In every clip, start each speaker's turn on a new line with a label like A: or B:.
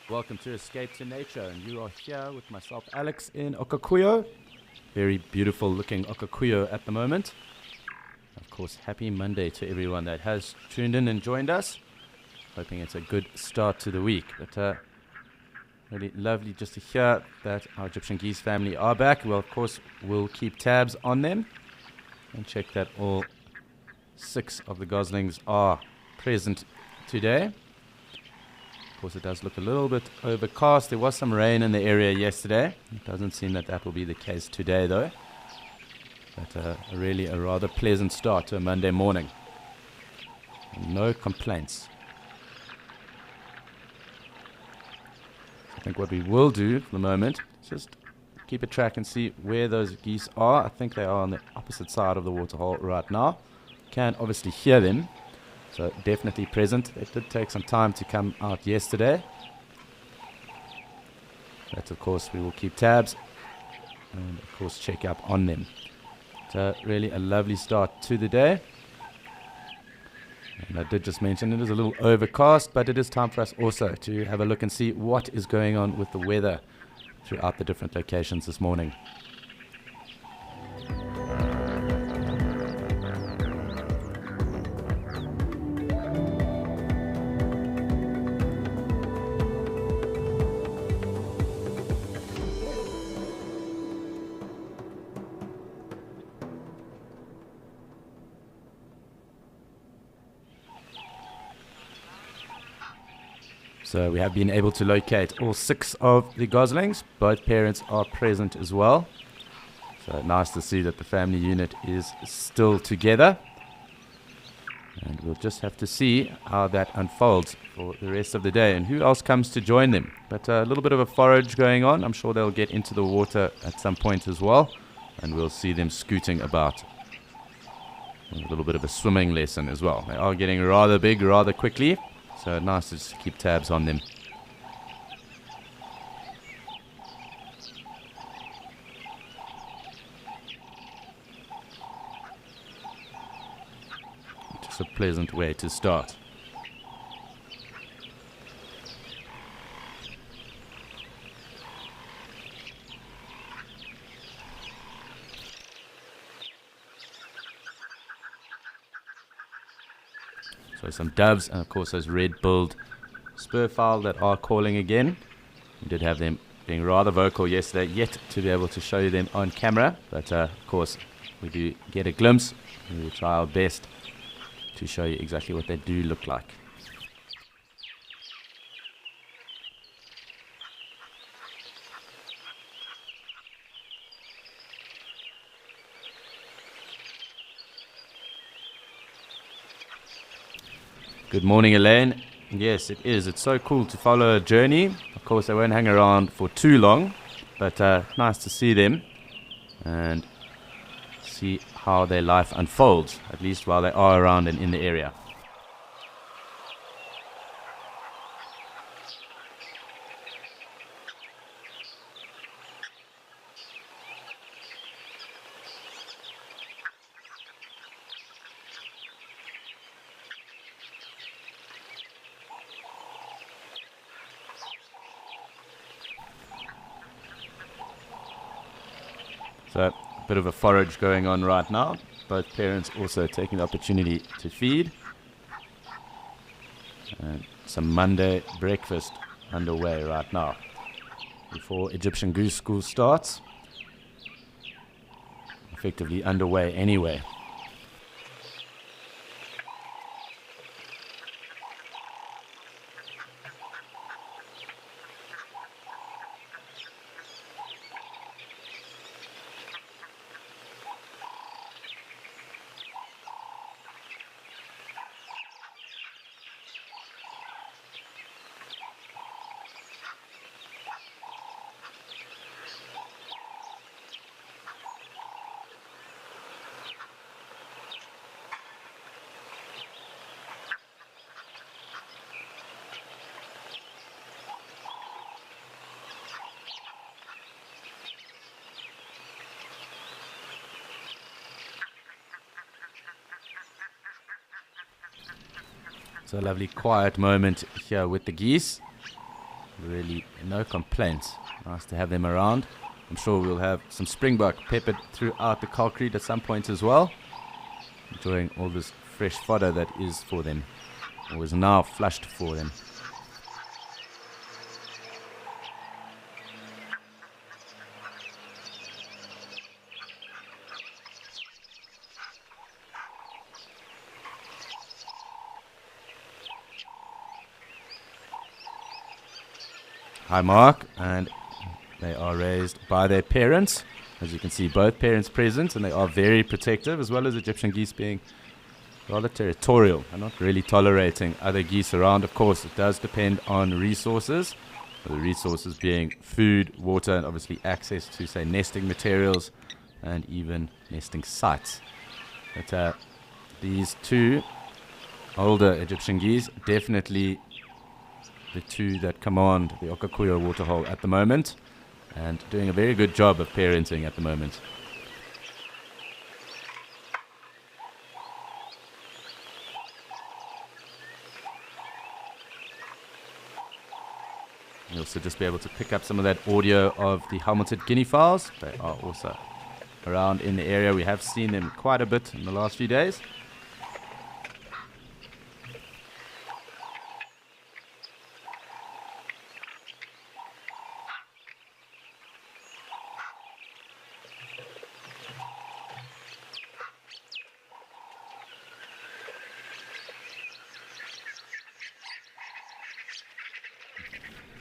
A: Welcome to Escape to Nature, and you are here with myself, Alex, in Okakuyo. Very beautiful looking Okakuyo at the moment. Of course, happy Monday to everyone that has tuned in and joined us. Hoping it's a good start to the week. But really lovely just to hear that our Egyptian geese family are back. Well, of course, we'll keep tabs on them and check that all 6 of the goslings are present today. Of course, it does look a little bit overcast. There was some rain in the area yesterday. It doesn't seem that that will be the case today, though. But really a rather pleasant start to a Monday morning. No complaints. I think what we will do for the moment is just keep a track and see where those geese are. I think they are on the opposite side of the waterhole right now. Can obviously hear them. So definitely present. It did take some time to come out yesterday. But of course we will keep tabs and of course check up on them. So really a lovely start to the day. And I did just mention it is a little overcast, but it is time for us also to have a look and see what is going on with the weather throughout the different locations this morning. So we have been able to locate all 6 of the goslings. Both parents are present as well. So nice to see that the family unit is still together. And we'll just have to see how that unfolds for the rest of the day and who else comes to join them. But a little bit of a forage going on. I'm sure they'll get into the water at some point as well. And we'll see them scooting about. A little bit of a swimming lesson as well. They are getting rather big rather quickly. So nice to just keep tabs on them. Just a pleasant way to start. So some doves and of course those red-billed spurfowl that are calling again. We did have them being rather vocal yesterday, yet to be able to show you them on camera. But of course we do get a glimpse. We will try our best to show you exactly what they do look like. Good morning, Elaine. Yes, it is. It's so cool to follow a journey. Of course, they won't hang around for too long, but nice to see them and see how their life unfolds, at least while they are around and in the area. So a bit of a forage going on right now. Both parents also taking the opportunity to feed. And some Monday breakfast underway right now before Egyptian Goose School starts. Effectively underway anyway. It's a lovely quiet moment here with the geese. Really, no complaints. Nice to have them around. I'm sure we'll have some springbok peppered throughout the Kalkried at some point as well. Enjoying all this fresh fodder that is for them, or is now flushed for them. Hi Mark, and they are raised by their parents. As you can see, both parents present, and they are very protective, as well as Egyptian geese being rather territorial and not really tolerating other geese around. Of course, it does depend on resources, the resources being food, water, and obviously access to, say, nesting materials and even nesting sites. But these two older Egyptian geese, definitely the two that command the Okakuyo waterhole at the moment, and doing a very good job of parenting at the moment. You'll also just be able to pick up some of that audio of the helmeted guinea fowls. They are also around in the area. We have seen them quite a bit in the last few days.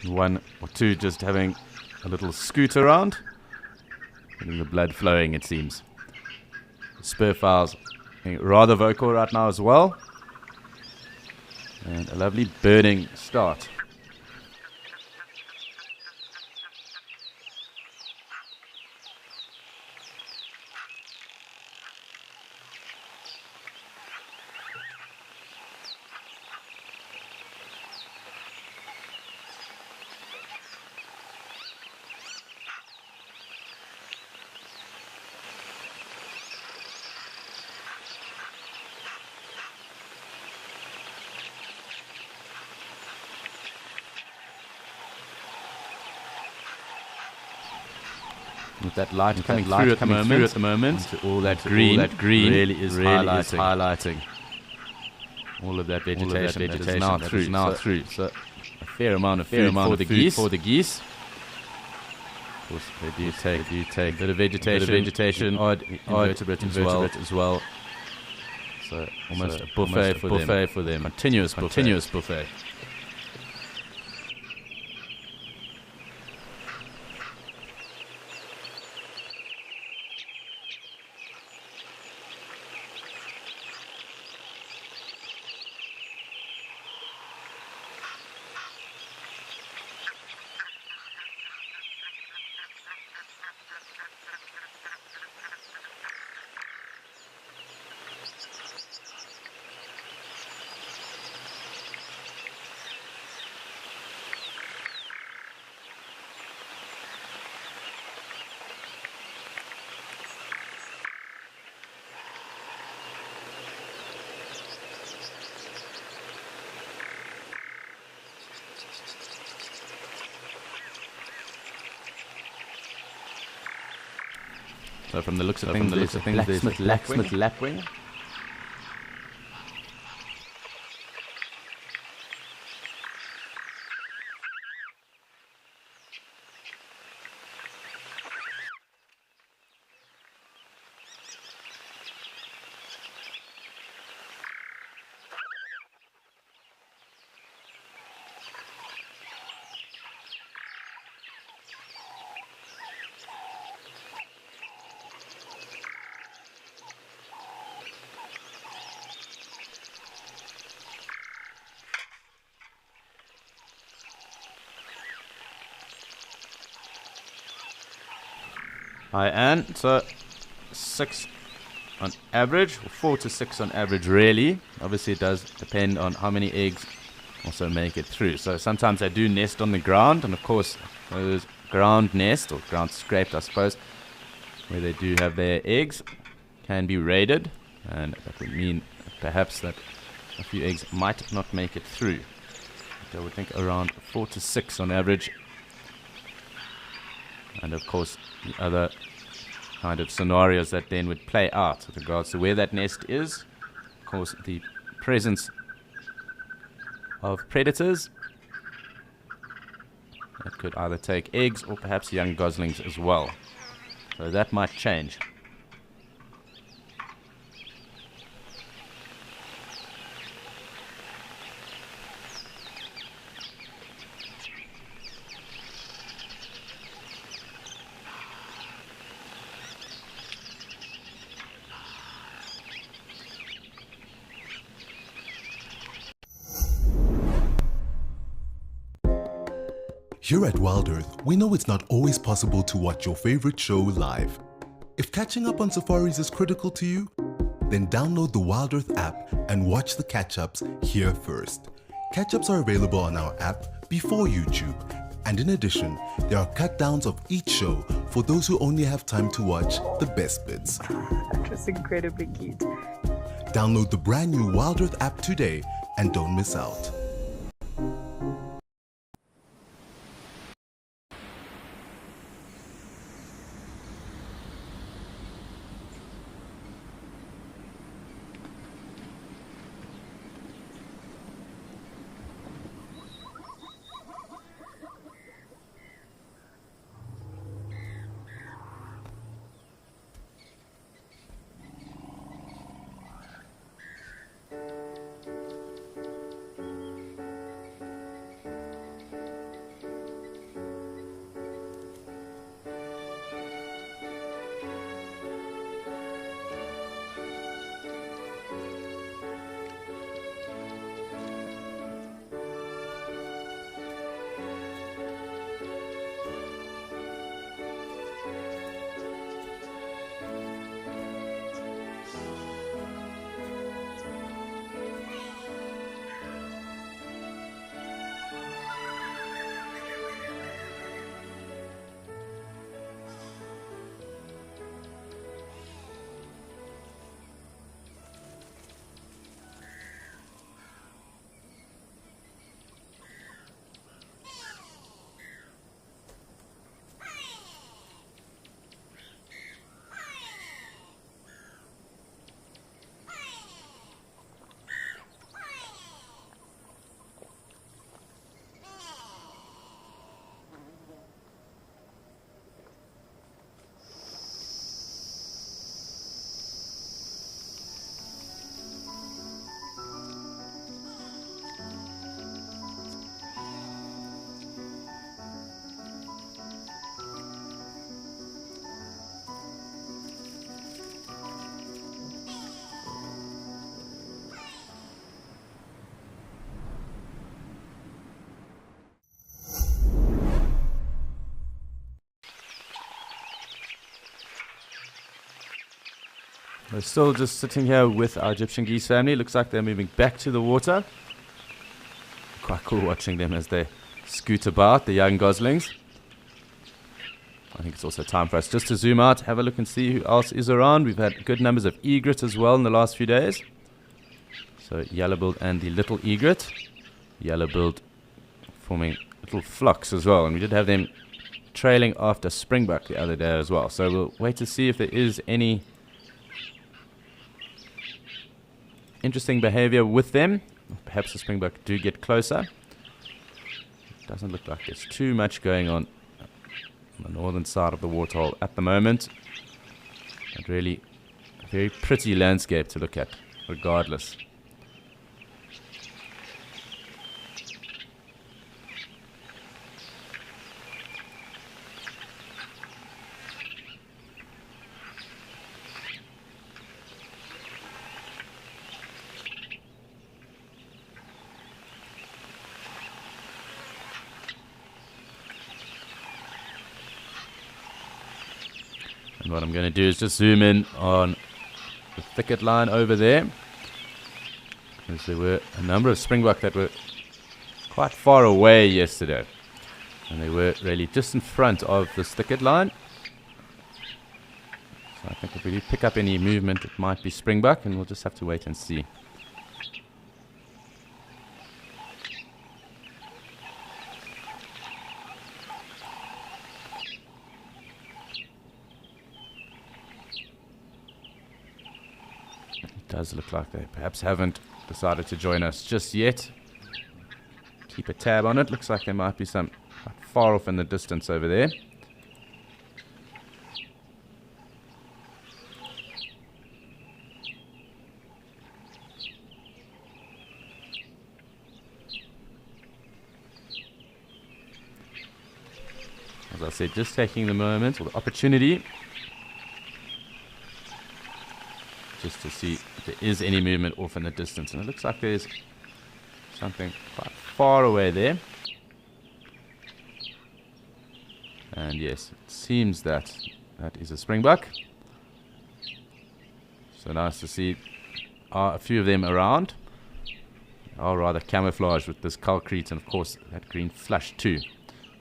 A: One or two just having a little scoot around, getting the blood flowing, it seems. The spur fowls being rather vocal right now as well. And a lovely birding start. With that light coming through at the moment, all that green really is highlighting all of that vegetation that is now through. So a fair amount of food for the geese. Of course, they do take a bit of vegetation, odd invertebrate as well. So almost a buffet for them. Continuous buffet. So from the looks of things, there's blacksmith lapwing. Hi, Anne. So 6 on average, or 4 to 6 on average, really. Obviously, it does depend on how many eggs also make it through. So sometimes they do nest on the ground, and of course, those ground nest, or ground scraped, I suppose, where they do have their eggs, can be raided, and that would mean perhaps that a few eggs might not make it through. I would think around 4 to 6 on average. And of course, the other kind of scenarios that then would play out with regards to where that nest is. Of course, the presence of predators that could either take eggs or perhaps young goslings as well. So that might change.
B: Here at Wild Earth, we know it's not always possible to watch your favorite show live. If catching up on safaris is critical to you, then download the Wild Earth app and watch the catch-ups here first. Catch-ups are available on our app before YouTube, and in addition, there are cut-downs of each show for those who only have time to watch the best bits.
C: That was incredibly cute.
B: Download the brand new Wild Earth app today and don't miss out.
A: We're still just sitting here with our Egyptian geese family. Looks like they're moving back to the water. Quite cool watching them as they scoot about, the young goslings. I think it's also time for us just to zoom out, have a look and see who else is around. We've had good numbers of egret as well in the last few days. So yellow-billed and the little egret. Yellow-billed forming little flocks as well. And we did have them trailing after springbuck the other day as well. So we'll wait to see if there is any interesting behavior with them. Perhaps the springbuck do get closer. Doesn't look like there's too much going on the northern side of the waterhole at the moment. But really a very pretty landscape to look at regardless. And what I'm going to do is just zoom in on the thicket line over there. Because there were a number of springbuck that were quite far away yesterday. And they were really just in front of this thicket line. So I think if we do pick up any movement, it might be springbuck, and we'll just have to wait and see. It does look like they perhaps haven't decided to join us just yet. Keep a tab on it. Looks like there might be some quite far off in the distance over there. As I said, just taking the moment or the opportunity just to see if there is any movement off in the distance. And it looks like there's something quite far away there. And yes, it seems that is a springbuck. So nice to see a few of them around. They are rather camouflaged with this concrete and of course that green flush too.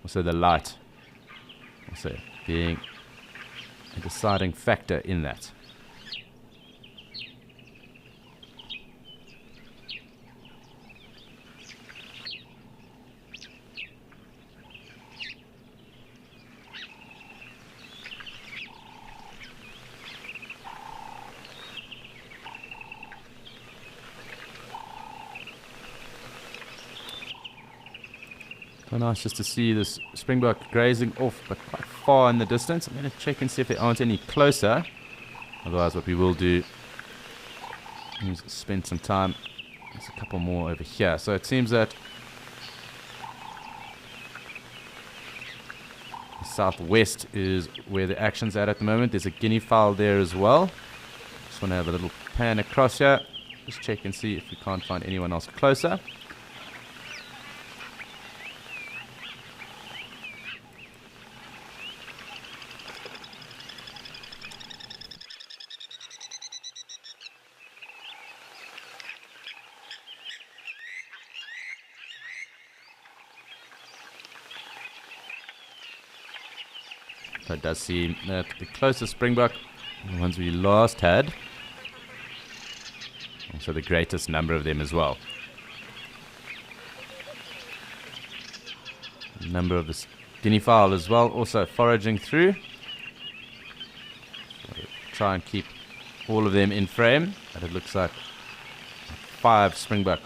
A: Also the light also being a deciding factor in that. So nice just to see this springbuck grazing off, but quite far in the distance. I'm going to check and see if there aren't any closer. Otherwise, what we will do is spend some time. There's a couple more over here. So it seems that the southwest is where the action's at the moment. There's a guinea fowl there as well. Just want to have a little pan across here. Just check and see if we can't find anyone else closer. So it does seem that the closest springbuck, the ones we last had, also the greatest number of them as well. The number of the guinea fowl as well, also foraging through. So try and keep all of them in frame, but it looks like 5 springbuck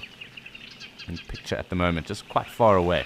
A: in picture at the moment, just quite far away.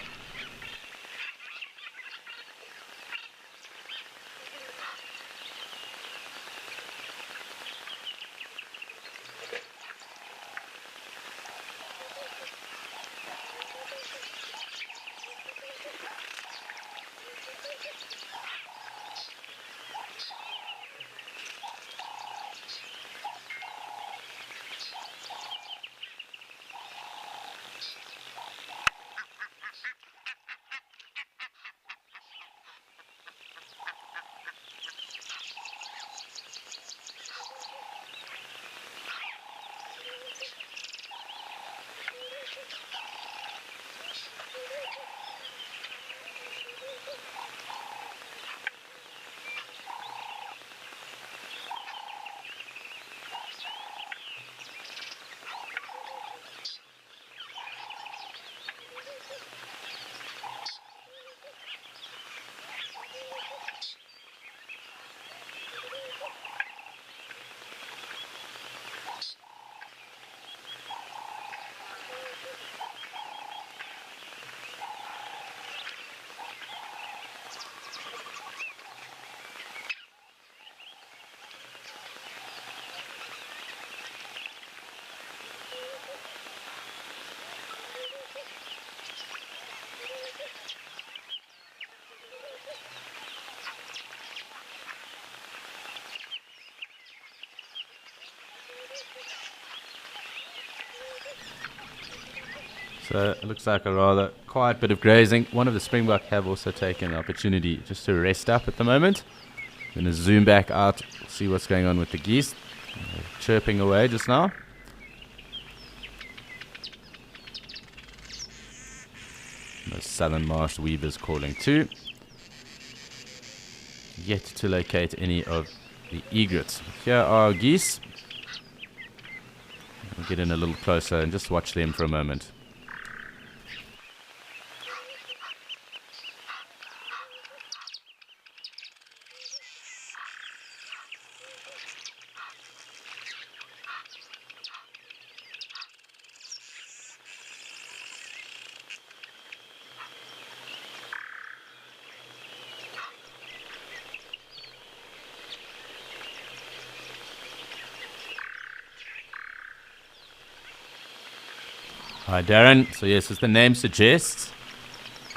A: So it looks like a rather quiet bit of grazing. One of the springbuck have also taken the opportunity just to rest up at the moment. I'm going to zoom back out, see what's going on with the geese. They're chirping away just now. The southern marsh weavers calling too. Yet to locate any of the egrets. Here are geese. We'll get in a little closer and just watch them for a moment. Hi, Darren. So, yes, as the name suggests,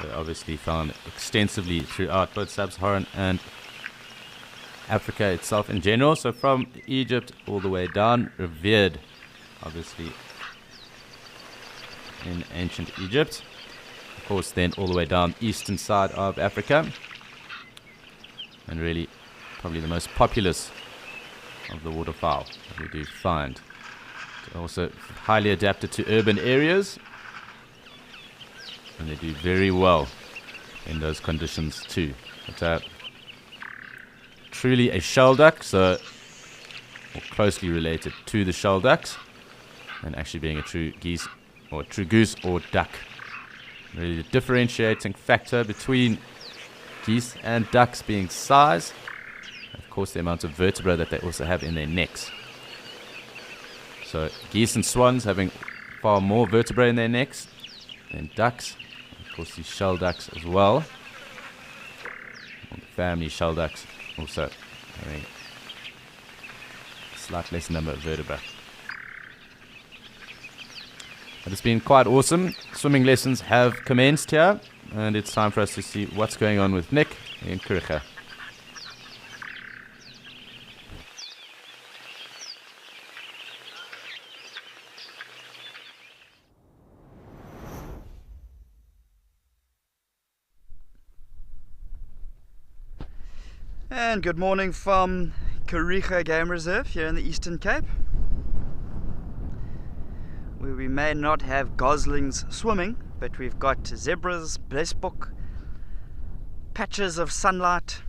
A: they're obviously found extensively throughout both sub-Saharan and Africa itself in general. So, from Egypt all the way down, revered, obviously, in ancient Egypt. Of course, then all the way down eastern side of Africa. And really, probably the most populous of the waterfowl that we do find. Also highly adapted to urban areas, and they do very well in those conditions too. But truly a shell duck, so more closely related to the shell ducks, and actually being a true geese or true goose or duck. Really, the differentiating factor between geese and ducks being size, of course, the amount of vertebrae that they also have in their necks. So geese and swans having far more vertebrae in their necks than ducks. Of course, these shell ducks as well. And family shell ducks also having a slight less number of vertebrae. But it's been quite awesome. Swimming lessons have commenced here, and it's time for us to see what's going on with Nick in Kariega.
D: And good morning from Kariega Game Reserve here in the Eastern Cape, where we may not have goslings swimming, but we've got zebras, blesbok, patches of sunlight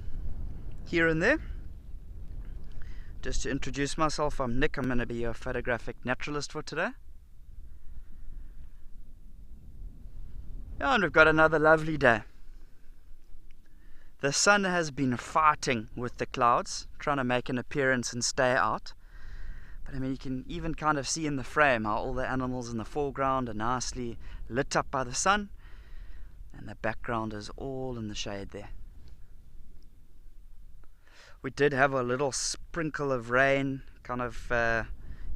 D: here and there. Just to introduce myself, I'm Nick. I'm going to be your photographic naturalist for today. And we've got another lovely day. The sun has been fighting with the clouds, trying to make an appearance and stay out. But I mean, you can even kind of see in the frame how all the animals in the foreground are nicely lit up by the sun, and the background is all in the shade there. We did have a little sprinkle of rain kind of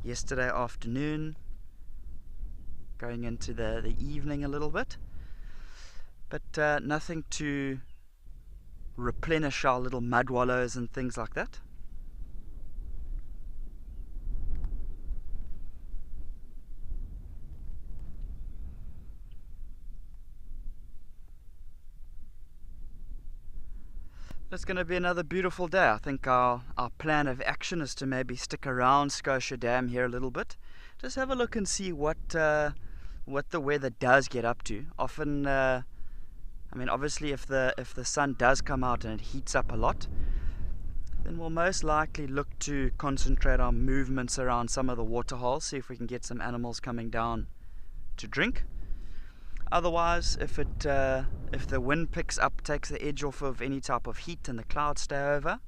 D: yesterday afternoon, going into the evening a little bit, but nothing to replenish our little mud wallows and things like that. It's going to be another beautiful day. I think our plan of action is to maybe stick around Scotia Dam here a little bit. Just have a look and see what the weather does get up to. Often I mean, obviously if the sun does come out and it heats up a lot, then we'll most likely look to concentrate our movements around some of the waterholes, see if we can get some animals coming down to drink. Otherwise, if the wind picks up, takes the edge off of any type of heat and the clouds stay over,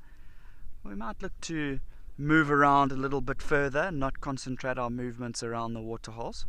D: we might look to move around a little bit further and not concentrate our movements around the waterholes.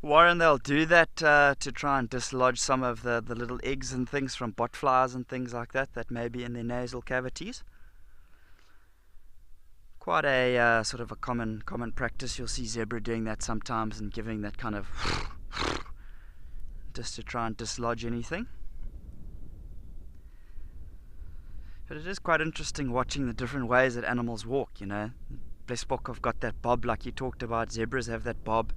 D: Warren, they'll do that to try and dislodge some of the little eggs and things from botflies and things like that may be in their nasal cavities. Quite a sort of a common practice. You'll see zebra doing that sometimes and giving that kind of just to try and dislodge anything. But it is quite interesting watching the different ways that animals walk, you know. Blesbok have got that bob like you talked about. Zebras have that bob.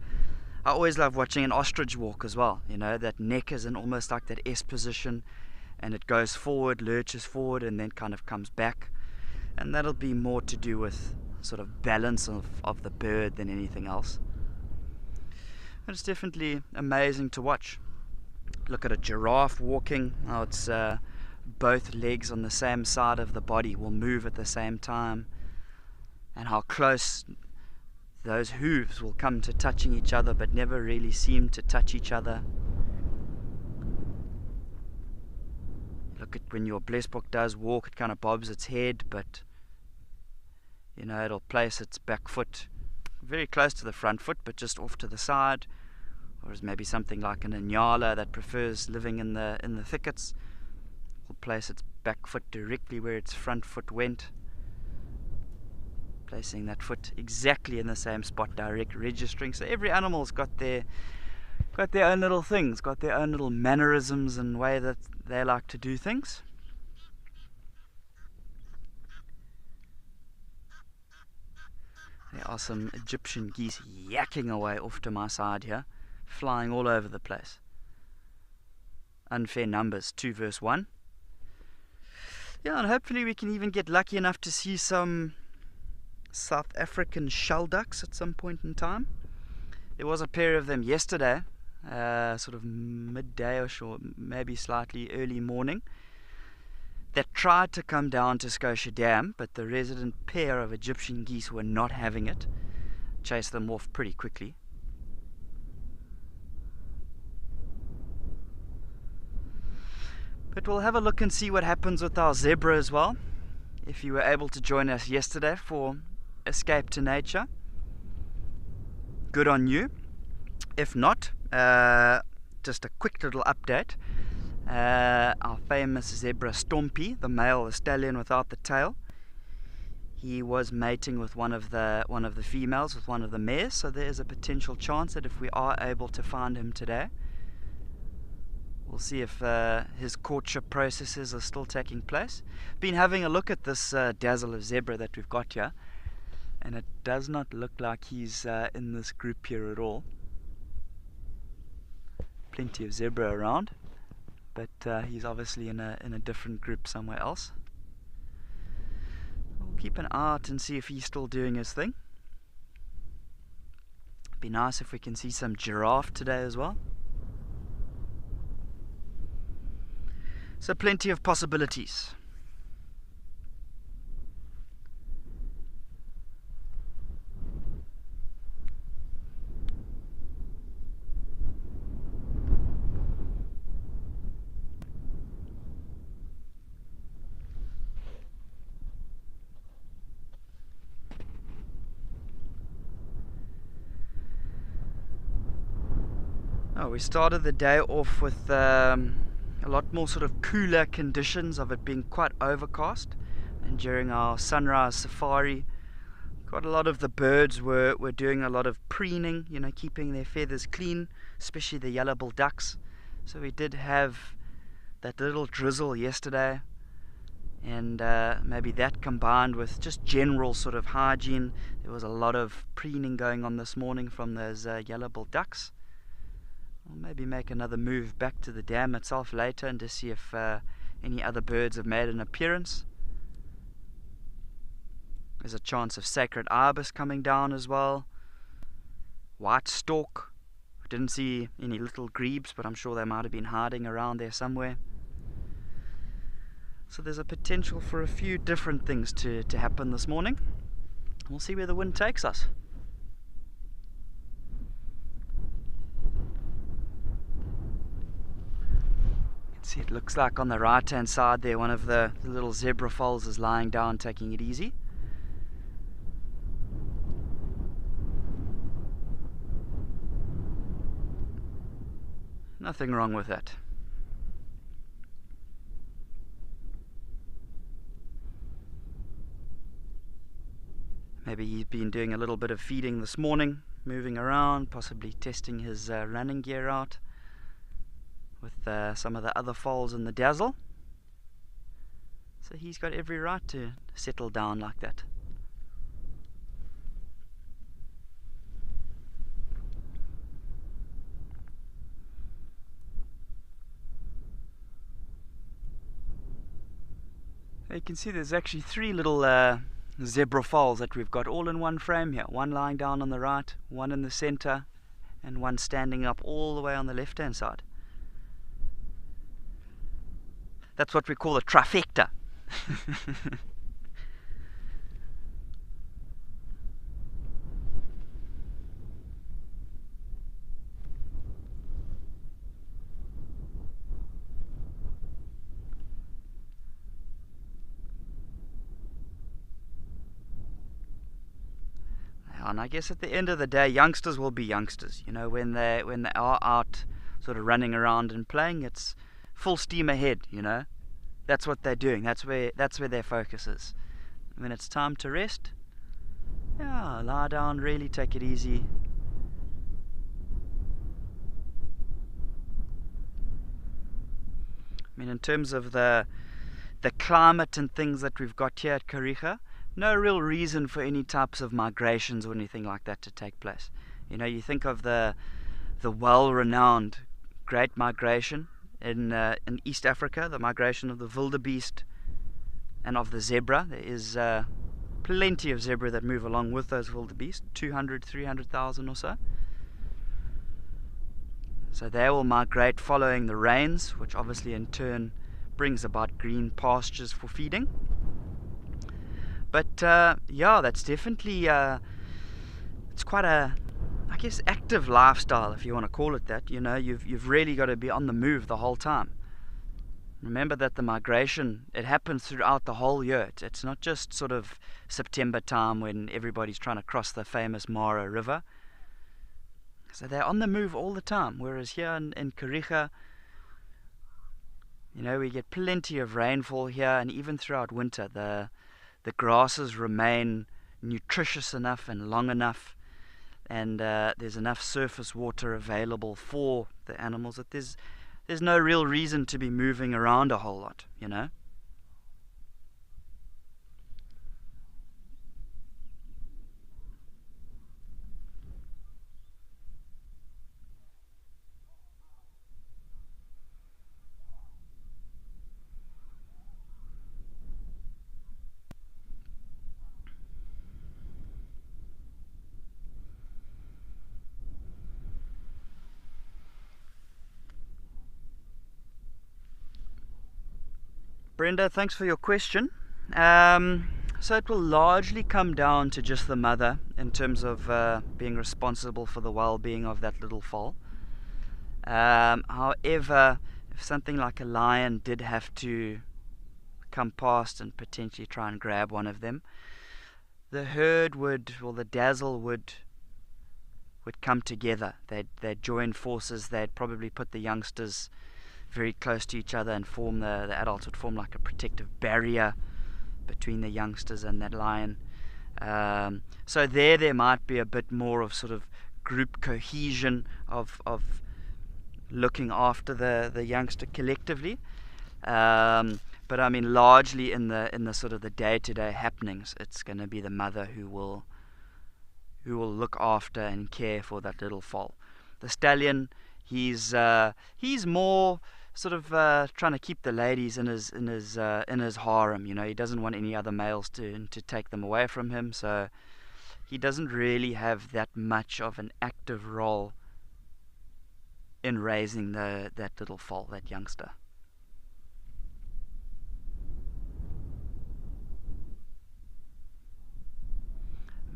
D: I always love watching an ostrich walk as well, you know, that neck is in almost like that S position, and it goes forward, lurches forward, and then kind of comes back. And that'll be more to do with sort of balance of the bird than anything else. But it's definitely amazing to watch. Look at a giraffe walking, how it's both legs on the same side of the body will move at the same time, and how close those hooves will come to touching each other but never really seem to touch each other. Look walk, when your blessbok does walk, it kind of bobs its head, but it'll place its back foot very close to the front foot, but just off to the side. Or is maybe something like an Inyala that prefers living in the thickets, will place its back foot directly where its front foot went, placing that foot exactly in the same spot, direct registering. So every animal's got their own little things, got their own little mannerisms and way that they like to do things. There are some Egyptian geese yakking away off to my side here, flying all over the place. Unfair numbers, 2 versus 1. Yeah, and hopefully we can even get lucky enough to see some South African shell ducks at some point in time. There was a pair of them yesterday, sort of midday-ish or maybe slightly early morning, that tried to come down to Scotia Dam, but the resident pair of Egyptian geese were not having it. Chased them off pretty quickly. But we'll have a look and see what happens with our zebra as well. If you were able to join us yesterday for Escape to Nature, good on you. If not, just a quick little update. Our famous zebra Stompy, the male, the stallion without the tail, he was mating with one of the females, with one of the mares. So there is a potential chance that if we are able to find him today, we'll see if his courtship processes are still taking place. Been having a look at this dazzle of zebra that we've got here, and it does not look like he's in this group here at all. Plenty of zebra around, but he's obviously in a different group somewhere else. We'll keep an eye out and see if he's still doing his thing. Be nice if we can see some giraffe today as well. So plenty of possibilities. We started the day off with a lot more sort of cooler conditions, of it being quite overcast, and during our sunrise safari, quite a lot of the birds were doing a lot of preening, keeping their feathers clean, especially the yellow-billed ducks. So we did have that little drizzle yesterday, and maybe that combined with just general sort of hygiene. There was a lot of preening going on this morning from those yellow-billed ducks. We'll maybe make another move back to the dam itself later and to see if any other birds have made an appearance. There's a chance of sacred ibis coming down as well. White stork. I didn't see any little grebes, but I'm sure they might have been hiding around there somewhere. So there's a potential for a few different things to happen this morning. We'll see where the wind takes us. See, it looks like on the right hand side there, one of the little zebra foals is lying down, taking it easy. Nothing wrong with that. Maybe he's been doing a little bit of feeding this morning, moving around, possibly testing his running gear out with some of the other foals in the dazzle. So he's got every right to settle down like that. You can see there's actually 3 little zebra foals that we've got all in one frame here. One lying down on the right, one in the center, and one standing up all the way on the left hand side. That's what we call a trifecta. and I guess at the end of the day, youngsters will be youngsters. You know, when they are out, sort of running around and playing, it's full steam ahead. You know, that's what they're doing. That's where their focus is. When it's time to rest, yeah, lie down, really take it easy. I mean, in terms of the climate and things that we've got here at Kariega, no real reason for any types of migrations or anything like that to take place. You know, you think of the well-renowned Great Migration in East Africa, the migration of the wildebeest and of the zebra. There is plenty of zebra that move along with those wildebeest, 200, 300,000 or so. So they will migrate following the rains, which obviously in turn brings about green pastures for feeding. But yeah, that's definitely it's quite a, I guess, active lifestyle, if you want to call it that. You know, you've really got to be on the move the whole time. Remember that the migration, it happens throughout the whole year. It's not just sort of September time when everybody's trying to cross the famous Mara River. So they're on the move all the time. Whereas here in Kariega, you know, we get plenty of rainfall here, and even throughout winter, the grasses remain nutritious enough and long enough, and there's enough surface water available for the animals that there's no real reason to be moving around a whole lot, you know. Brenda, thanks for your question. So it will largely come down to just the mother in terms of being responsible for the well-being of that little foal. However, if something like a lion did have to come past and potentially try and grab one of them, the herd would, or the dazzle would come together. They'd join forces. They'd probably put the youngsters very close to each other and form the adults would form like a protective barrier between the youngsters and that lion. So there might be a bit more of sort of group cohesion of looking after the youngster collectively. But I mean, largely in the sort of the day-to-day happenings, it's going to be the mother who will look after and care for that little foal. The stallion, he's more sort of trying to keep the ladies in his harem. You know, he doesn't want any other males to take them away from him, so he doesn't really have that much of an active role in raising that little foal, that youngster.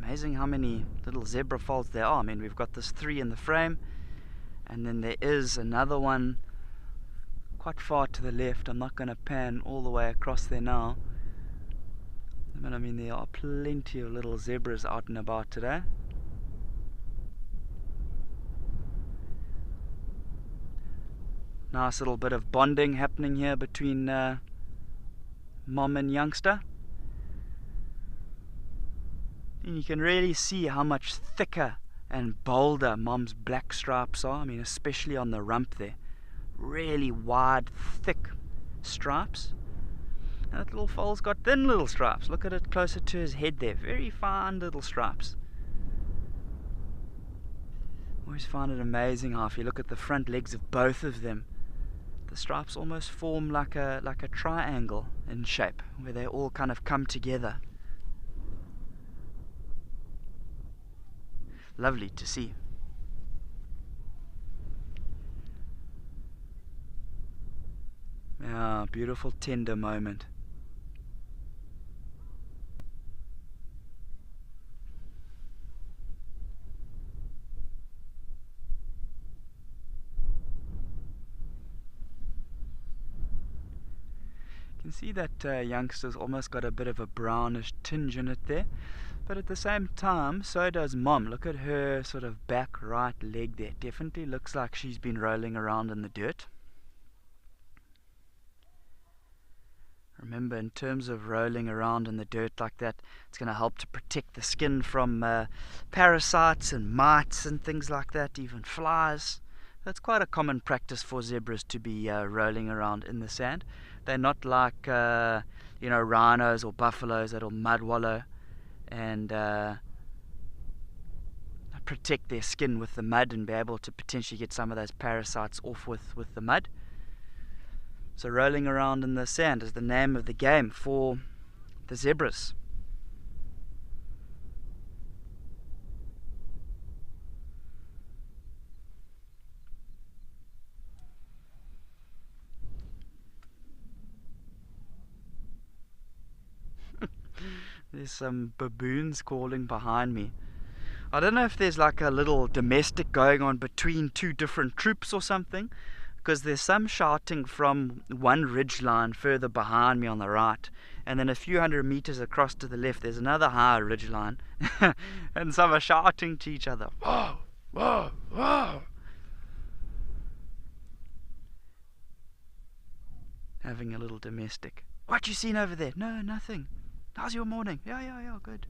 D: Amazing how many little zebra foals there are. I mean, we've got this 3 in the frame, and then there is another one quite far to the left. I'm not going to pan all the way across there now, but I mean, there are plenty of little zebras out and about today. Nice little bit of bonding happening here between mom and youngster. And you can really see how much thicker and bolder mom's black stripes are. I mean, especially on the rump there. Really wide, thick stripes. And that little foal's got thin little stripes. Look at it closer to his head there. Very fine little stripes. Always find it amazing how if you look at the front legs of both of them, the stripes almost form like a triangle in shape, where they all kind of come together. Lovely to see. Yeah, beautiful tender moment. You can see that youngster's almost got a bit of a brownish tinge in it there. But at the same time, so does Mom. Look at her sort of back right leg there. Definitely looks like she's been rolling around in the dirt. Remember, in terms of rolling around in the dirt like that, it's going to help to protect the skin from parasites and mites and things like that, even flies. That's quite a common practice for zebras to be rolling around in the sand. They're not like rhinos or buffaloes that'll mud wallow and protect their skin with the mud and be able to potentially get some of those parasites off with the mud. So rolling around in the sand is the name of the game for the zebras. There's some baboons calling behind me. I don't know if there's like a little domestic going on between two different troops or something, because there's some shouting from one ridge line further behind me on the right, and then a few hundred meters across to the left there's another higher ridge line and some are shouting to each other, whoa, whoa, whoa, having a little domestic. What you seen over there? No, nothing. How's your morning? Yeah, good.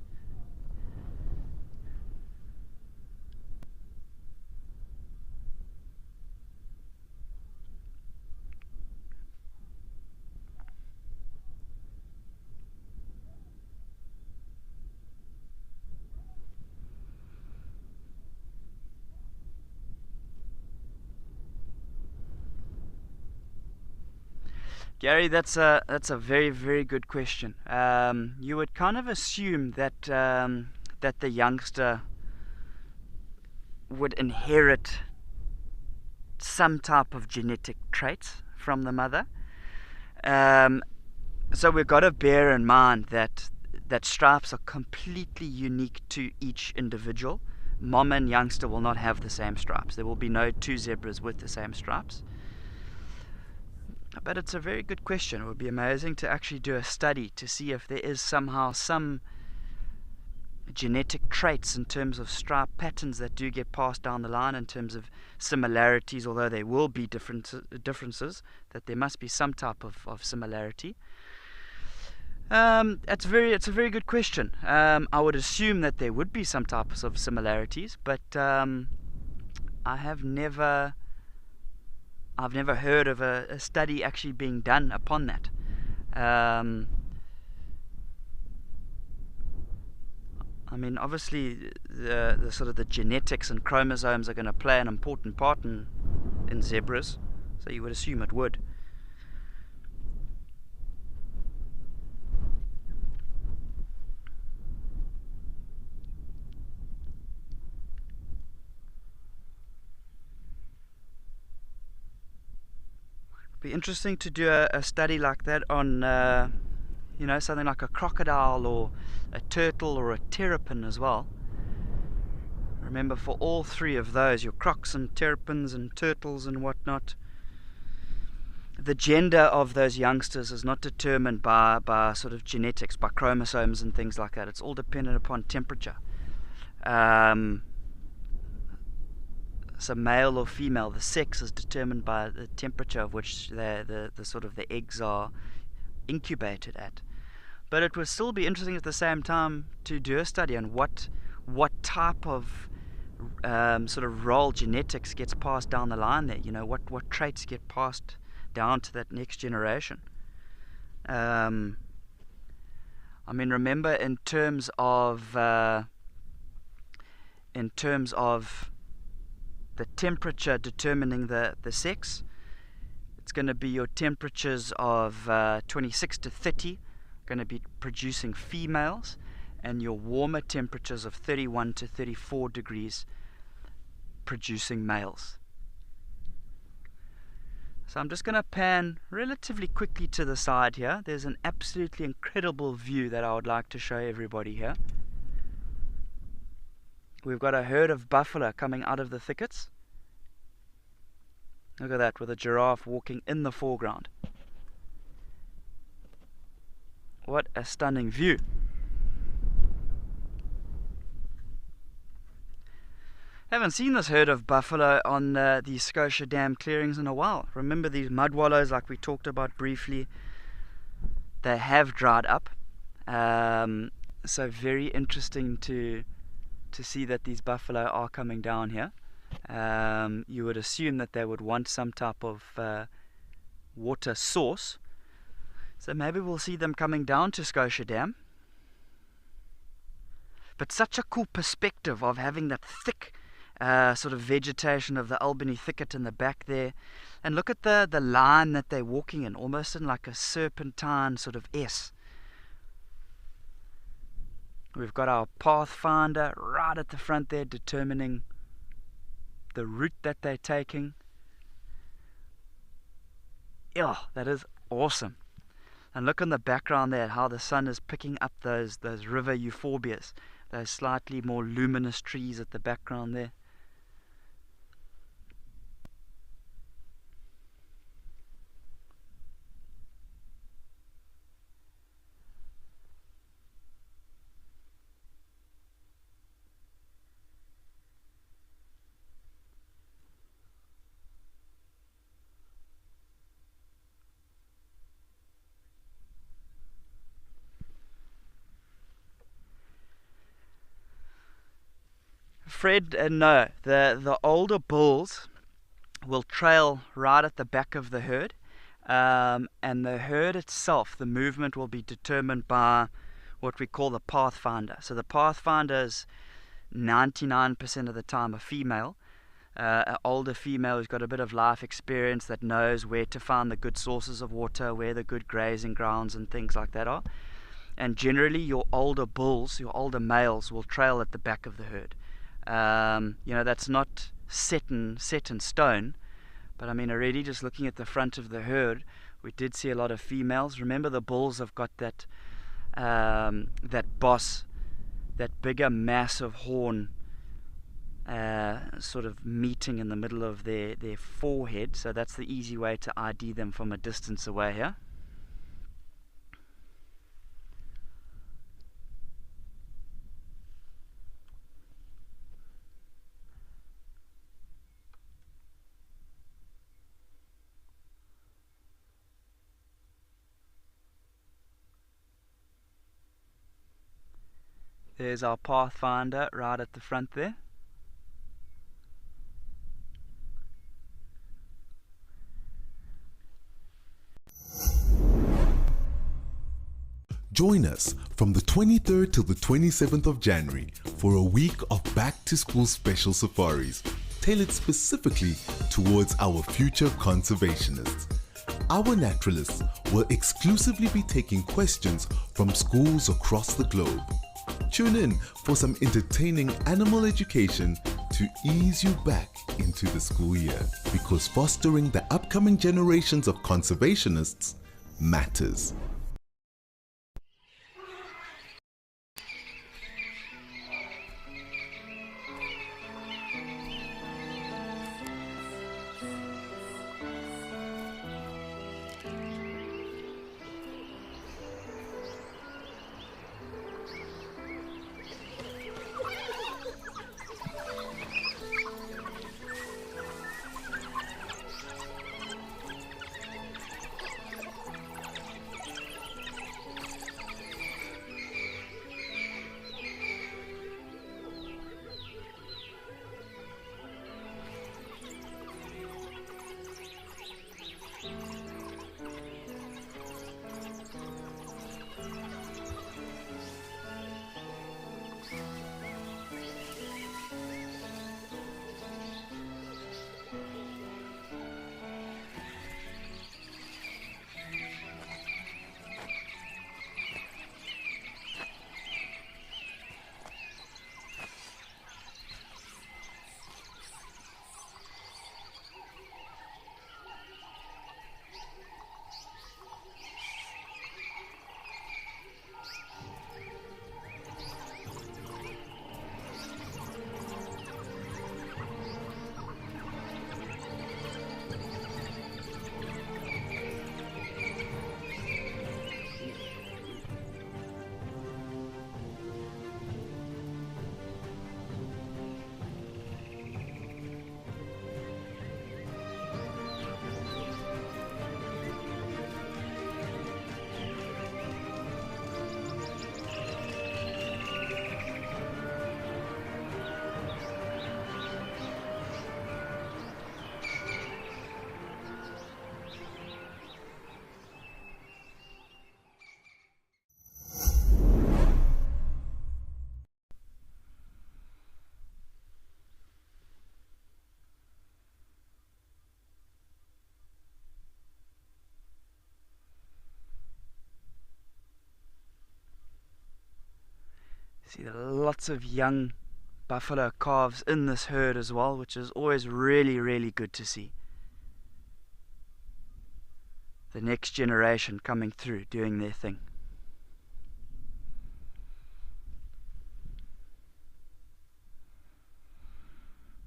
D: Gary, that's a very, very good question. You would kind of assume that that the youngster would inherit some type of genetic traits from the mother. So we've got to bear in mind that stripes are completely unique to each individual. Mom and youngster will not have the same stripes. There will be no two zebras with the same stripes. But it's a very good question. It would be amazing to actually do a study to see if there is somehow some genetic traits in terms of stripe patterns that do get passed down the line in terms of similarities, although there will be differences, that there must be some type of similarity. It's a very good question. I would assume that there would be some types of similarities, but I've never heard of a study actually being done upon that. I mean, obviously, the sort of the genetics and chromosomes are going to play an important part in zebras, so you would assume it would. Be interesting to do a study like that on something like a crocodile or a turtle or a terrapin as well. Remember, for all three of those, your crocs and terrapins and turtles and whatnot, the gender of those youngsters is not determined by sort of genetics, by chromosomes and things like that. It's all dependent upon temperature. So male or female, the sex is determined by the temperature of which the sort of the eggs are incubated at. But it would still be interesting at the same time to do a study on what type of sort of role genetics gets passed down the line there. What traits get passed down to that next generation. I mean, remember, in terms of the temperature determining the sex, it's going to be your temperatures of 26 to 30 going to be producing females, and your warmer temperatures of 31 to 34 degrees producing males. So I'm just going to pan relatively quickly to the side here. There's an absolutely incredible view that I would like to show everybody here. We've got a herd of buffalo coming out of the thickets. Look at that, with a giraffe walking in the foreground. What a stunning view. Haven't seen this herd of buffalo on the Scotia Dam clearings in a while. Remember these mud wallows like we talked about briefly? They have dried up. So very interesting to see that these buffalo are coming down here. You would assume that they would want some type of water source. So maybe we'll see them coming down to Scotia Dam. But such a cool perspective of having that thick sort of vegetation of the Albany thicket in the back there. And look at the line that they're walking in, almost in like a serpentine sort of S. We've got our pathfinder right at the front there, determining the route that they're taking. Yeah, that is awesome. And look in the background there, how the sun is picking up those river euphorbias, those slightly more luminous trees at the background there. Fred, no, the older bulls will trail right at the back of the herd, and the herd itself, the movement will be determined by what we call the pathfinder. So the pathfinder is 99% of the time a female, an older female who's got a bit of life experience, that knows where to find the good sources of water, where the good grazing grounds and things like that are. And generally your older bulls, your older males, will trail at the back of the herd. That's not set in stone, but I mean, already just looking at the front of the herd, we did see a lot of females. Remember, the bulls have got that boss, that bigger massive horn sort of meeting in the middle of their forehead, so that's the easy way to ID them from a distance away here. There's our pathfinder right at the front there.
B: Join us from the 23rd till the 27th of January for a week of back-to-school special safaris, tailored specifically towards our future conservationists. Our naturalists will exclusively be taking questions from schools across the globe. Tune in for some entertaining animal education to ease you back into the school year, because fostering the upcoming generations of conservationists matters.
D: See, there are lots of young buffalo calves in this herd as well, which is always really, really good to see. The next generation coming through, doing their thing.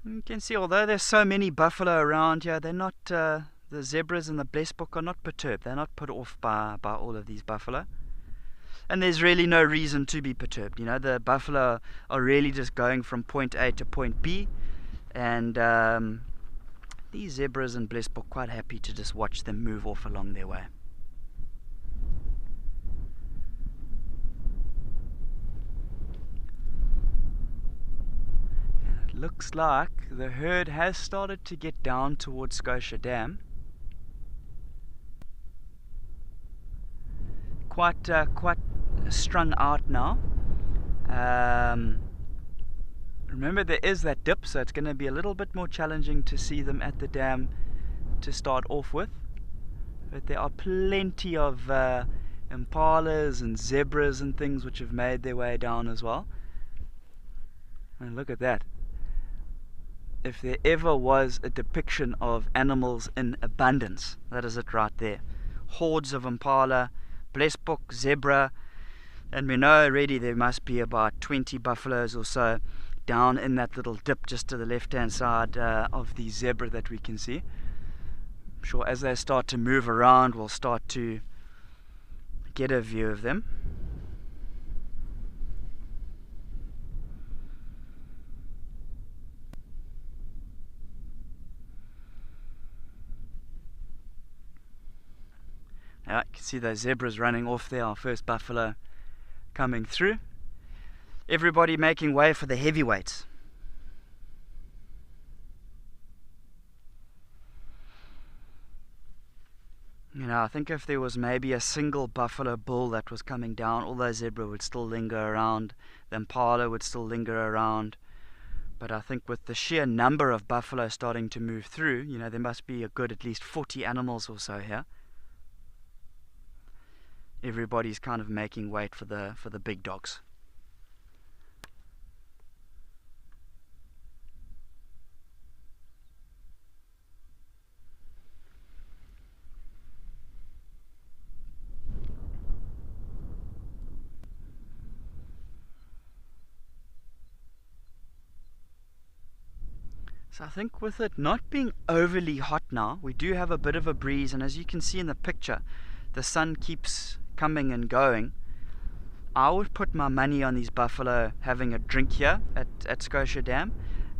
D: You can see, although there's so many buffalo around here, they're not, the zebras and the blesbok are not perturbed. They're not put off by all of these buffalo. And there's really no reason to be perturbed. You know, the buffalo are really just going from point A to point B. And these zebras and blesbok are quite happy to just watch them move off along their way. And it looks like the herd has started to get down towards Scotia Dam. Quite strung out now. Remember, there is that dip, so it's going to be a little bit more challenging to see them at the dam to start off with. But there are plenty of impalas and zebras and things which have made their way down as well. And look at that. If there ever was a depiction of animals in abundance, that is it right there. Hordes of impala, blesbok, zebra, and we know already there must be about 20 buffaloes or so down in that little dip just to the left hand side of the zebra that we can see. I'm sure as they start to move around we'll start to get a view of them. Now you can see those zebras running off there, our first buffalo coming through. Everybody making way for the heavyweights. You know, I think if there was maybe a single buffalo bull that was coming down, all those zebra would still linger around, the impala would still linger around. But I think with the sheer number of buffalo starting to move through, you know, there must be a good at least 40 animals or so here. Everybody's kind of making way for the big dogs. So I think with it not being overly hot now, we do have a bit of a breeze, and as you can see in the picture, the sun keeps coming and going. I would put my money on these buffalo having a drink here at Scotia Dam,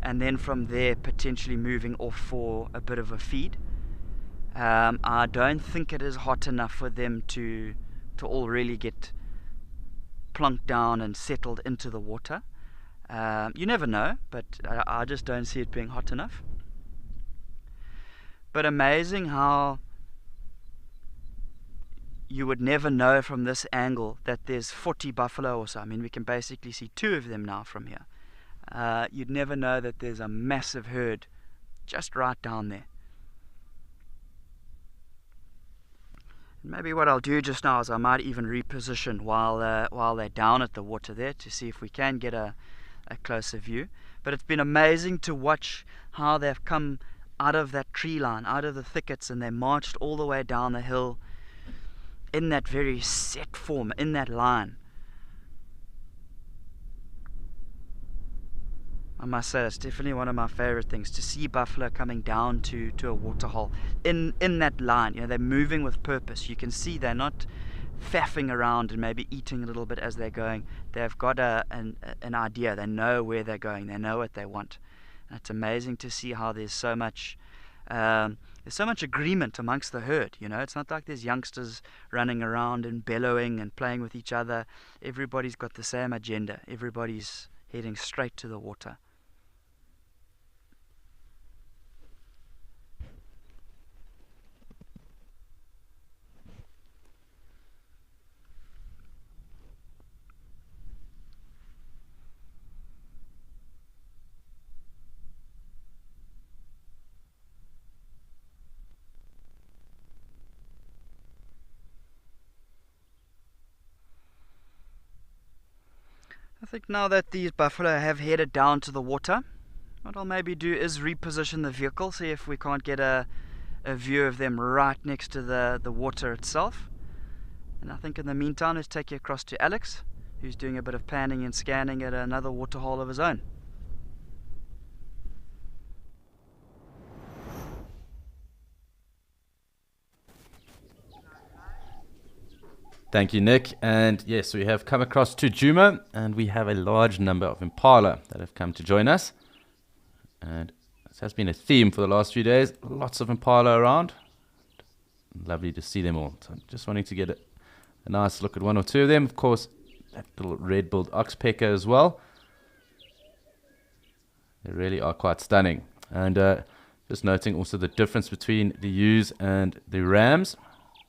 D: and then from there potentially moving off for a bit of a feed. I don't think it is hot enough for them to all really get plunked down and settled into the water. You never know, but I just don't see it being hot enough. But amazing how you would never know from this angle that there's 40 buffalo or so. I mean, we can basically see 2 of them now from here. You'd never know that there's a massive herd just right down there. Maybe what I'll do just now is I might even reposition while they're down at the water there to see if we can get a closer view. But it's been amazing to watch how they've come out of that tree line, out of the thickets, and they marched all the way down the hill in that very set form, in that line. I must say, it's definitely one of my favorite things, to see buffalo coming down to a waterhole in that line. You know, they're moving with purpose. You can see they're not faffing around and maybe eating a little bit as they're going. They've got an idea. They know where they're going. They know what they want. And it's amazing to see how there's so much agreement amongst the herd. You know, it's not like there's youngsters running around and bellowing and playing with each other. Everybody's got the same agenda. Everybody's heading straight to the water. I I think now that these buffalo have headed down to the water, what I'll maybe do is reposition the vehicle, see if we can't get a view of them right next to the water itself. And I think in the meantime, let's take you across to Alex, who's doing a bit of panning and scanning at another waterhole of his own.
A: Thank you, Nick. And yes, we have come across to Djuma, and we have a large number of impala that have come to join us. And this has been a theme for the last few days. Lots of impala around. Lovely to see them all. So I'm just wanting to get a nice look at one or two of them. Of course, that little red-billed oxpecker as well. They really are quite stunning. And just noting also the difference between the ewes and the rams.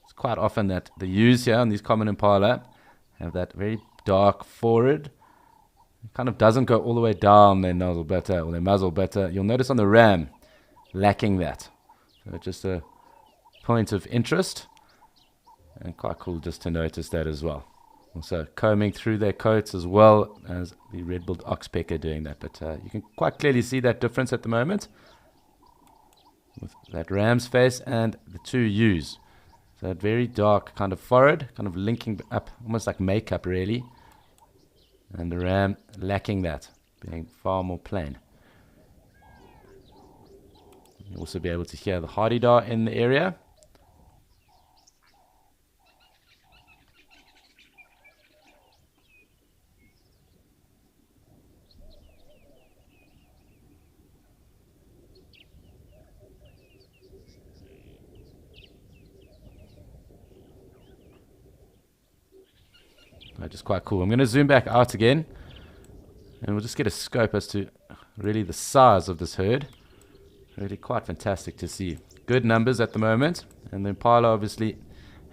A: It's quite often that the ewes here on these common impala have that very dark forehead. It kind of doesn't go all the way down their nozzle better or their muzzle better. You'll notice on the ram lacking that. So just a point of interest, and quite cool just to notice that as well. Also combing through their coats as well as the red-billed oxpecker doing that. But you can quite clearly see that difference at the moment with that ram's face and the two ewes. So that very dark kind of forehead, kind of linking up, almost like makeup really. And the ram lacking that, being far more plain. You'll also be able to hear the hardy-dar in the area. Just quite cool. I'm going to zoom back out again, and we'll just get a scope as to really the size of this herd. Really quite fantastic to see. Good numbers at the moment, and the impala obviously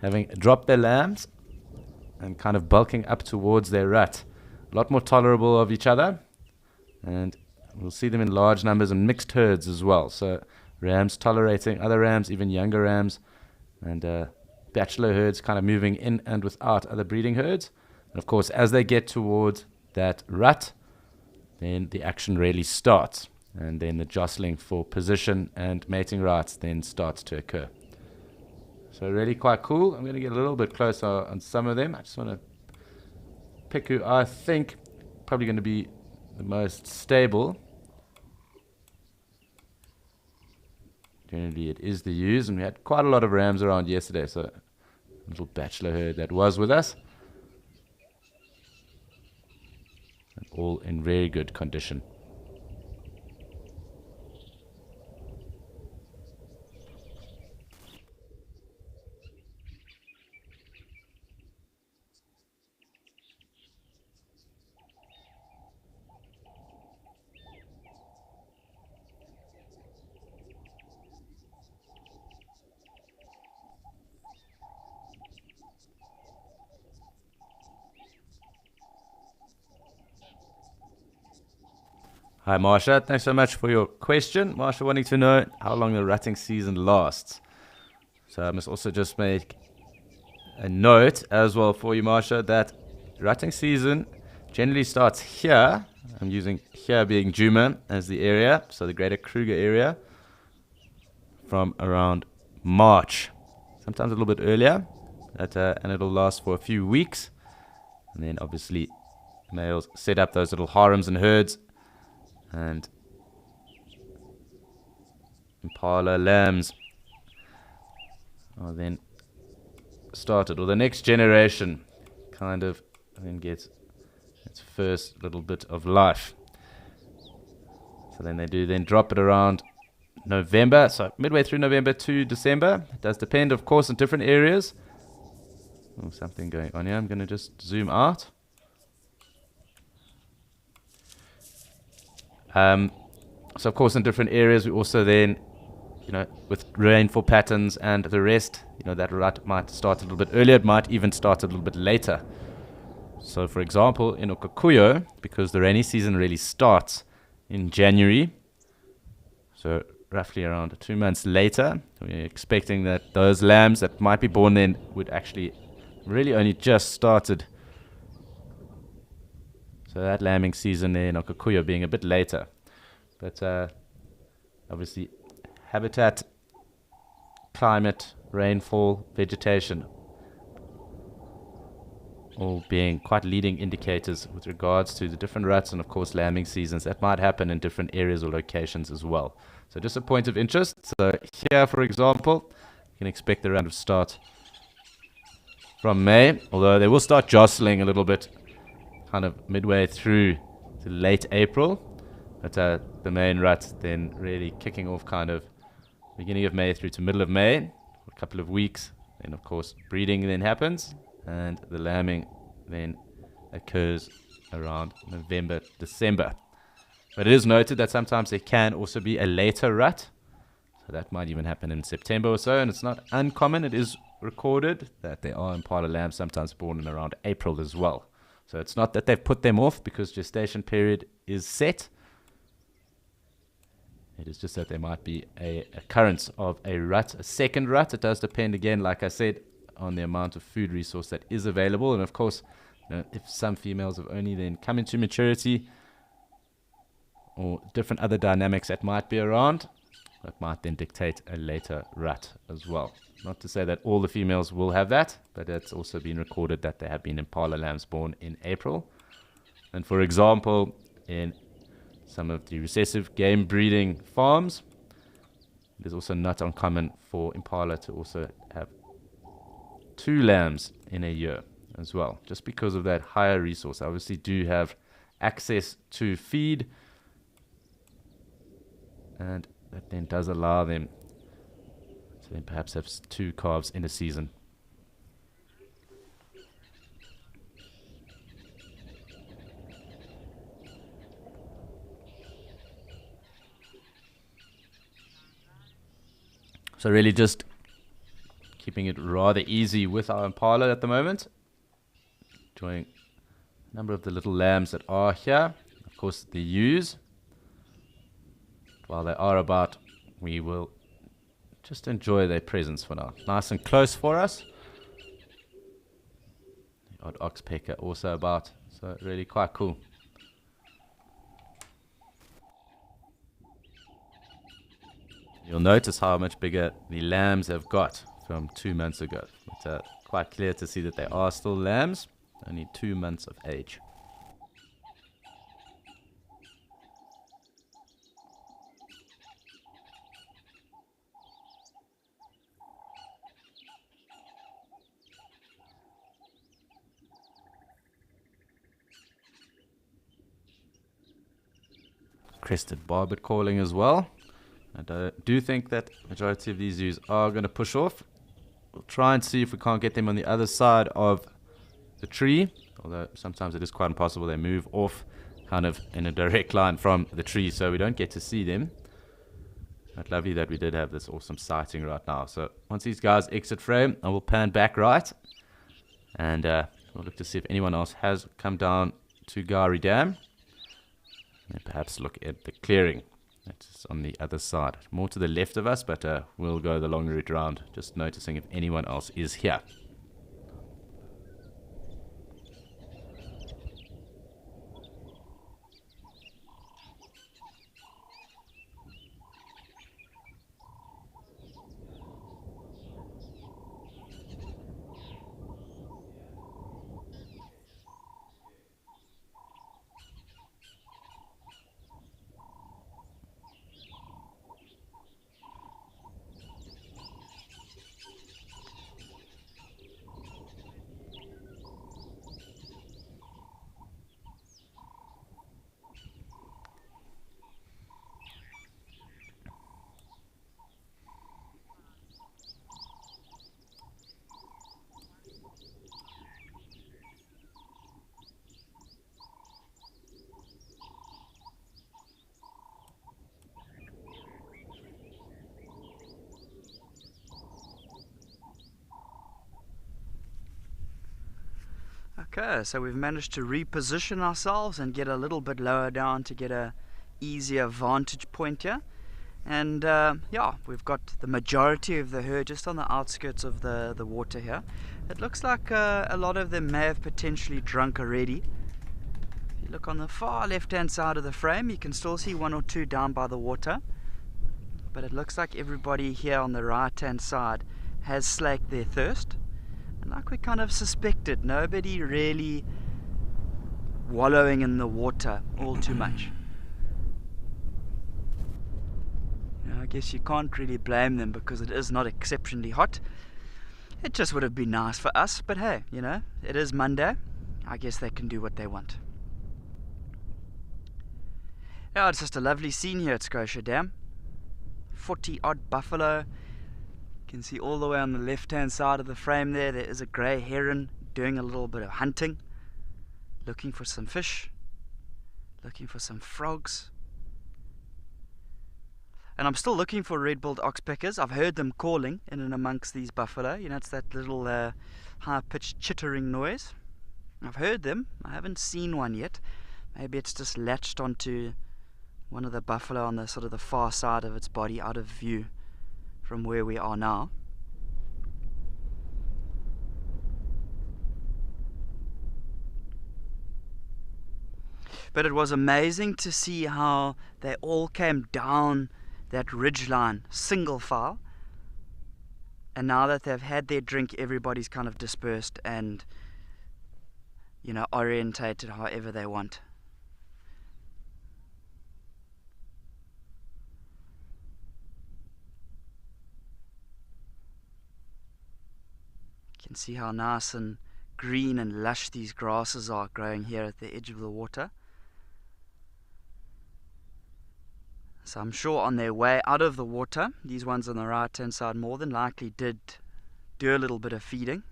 A: having dropped their lambs and kind of bulking up towards their rut. A lot more tolerable of each other, and we'll see them in large numbers and mixed herds as well. So rams tolerating other rams, even younger rams, and bachelor herds kind of moving in and without other breeding herds. And of course, as they get towards that rut, then the action really starts. And then the jostling for position and mating rights then starts to occur. So really quite cool. I'm going to get a little bit closer on some of them. I just want to pick who I think probably going to be the most stable. Generally, it is the ewes, and we had quite a lot of rams around yesterday, so a little bachelor herd that was with us. And all in very good condition. Hi Marsha, thanks so much for your question. Marsha wanting to know how long the rutting season lasts. So I must also just make a note as well for you, Marsha, that rutting season generally starts here. I'm using here being Djuma as the area, so the greater Kruger area, from around March. Sometimes a little bit earlier, and it'll last for a few weeks. And then obviously males set up those little harems and herds, and impala lambs are then started, or the next generation kind of then gets its first little bit of life. So then they do then drop it around November, so midway through November to December. It does depend, of course, on different areas. Oh, something going on here. I'm going to just zoom out. So of course in different areas we also then, with rainfall patterns and the rest, that rut might start a little bit earlier, it might even start a little bit later. So for example in Okakuyo, because the rainy season really starts in January, so roughly around 2 months later, we're expecting that those lambs that might be born then would actually really only just started. So So that lambing season there in Okakuyo being a bit later. But obviously habitat, climate, rainfall, vegetation, all being quite leading indicators with regards to the different ruts and of course lambing seasons that might happen in different areas or locations as well. So just a point of interest. So here, for example, you can expect the round to start from May, although they will start jostling a little bit kind of midway through to late April. But the main rut then really kicking off kind of beginning of May through to middle of May, for a couple of weeks. Then of course breeding then happens, and the lambing then occurs around November, December. But it is noted that sometimes there can also be a later rut. So that might even happen in September or so, and it's not uncommon. It is recorded that there are Impala lambs sometimes born in around April as well. So it's not that they've put them off because gestation period is set. It is just that there might be a occurrence of a rut, a second rut. It does depend, again, like I said, on the amount of food resource that is available. And of course, if some females have only then come into maturity or different other dynamics that might be around, that might then dictate a later rut as well. Not to say that all the females will have that, but it's also been recorded that there have been Impala lambs born in April. And for example, in some of the recessive game breeding farms, it is also not uncommon for Impala to also have 2 lambs in a year as well, just because of that higher resource. Obviously do have access to feed, and that then does allow them to then perhaps have 2 calves in a season. So really just keeping it rather easy with our Impala at the moment. Enjoying a number of the little lambs that are here. Of course, the ewes. While they are about, we will just enjoy their presence for now. Nice and close for us. The odd oxpecker also about. So really quite cool. You'll notice how much bigger the lambs have got from 2 months ago. It's quite clear to see that they are still lambs, only 2 months of age. Crested barbet calling as well. I do think that majority of these ewes are going to push off. We'll try and see if we can't get them on the other side of the tree, although sometimes it is quite impossible. They move off kind of in a direct line from the tree, so we don't get to see them. But lovely that we did have this awesome sighting right now. So once these guys exit frame, I will pan back right, and we'll look to see if anyone else has come down to Gari Dam, and perhaps look at the clearing. It's on the other side, more to the left of us, but we'll go the long route round, just noticing if anyone else is here.
D: Okay, so we've managed to reposition ourselves and get a little bit lower down to get a easier vantage point here. And yeah, we've got the majority of the herd just on the outskirts of the water here. It looks like a lot of them may have potentially drunk already. You look on the far left-hand side of the frame, you can still see one or two down by the water. But it looks like everybody here on the right-hand side has slaked their thirst. And like we kind of suspected, nobody really wallowing in the water all too much. I guess you can't really blame them because it is not exceptionally hot. It just would have been nice for us, but hey, it is Monday. I guess they can do what they want. Yeah, it's just a lovely scene here at Scotia Dam. 40 odd buffalo. You can see all the way on the left hand side of the frame there is a grey heron doing a little bit of hunting, looking for some fish, looking for some frogs. And I'm still looking for red-billed oxpeckers. I've heard them calling in and amongst these buffalo. It's that little high-pitched chittering noise. I've heard them. I haven't seen one yet. Maybe it's just latched onto one of the buffalo on the sort of the far side of its body, out of view from where we are now. But it was amazing to see how they all came down that ridge line, single file, and now that they've had their drink, everybody's kind of dispersed and orientated however they want. You can see how nice and green and lush these grasses are growing here at the edge of the water. So I'm sure on their way out of the water, these ones on the right hand side more than likely did do a little bit of feeding.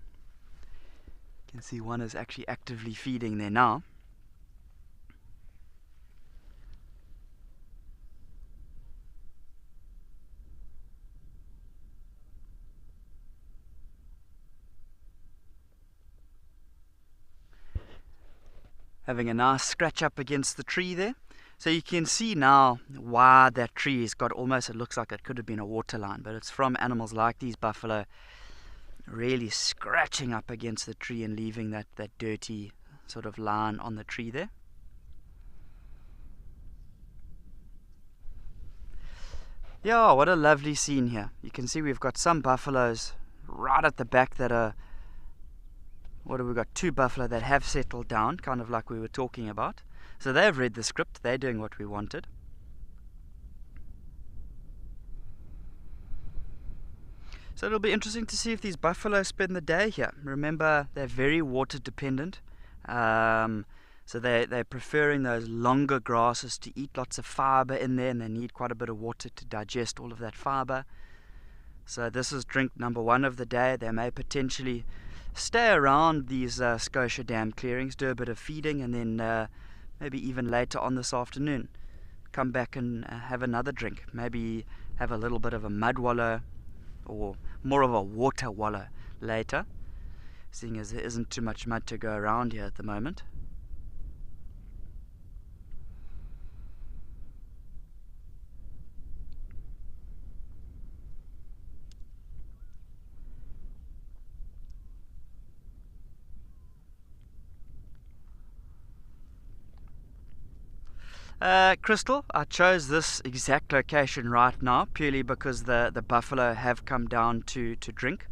D: You can see one is actually actively feeding there now. Having a nice scratch up against the tree there. So you can see now why that tree has got almost, it looks like it could have been a water line, but it's from animals like these buffalo really scratching up against the tree and leaving that dirty sort of line on the tree there. Yeah, what a lovely scene here. You can see we've got some buffaloes right at the back that are, what have we got? Two buffalo that have settled down, kind of like we were talking about. So they've read the script, they're doing what we wanted. So it'll be interesting to see if these buffalo spend the day here. Remember, they're very water dependent. So they're preferring those longer grasses to eat lots of fiber in there, and they need quite a bit of water to digest all of that fiber. So this is drink number one of the day. They may potentially stay around these Scotia Dam clearings, do a bit of feeding, and then maybe even later on this afternoon come back and have another drink. Maybe have a little bit of a mud wallow or more of a water wallow later, seeing as there isn't too much mud to go around here at the moment. Crystal, I chose this exact location right now purely because the buffalo have come down to drink.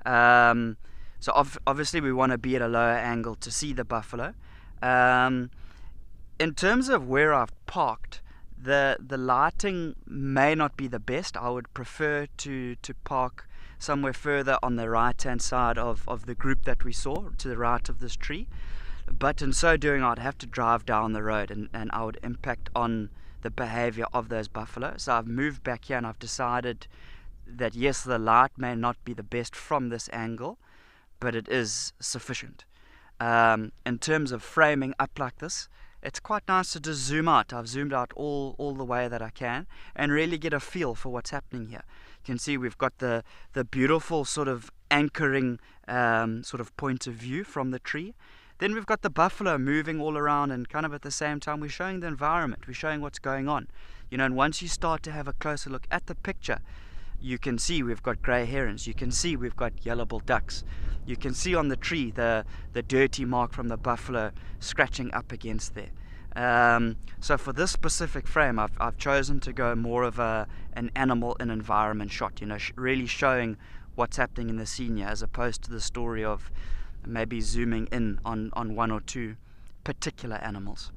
D: So obviously we want to be at a lower angle to see the buffalo. In terms of where I've parked, the lighting may not be the best. I would prefer to park somewhere further on the right hand side of the group that we saw, to the right of this tree. But in so doing, I'd have to drive down the road and I would impact on the behavior of those buffalo. So I've moved back here and I've decided that yes, the light may not be the best from this angle, but it is sufficient. In terms of framing up like this, it's quite nice to just zoom out. I've zoomed out all the way that I can and really get a feel for what's happening here. You can see we've got the beautiful sort of anchoring sort of point of view from the tree. Then we've got the buffalo moving all around, and kind of at the same time we're showing the environment, we're showing what's going on. And once you start to have a closer look at the picture, you can see we've got grey herons, you can see we've got yellow-billed ducks, you can see on the tree the dirty mark from the buffalo scratching up against there. So for this specific frame, I've chosen to go more of an animal and environment shot, really showing what's happening in the scene here, as opposed to the story of maybe zooming in on one or two particular animals.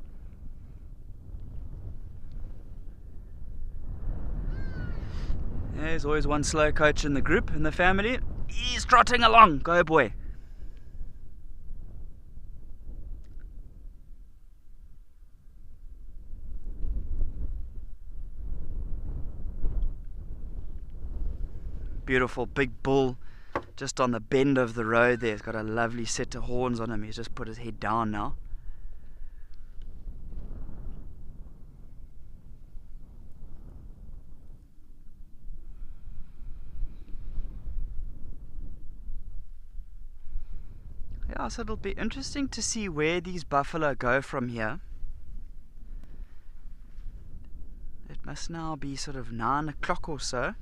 D: There's always one slow coach in the group, in the family. He's trotting along. Go, boy. Beautiful big bull just on the bend of the road there. He's got a lovely set of horns on him. He's just put his head down now. Yeah, so it'll be interesting to see where these buffalo go from here. It must now be sort of 9 o'clock or so.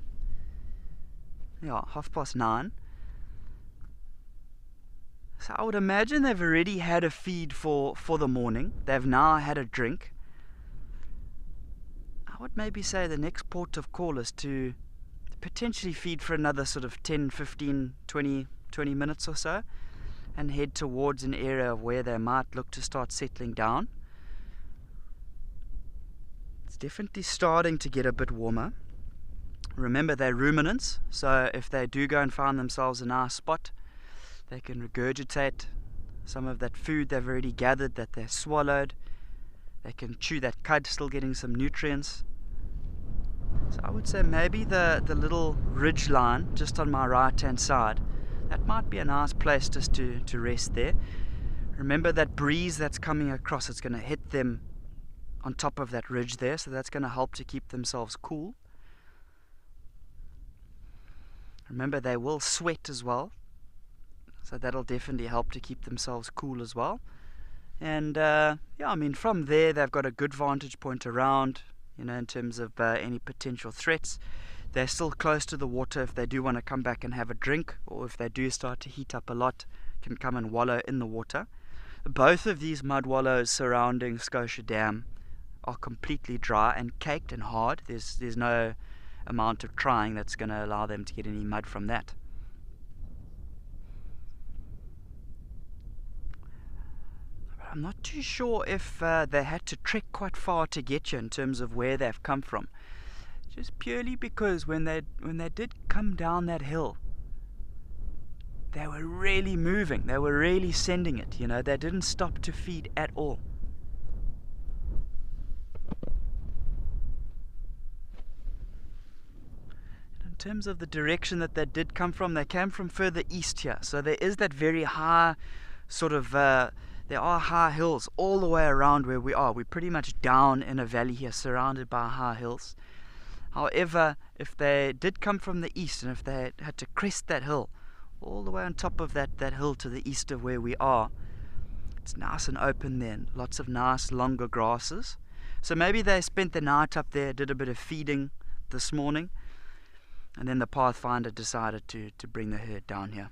D: Yeah, 9:30. So I would imagine they've already had a feed for the morning. They've now had a drink. I would maybe say the next port of call is to potentially feed for another sort of 10, 15, 20 minutes or so, and head towards an area where they might look to start settling down. It's definitely starting to get a bit warmer. Remember, they're ruminants, so if they do go and find themselves a nice spot, they can regurgitate some of that food they've already gathered, that they've swallowed. They can chew that cud, still getting some nutrients. So I would say maybe the little ridge line just on my right hand side, that might be a nice place just to rest there. Remember that breeze that's coming across, it's going to hit them on top of that ridge there, so that's going to help to keep themselves cool. Remember, they will sweat as well, so that'll definitely help to keep themselves cool as well. And yeah, I mean, from there they've got a good vantage point around, in terms of any potential threats. They're still close to the water if they do want to come back and have a drink, or if they do start to heat up a lot, can come and wallow in the water. Both of these mud wallows surrounding Scotia Dam are completely dry and caked and hard. There's no amount of trying that's going to allow them to get any mud from that. But I'm not too sure if they had to trek quite far to get you in terms of where they've come from. Just purely because when they did come down that hill, they were really moving. They were really sending it. They didn't stop to feed at all. In terms of the direction that they did come from, they came from further east here. So there is that very high sort of, there are high hills all the way around where we are. We're pretty much down in a valley here, surrounded by high hills. However, if they did come from the east, and if they had to crest that hill, all the way on top of that hill to the east of where we are, it's nice and open then, lots of nice longer grasses. So maybe they spent the night up there, did a bit of feeding this morning, and then the Pathfinder decided to bring the herd down here.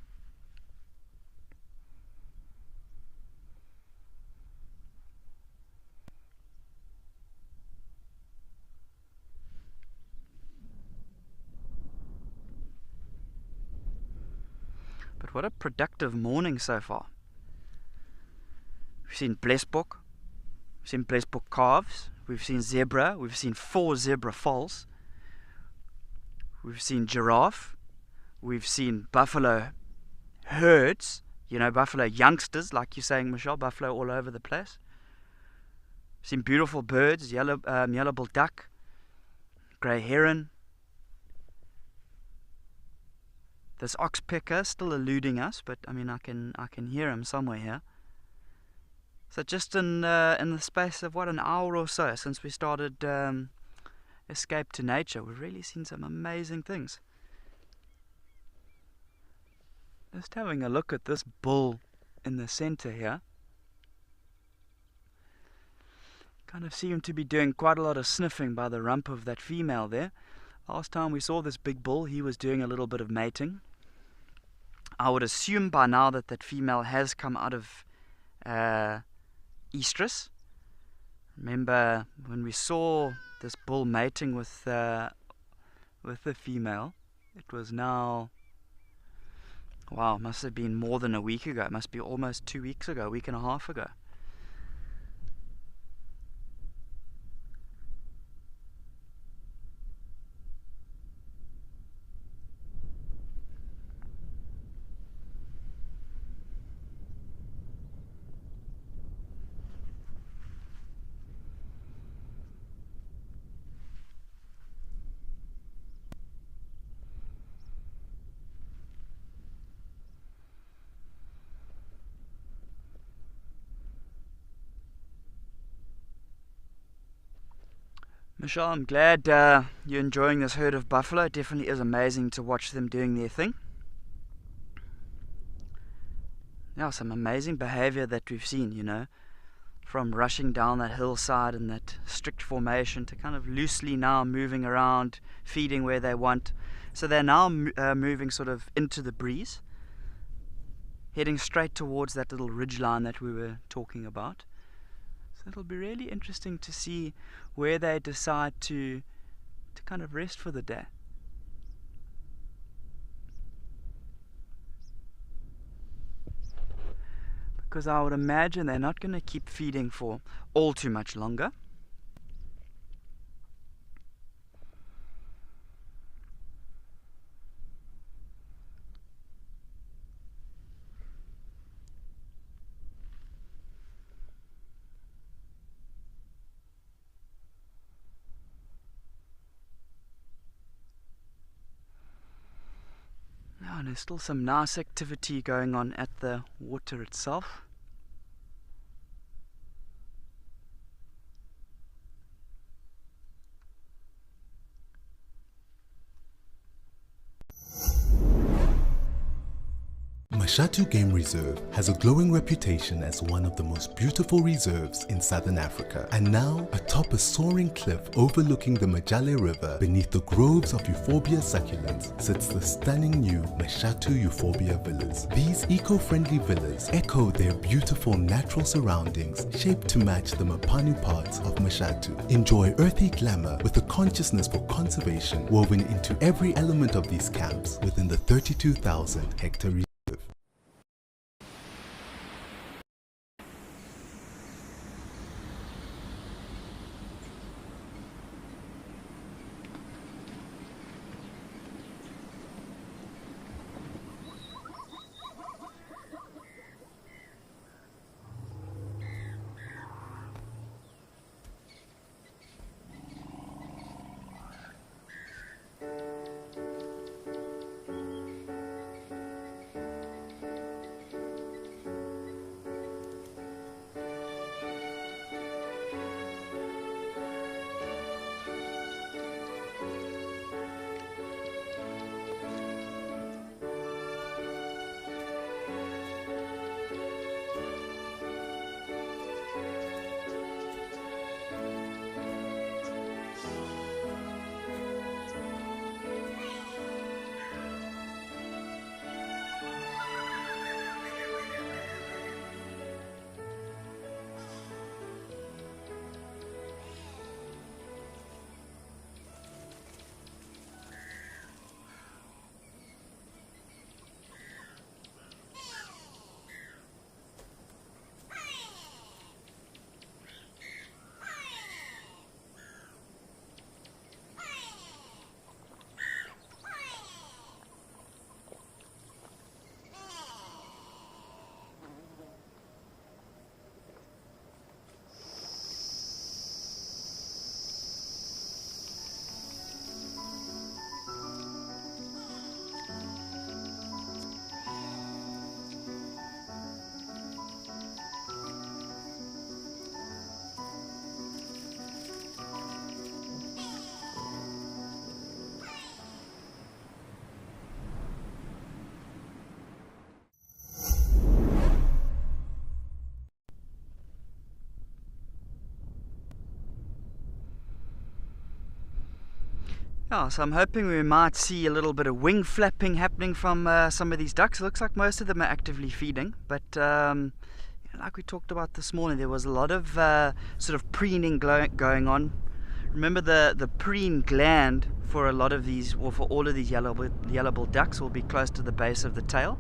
D: But what a productive morning so far. We've seen blesbok, we've seen blesbok calves, we've seen zebra, we've seen 4 zebra foals, we've seen giraffe, we've seen buffalo herds, buffalo youngsters, like you're saying, Michelle, buffalo all over the place. We've seen beautiful birds, yellow-billed duck, grey heron. This oxpecker still eluding us, but I mean I can hear him somewhere here. So just in the space of an hour or so since we started Escape to Nature, we've really seen some amazing things. Just having a look at this bull in the center here. Kind of seem to be doing quite a lot of sniffing by the rump of that female there. Last time we saw this big bull, he was doing a little bit of mating. I would assume by now that female has come out of estrus. Remember when we saw this bull mating with the female, it was now, wow, must have been more than a week ago. It must be almost 2 weeks ago, a week and a half ago. Michelle, I'm glad you're enjoying this herd of buffalo. It definitely is amazing to watch them doing their thing. Yeah, some amazing behavior that we've seen, you know, from rushing down that hillside in that strict formation to kind of loosely now moving around, feeding where they want. So they're now moving sort of into the breeze, heading straight towards that little ridge line that we were talking about. So it'll be really interesting to see where they decide to kind of rest for the day. Because I would imagine they're not going to keep feeding for all too much longer. And there's still some nice activity going on at the water itself.
B: Mashatu Game Reserve has a glowing reputation as one of the most beautiful reserves in southern Africa. And now, atop a soaring cliff overlooking the Majale River, beneath the groves of euphorbia succulents, sits the stunning new Mashatu Euphorbia Villas. These eco-friendly villas echo their beautiful natural surroundings, shaped to match the Mapanu parts of Mashatu. Enjoy earthy glamour with a consciousness for conservation woven into every element of these camps within the 32,000 hectare reserve.
D: Yeah, so I'm hoping we might see a little bit of wing flapping happening from some of these ducks. It looks like most of them are actively feeding, but like we talked about this morning, there was a lot of sort of preening going on. Remember, the preen gland for a lot of these, or for all of these yellow-billed ducks, will be close to the base of the tail.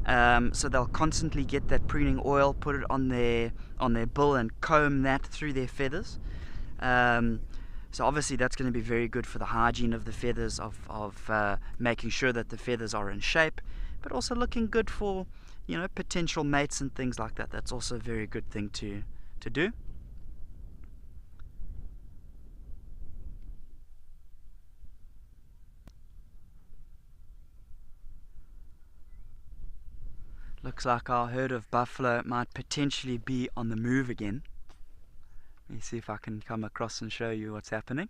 D: So they'll constantly get that preening oil, put it on their bill, and comb that through their feathers. So obviously that's going to be very good for the hygiene of the feathers, of making sure that the feathers are in shape, but also looking good for, you know, potential mates and things like that. That's also a very good thing to do. Looks like our herd of buffalo might potentially be on the move again. Let me see if I can come across and show you what's happening.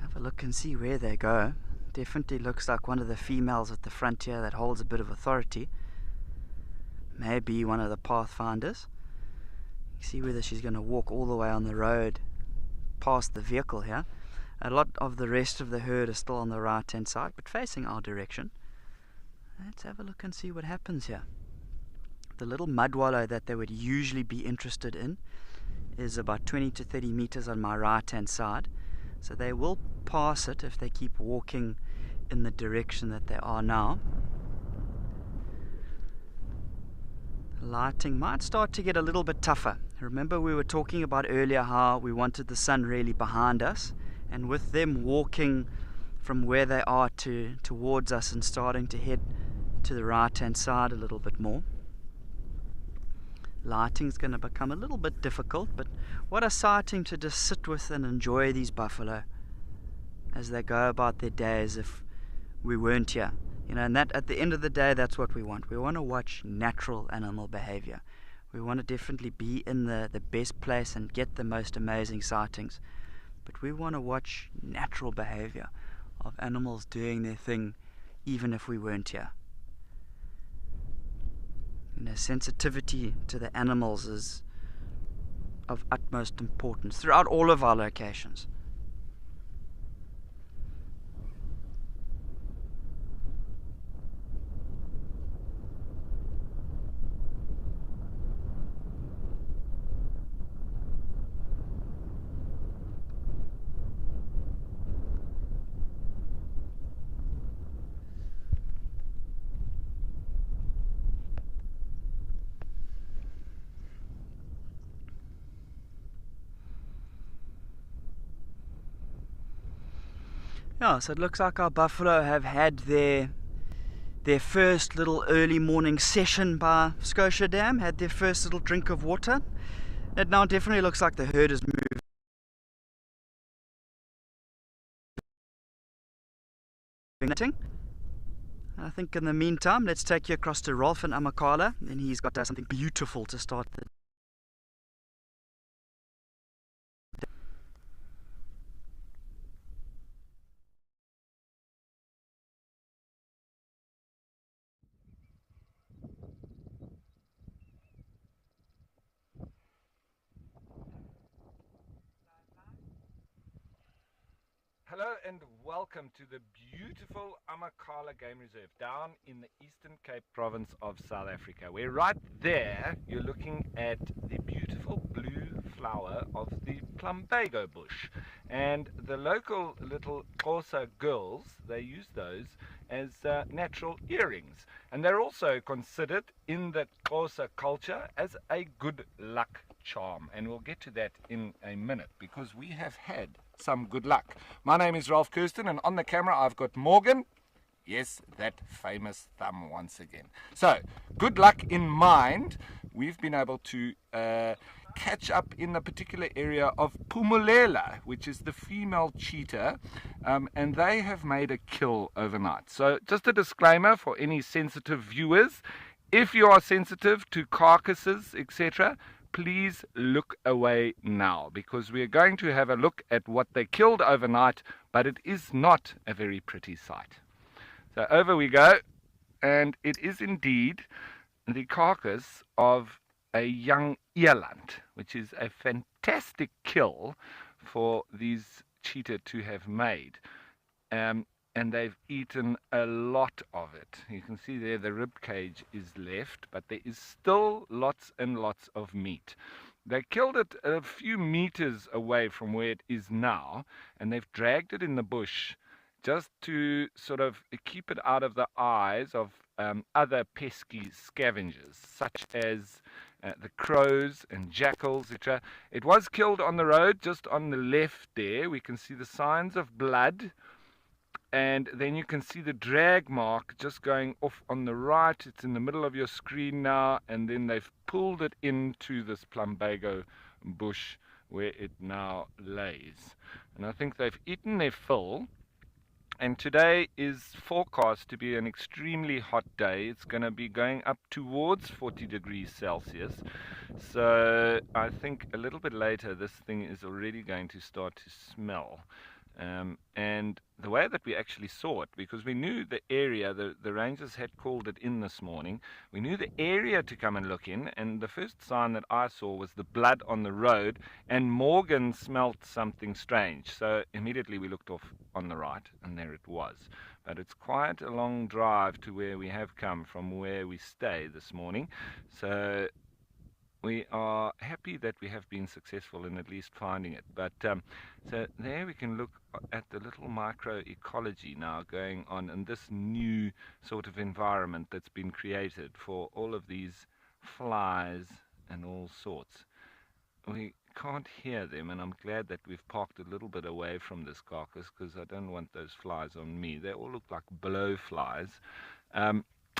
D: Have a look and see where they go. Definitely looks like one of the females at the front here that holds a bit of authority. Maybe one of the pathfinders. See whether she's going to walk all the way on the road past the vehicle here. A lot of the rest of the herd is still on the right hand side, but facing our direction. Let's have a look and see what happens here. The little mud wallow that they would usually be interested in is about 20 to 30 meters on my right hand side. So they will pass it if they keep walking in the direction that they are now. Lighting might start to get a little bit tougher. Remember, we were talking about earlier how we wanted the sun really behind us, and with them walking from where they are towards us and starting to head to the right hand side a little bit more, lighting is going to become a little bit difficult. But what a sighting to just sit with and enjoy these buffalo as they go about their day as if we weren't here. You know, and that, at the end of the day, that's what we want. We want to watch natural animal behavior. We want to definitely be in the best place and get the most amazing sightings. But we want to watch natural behavior of animals doing their thing, even if we weren't here. You know, sensitivity to the animals is of utmost importance throughout all of our locations. Yeah, so it looks like our buffalo have had their first little early morning session by Scotia Dam, had their first little drink of water. It now definitely looks like the herd has moved. I think in the meantime, let's take you across to Rolf and Amakala, and he's got something beautiful to start the
E: Hello and welcome to the beautiful Amakala Game Reserve down in the Eastern Cape province of South Africa, where right there you're looking at the beautiful blue flower of the plumbago bush. And the local little Xhosa girls, they use those as natural earrings. And they're also considered in the Xhosa culture as a good luck charm. And we'll get to that in a minute because we have had some good luck. My name is Ralph Kirsten, and on the camera I've got Morgan. Yes, that famous thumb once again. So, good luck in mind. We've been able to catch up in the particular area of Pumulela, which is the female cheetah, and they have made a kill overnight. So, just a disclaimer for any sensitive viewers. If you are sensitive to carcasses, etc., please look away now, because we are going to have a look at what they killed overnight, but it is not a very pretty sight. So over we go, and it is indeed the carcass of a young eland, which is a fantastic kill for these cheetah to have made. And they've eaten a lot of it. You can see there the rib cage is left, but there is still lots and lots of meat. They killed it a few meters away from where it is now, and they've dragged it in the bush just to sort of keep it out of the eyes of other pesky scavengers, such as the crows and jackals, etc. It was killed on the road, just on the left there. We can see the signs of blood. And then you can see the drag mark just going off on the right. It's in the middle of your screen now, and then they've pulled it into this plumbago bush where it now lays. And I think they've eaten their fill. And today is forecast to be an extremely hot day. It's going to be going up towards 40 degrees Celsius. So I think a little bit later this thing is already going to start to smell. And the way that we actually saw it, because we knew the area, the rangers had called it in this morning, we knew the area to come and look in, and the first sign that I saw was the blood on the road, and Morgan smelt something strange. So immediately we looked off on the right, and there it was. But it's quite a long drive to where we have come from where we stay this morning. So we are happy that we have been successful in at least finding it. But so there we can look at the little microecology now going on in this new sort of environment that's been created for all of these flies and all sorts. We can't hear them, and I'm glad that we've parked a little bit away from this carcass, because I don't want those flies on me. They all look like blowflies.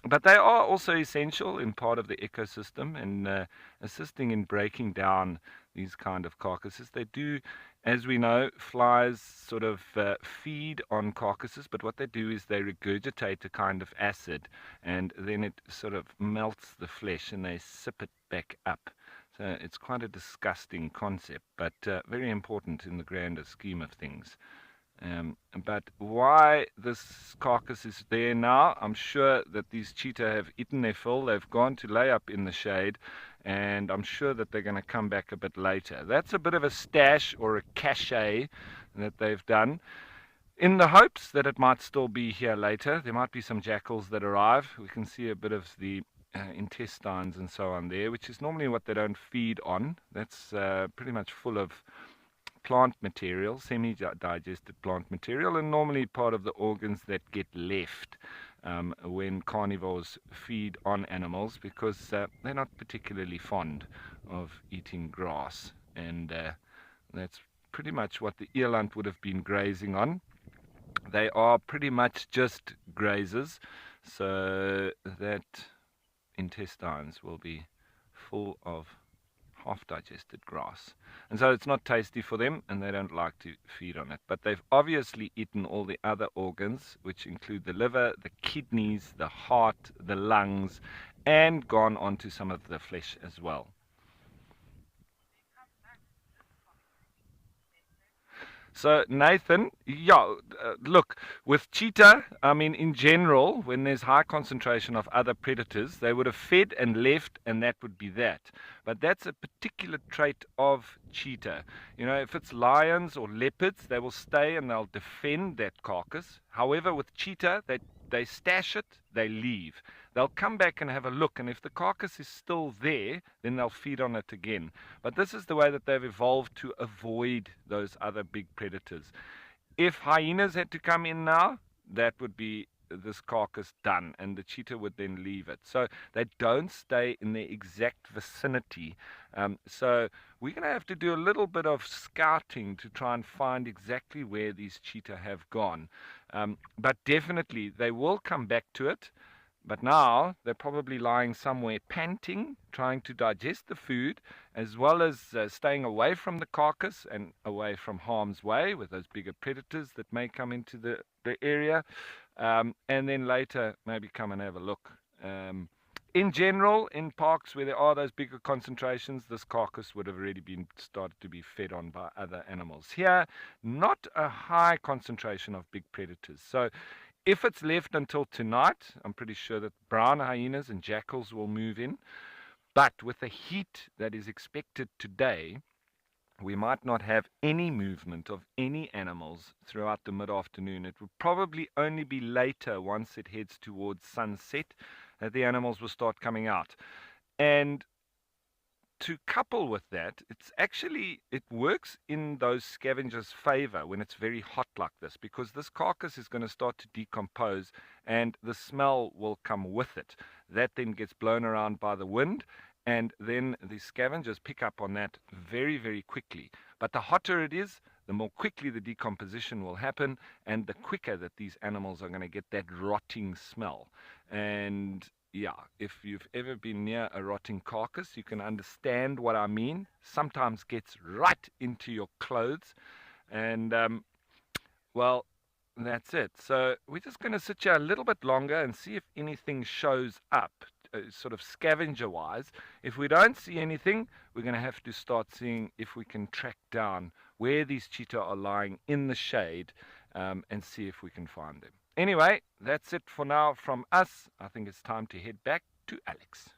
E: But they are also essential in part of the ecosystem and assisting in breaking down these kind of carcasses. They do, as we know, flies sort of feed on carcasses, but what they do is they regurgitate a kind of acid, and then it sort of melts the flesh and they sip it back up. So it's quite a disgusting concept, but very important in the grander scheme of things. But why this carcass is there now, I'm sure that these cheetah have eaten their fill. They've gone to lay up in the shade, and I'm sure that they're going to come back a bit later. That's a bit of a stash or a cache that they've done, in the hopes that it might still be here later. There might be some jackals that arrive. We can see a bit of the intestines and so on there, which is normally what they don't feed on. That's pretty much full of plant material, semi-digested plant material, and normally part of the organs that get left when carnivores feed on animals, because they're not particularly fond of eating grass, and that's pretty much what the eland would have been grazing on. They are pretty much just grazers, so that intestines will be full of half-digested grass, and so it's not tasty for them, and they don't like to feed on it. But they've obviously eaten all the other organs, which include the liver, the kidneys, the heart, the lungs, and gone on to some of the flesh as well. So Nathan, look, with cheetah, I mean, in general, when there's high concentration of other predators, they would have fed and left, and that would be that. But that's a particular trait of cheetah. You know, if it's lions or leopards, they will stay and they'll defend that carcass. However, with cheetah, they stash it, they leave. They'll come back and have a look, and if the carcass is still there, then they'll feed on it again. But this is the way that they've evolved to avoid those other big predators. If hyenas had to come in now, that would be this carcass done, and the cheetah would then leave it. So they don't stay in the exact vicinity. So we're going to have to do a little bit of scouting to try and find exactly where these cheetah have gone. But definitely they will come back to it. But now they're probably lying somewhere panting, trying to digest the food, as well as staying away from the carcass and away from harm's way with those bigger predators that may come into the area. And then later maybe come and have a look. in general, in parks where there are those bigger concentrations, this carcass would have already been started to be fed on by other animals. Here, not a high concentration of big predators. So if it's left until tonight, I'm pretty sure that brown hyenas and jackals will move in. But with the heat that is expected today, we might not have any movement of any animals throughout the mid-afternoon. It will probably only be later, once it heads towards sunset, that the animals will start coming out. And to couple with that, it works in those scavengers' favor when it's very hot like this, because this carcass is going to start to decompose and the smell will come with it. That then gets blown around by the wind, and then the scavengers pick up on that very, very quickly. But the hotter it is, the more quickly the decomposition will happen, and the quicker that these animals are going to get that rotting smell. And yeah, if you've ever been near a rotting carcass, you can understand what I mean. Sometimes gets right into your clothes. And, well, that's it. So we're just going to sit here a little bit longer and see if anything shows up, sort of scavenger-wise. If we don't see anything, we're going to have to start seeing if we can track down where these cheetah are lying in the shade, and see if we can find them. Anyway, that's it for now from us. I think it's time to head back to Alex.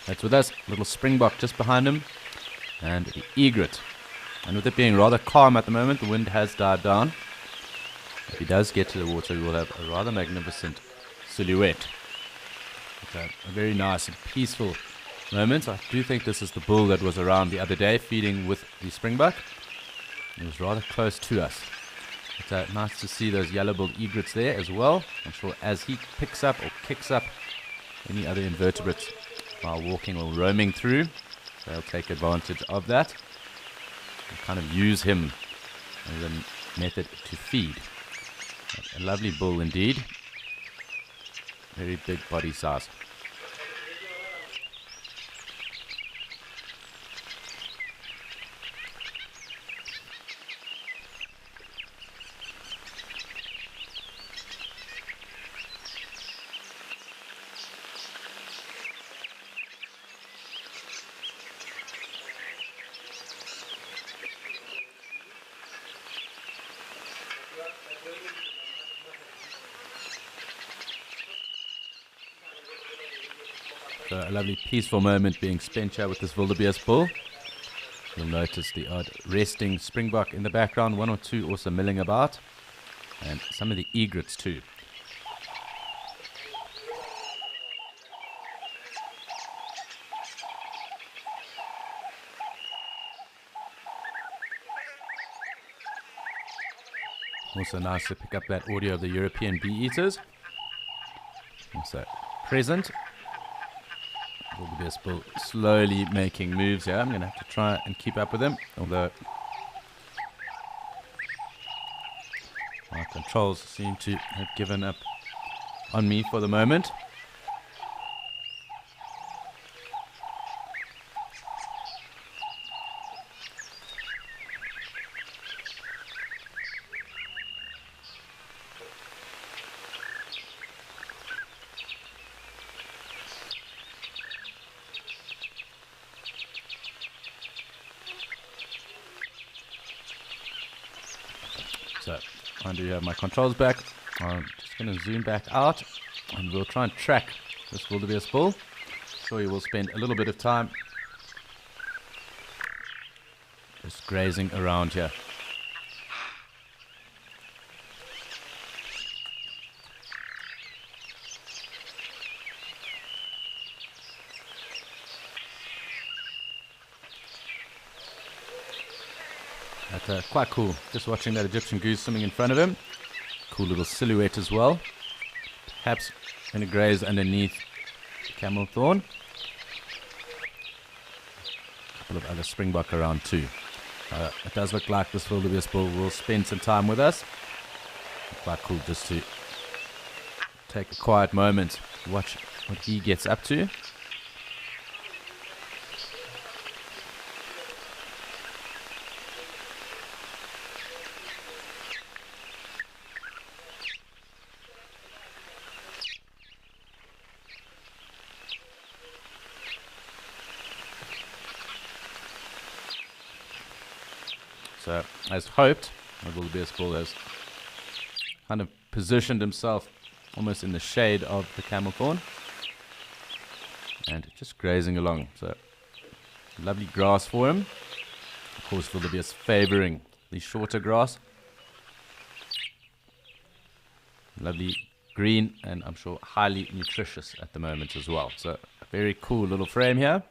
A: That's with us, little springbok just behind him, and the egret. And with it being rather calm at the moment, the wind has died down. If he does get to the water, he will have a rather magnificent silhouette. It's a very nice and peaceful moment. I do think this is the bull that was around the other day feeding with the springbok. It was rather close to us. It's nice to see those yellow-billed egrets there as well. I'm sure as he picks up or kicks up any other invertebrates while walking or roaming through, they'll take advantage of that and kind of use him as a method to feed. A lovely bull indeed. Very big body size. So a lovely peaceful moment being spent here with this wildebeest bull. You'll notice the odd resting springbok in the background, one or two also milling about, and some of the egrets too. Also nice to pick up that audio of the European bee-eaters. Also present. Wildebeest bull slowly making moves here. I'm going to have to try and keep up with him, although my controls seem to have given up on me for the moment. So I do have my controls back. I'm just going to zoom back out and we'll try and track this wildebeest bull. Sure, you will spend a little bit of time just grazing around here. That's quite cool, just watching that Egyptian goose swimming in front of him. Cool little silhouette as well. Perhaps going to graze underneath camel thorn. A couple of other springbok around too. It does look like this wildebeest bull will spend some time with us. Quite cool just to take a quiet moment, watch what he gets up to. So, as hoped, the wildebeest bull has kind of positioned himself almost in the shade of the camel thorn and just grazing along. So, lovely grass for him. Of course, wildebeest favoring the shorter grass. Lovely green and I'm sure highly nutritious at the moment as well. So, a very cool little frame here.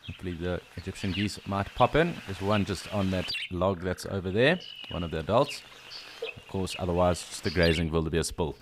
A: Hopefully the Egyptian geese might pop in. There's one just on that log that's over there, one of the adults. Of course, otherwise just the grazing wildebeest bull.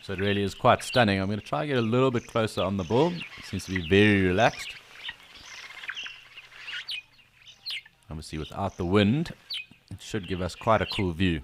A: So it really is quite stunning. I'm going to try and get a little bit closer on the bull. It seems to be very relaxed. Obviously without the wind, it should give us quite a cool view.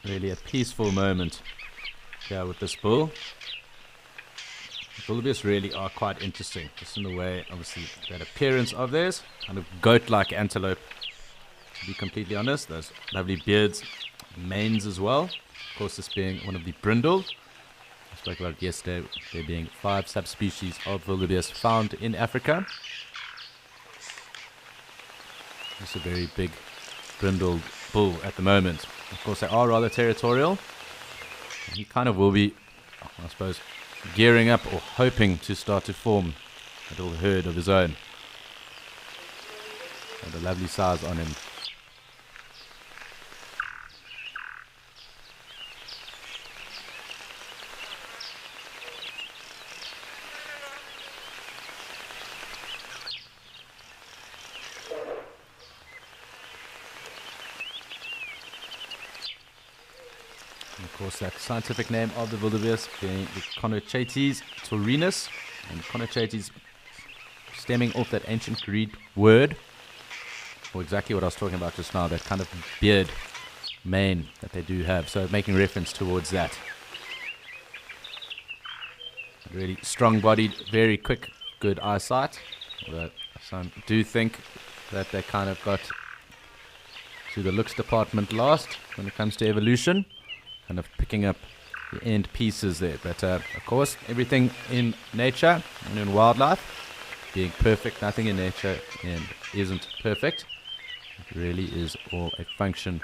A: Really a peaceful moment here with this bull. Wildebeest really are quite interesting, just in the way, obviously, that appearance of theirs, kind of goat-like antelope, to be completely honest. Those lovely beards, manes as well. Of course, this being one of the brindle. I spoke about it yesterday, there being 5 subspecies of wildebeest found in Africa. It's a very big brindled bull at the moment. Of course, they are rather territorial. He kind of will be, I suppose, gearing up or hoping to start to form a little herd of his own. And a lovely size on him. Of course, that scientific name of the wildebeest being the Conochaetes taurinus, and Conochaetes stemming off that ancient Greek word for exactly what I was talking about just now, that kind of beard mane that they do have, so making reference towards that. Really strong-bodied, very quick, good eyesight. Although some do think that they kind of got to the looks department last when it comes to evolution. Kind of picking up the end pieces there. But of course, everything in nature and in wildlife being perfect, nothing in nature isn't perfect. It really is all a function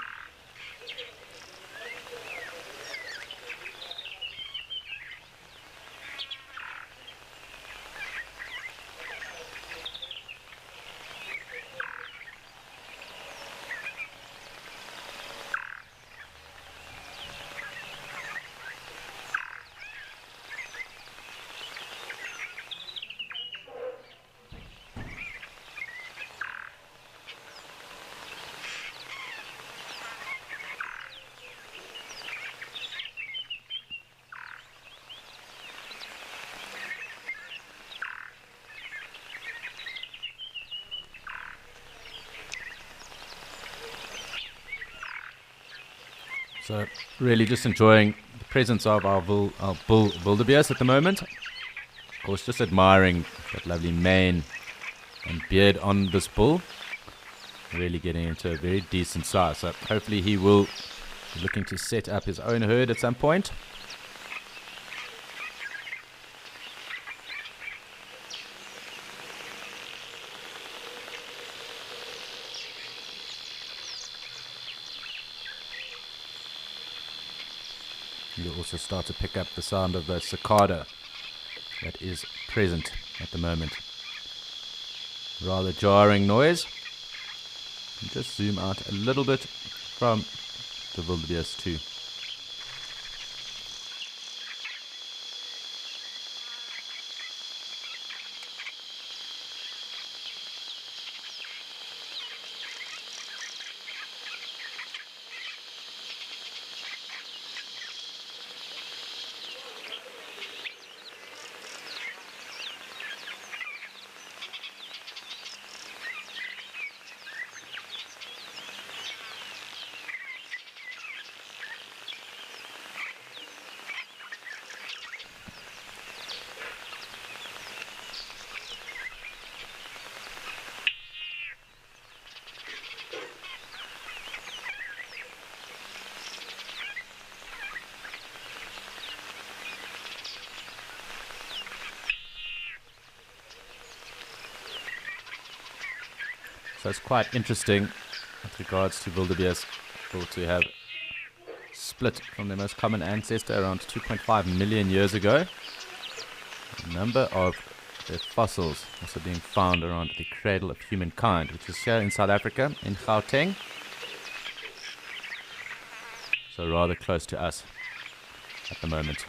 A: So really just enjoying the presence of our bull wildebeest at the moment. Of course, just admiring that lovely mane and beard on this bull. Really getting into a very decent size. So hopefully he will be looking to set up his own herd at some point. You'll also start to pick up the sound of the cicada that is present at the moment. Rather jarring noise. And just zoom out a little bit from the wildebeest too. So it's quite interesting with regards to wildebeest to have split from their most common ancestor around 2.5 million years ago. A number of their fossils also being found around the cradle of humankind, which is here in South Africa, in Gauteng. So rather close to us at the moment.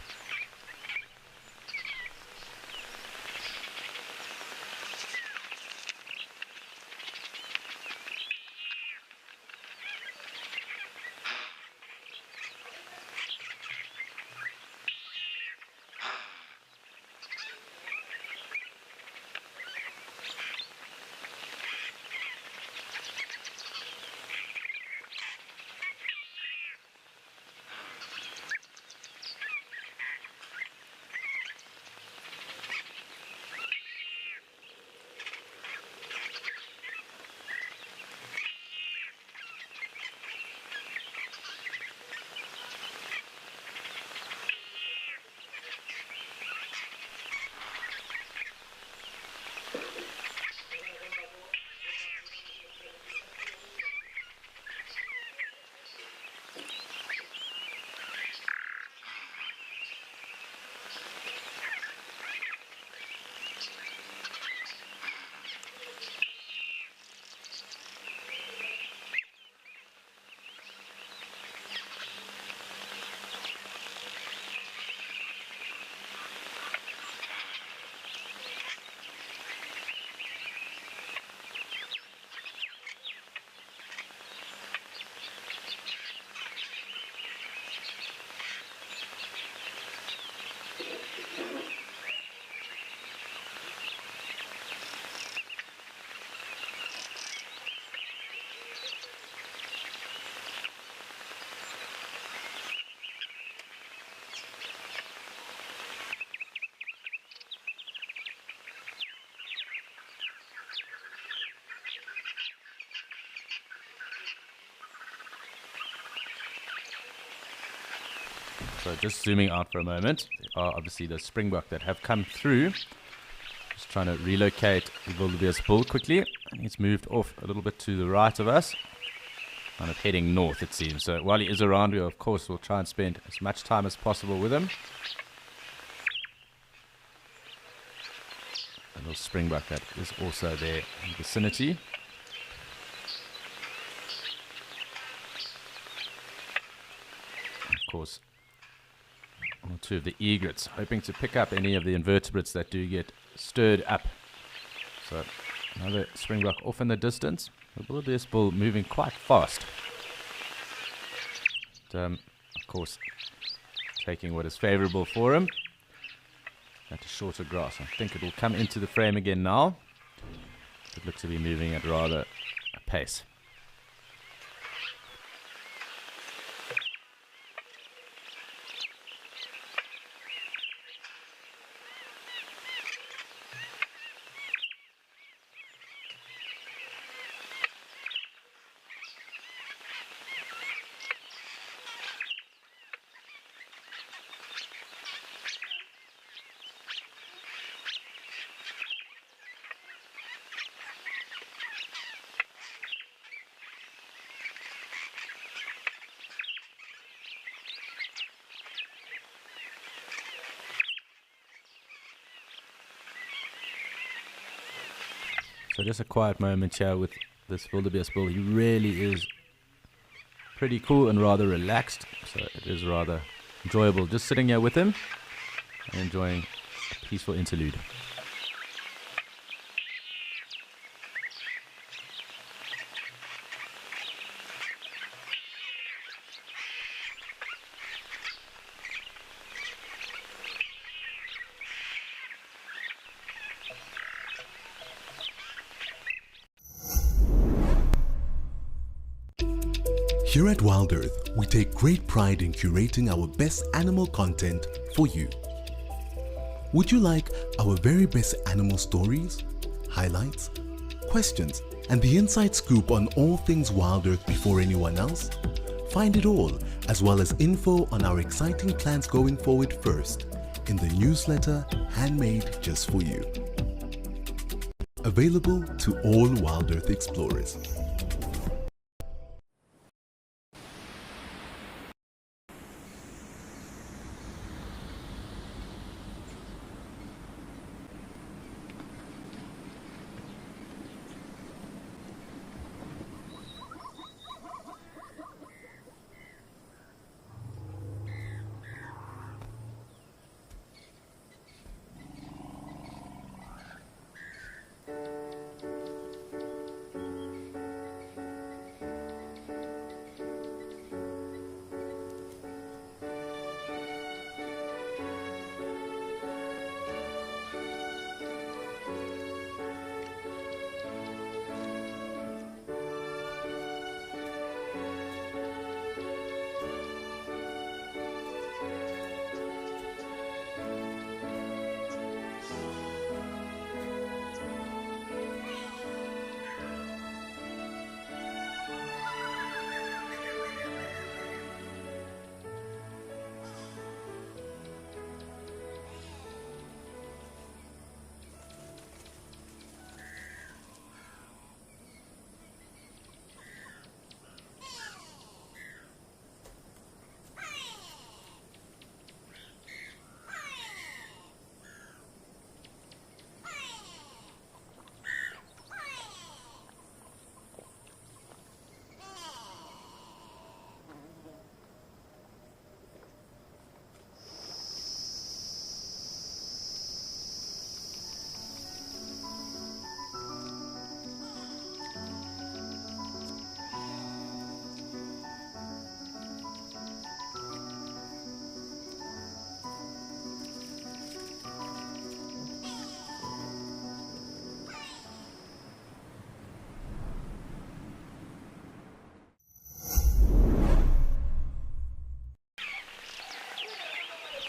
A: So just zooming out for a moment, there are obviously the springbok that have come through. Just trying to relocate the wildebeest bull quickly. And he's moved off a little bit to the right of us. Kind of heading north, it seems. So while he is around, we of course will try and spend as much time as possible with him. A little springbok that is also there in the vicinity. Of course, one or two of the egrets, hoping to pick up any of the invertebrates that do get stirred up. So another springbok off in the distance. The wildebeest bull moving quite fast. But, of course, taking what is favorable for him. At a shorter grass. I think it will come into the frame again now. It looks to be moving at rather a pace. So just a quiet moment here with this wildebeest bull. He really is pretty cool and rather relaxed. So it is rather enjoyable just sitting here with him and enjoying a peaceful interlude.
B: Here at Wild Earth, we take great pride in curating our best animal content for you. Would you like our very best animal stories, highlights, questions, and the inside scoop on all things Wild Earth before anyone else? Find it all, as well as info on our exciting plans going forward first, in the newsletter handmade just for you. Available to all Wild Earth explorers.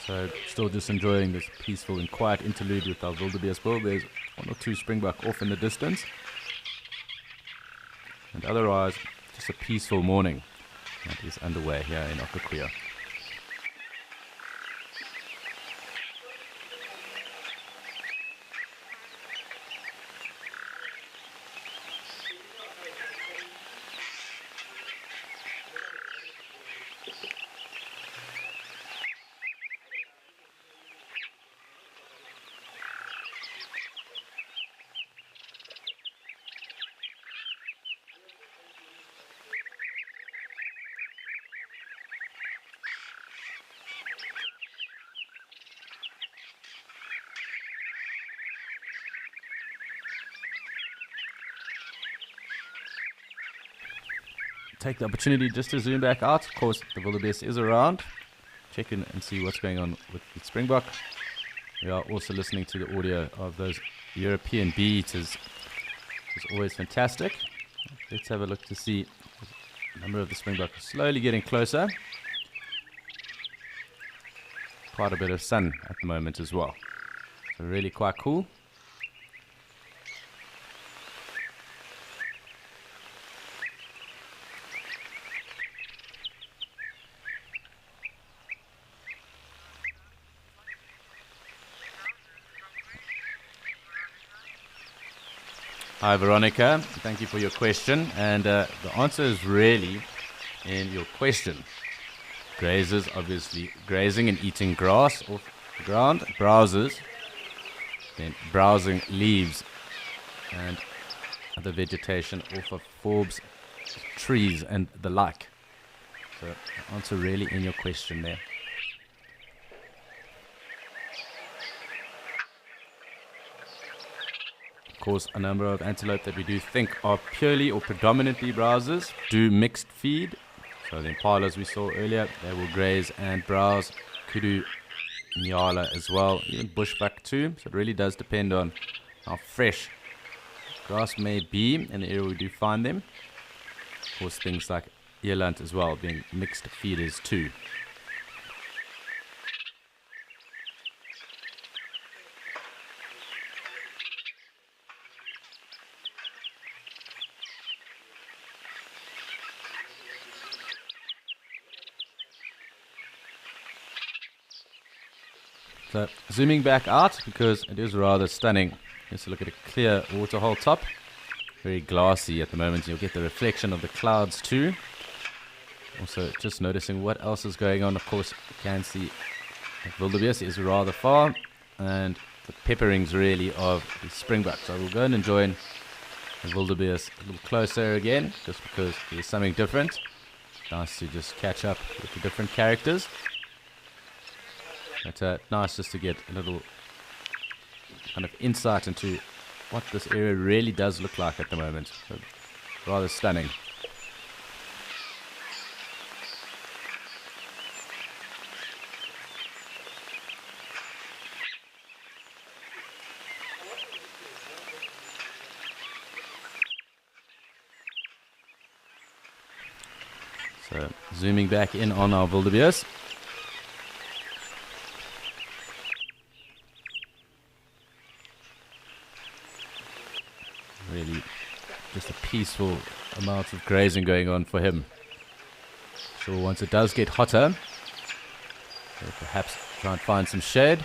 A: So still just enjoying this peaceful and quiet interlude with our wildebeest bull. There's one or two springbok off in the distance. And otherwise, just a peaceful morning that is underway here in Okaukuejo. Take the opportunity just to zoom back out. Of course, the wildebeest is around. Check in and see what's going on with the springbok. We are also listening to the audio of those European beats. It's always fantastic. Let's have a look to see the number of the springbok slowly getting closer. Quite a bit of sun at the moment as well. So really quite cool. Hi Veronica, thank you for your question, and the answer is really in your question. Grazers, obviously grazing and eating grass off the ground. Browsers, then browsing leaves. And the vegetation off of forbs, trees and the like. So answer really in your question there. Of course, a number of antelope that we do think are purely or predominantly browsers do mixed feed. So the impalas we saw earlier, they will graze and browse. Kudu, nyala as well, even bushbuck too. So it really does depend on how fresh grass may be in the area we do find them. Of course, things like eland as well being mixed feeders too. So zooming back out, because it is rather stunning. Just look at a clear waterhole top. Very glassy at the moment. You'll get the reflection of the clouds too. Also just noticing what else is going on. Of course you can see that wildebeest is rather far, and the pepperings really of the springbuck. So we'll go and join the wildebeest a little closer again, just because there's something different. Nice to just catch up with the different characters. But nice just to get a little kind of insight into what this area really does look like at the moment. So, rather stunning. So zooming back in on our wildebeest. Really just a peaceful amount of grazing going on for him. So once it does get hotter, we'll perhaps try and find some shade,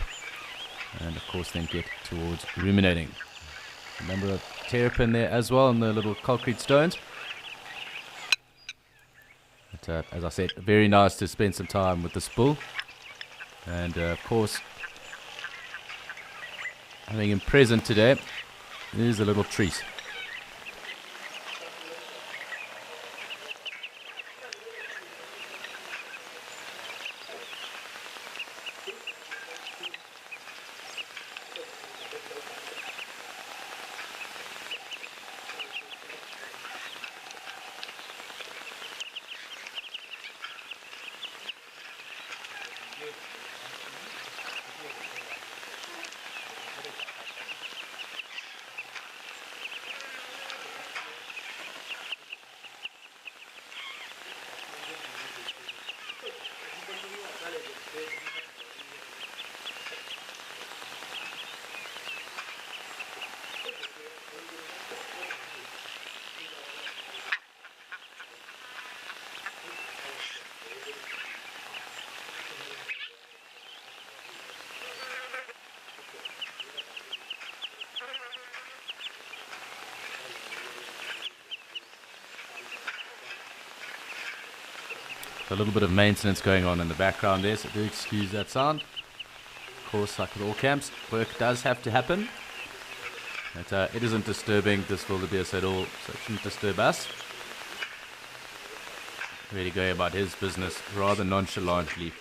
A: and of course then get towards ruminating. A number of terrapin there as well on the little concrete stones. But as I said, very nice to spend some time with this bull, and of course having him present today is a little treat. A little bit of maintenance going on in the background there, so do excuse that sound. Of course, like with all camps, work does have to happen. But it isn't disturbing this wildebeest at all, so it shouldn't disturb us. Really going about his business rather nonchalantly.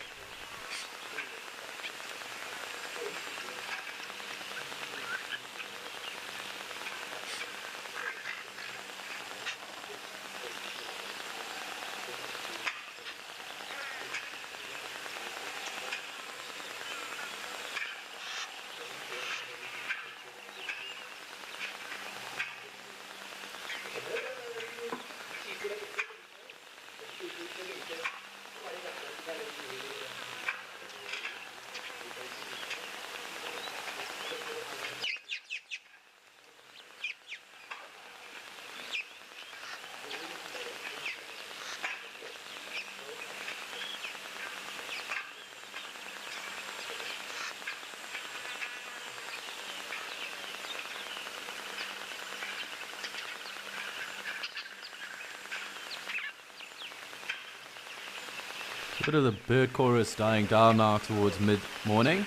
A: A bit of the bird chorus dying down now towards mid-morning.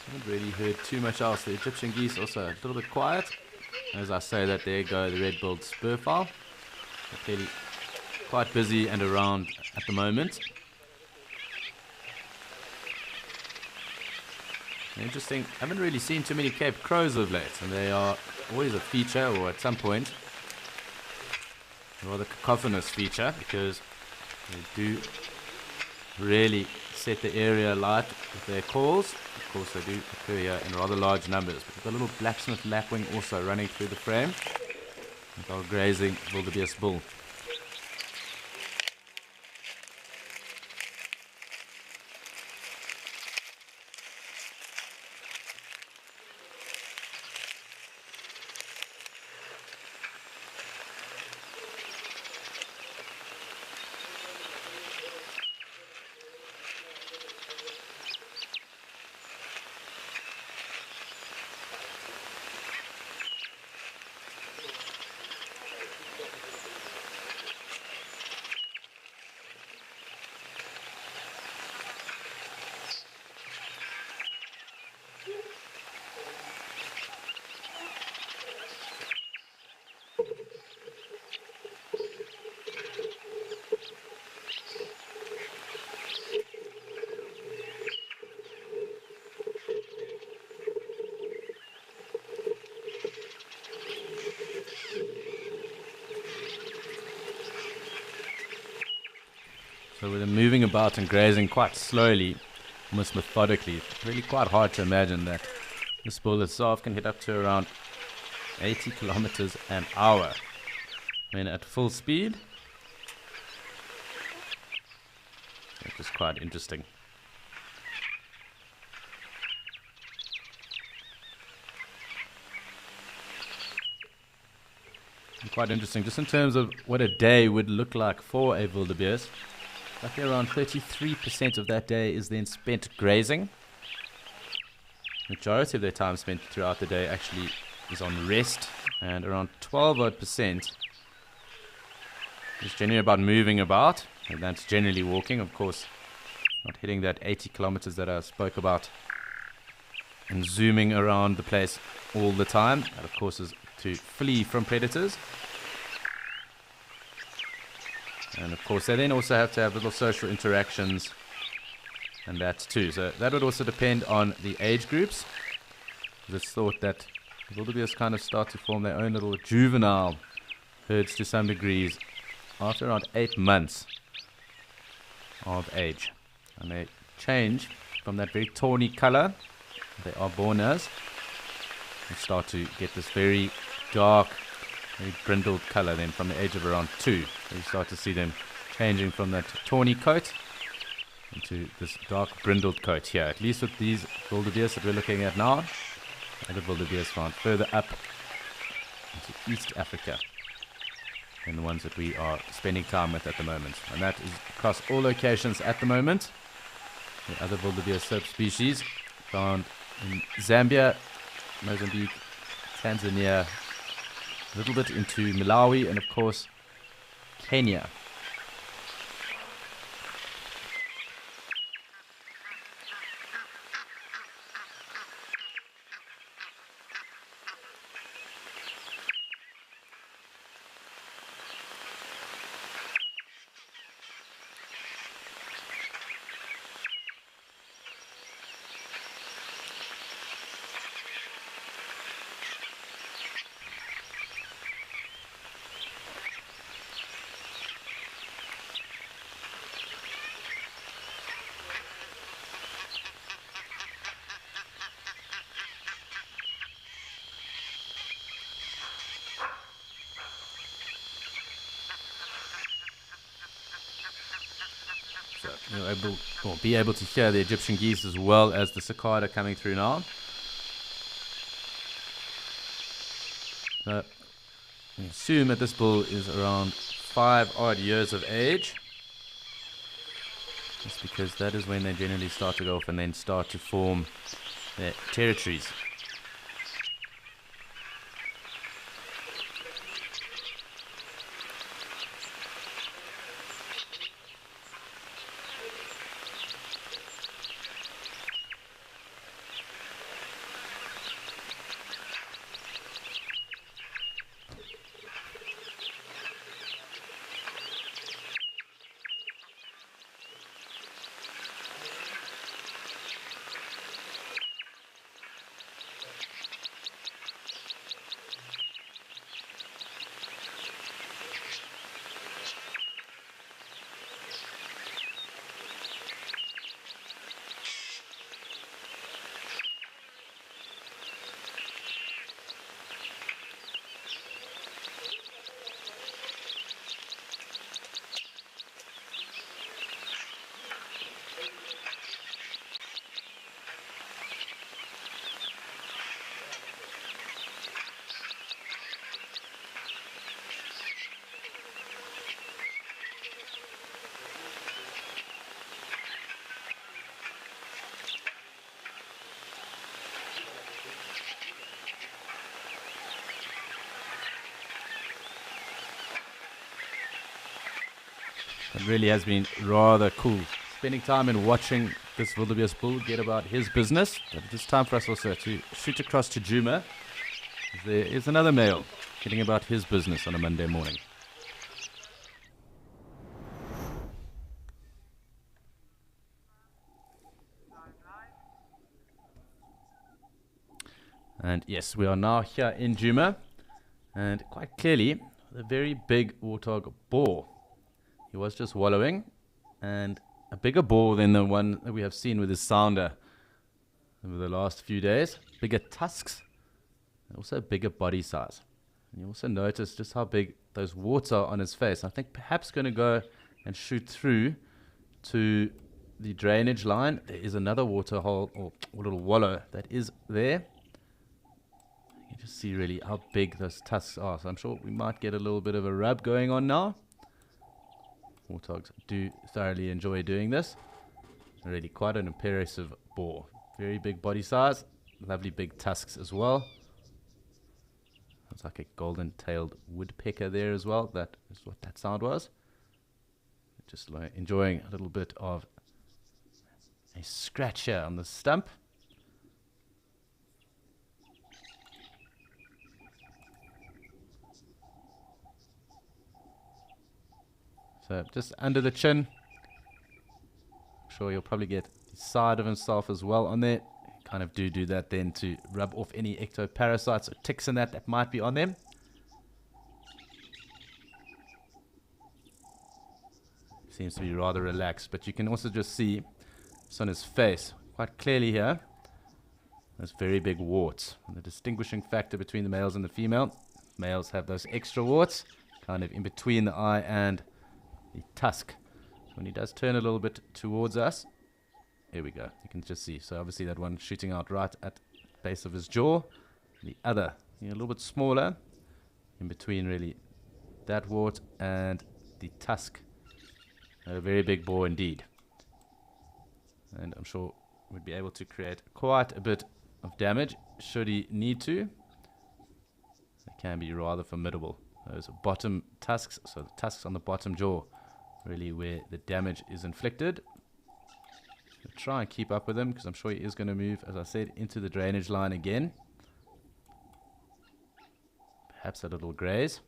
A: Haven't really heard too much else. The Egyptian geese also a little bit quiet. As I say that, there go the red-billed spurfowl. They're clearly quite busy and around at the moment. Interesting. I haven't really seen too many Cape Crows of late, and they are always a feature, or at some point, a rather cacophonous feature, because they do really set the area alight with their calls. Of course, they do occur here in rather large numbers. But the little blacksmith lapwing also running through the frame with our grazing wildebeest bull. So with them moving about and grazing quite slowly, almost methodically, it's really quite hard to imagine that this bull itself can hit up to around 80 kilometers an hour. I mean, at full speed, which is quite interesting. And quite interesting, just in terms of what a day would look like for a wildebeest. Roughly around 33% of that day is then spent grazing. Majority of their time spent throughout the day actually is on rest, and around 12% is generally about moving about, and that's generally walking, of course, not hitting that 80 kilometers that I spoke about, and zooming around the place all the time. That, of course, is to flee from predators. And of course, they then also have to have little social interactions, and that too. So that would also depend on the age groups. It's thought that wildebeest kind of start to form their own little juvenile herds to some degrees after around 8 months of age. And they change from that very tawny color they are born as, and start to get this very dark, very brindled color then from the age of around 2. So you start to see them changing from that tawny coat into this dark brindled coat here, at least with these wildebeest that we're looking at now. Other wildebeest found further up into East Africa than the ones that we are spending time with at the moment. And that is across all locations at the moment. The other wildebeest subspecies found in Zambia, Mozambique, Tanzania, a little bit into Malawi, and of course Kenya. So you'll be able to hear the Egyptian geese as well as the cicada coming through now. So we assume that this bull is around 5 odd years of age. Just because that is when they generally start to go off and then start to form their territories. It really has been rather cool spending time and watching this wildebeest bull get about his business. But it is time for us also to shoot across to Djuma. There is another male getting about his business on a Monday morning. And yes, we are now here in Djuma, and quite clearly, a very big warthog boar. He was just wallowing, and a bigger boar than the one that we have seen with his sounder over the last few days. Bigger tusks, and also bigger body size. And you also notice just how big those warts are on his face. I think perhaps going to go and shoot through to the drainage line. There is another water hole or little wallow that is there. You can just see really how big those tusks are. So I'm sure we might get a little bit of a rub going on now. Warthogs do thoroughly enjoy doing this. Really quite an impressive boar. Very big body size. Lovely big tusks as well. Looks like a golden-tailed woodpecker there as well. That is what that sound was. Just like enjoying a little bit of a scratch here on the stump. So just under the chin. I'm sure you'll probably get the side of himself as well on there. Kind of do that then to rub off any ectoparasites or ticks and that might be on them. Seems to be rather relaxed, but you can also just see it's on his face quite clearly here. Those very big warts. And the distinguishing factor between the males and the female. Males have those extra warts kind of in between the eye and the tusk. When he does turn a little bit towards us, here we go. You can just see. So obviously that one shooting out right at the base of his jaw. The other, a little bit smaller, in between really that wart and the tusk. A very big boar indeed. And I'm sure we'd be able to create quite a bit of damage should he need to. It can be rather formidable. Those bottom tusks, so the tusks on the bottom jaw, really where the damage is inflicted. We'll try and keep up with him because I'm sure he is going to move, as I said, into the drainage line again. Perhaps a little graze.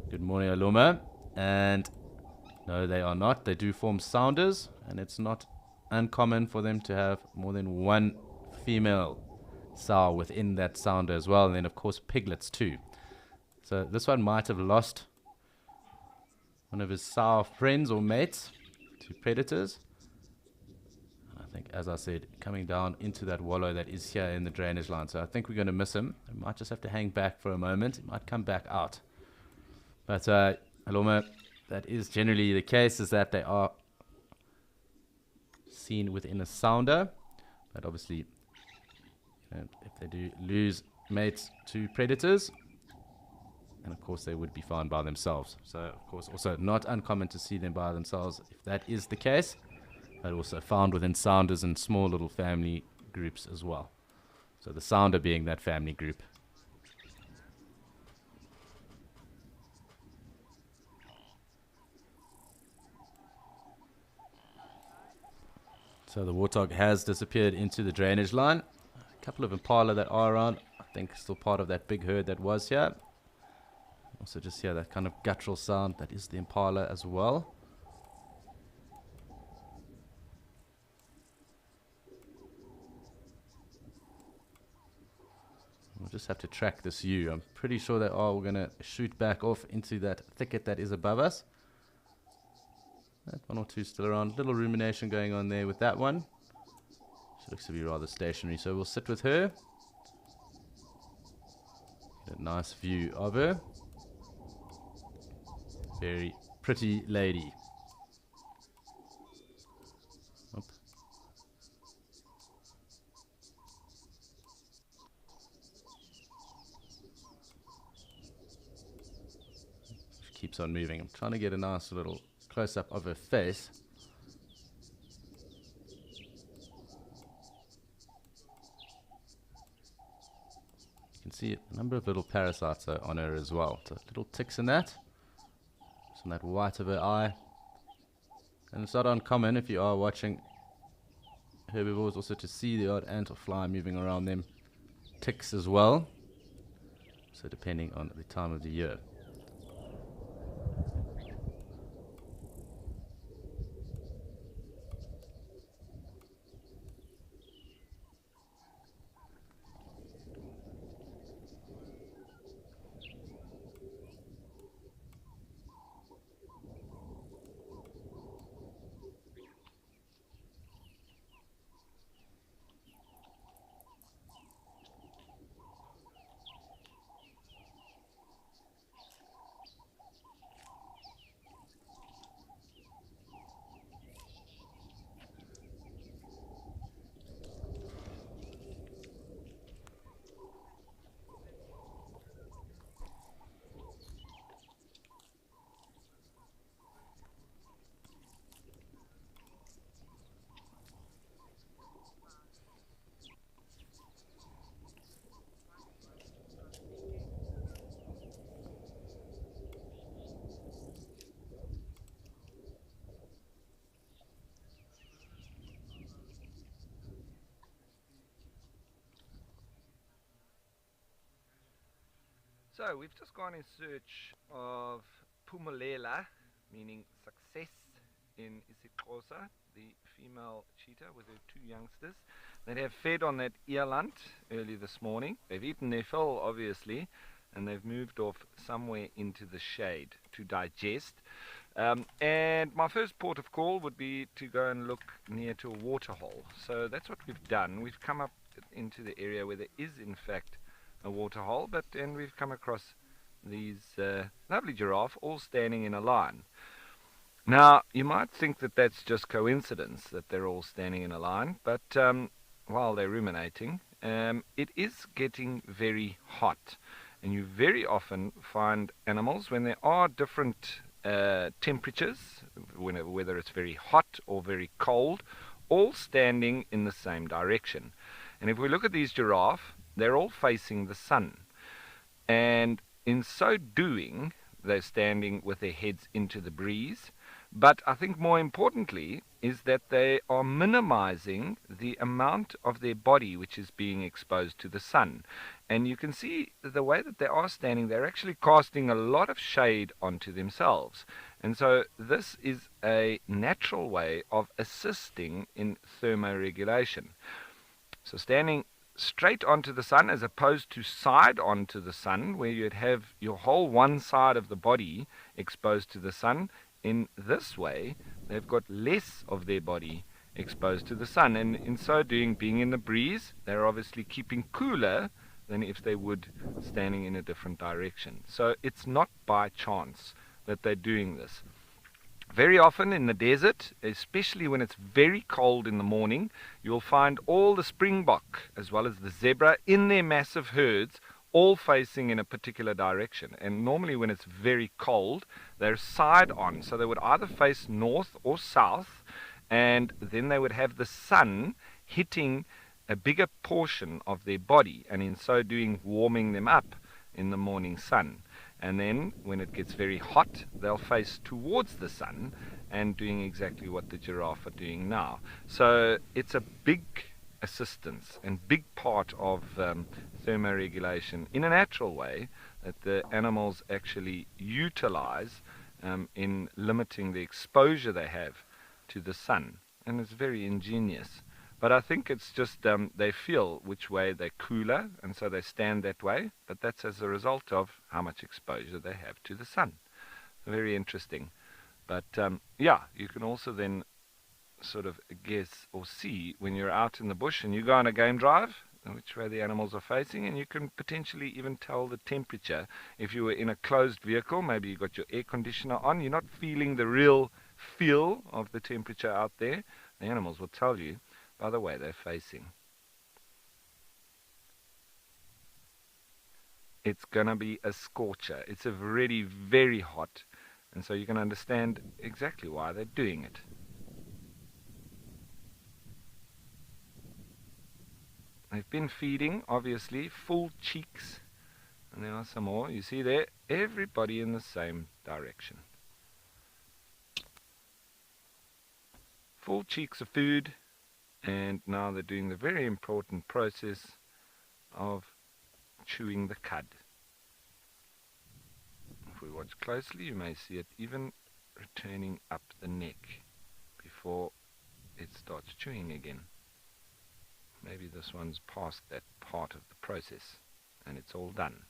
A: Good morning, Aloma. And no, they are not. They do form sounders, and it's not uncommon for them to have more than one female sow within that sounder as well, and then of course piglets too. So this one might have lost one of his sow friends or mates to predators. I think, as I said, coming down into that wallow that is here in the drainage line. So I think we're going to miss him. We might just have to hang back for a moment. He might come back out. But Aloma, that is generally the case, is that they are seen within a sounder. But obviously, if they do lose mates to predators, and of course they would be found by themselves. So of course also not uncommon to see them by themselves if that is the case, but also found within sounders and small little family groups as well. So the sounder being that family group. So the warthog has disappeared into the drainage line. A couple of impala that are around, I think still part of that big herd that was here. Also just hear that kind of guttural sound, that is the impala as well. We'll just have to track this ewe. I'm pretty sure they are. We're going to shoot back off into that thicket that is above us. That one or two still around. Little rumination going on there with that one. She looks to be rather stationary, so we'll sit with her. Get a nice view of her. Very pretty lady. Oop. She keeps on moving. I'm trying to get a nice little close-up of her face. You can see a number of little parasites on her as well. So little ticks in that. Just on that white of her eye. And it's not uncommon if you are watching herbivores also to see the odd ant or fly moving around them. Ticks as well. So depending on the time of the year.
E: So we've just gone in search of Phumelela, meaning success, in isiXhosa, the female cheetah with her two youngsters. They have fed on that eland early this morning. They've eaten their fill, obviously, and they've moved off somewhere into the shade to digest. And my first port of call would be to go and look near to a waterhole. So that's what we've done. We've come up into the area where there is, in fact, a waterhole, and we've come across these lovely giraffe all standing in a line. Now, you might think that that's just coincidence that they're all standing in a line, but while they're ruminating, it is getting very hot, and you very often find animals when there are different temperatures, whether it's very hot or very cold, all standing in the same direction. And if we look at these giraffe, they're all facing the sun, and in so doing, they're standing with their heads into the breeze. But I think more importantly is that they are minimizing the amount of their body which is being exposed to the sun. And you can see the way that they are standing, they're actually casting a lot of shade onto themselves. And so this is a natural way of assisting in thermoregulation. So standing straight onto the sun as opposed to side onto the sun, where you'd have your whole one side of the body exposed to the sun, in this way they've got less of their body exposed to the sun, and in so doing, being in the breeze, they're obviously keeping cooler than if they would standing in a different direction. So it's not by chance that they're doing this. Very often in the desert, especially when it's very cold in the morning, you'll find all the springbok as well as the zebra in their massive herds all facing in a particular direction. And normally when it's very cold, they're side on. So they would either face north or south, and then they would have the sun hitting a bigger portion of their body, and in so doing warming them up in the morning sun. And then when it gets very hot, they'll face towards the sun and doing exactly what the giraffe are doing now. So it's a big assistance and big part of thermoregulation in a natural way that the animals actually utilize in limiting the exposure they have to the sun. And it's very ingenious. But I think it's just they feel which way they're cooler, and so they stand that way. But that's as a result of how much exposure they have to the sun. Very interesting. But yeah, you can also then sort of guess or see when you're out in the bush and you go on a game drive, which way the animals are facing, and you can potentially even tell the temperature. If you were in a closed vehicle, maybe you got your air conditioner on, you're not feeling the real feel of the temperature out there. The animals will tell you by the way they're facing. It's gonna be a scorcher. It's already very hot, and so you can understand exactly why they're doing it. They've been feeding, obviously, full cheeks. And there are some more. You see there, everybody in the same direction. Full cheeks of food, and now they're doing the very important process of chewing the cud. If we watch closely, you may see it even returning up the neck before it starts chewing again. Maybe this one's past that part of the process and it's all done.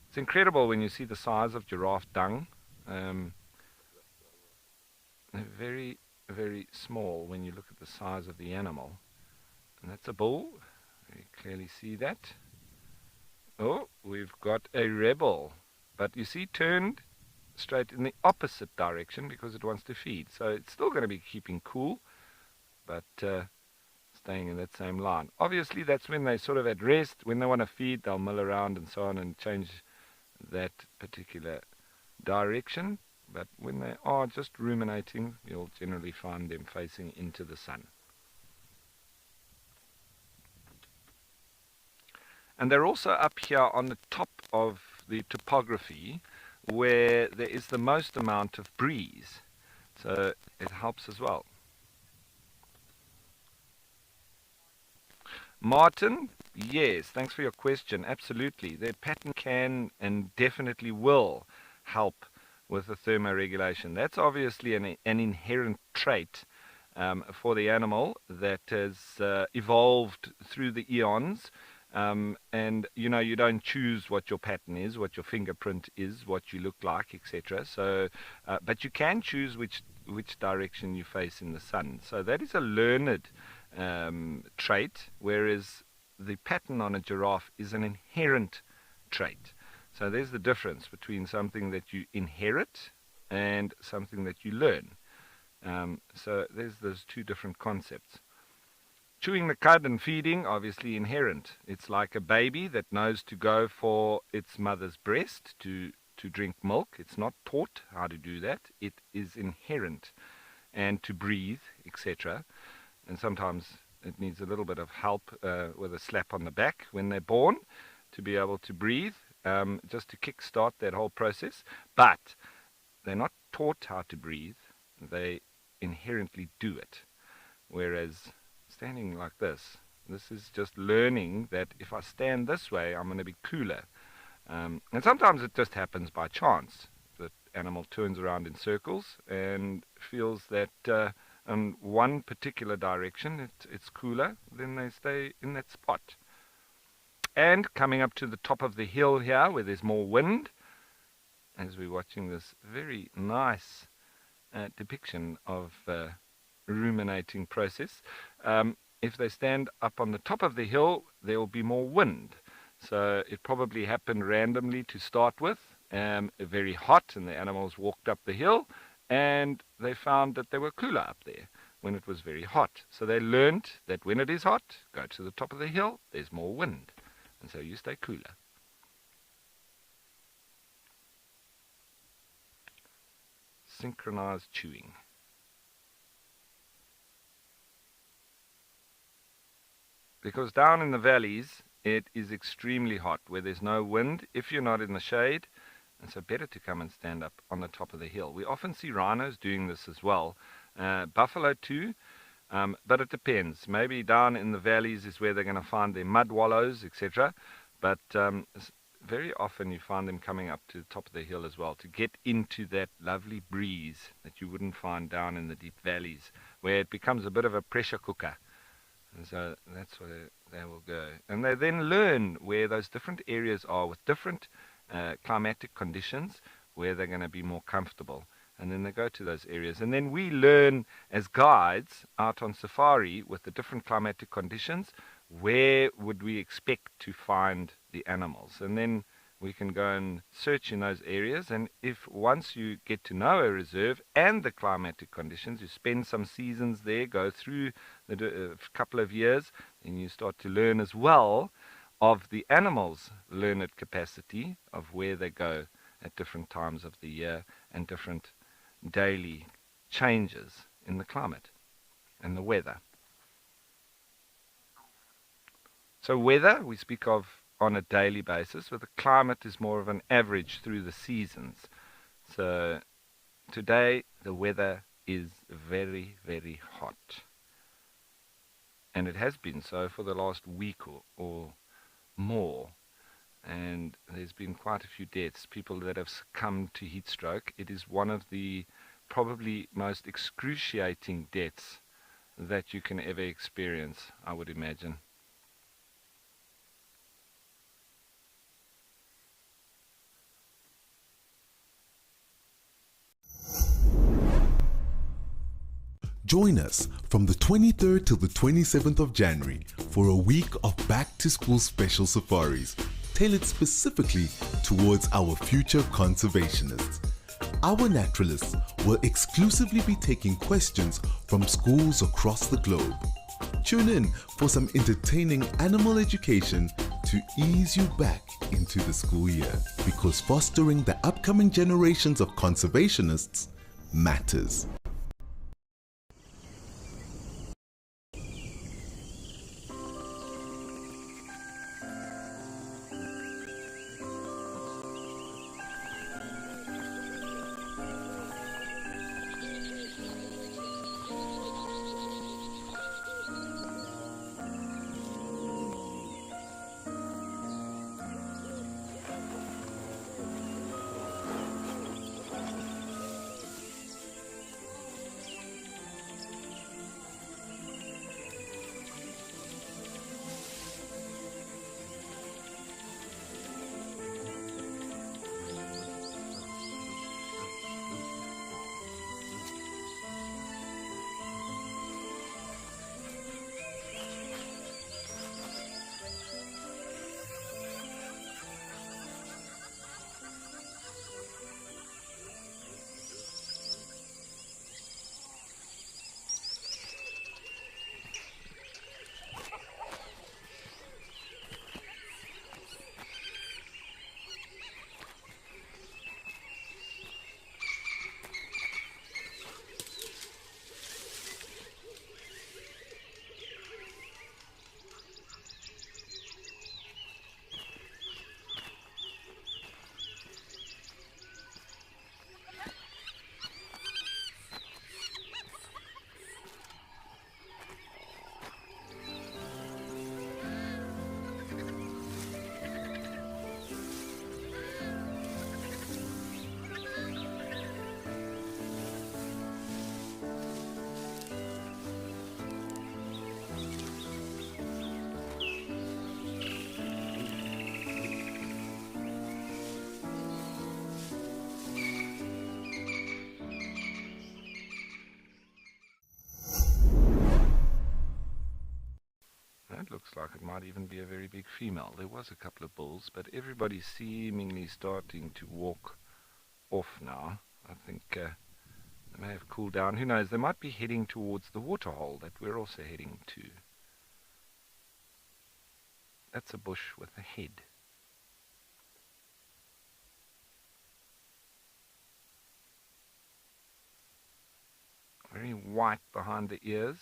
E: It's incredible when you see the size of giraffe dung. They're very, very small when you look at the size of the animal. And that's a bull. You clearly see that. Oh, we've got a rebel. But you see, turned straight in the opposite direction because it wants to feed. So it's still going to be keeping cool, but staying in that same line. Obviously, that's when they're sort of at rest. When they want to feed, they'll mill around and so on and change that particular direction. But when they are just ruminating, you'll generally find them facing into the sun. And they're also up here on the top of the topography where there is the most amount of breeze. So it helps as well. Martin, yes, thanks for your question. Absolutely. Their pattern can and definitely will help with the thermoregulation. That's obviously an inherent trait for the animal that has evolved through the eons. And you know, you don't choose what your pattern is, what your fingerprint is, what you look like, etc. So, but you can choose which direction you face in the sun. So that is a learned trait, whereas the pattern on a giraffe is an inherent trait. So there's the difference between something that you inherit and something that you learn. So there's those two different concepts. Chewing the cud and feeding, obviously inherent. It's like a baby that knows to go for its mother's breast to drink milk. It's not taught how to do that. It is inherent. And to breathe, etc. And sometimes it needs a little bit of help with a slap on the back when they're born to be able to breathe, just to kickstart that whole process. But they're not taught how to breathe. They inherently do it. Whereas standing like this is just learning that if I stand this way, I'm going to be cooler. And sometimes it just happens by chance. The animal turns around in circles and feels that in one particular direction it's cooler, then they stay in that spot. And coming up to the top of the hill here where there's more wind, as we're watching this very nice depiction of ruminating process. If they stand up on the top of the hill, there will be more wind. So it probably happened randomly to start with, very hot, and the animals walked up the hill, and they found that they were cooler up there when it was very hot. So they learned that when it is hot, go to the top of the hill, there's more wind, and so you stay cooler. Synchronized chewing. Because down in the valleys, it is extremely hot, where there's no wind, if you're not in the shade, and so better to come and stand up on the top of the hill. We often see rhinos doing this as well, buffalo too, but it depends. Maybe down in the valleys is where they're going to find their mud wallows, etc., but very often you find them coming up to the top of the hill as well, to get into that lovely breeze that you wouldn't find down in the deep valleys, where it becomes a bit of a pressure cooker. And so that's where they will go. And they then learn where those different areas are with different climatic conditions, where they're going to be more comfortable. And then they go to those areas. And then we learn as guides out on safari with the different climatic conditions, where would we expect to find the animals. And then we can go and search in those areas, and if once you get to know a reserve and the climatic conditions, you spend some seasons there, go through a couple of years, and you start to learn as well of the animals' learned capacity of where they go at different times of the year and different daily changes in the climate and the weather. So weather, we speak of on a daily basis, but the climate is more of an average through the seasons. So today the weather is very, very hot. And it has been so for the last week or more. And there's been quite a few deaths, people that have succumbed to heat stroke. It is one of the probably most excruciating deaths that you can ever experience, I would imagine.
B: Join us from the 23rd till the 27th of January for a week of back-to-school special safaris, tailored specifically towards our future conservationists. Our naturalists will exclusively be taking questions from schools across the globe. Tune in for some entertaining animal education to ease you back into the school year, because fostering the upcoming generations of conservationists matters.
E: That looks like it might even be a very big female. There was a couple of bulls, but everybody's seemingly starting to walk off now. I think they may have cooled down. Who knows? They might be heading towards the waterhole that we're also heading to. That's a bush with a head. Very white behind the ears.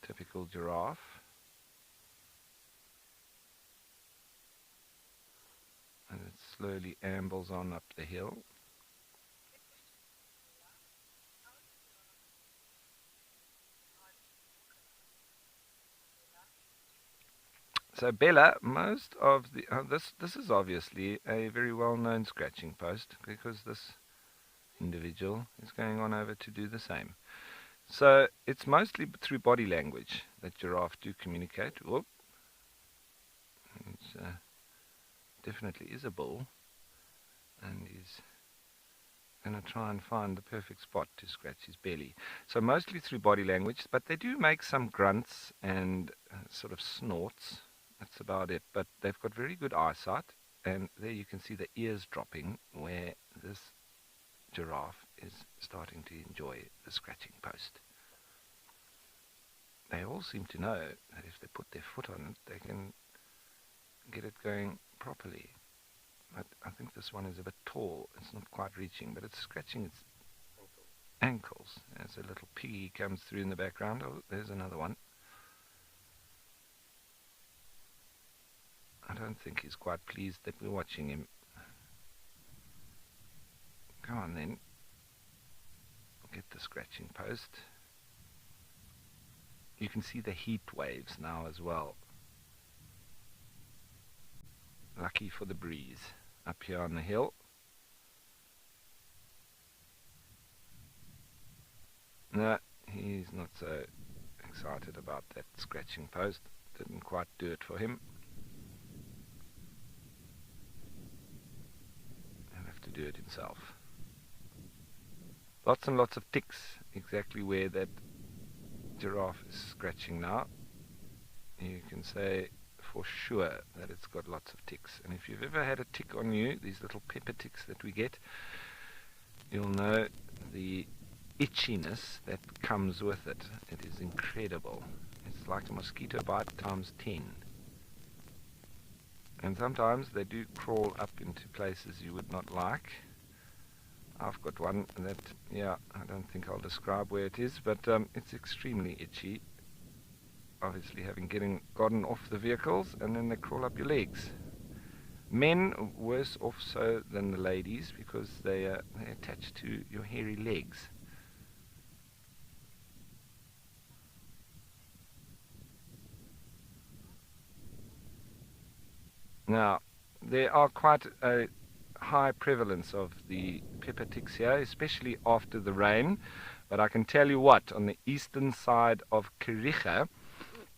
E: Typical giraffe. And it slowly ambles on up the hill. So Bella, most of the this is obviously a very well-known scratching post, because this individual is going on over to do the same. So it's mostly through body language that giraffe do communicate. Whoop. It's definitely is a bull, and he's going to try and find the perfect spot to scratch his belly. So mostly through body language, but they do make some grunts and sort of snorts. That's about it. But they've got very good eyesight, and there you can see the ears dropping where this giraffe is starting to enjoy the scratching post. They all seem to know that if they put their foot on it, they can get it going properly. But I think this one is a bit tall. It's not quite reaching, but it's scratching its ankles. As a little piggy comes through in the background. Oh, there's another one. don't think he's quite pleased that we're watching him. Come on then. Get the scratching post. You can see the heat waves now as well. Lucky for the breeze up here on the hill. No, he's not so excited about that scratching post. Didn't quite do it for him. He'll have to do it himself. Lots and lots of ticks exactly where that giraffe is scratching now. You can say for sure that it's got lots of ticks. And if you've ever had a tick on you, these little pepper ticks that we get, you'll know the itchiness that comes with it. It is incredible. It's like a mosquito bite times 10. And sometimes they do crawl up into places you would not like. I've got one that, yeah, I don't think I'll describe where it is, but it's extremely itchy. Obviously having gotten off the vehicles, and then they crawl up your legs. Men worse off so than the ladies, because they attach to your hairy legs. Now, there are quite a high prevalence of the pepper ticks here, especially after the rain. But I can tell you what, on the eastern side of Keriga,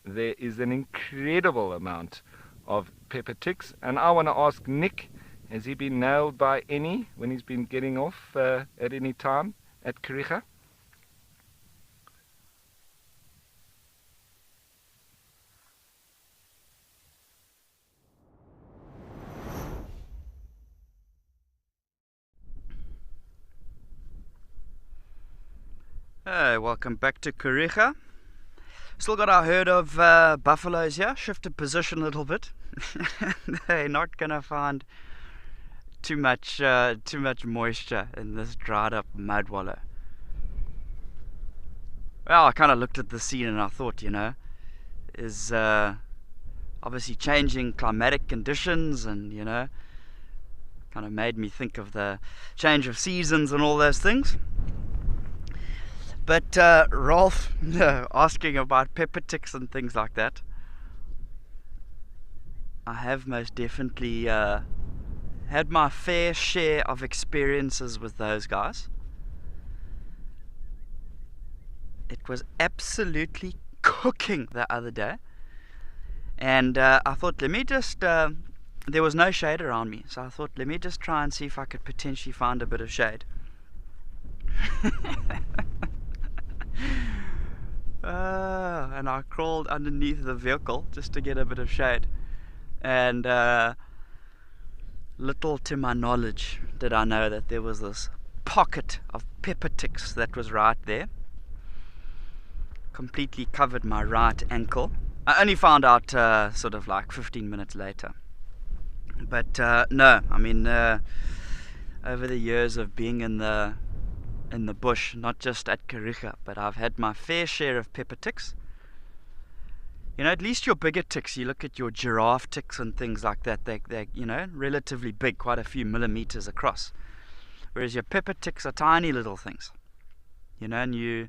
E: there is an incredible amount of pepper ticks. And I want to ask Nick, has he been nailed by any when he's been getting off at any time at Keriga?
D: Hey, welcome back to Keriga. Still got our herd of buffaloes here. Shifted position a little bit. They're not gonna find too much moisture in this dried up mud wallow. Well, I kind of looked at the scene and I thought, is obviously changing climatic conditions, and kind of made me think of the change of seasons and all those things. But Rolf asking about pepper ticks and things like that, I have most definitely had my fair share of experiences with those guys. It was absolutely cooking the other day, and I thought, let me just there was no shade around me, so I thought, let me just try and see if I could potentially find a bit of shade. And I crawled underneath the vehicle just to get a bit of shade, and little to my knowledge did I know that there was this pocket of pepper ticks that was right there. Completely covered my right ankle. I only found out sort of like 15 minutes later. But no, I mean, over the years of being in the bush, not just at Keriga, but I've had my fair share of pepper ticks. At least your bigger ticks, you look at your giraffe ticks and things like that, they're relatively big, quite a few millimeters across. Whereas your pepper ticks are tiny little things. And you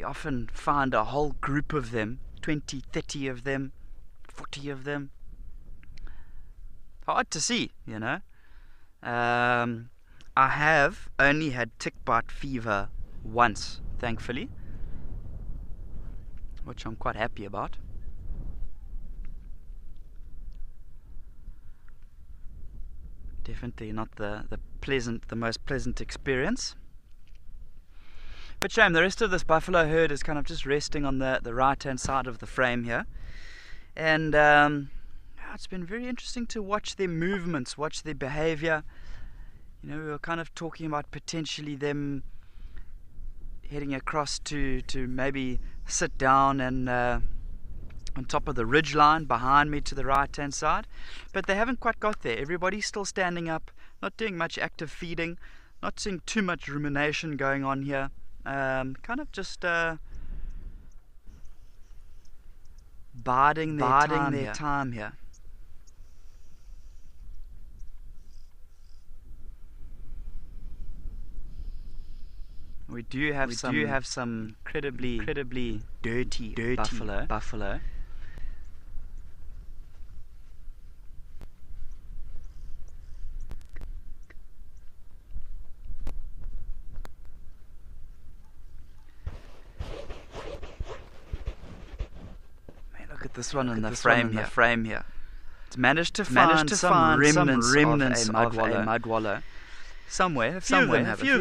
D: often find a whole group of them, 20, 30 of them, 40 of them. Hard to see, I have only had tick bite fever once, thankfully, which I'm quite happy about. Definitely not the most pleasant experience. But shame, the rest of this buffalo herd is kind of just resting on the right hand side of the frame here. And it's been very interesting to watch their movements, watch their behavior. We were kind of talking about potentially them heading across to maybe sit down and on top of the ridge line behind me to the right hand side, but they haven't quite got there. Everybody's still standing up, not doing much active feeding, not seeing too much rumination going on here. Kind of just biding their time here. We do have some incredibly dirty buffalo. Man, look at this one in the frame here. It's managed to find some remnants of a mud wallow. Somewhere, a few of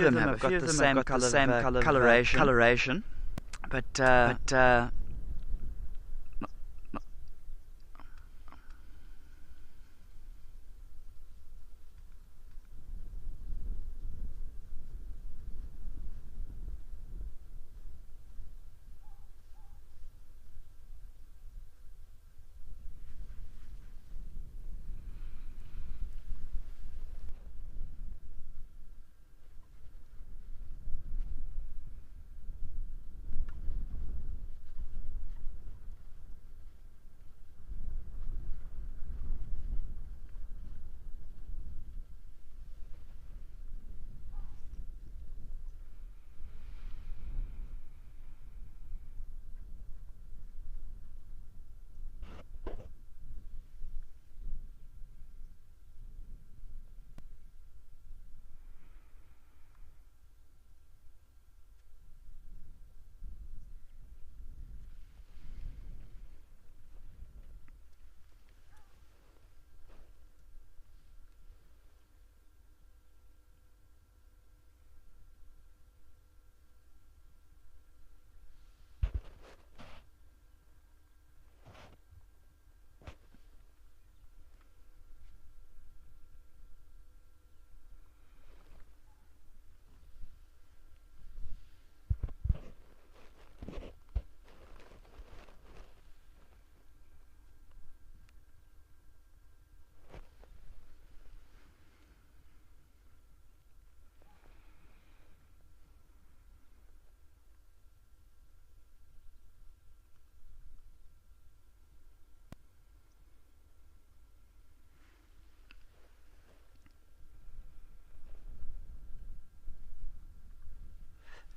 D: them have got the same coloration. But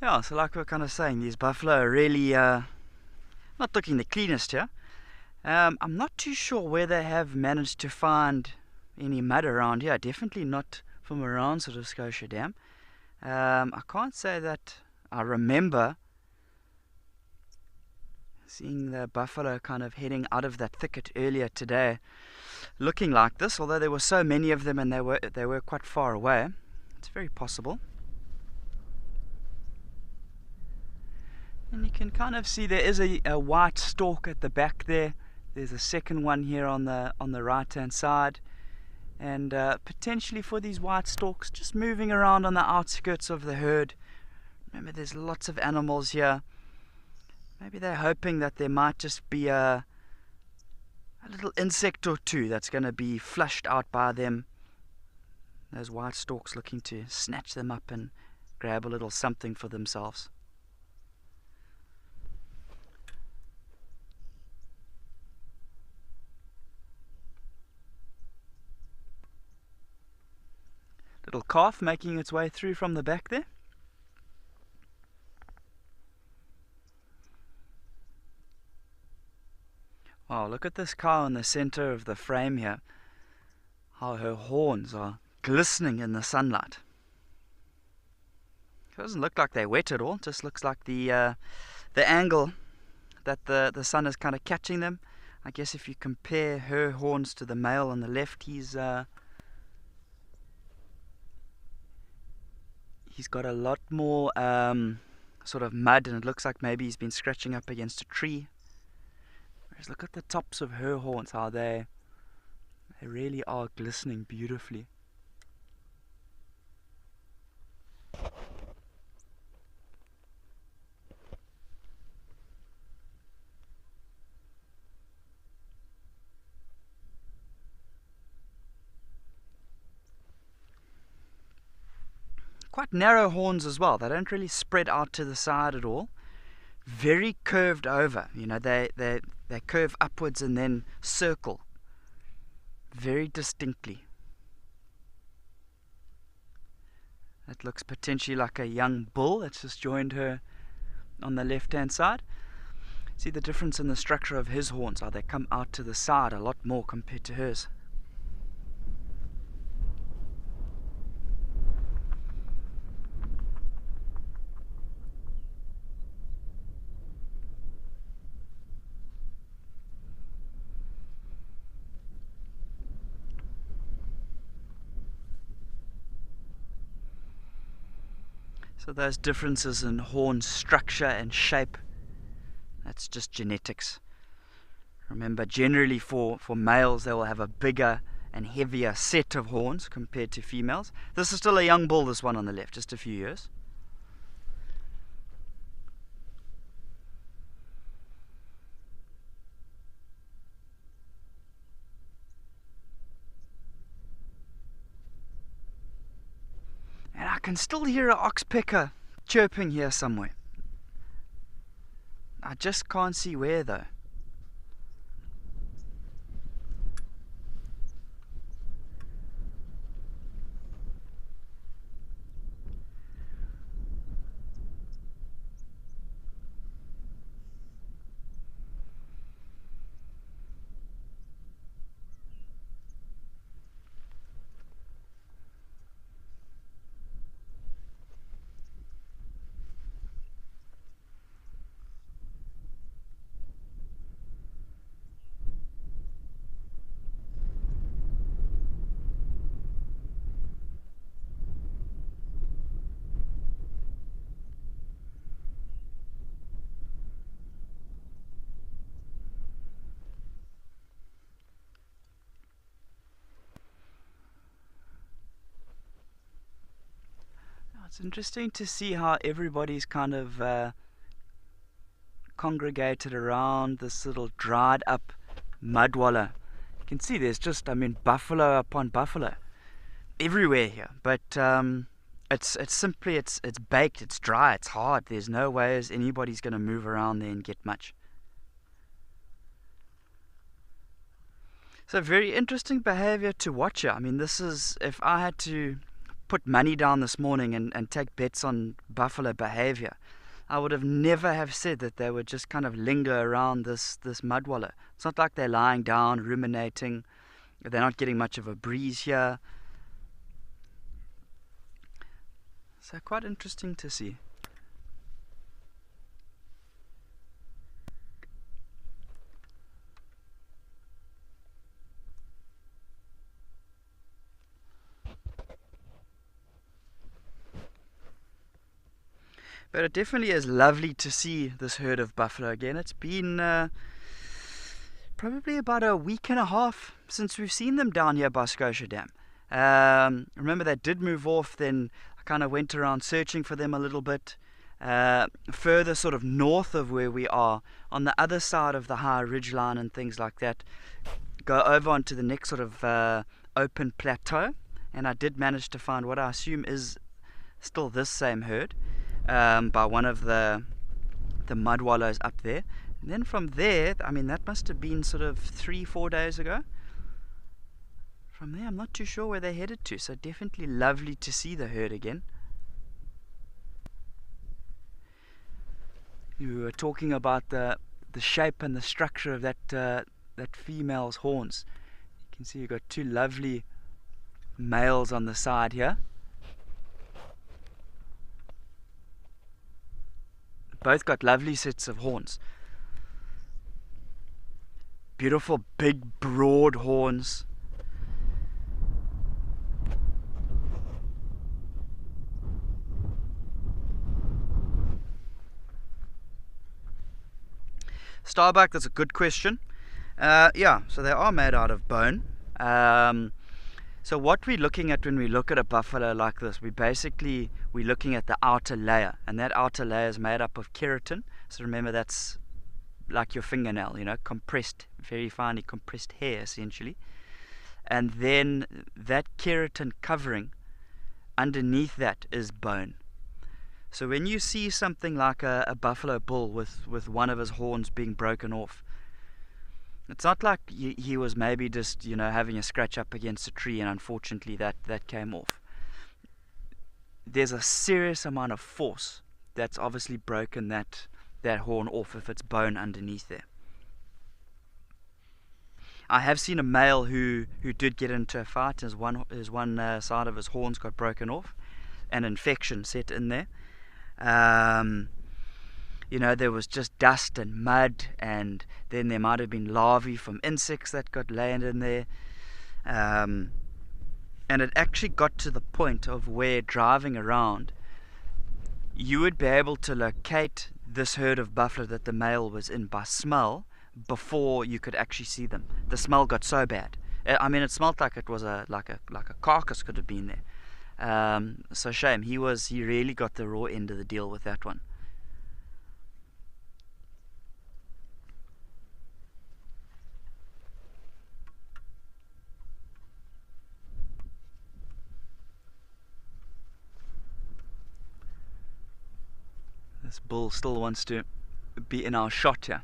D: yeah, so like we were kind of saying, these buffalo are really not looking the cleanest here. I'm not too sure where they have managed to find any mud around here. Definitely not from around sort of Scotia Dam. I can't say that I remember seeing the buffalo kind of heading out of that thicket earlier today looking like this, although there were so many of them and they were quite far away. It's very possible. And you can kind of see there is a white stalk at the back there. There's a second one here on the right hand side, and potentially for these white stalks just moving around on the outskirts of the herd. Remember, there's lots of animals here. Maybe they're hoping that there might just be a little insect or two that's going to be flushed out by them. Those white stalks looking to snatch them up and grab a little something for themselves. Little calf making its way through from the back there. Wow, look at this cow in the center of the frame here. How her horns are glistening in the sunlight. It doesn't look like they're wet at all. It just looks like the angle that the sun is kind of catching them. I guess if you compare her horns to the male on the left, he's got a lot more sort of mud, and it looks like maybe he's been scratching up against a tree. Whereas look at the tops of her horns, how they really are glistening beautifully. Quite narrow horns as well. They don't really spread out to the side at all. Very curved over. You know, they curve upwards and then circle very distinctly. That looks potentially like a young bull that's just joined her on the left-hand side. See the difference in the structure of his horns, how they come out to the side a lot more compared to hers. So those differences in horn structure and shape, that's just genetics. Remember, generally for males, they will have a bigger and heavier set of horns compared to females. This is still a young bull, this one on the left, just a few years. And I can still hear an oxpecker chirping here somewhere. I just can't see where though. It's interesting to see how everybody's kind of congregated around this little dried up mudwalla. You can see there's just, buffalo upon buffalo everywhere here. But it's simply, it's baked, it's dry, it's hard. There's no way as anybody's going to move around there and get much. So very interesting behavior to watch here. This is, if I had to put money down this morning and take bets on buffalo behavior, I would have never have said that they would just kind of linger around this mudwalla. It's not like they're lying down, ruminating. They're not getting much of a breeze here. So quite interesting to see. But it definitely is lovely to see this herd of buffalo again. It's been probably about a week and a half since we've seen them down here by Scotia Dam. Remember, they did move off, then I kind of went around searching for them a little bit. Further sort of north of where we are, on the other side of the high ridge line and things like that, go over onto the next sort of open plateau. And I did manage to find what I assume is still this same herd. By one of the mud wallows up there. And then from there, that must have been sort of 3-4 days ago. From there, I'm not too sure where they headed to, so definitely lovely to see the herd again. You were talking about the shape and the structure of that female's horns. You can see you've got two lovely males on the side here. Both got lovely sets of horns. Beautiful, big, broad horns. Starbuck, that's a good question. Yeah, so they are made out of bone. So what we're looking at when we look at a buffalo like this, we're looking at the outer layer, and that outer layer is made up of keratin. So remember, that's like your fingernail, compressed, very finely compressed hair essentially. And then that keratin covering underneath that is bone. So when you see something like a buffalo bull with one of his horns being broken off, it's not like he was maybe just, having a scratch up against a tree and unfortunately that came off. there's a serious amount of force that's obviously broken that horn off if it's bone underneath there. I have seen a male who did get into a fight. His one side of his horns got broken off, an infection set in there. There was just dust and mud, and then there might have been larvae from insects that got landed in there. And it actually got to the point of where driving around, you would be able to locate this herd of buffalo that the male was in by smell before you could actually see them. The smell got so bad. I mean, it smelled like it was like a carcass could have been there. So shame. He really got the raw end of the deal with that one. This bull still wants to be in our shot here.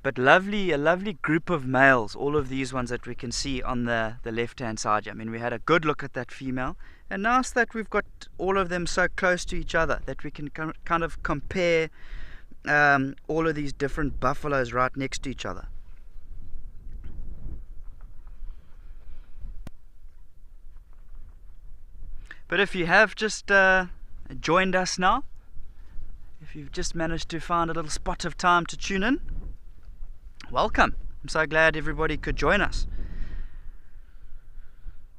D: But a lovely group of males, all of these ones that we can see on the left hand side. I mean, we had a good look at that female, and now that we've got all of them so close to each other that we can kind of compare all of these different buffaloes right next to each other. But if you have just joined us now, if you've just managed to find a little spot of time to tune in, welcome. I'm so glad everybody could join us.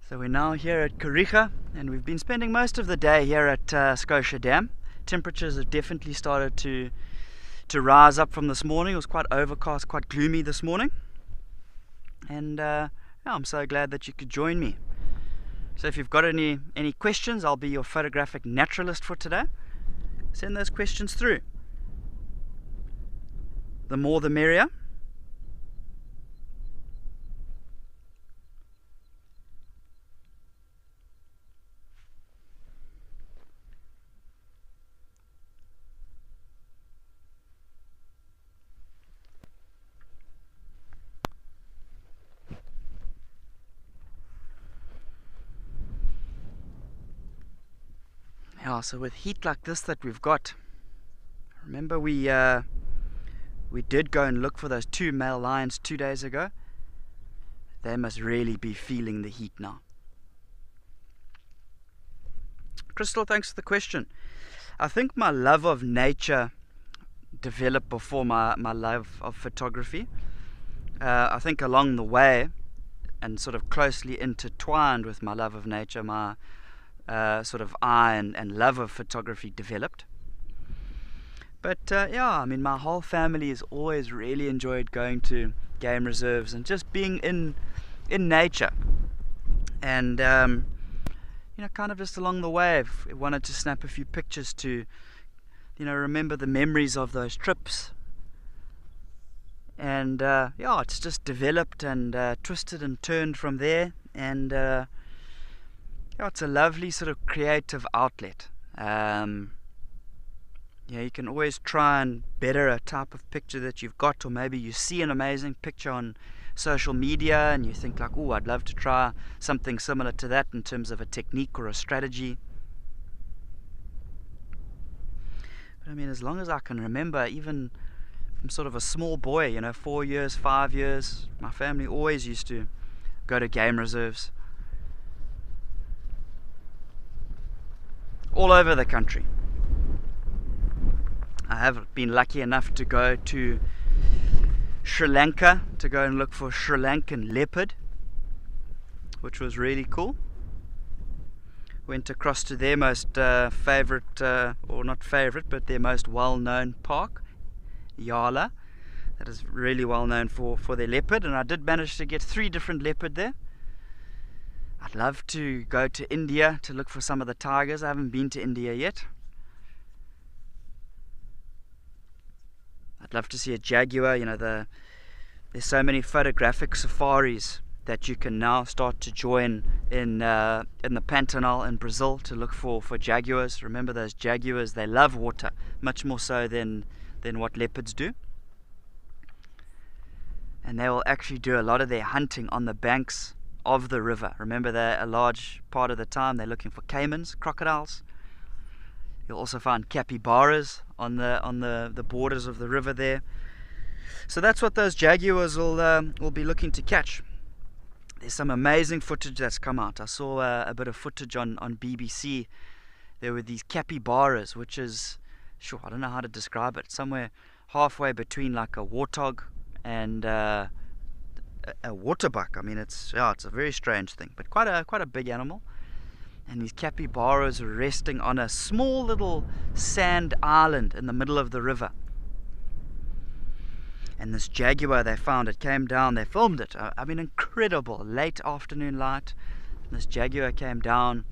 D: So we're now here at Kariega, and we've been spending most of the day here at Scotia Dam. Temperatures have definitely started to rise up from this morning. It was quite overcast, quite gloomy this morning. And I'm so glad that you could join me. So if you've got any questions, I'll be your photographic naturalist for today. Send those questions through. The more the merrier. Yeah, so with heat like this that we've got, remember we did go and look for those 2 male lions 2 days ago. They must really be feeling the heat now. Crystal, thanks for the question. I think my love of nature developed before my love of photography. I think along the way, and sort of closely intertwined with my love of nature, my sort of eye and love of photography developed. But I mean, my whole family has always really enjoyed going to game reserves and just being in nature. And kind of just along the way, I've wanted to snap a few pictures to remember the memories of those trips. And it's just developed and twisted and turned from there. And it's a lovely sort of creative outlet. You can always try and better a type of picture that you've got, or maybe you see an amazing picture on social media and you think like, oh, I'd love to try something similar to that in terms of a technique or a strategy. But I mean, as long as I can remember, even from sort of a small boy, 4 years, 5 years, my family always used to go to game reserves all over the country. I have been lucky enough to go to Sri Lanka to go and look for Sri Lankan leopard, which was really cool. Went across to their most favorite, or not favorite, but their most well-known park, Yala, that is really well known for their leopard, and I did manage to get 3 different leopard there. I'd love to go to India to look for some of the tigers. I haven't been to India yet. I'd love to see a jaguar. There's so many photographic safaris that you can now start to join in the Pantanal in Brazil to look for jaguars. Remember, those jaguars, they love water much more so than what leopards do. And they will actually do a lot of their hunting on the banks of the river. Remember, they're a large part of the time they're looking for caimans, crocodiles. You'll also find capybaras on the borders of the river there. So that's what those jaguars will be looking to catch. There's some amazing footage that's come out. I saw a bit of footage on BBC. There were these capybaras, which is, sure, I don't know how to describe it, somewhere halfway between like a warthog and a waterbuck. I mean, it's a very strange thing, but quite a big animal. And these capybaras are resting on a small little sand island in the middle of the river. And this jaguar they found, it came down, they filmed it. I mean, incredible, late afternoon light. And this jaguar came down,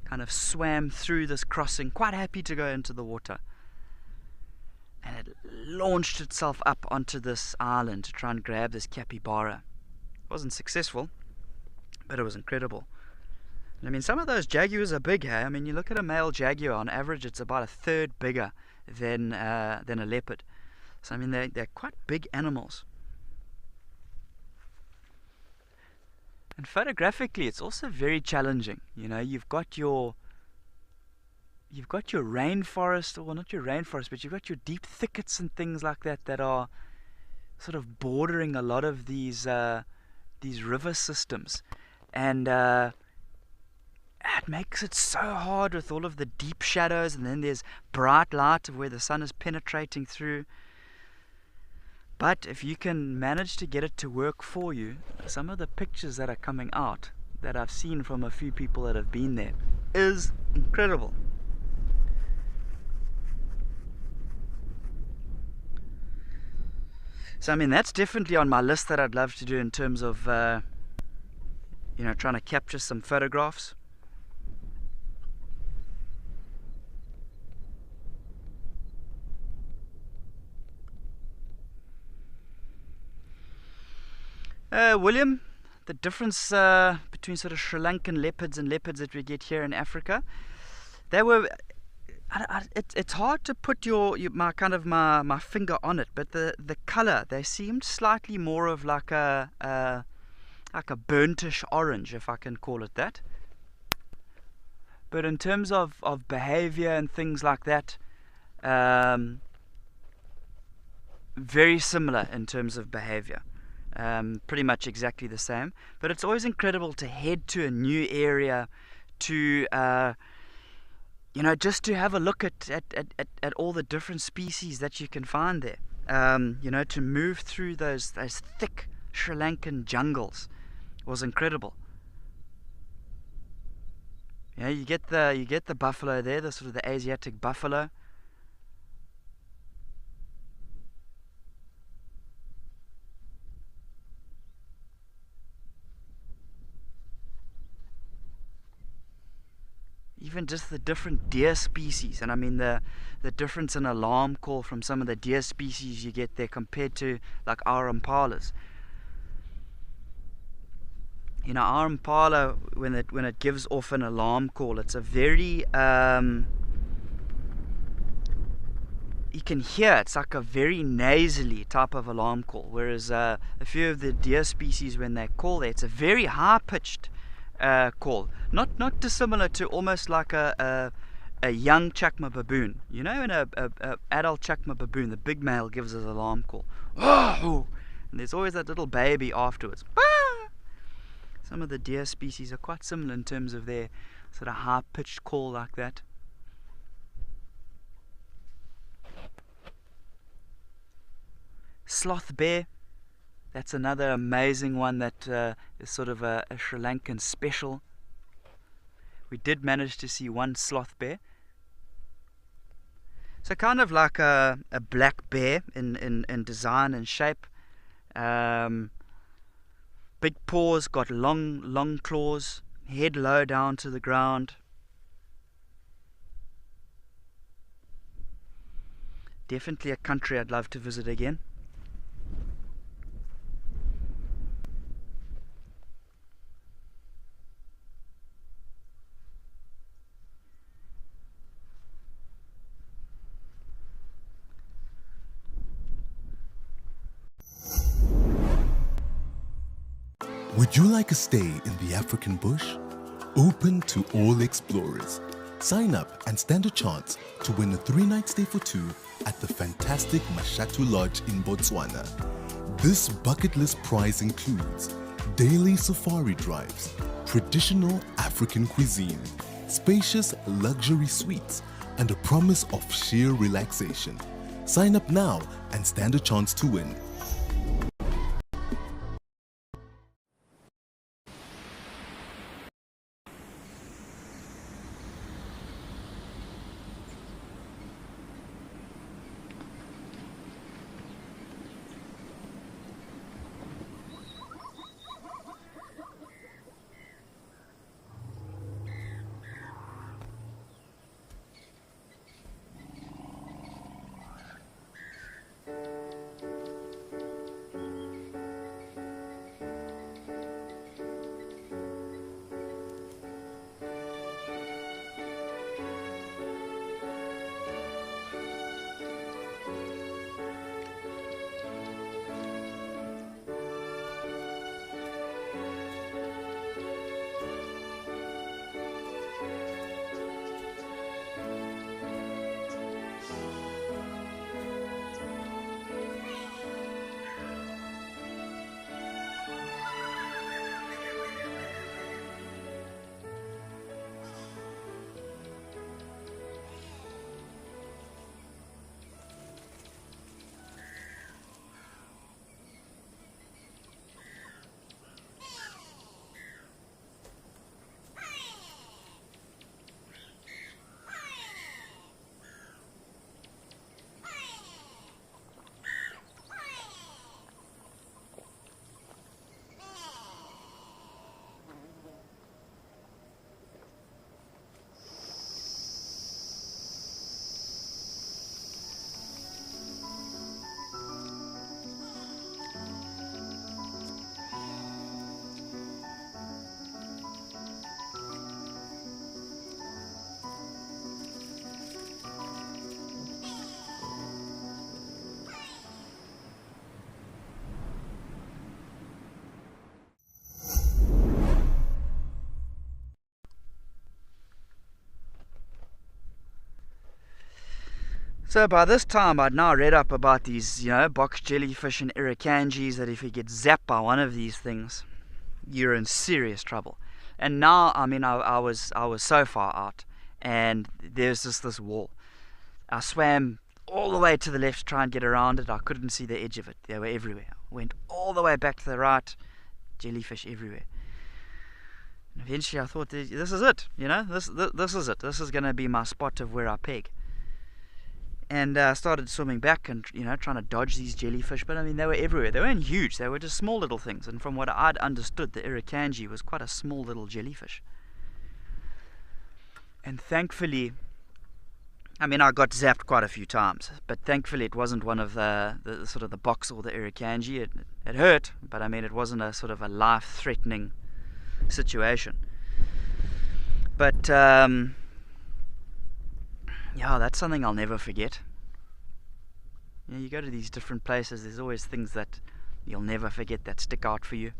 D: kind of swam through this crossing, quite happy to go into the water. And it launched itself up onto this island to try and grab this capybara. It wasn't successful, but it was incredible. And I mean, some of those jaguars are big, hey? I mean, you look at a male jaguar, on average it's about a third bigger than a leopard. So I mean, they're quite big animals. And photographically, it's also very challenging. You know, you've got your rainforest, or not your rainforest, but you've got your deep thickets and things like that that are sort of bordering a lot of these river systems, and it makes it so hard with all of the deep shadows, and then there's bright light of where the sun is penetrating through. But if you can manage to get it to work for you, some of the pictures that are coming out that I've seen from a few people that have been there is incredible. So I mean, that's definitely on my list that I'd love to do in terms of trying to capture some photographs. William, the difference between sort of Sri Lankan leopards and leopards that we get here in Africa, they were, it's hard to put my finger on it, but the color, they seemed slightly more of like a burntish orange, if I can call it that. But in terms of behavior and things like that, very similar in terms of behavior. Pretty much exactly the same, but it's always incredible to head to a new area to just to have a look at all the different species that you can find there. To move through those thick Sri Lankan jungles was incredible. You get the buffalo there, the sort of the Asiatic buffalo. Even just the different deer species, and I mean the difference in alarm call from some of the deer species you get there compared to like our impalas. Our impala, when it gives off an alarm call, it's a very you can hear it's like a very nasally type of alarm call, whereas a few of the deer species, when they call there, it's a very high pitched call, not dissimilar to almost like a young chacma baboon. When a adult chacma baboon, the big male, gives his alarm call, oh, and there's always that little baby afterwards. Some of the deer species are quite similar in terms of their sort of high pitched call like that. Sloth bear, that's another amazing one that is sort of a Sri Lankan special. We did manage to see one sloth bear. So kind of like a black bear in design and shape. Big paws, got long claws, head low down to the ground. Definitely a country I'd love to visit again.
B: We Would you like a stay in the African bush? Open to all explorers. Sign up and stand a chance to win a 3-night stay for 2 at the fantastic Mashatu Lodge in Botswana. This bucket list prize includes daily safari drives, traditional African cuisine, spacious luxury suites, and a promise of sheer relaxation. Sign up now and stand a chance to win.
D: So by this time I'd now read up about these, box jellyfish and irukandjis, that if you get zapped by one of these things, you're in serious trouble. And now, I was so far out, and there's just this wall. I swam all the way to the left to try and get around it. I couldn't see the edge of it. They were everywhere. Went all the way back to the right, jellyfish everywhere. And eventually I thought, this is it, this is it. This is going to be my spot of where I peg. And I started swimming back and, trying to dodge these jellyfish. But, they were everywhere. They weren't huge. They were just small little things. And from what I'd understood, the irukandji was quite a small little jellyfish. And thankfully, I got zapped quite a few times. But thankfully, it wasn't one of the sort of the box or the irukandji. It hurt, but, it wasn't a sort of a life-threatening situation. But, yeah, that's something I'll never forget. You go to these different places, there's always things that you'll never forget that stick out for you.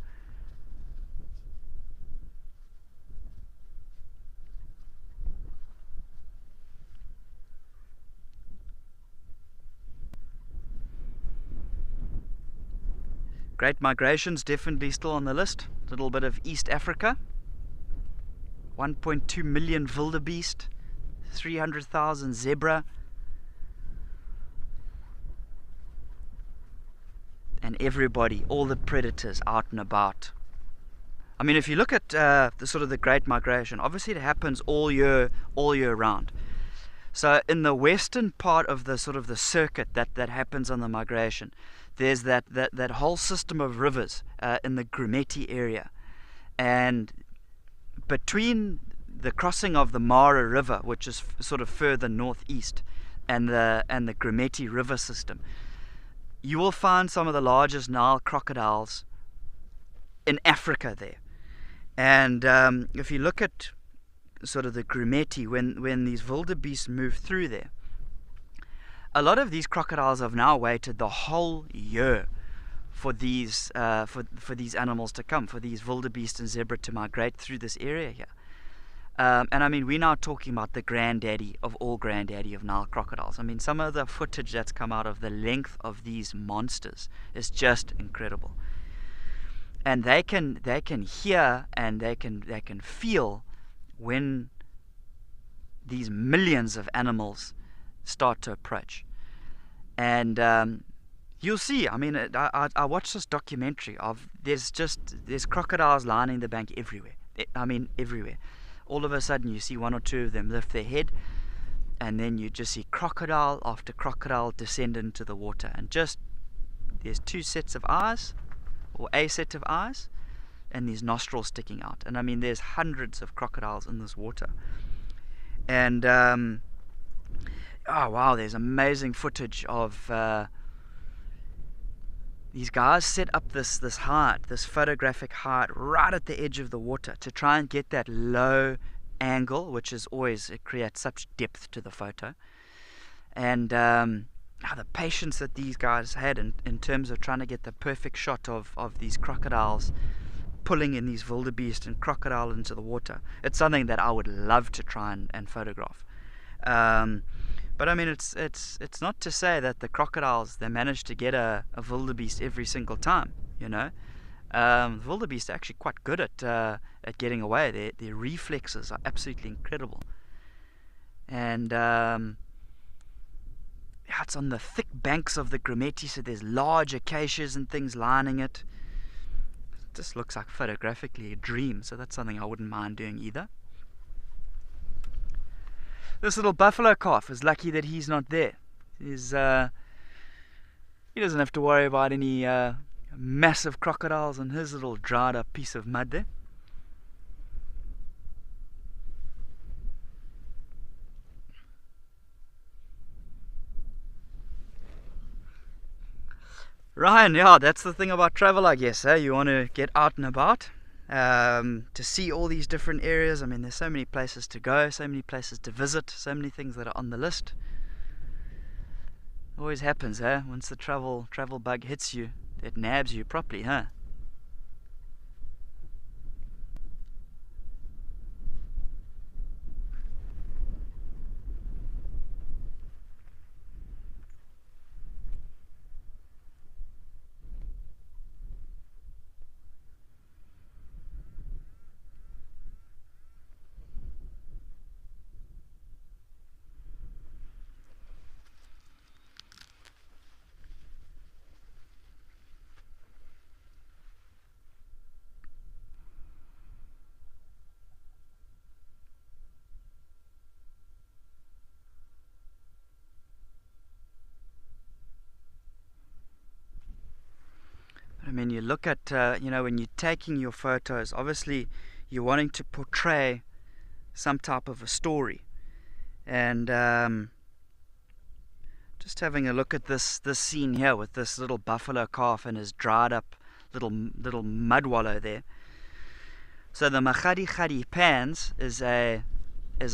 D: Great Migration's definitely still on the list. A little bit of East Africa. 1.2 million wildebeest. 300,000 zebra, and everybody, all the predators out and about. If you look at the sort of the Great Migration, obviously it happens all year round. So in the western part of the sort of the circuit that happens on the migration, there's that whole system of rivers in the Grumeti area, and between the crossing of the Mara River, which is sort of further northeast, and the Grumeti River system, you will find some of the largest Nile crocodiles in Africa there. And if you look at sort of the Grumeti, when these wildebeest move through there, a lot of these crocodiles have now waited the whole year for these animals to come, for these wildebeest and zebra to migrate through this area here. And I mean, we're now talking about the granddaddy of all granddaddy of Nile crocodiles. I mean, some of the footage that's come out of the length of these monsters is just incredible. And they can hear and they can feel when these millions of animals start to approach. And you'll see, I mean, I watched this documentary of there's crocodiles lining the bank everywhere. I mean, everywhere. All of a sudden you see one or two of them lift their head, and then you just see crocodile after crocodile descend into the water, and just there's two sets of eyes, or a set of eyes, and these nostrils sticking out. And I mean, there's hundreds of crocodiles in this water. And oh wow, there's amazing footage of these guys set up this photographic height right at the edge of the water to try and get that low angle, which is always, it creates such depth to the photo. And the patience that these guys had in terms of trying to get the perfect shot of these crocodiles pulling in these wildebeest and crocodile into the water. It's something that I would love to try and photograph. But I mean, it's not to say that the crocodiles, they manage to get a wildebeest every single time, you know. Wildebeest are actually quite good at getting away. Their reflexes are absolutely incredible. And it's on the thick banks of the Grumeti, so there's large acacias and things lining it. It just looks like photographically a dream, so that's something I wouldn't mind doing either. This little buffalo calf is lucky that he's not there. He doesn't have to worry about any massive crocodiles on his little dried up piece of mud there. Ryan, yeah, that's the thing about travel, I guess. You want to get out and about. To see all these different areas. I mean, there's so many places to go, so many places to visit, so many things that are on the list. Always happens, once the travel bug hits you, it nabs you properly, I mean, you look at, when you're taking your photos, obviously you're wanting to portray some type of a story. And just having a look at this scene here with this little buffalo calf and his dried up little mud wallow there. So the Makgadikgadi Pans is a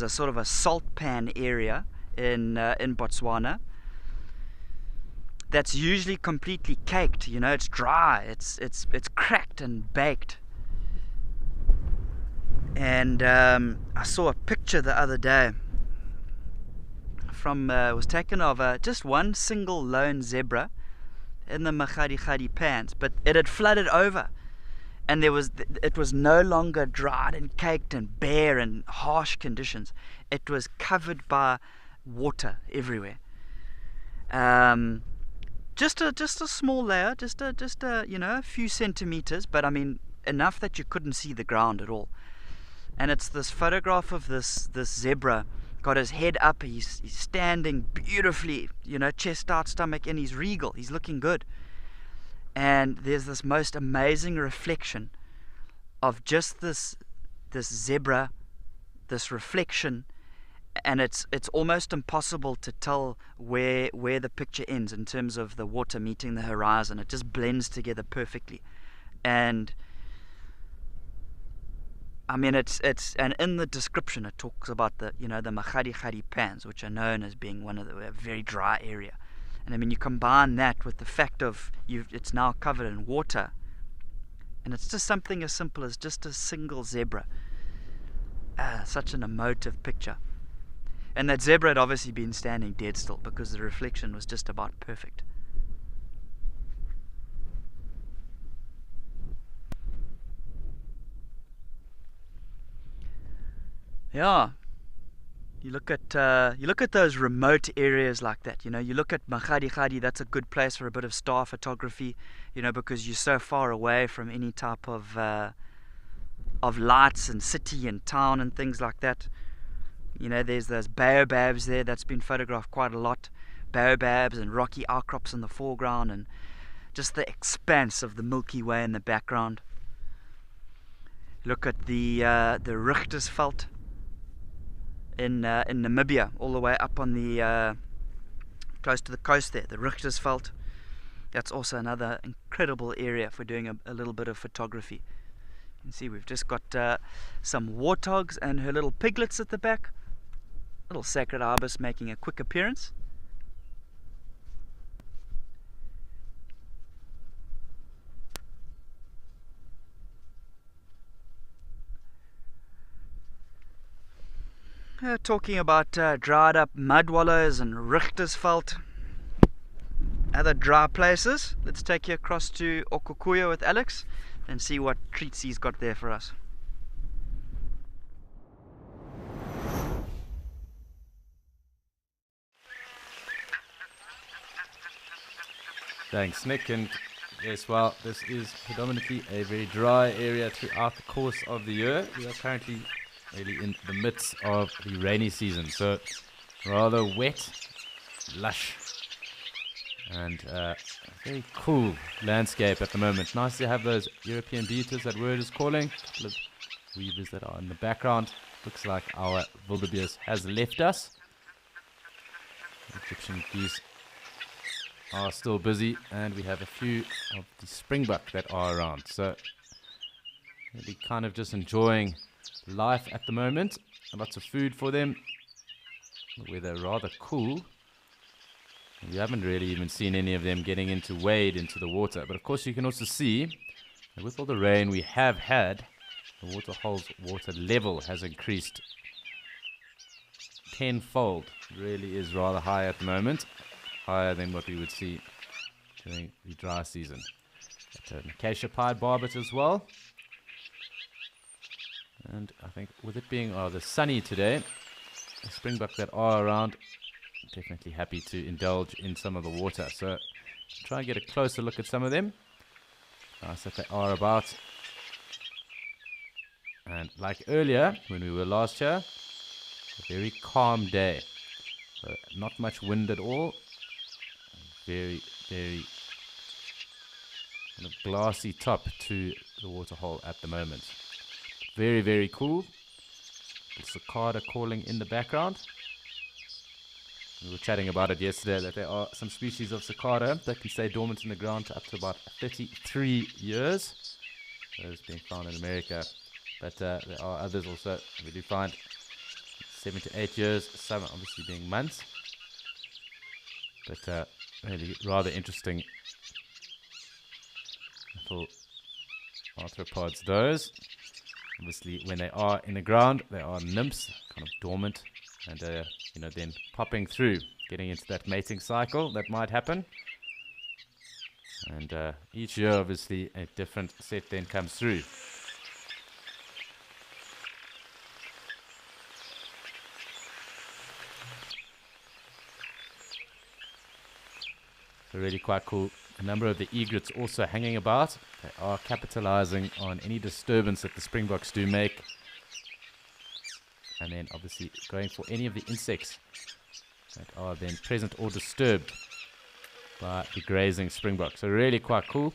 D: sort of a salt pan area in Botswana. That's usually completely caked, it's dry, it's cracked and baked. And I saw a picture the other day it was taken of just one single lone zebra in the Makgadikgadi Pans, but it had flooded over, and it was no longer dried and caked and bare and harsh conditions. It was covered by water everywhere. Just a small layer, just a few centimeters, but I mean enough that you couldn't see the ground at all. And it's this photograph of this zebra, got his head up, he's standing beautifully, chest out, stomach in, he's regal, he's looking good. And there's this most amazing reflection of just this zebra, this reflection. And it's almost impossible to tell where the picture ends in terms of the water meeting the horizon. It just blends together perfectly. And I mean, and in the description it talks about the Makgadikgadi Pans, which are known as being one of a very dry area. And I mean, you combine that with the fact of it's now covered in water, and it's just something as simple as just a single zebra. Such an emotive picture. And that zebra had obviously been standing dead still because the reflection was just about perfect. Yeah, you look at those remote areas like that. You know, you look at Makgadikgadi. That's a good place for a bit of star photography. You know, because you're so far away from any type of lights and city and town and things like that. You know, there's those baobabs there that's been photographed quite a lot. Baobabs and rocky outcrops in the foreground, and just the expanse of the Milky Way in the background. Look at the Richtersveld in Namibia, all the way up on the close to the coast there, the Richtersveld. That's also another incredible area for doing a little bit of photography. You can see we've just got some warthogs and her little piglets at the back. Little sacred ibis making a quick appearance. Talking about dried up mud wallows and Richtersveld, other dry places. Let's take you across to Okukuyo with Alex and see what treats he's got there for us.
A: Thanks, Nick. And yes, well, this is predominantly a very dry area throughout the course of the year. We are currently really in the midst of the rainy season, so rather wet, lush, and very cool landscape at the moment. Nice to have those European beetles that word is calling. A couple of weavers that are in the background. Looks like our wildebeest has left us. Egyptian geese are still busy, and we have a few of the springbuck that are around. So really kind of just enjoying life at the moment. Lots of food for them. The weather rather cool. We haven't really even seen any of them getting into wade into the water. But of course you can also see that with all the rain we have had, the waterhole's water level has increased tenfold. It really is rather high at the moment. Higher than what we would see during the dry season. An acacia pied barbet as well. And I think with it being rather sunny today, the springbuck that are around definitely happy to indulge in some of the water. So try and get a closer look at some of them. Nice that they are about. And like earlier when we were last here, a very calm day. So not much wind at all. Very, very kind of glassy top to the waterhole at the moment. Very, very cool. The cicada calling in the background. We were chatting about it yesterday that there are some species of cicada that can stay dormant in the ground up to about 33 years. Those being found in America. But there are others also we do find 7 to 8 years, some obviously being months. But really rather interesting little arthropods those. Obviously when they are in the ground they are nymphs, kind of dormant, and then popping through, getting into that mating cycle that might happen. And each year obviously a different set then comes through. So really quite cool. A number of the egrets also hanging about. They are capitalizing on any disturbance that the springboks do make. And then obviously going for any of the insects that are then present or disturbed by the grazing springbok. So really quite cool.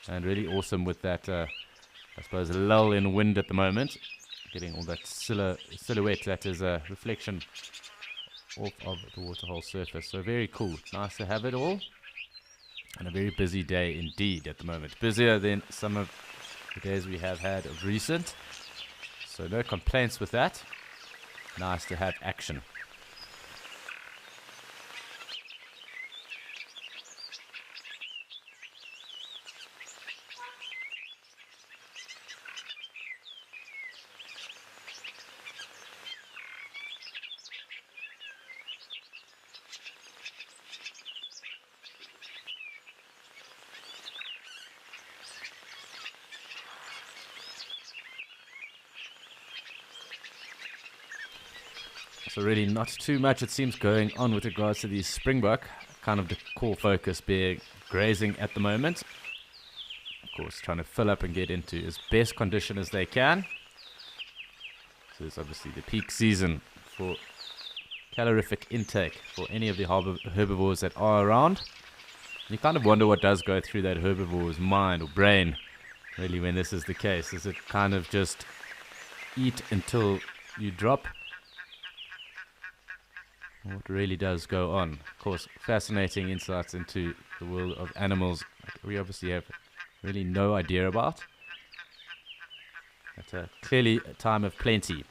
A: And really awesome with that, I suppose, lull in wind at the moment. Getting all that silhouette that is a reflection off of the waterhole surface. So very cool. Nice to have it all. And a very busy day indeed at the moment. Busier than some of the days we have had of recent. So no complaints with that. Nice to have action. So really not too much, it seems, going on with regards to the springbok. Kind of the core focus being grazing at the moment. Of course, trying to fill up and get into as best condition as they can. So it's obviously the peak season for calorific intake for any of the herbivores that are around. You kind of wonder what does go through that herbivore's mind or brain, really, when this is the case. Is it kind of just eat until you drop? What really does go on? Of course, fascinating insights into the world of animals we obviously have really no idea about. But clearly a time of plenty.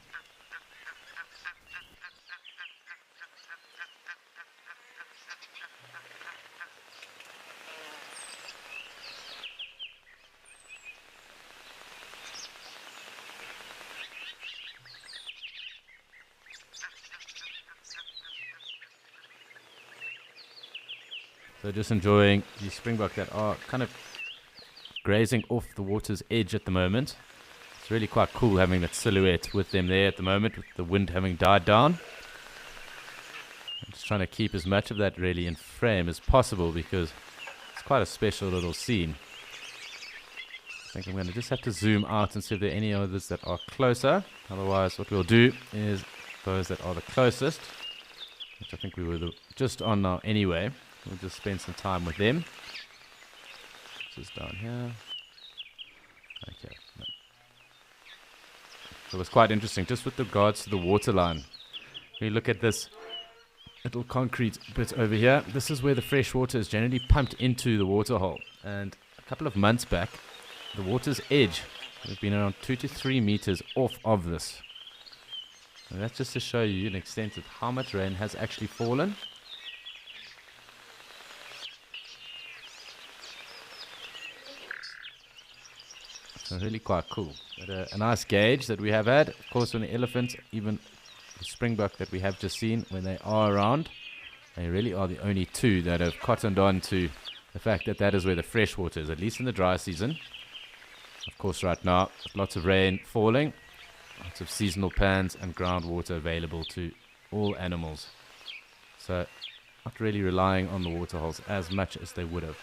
A: So just enjoying the springbok that are kind of grazing off the water's edge at the moment. It's really quite cool having that silhouette with them there at the moment, with the wind having died down. I'm just trying to keep as much of that really in frame as possible because it's quite a special little scene. I think I'm going to just have to zoom out and see if there are any others that are closer. Otherwise, what we'll do is those that are the closest, which I think we were just on now anyway. We'll just spend some time with them. This is down here. Okay. No. So it was quite interesting, just with regards to the water line. When you look at this little concrete bit over here, this is where the fresh water is generally pumped into the water hole. And a couple of months back, the water's edge has been around 2 to 3 meters off of this. And that's just to show you an extent of how much rain has actually fallen. So really quite cool. But a nice gauge that we have had. Of course, when the elephant, even the springbok that we have just seen, when they are around, they really are the only two that have cottoned on to the fact that that is where the fresh water is, at least in the dry season. Of course, right now, lots of rain falling, lots of seasonal pans and groundwater available to all animals. So, not really relying on the water holes as much as they would have.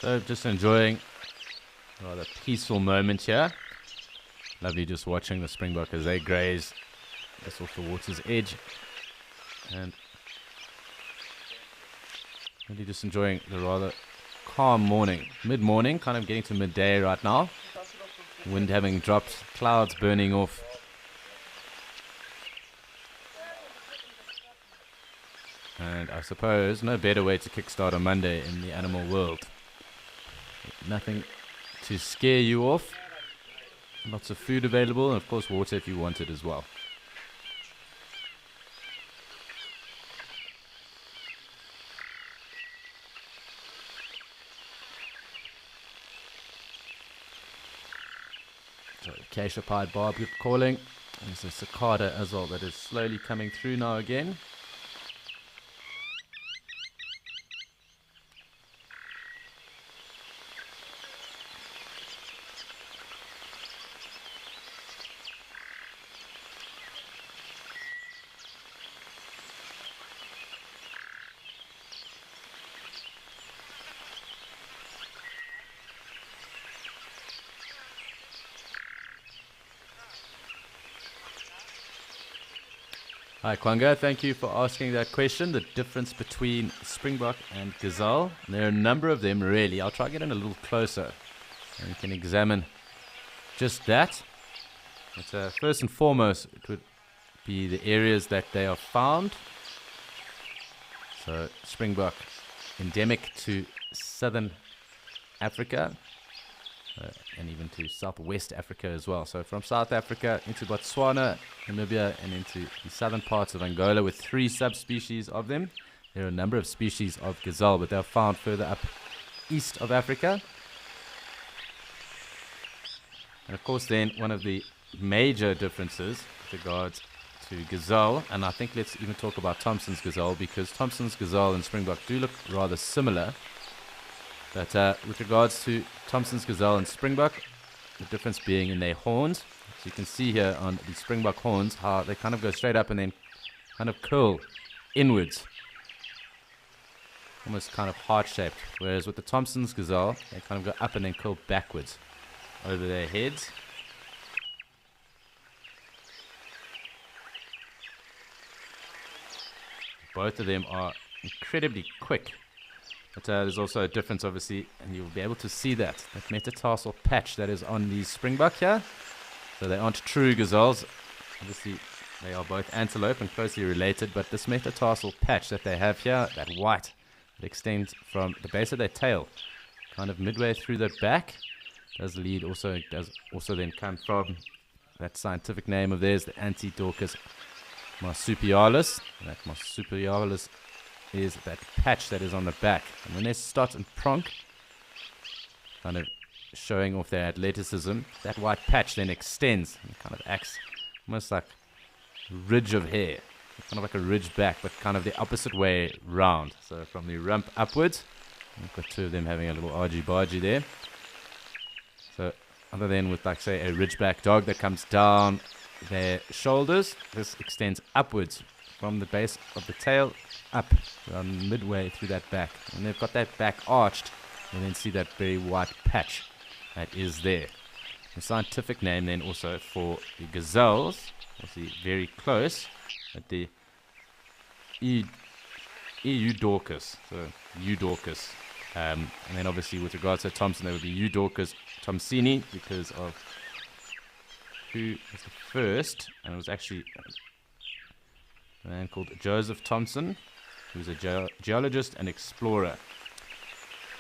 A: So just enjoying a rather peaceful moment here. Lovely just watching the springbok as they graze just off the water's edge. And really just enjoying the rather calm morning. Mid-morning, kind of getting to midday right now. Wind having dropped, clouds burning off. And I suppose no better way to kickstart a Monday in the animal world. Nothing to scare you off. Lots of food available, and of course water if you want it as well. So acacia pied barb calling. There's a cicada as well that is slowly coming through now again. Hi, Kwanga. Thank you for asking that question. The difference between springbok and gazelle. And there are a number of them, really. I'll try to get in a little closer and we can examine just that. But first and foremost, it would be the areas that they are found. So, springbok endemic to southern Africa. And even to southwest Africa as well. So from South Africa into Botswana, Namibia, and into the southern parts of Angola with 3 subspecies of them. There are a number of species of gazelle, but they're found further up east of Africa. And of course then, one of the major differences with regards to gazelle, and I think let's even talk about Thompson's gazelle, because Thompson's gazelle and springbok do look rather similar. But with regards to Thompson's gazelle and springbok, the difference being in their horns. So you can see here on the springbok horns how they kind of go straight up and then kind of curl inwards. Almost kind of heart-shaped. Whereas with the Thompson's gazelle, they kind of go up and then curl backwards over their heads. Both of them are incredibly quick. But there's also a difference, obviously, and you'll be able to see that metatarsal patch that is on the springbok here. So they aren't true gazelles. Obviously, they are both antelope and closely related, but this metatarsal patch that they have here, that white, it extends from the base of their tail, kind of midway through the back. Does also then come from that scientific name of theirs, the Antidorcus marsupialis. That marsupialis is that patch that is on the back. And when they start and pronk, kind of showing off their athleticism, that white patch then extends and kind of acts almost like a ridge of hair. Kind of like a ridge back, but kind of the opposite way round. So from the rump upwards, we've got 2 of them having a little argy-bargy there. So other than with, like, say, a ridgeback dog that comes down their shoulders, this extends upwards from the base of the tail up around midway through that back. And they've got that back arched, and then see that very white patch that is there. The scientific name then also for the gazelles, obviously very close, at the Eudorcus. So Eudorcus. And then obviously with regards to Thompson, there would be Eudorcus thomsoni, because of who was the first, and it was actually a man called Joseph Thomson, who was a geologist and explorer,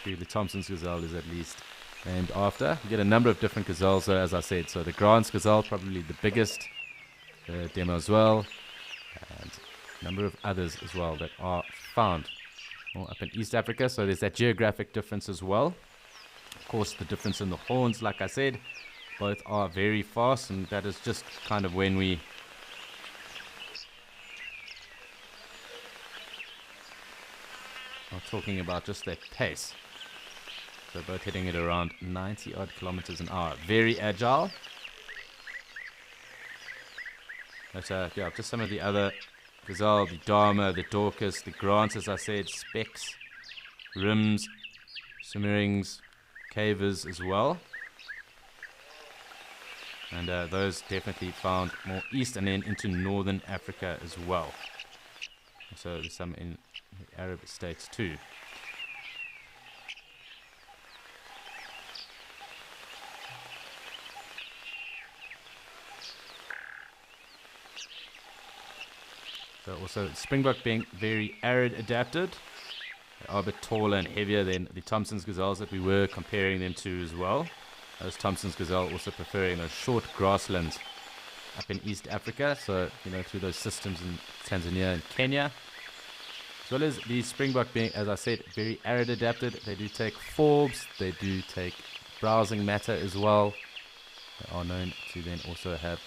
A: who the Thompson's gazelle is at least named after. You get a number of different gazelles, as I said. So the Grant's gazelle, probably the biggest, the Demoiselle, and a number of others as well that are found more up in East Africa. So there's that geographic difference as well. Of course, the difference in the horns, like I said, both are very fast, and that is just kind of when we are talking about just that pace. So both hitting it around 90 odd kilometers an hour. Very agile. But yeah, just some of the other gazelle, the Dharma, the Dorcas, the Grants, as I said, Specks, Rims, Summerings, Cavers as well. And those definitely found more east and then into northern Africa as well. So there's some in the Arab states too. So also springbok being very arid adapted. They are a bit taller and heavier than the Thompson's gazelles that we were comparing them to as well. Those Thompson's gazelle also preferring those short grasslands up in East Africa, so through those systems in Tanzania and Kenya. As well as the springbok being, as I said, very arid adapted. They do take forbs, they do take browsing matter as well. They are known to then also have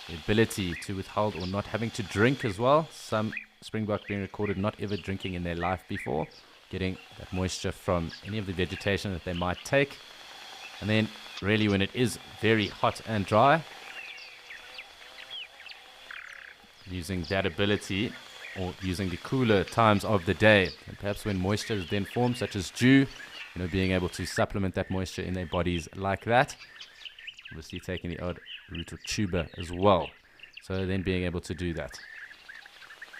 A: the ability to withhold or not having to drink as well. Some springbok being recorded not ever drinking in their life before, getting that moisture from any of the vegetation that they might take. And then really when it is very hot and dry, using that ability or using the cooler times of the day, and perhaps when moisture is then formed, such as dew, being able to supplement that moisture in their bodies like that. Obviously taking the odd root or tuber as well. So then being able to do that.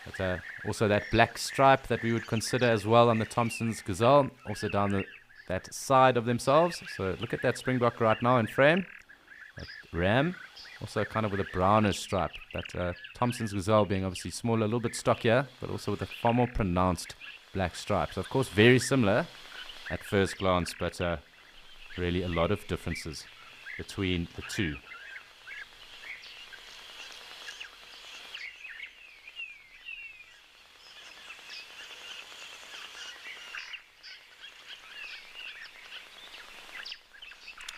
A: But also that black stripe that we would consider as well on the Thompson's gazelle, also down that side of themselves. So look at that springbok right now in frame. That ram, also kind of with a brownish stripe. But Thompson's gazelle being obviously smaller, a little bit stockier, but also with a far more pronounced black stripe. So of course very similar at first glance, but really a lot of differences between the two.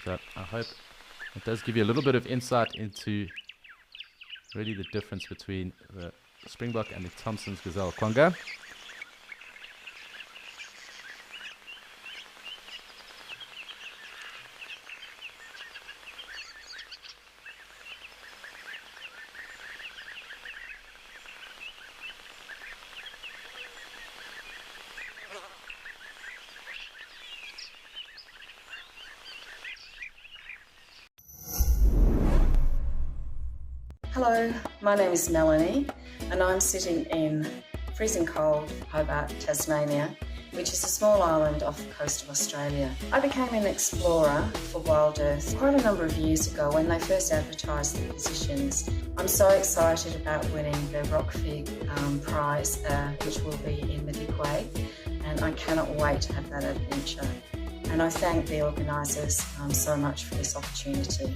A: So I hope it does give you a little bit of insight into really the difference between the springbok and the Thompson's gazelle. Kwanga.
F: Hello, my name is Melanie and I'm sitting in freezing cold Hobart, Tasmania, which is a small island off the coast of Australia. I became an explorer for Wild Earth quite a number of years ago when they first advertised the positions. I'm so excited about winning the Rockfig prize, which will be in Madikwe, and I cannot wait to have that adventure. And I thank the organisers so much for this opportunity.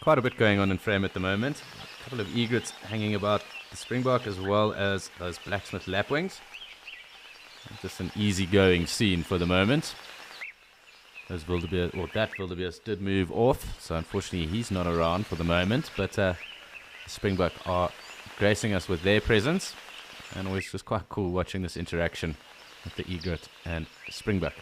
A: Quite a bit going on in frame at the moment. A couple of egrets hanging about the springbok as well as those blacksmith lapwings. Just an easygoing scene for the moment. Those wildebeest, or that wildebeest did move off, so unfortunately he's not around for the moment. But the springbok are gracing us with their presence, and always just quite cool watching this interaction with the egret and springbok.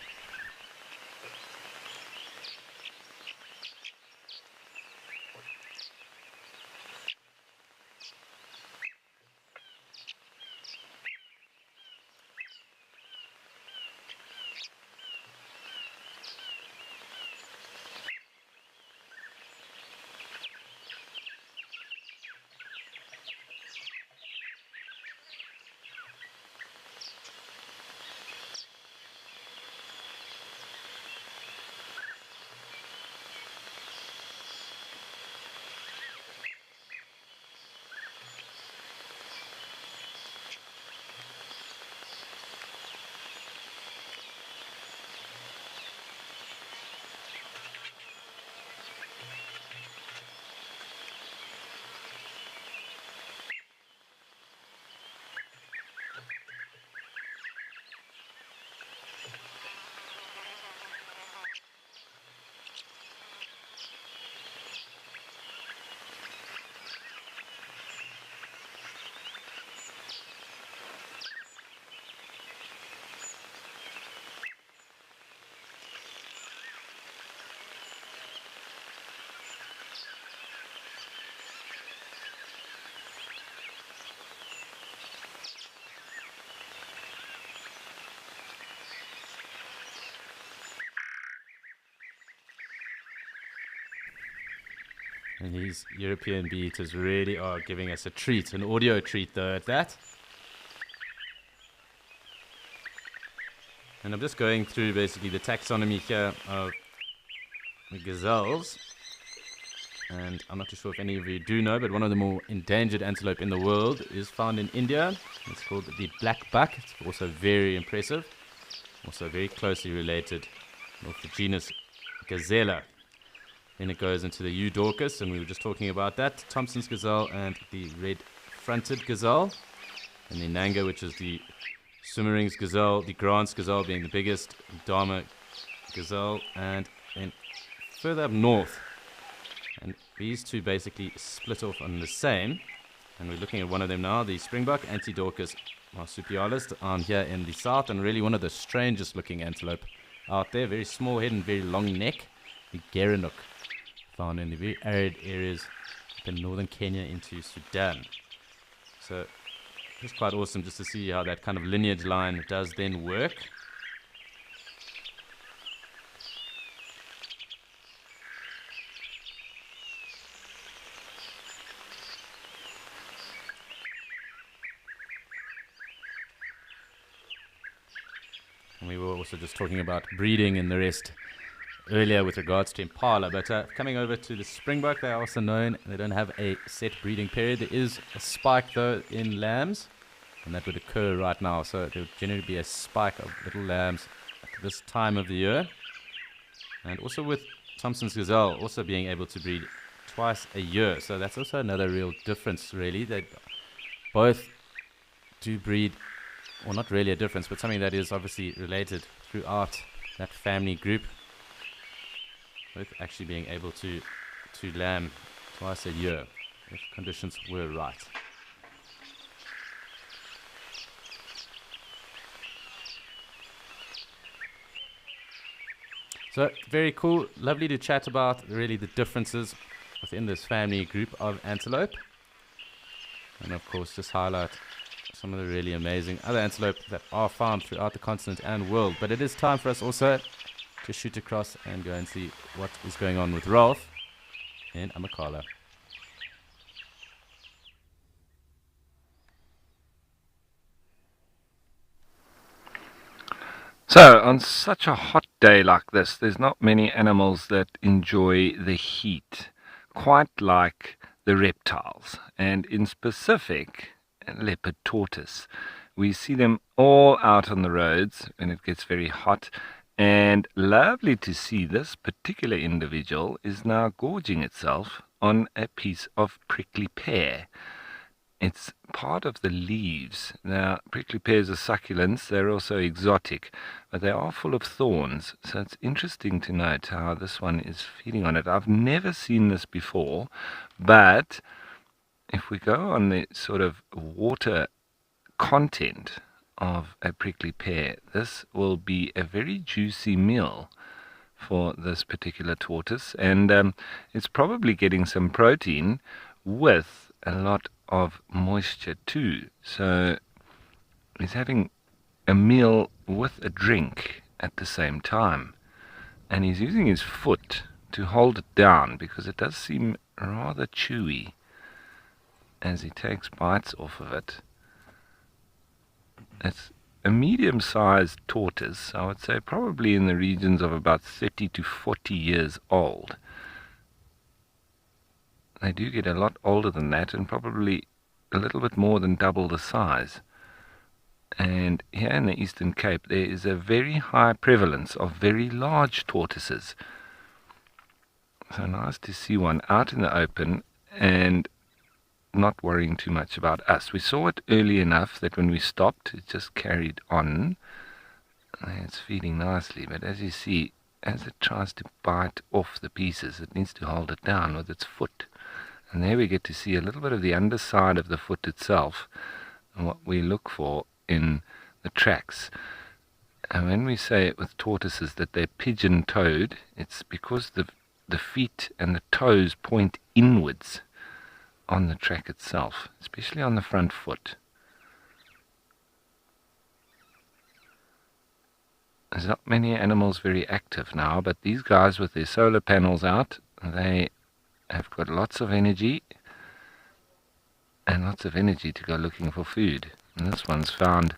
A: And these European bee eaters really are giving us a treat, an audio treat though at that. And I'm just going through basically the taxonomy here of the gazelles. And I'm not too sure if any of you do know, but one of the more endangered antelope in the world is found in India. It's called the black buck. It's also very impressive. Also very closely related with the genus Gazella. Then it goes into the Eudorcus, and we were just talking about that. Thompson's gazelle and the red-fronted gazelle. And the Nanga, which is the Summering's gazelle, the Grant's gazelle being the biggest, Dharma gazelle, and then further up north. And these two basically split off on the same. And we're looking at one of them now, the springbuck, Antidorcus marsupialis, down here in the south, and really one of the strangest looking antelope out there. Very small head and very long neck. The Gerenuk, found in the very arid areas up in northern Kenya into Sudan. So it's quite awesome just to see how that kind of lineage line does then work. And we were also just talking about breeding and the rest earlier with regards to impala, but coming over to the springbuck, they are also known, they don't have a set breeding period. There is a spike though in lambs, and that would occur right now, so there would generally be a spike of little lambs at this time of the year. And also with Thompson's gazelle also being able to breed twice a year, so that's also another real difference really. They both do breed, well, not really a difference, but something that is obviously related throughout that family group. Both actually being able to lamb twice a year if conditions were right. So very cool, lovely to chat about really the differences within this family group of antelope. And of course just highlight some of the really amazing other antelope that are found throughout the continent and world. But it is time for us also to shoot across and go and see what is going on with Ralph in Amakhala.
E: So, on such a hot day like this, there's not many animals that enjoy the heat, quite like the reptiles, and in specific, leopard tortoise. We see them all out on the roads when it gets very hot. And lovely to see this particular individual is now gorging itself on a piece of prickly pear. It's part of the leaves. Now, prickly pears are succulents. They're also exotic, but they are full of thorns. So it's interesting to note how this one is feeding on it. I've never seen this before, but if we go on the sort of water content of a prickly pear, this will be a very juicy meal for this particular tortoise, and it's probably getting some protein with a lot of moisture too. So he's having a meal with a drink at the same time, and he's using his foot to hold it down because it does seem rather chewy as he takes bites off of it. It's a medium-sized tortoise, I would say probably in the regions of about 30 to 40 years old. They do get a lot older than that and probably a little bit more than double the size. And here in the Eastern Cape there is a very high prevalence of very large tortoises. So nice to see one out in the open and not worrying too much about us. We saw it early enough that when we stopped, it just carried on. It's feeding nicely, but as you see, as it tries to bite off the pieces, it needs to hold it down with its foot. And there we get to see a little bit of the underside of the foot itself, and what we look for in the tracks. And when we say it with tortoises that they're pigeon-toed, it's because the feet and the toes point inwards on the track itself, especially on the front foot. There's not many animals very active now, but these guys with their solar panels out, they have got lots of energy and lots of energy to go looking for food. And this one's found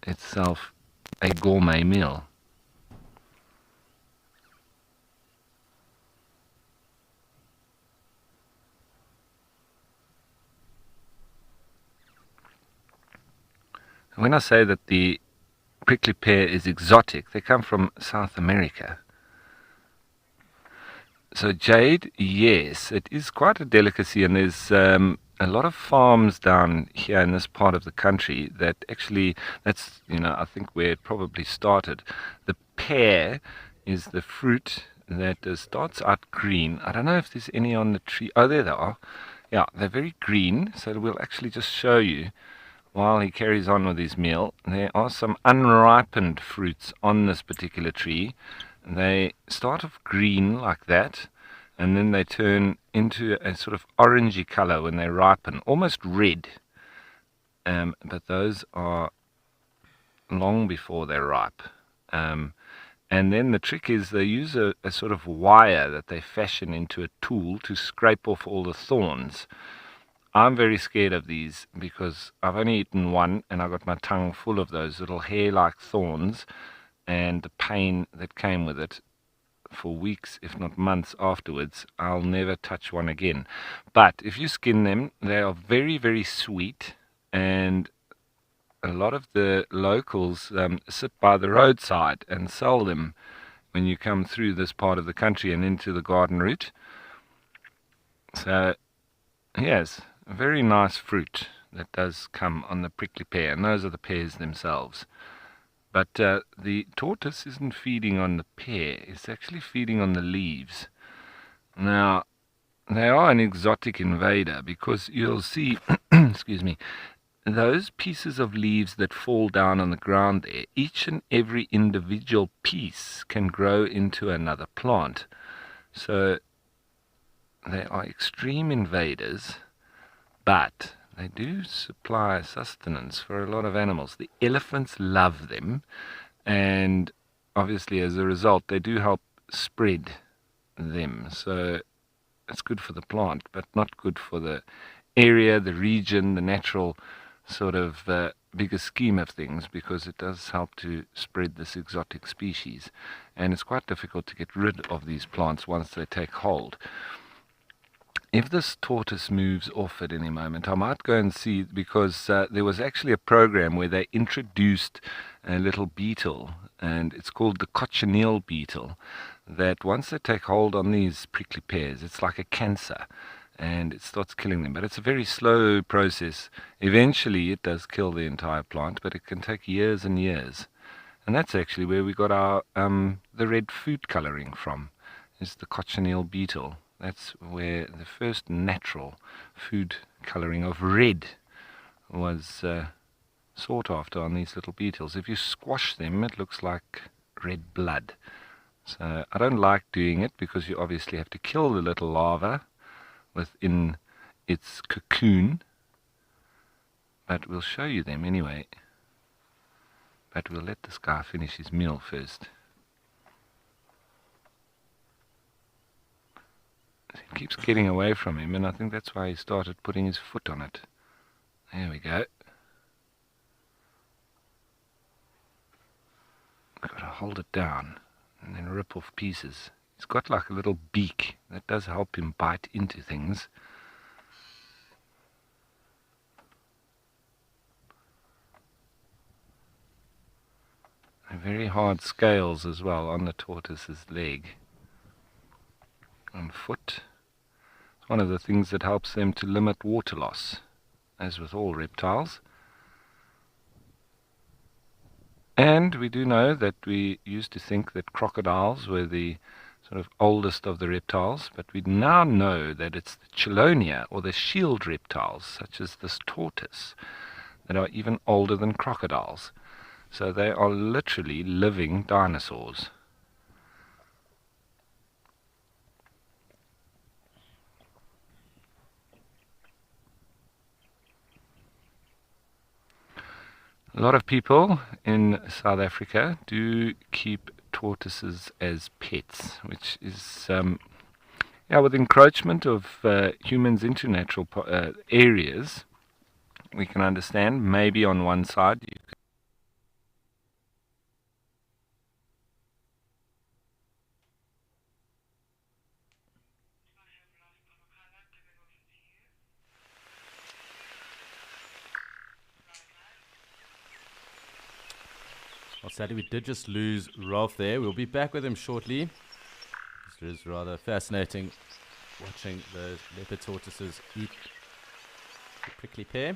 E: itself a gourmet meal. When I say that the prickly pear is exotic, they come from South America. So jade, yes, it is quite a delicacy, and there's a lot of farms down here in this part of the country that actually, that's, I think where it probably started. The pear is the fruit that starts out green. I don't know if there's any on the tree. Oh, there they are. Yeah, they're very green, so we'll actually just show you while he carries on with his meal. There are some unripened fruits on this particular tree. They start off green like that, and then they turn into a sort of orangey color when they ripen, almost red. But those are long before they're ripe. And then the trick is they use a sort of wire that they fashion into a tool to scrape off all the thorns. I'm very scared of these because I've only eaten one and I got my tongue full of those little hair-like thorns, and the pain that came with it for weeks, if not months afterwards. I'll never touch one again. But if you skin them, they are very, very sweet, and a lot of the locals sit by the roadside and sell them when you come through this part of the country and into the garden route. So, yes, a very nice fruit that does come on the prickly pear, and those are the pears themselves. But the tortoise isn't feeding on the pear, it's actually feeding on the leaves. Now, they are an exotic invader because you'll see, excuse me, those pieces of leaves that fall down on the ground there, each and every individual piece can grow into another plant. So they are extreme invaders, but they do supply sustenance for a lot of animals. The elephants love them, and obviously as a result they do help spread them. So it's good for the plant, but not good for the area, the region, the natural sort of bigger scheme of things, because it does help to spread this exotic species. And it's quite difficult to get rid of these plants once they take hold. If this tortoise moves off at any moment, I might go and see, because there was actually a program where they introduced a little beetle, and it's called the cochineal beetle, that once they take hold on these prickly pears, it's like a cancer, and it starts killing them. But it's a very slow process. Eventually it does kill the entire plant, but it can take years and years. And that's actually where we got our the red food colouring from, is the cochineal beetle. That's where the first natural food colouring of red was sought after on these little beetles. If you squash them, it looks like red blood. So I don't like doing it, because you obviously have to kill the little larva within its cocoon. But we'll show you them anyway. But we'll let this guy finish his meal first. It keeps getting away from him, and I think that's why he started putting his foot on it. There we go. Got to hold it down and then rip off pieces. He's got like a little beak that does help him bite into things. And very hard scales as well on the tortoise's leg and foot. It's one of the things that helps them to limit water loss, as with all reptiles. And we do know that we used to think that crocodiles were the sort of oldest of the reptiles, but we now know that it's the chelonia, or the shield reptiles, such as this tortoise, that are even older than crocodiles. So they are literally living dinosaurs. A lot of people in South Africa do keep tortoises as pets, which is Yeah, with encroachment of humans into natural areas, we can understand maybe on one side.
A: Well, sadly, we did just lose Rolf there. We'll be back with him shortly. It is rather fascinating watching those leopard tortoises eat the prickly pear.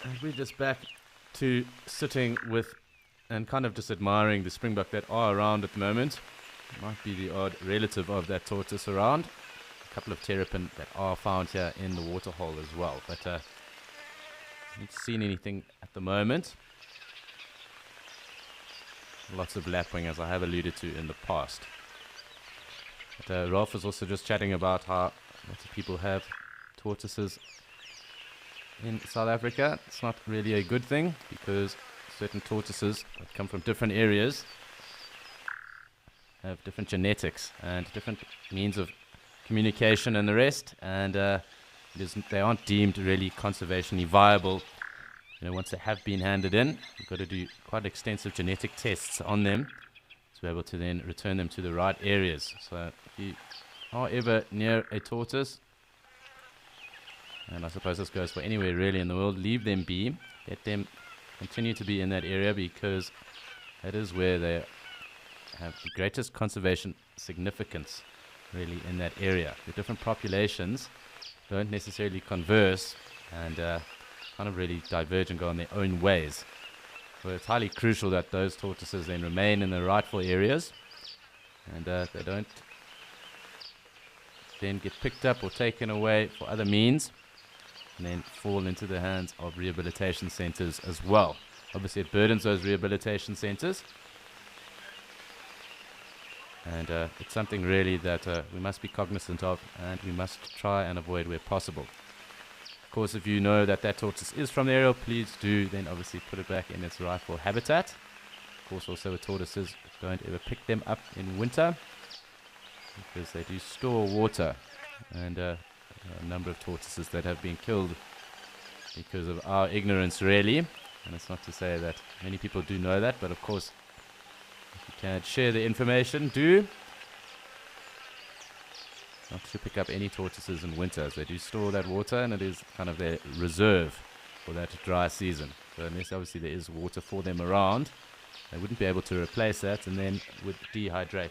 A: And we're just back to sitting with and kind of just admiring the springbok that are around at the moment. Might be the odd relative of that tortoise around. A couple of terrapin that are found here in the waterhole as well. But haven't seen anything at the moment. Lots of lapwing, as I have alluded to in the past. But Rolf is also just chatting about how lots of people have tortoises in South Africa. It's not really a good thing because certain tortoises that come from different areas have different genetics and different means of communication and the rest, and they aren't deemed really conservationally viable. You know, once they have been handed in, you've got to do quite extensive genetic tests on them to be able to then return them to the right areas. So if you are ever near a tortoise, and I suppose this goes for anywhere really in the world, leave them be. Let them continue to be in that area because that is where they have the greatest conservation significance really in that area. The different populations don't necessarily converse and kind of really diverge and go on their own ways. So it's highly crucial that those tortoises then remain in the rightful areas and they don't then get picked up or taken away for other means and then fall into the hands of rehabilitation centers as well. Obviously it burdens those rehabilitation centers, and it's something really that we must be cognizant of and we must try and avoid where possible. Of course, if you know that that tortoise is from the area, please do then obviously put it back in its rightful habitat. Of course, also with tortoises, don't ever pick them up in winter because they do store water, and a number of tortoises that have been killed because of our ignorance really. And it's not to say that many people do know that, but of course if you can share the information, do not to pick up any tortoises in winter, as they do store that water and it is kind of their reserve for that dry season. So unless obviously there is water for them around, they wouldn't be able to replace that and then would dehydrate.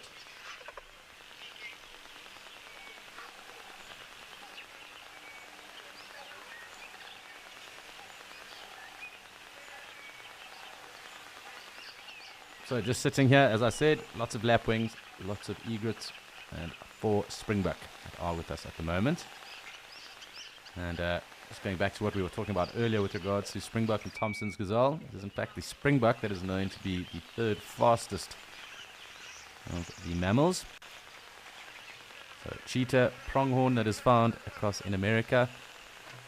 A: So just sitting here, as I said, lots of lapwings, lots of egrets, and 4 springbok that are with us at the moment. And just going back to what we were talking about earlier with regards to springbok and Thompson's gazelle, it is in fact the springbok that is known to be the 3rd fastest of the mammals. So cheetah, pronghorn that is found across in America,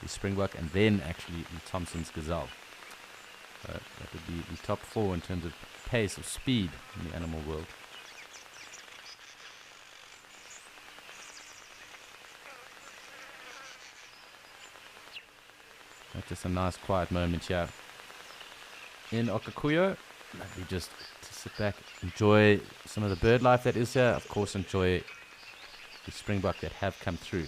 A: the springbok, and then actually the Thompson's gazelle. So that would be the top 4 in terms of pace of speed in the animal world. That's just a nice quiet moment here in Okakuyo. Lovely just to sit back, enjoy some of the bird life that is here, of course enjoy the springbok that have come through.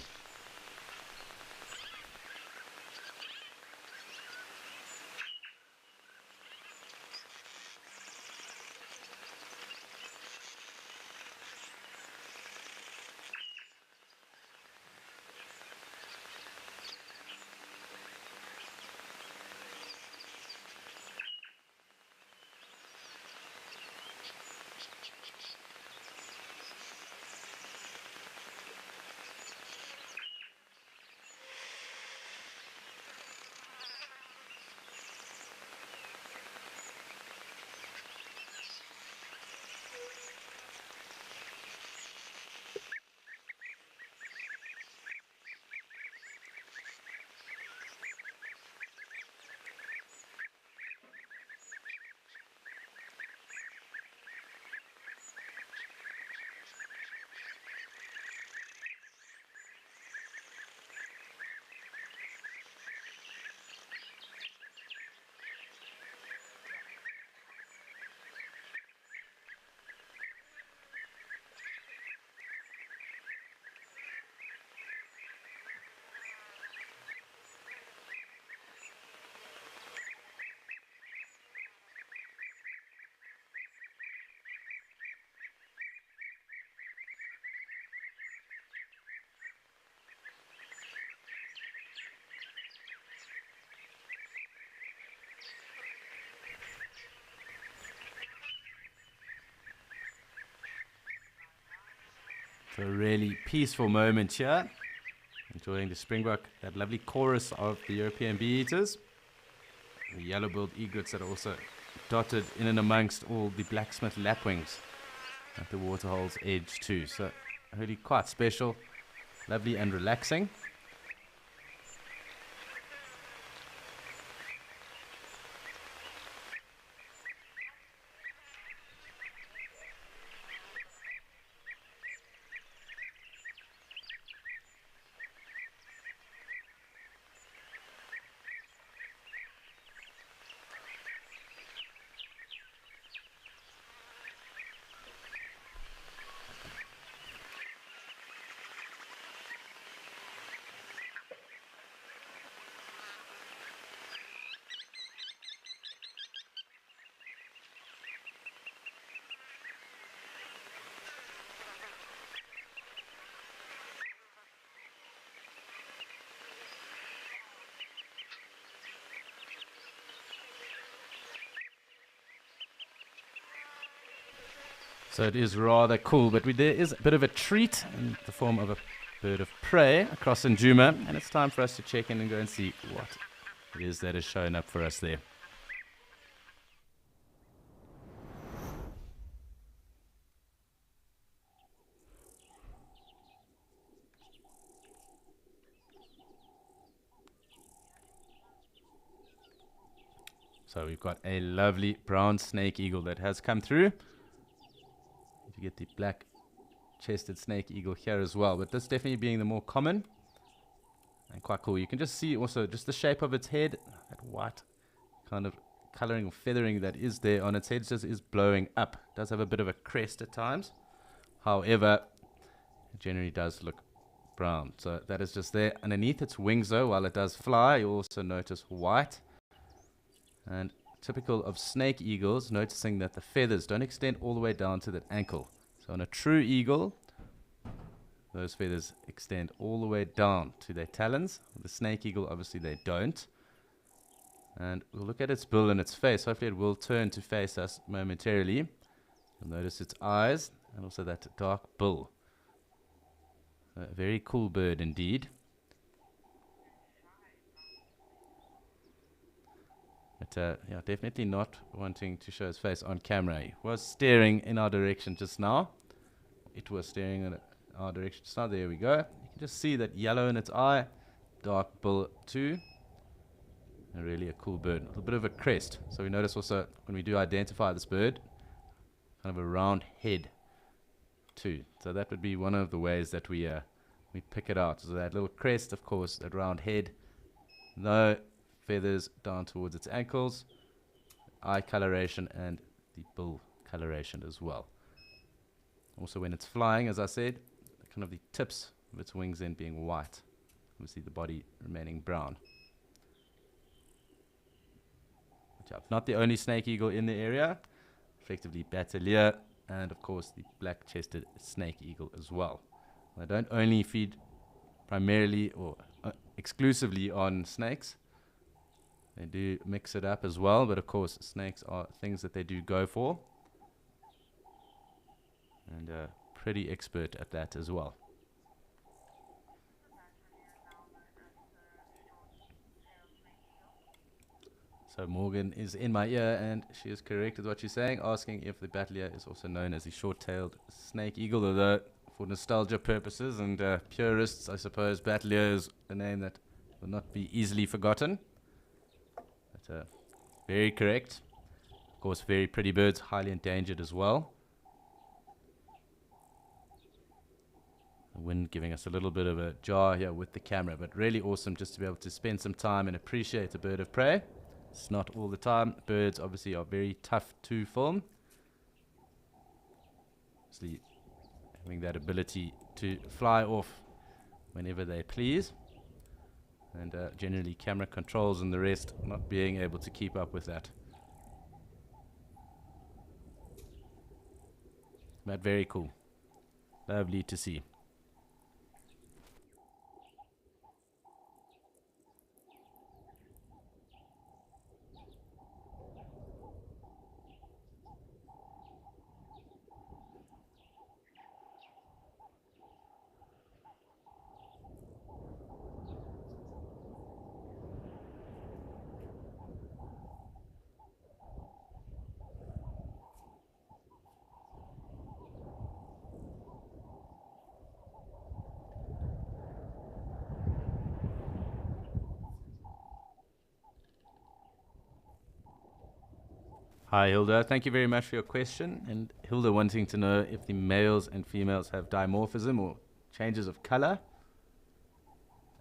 A: So a really peaceful moment here. Enjoying the springbok, that lovely chorus of the European bee-eaters. The yellow-billed egrets that are also dotted in and amongst all the blacksmith lapwings at the waterhole's edge too. So really quite special, lovely and relaxing. So it is rather cool, but there is a bit of a treat in the form of a bird of prey across Njuma, and it's time for us to check in and go and see what it is that is showing up for us there. So we've got a lovely brown snake eagle that has come through. You get the black chested snake eagle here as well, but this definitely being the more common and quite cool. You can just see also just the shape of its head, that white kind of coloring or feathering that is there on its head. It just is blowing up. It does have a bit of a crest at times, however it generally does look brown. So that is just there underneath its wings though. While it does fly, you also notice white. And typical of snake eagles, noticing that the feathers don't extend all the way down to that ankle. So on a true eagle, those feathers extend all the way down to their talons. The snake eagle, obviously, they don't. And we'll look at its bill and its face. Hopefully it will turn to face us momentarily. You'll notice its eyes and also that dark bill. A very cool bird indeed. But yeah, definitely not wanting to show his face on camera. He was staring in our direction just now. It was staring in our direction just now. There we go. You can just see that yellow in its eye. Dark bill too. And really a cool bird. A little bit of a crest. So we notice also when we do identify this bird, kind of a round head too. So that would be one of the ways that we pick it out. So that little crest, of course, that round head. No feathers down towards its ankles, eye coloration, and the bill coloration as well. Also when it's flying, as I said, kind of the tips of its wings then being white. Obviously the body remaining brown. Not the only snake eagle in the area, effectively Bateleur, and of course the black-chested snake eagle as well. They don't only feed primarily or exclusively on snakes. They do mix it up as well, but of course snakes are things that they do go for. And pretty expert at that as well. So Morgan is in my ear and she is correct with what she's saying, asking if the Bateleur is also known as the short-tailed snake eagle, although for nostalgia purposes and purists, I suppose Bateleur is a name that will not be easily forgotten. But very correct. Of course, very pretty birds, highly endangered as well. The wind giving us a little bit of a jar here with the camera, but really awesome just to be able to spend some time and appreciate a bird of prey. It's not all the time. Birds obviously are very tough to film. Obviously, having that ability to fly off whenever they please. And generally camera controls and the rest not being able to keep up with that. But very cool. Lovely to see. Hi, Hilda. Thank you very much for your question. And Hilda wanting to know if the males and females have dimorphism or changes of color.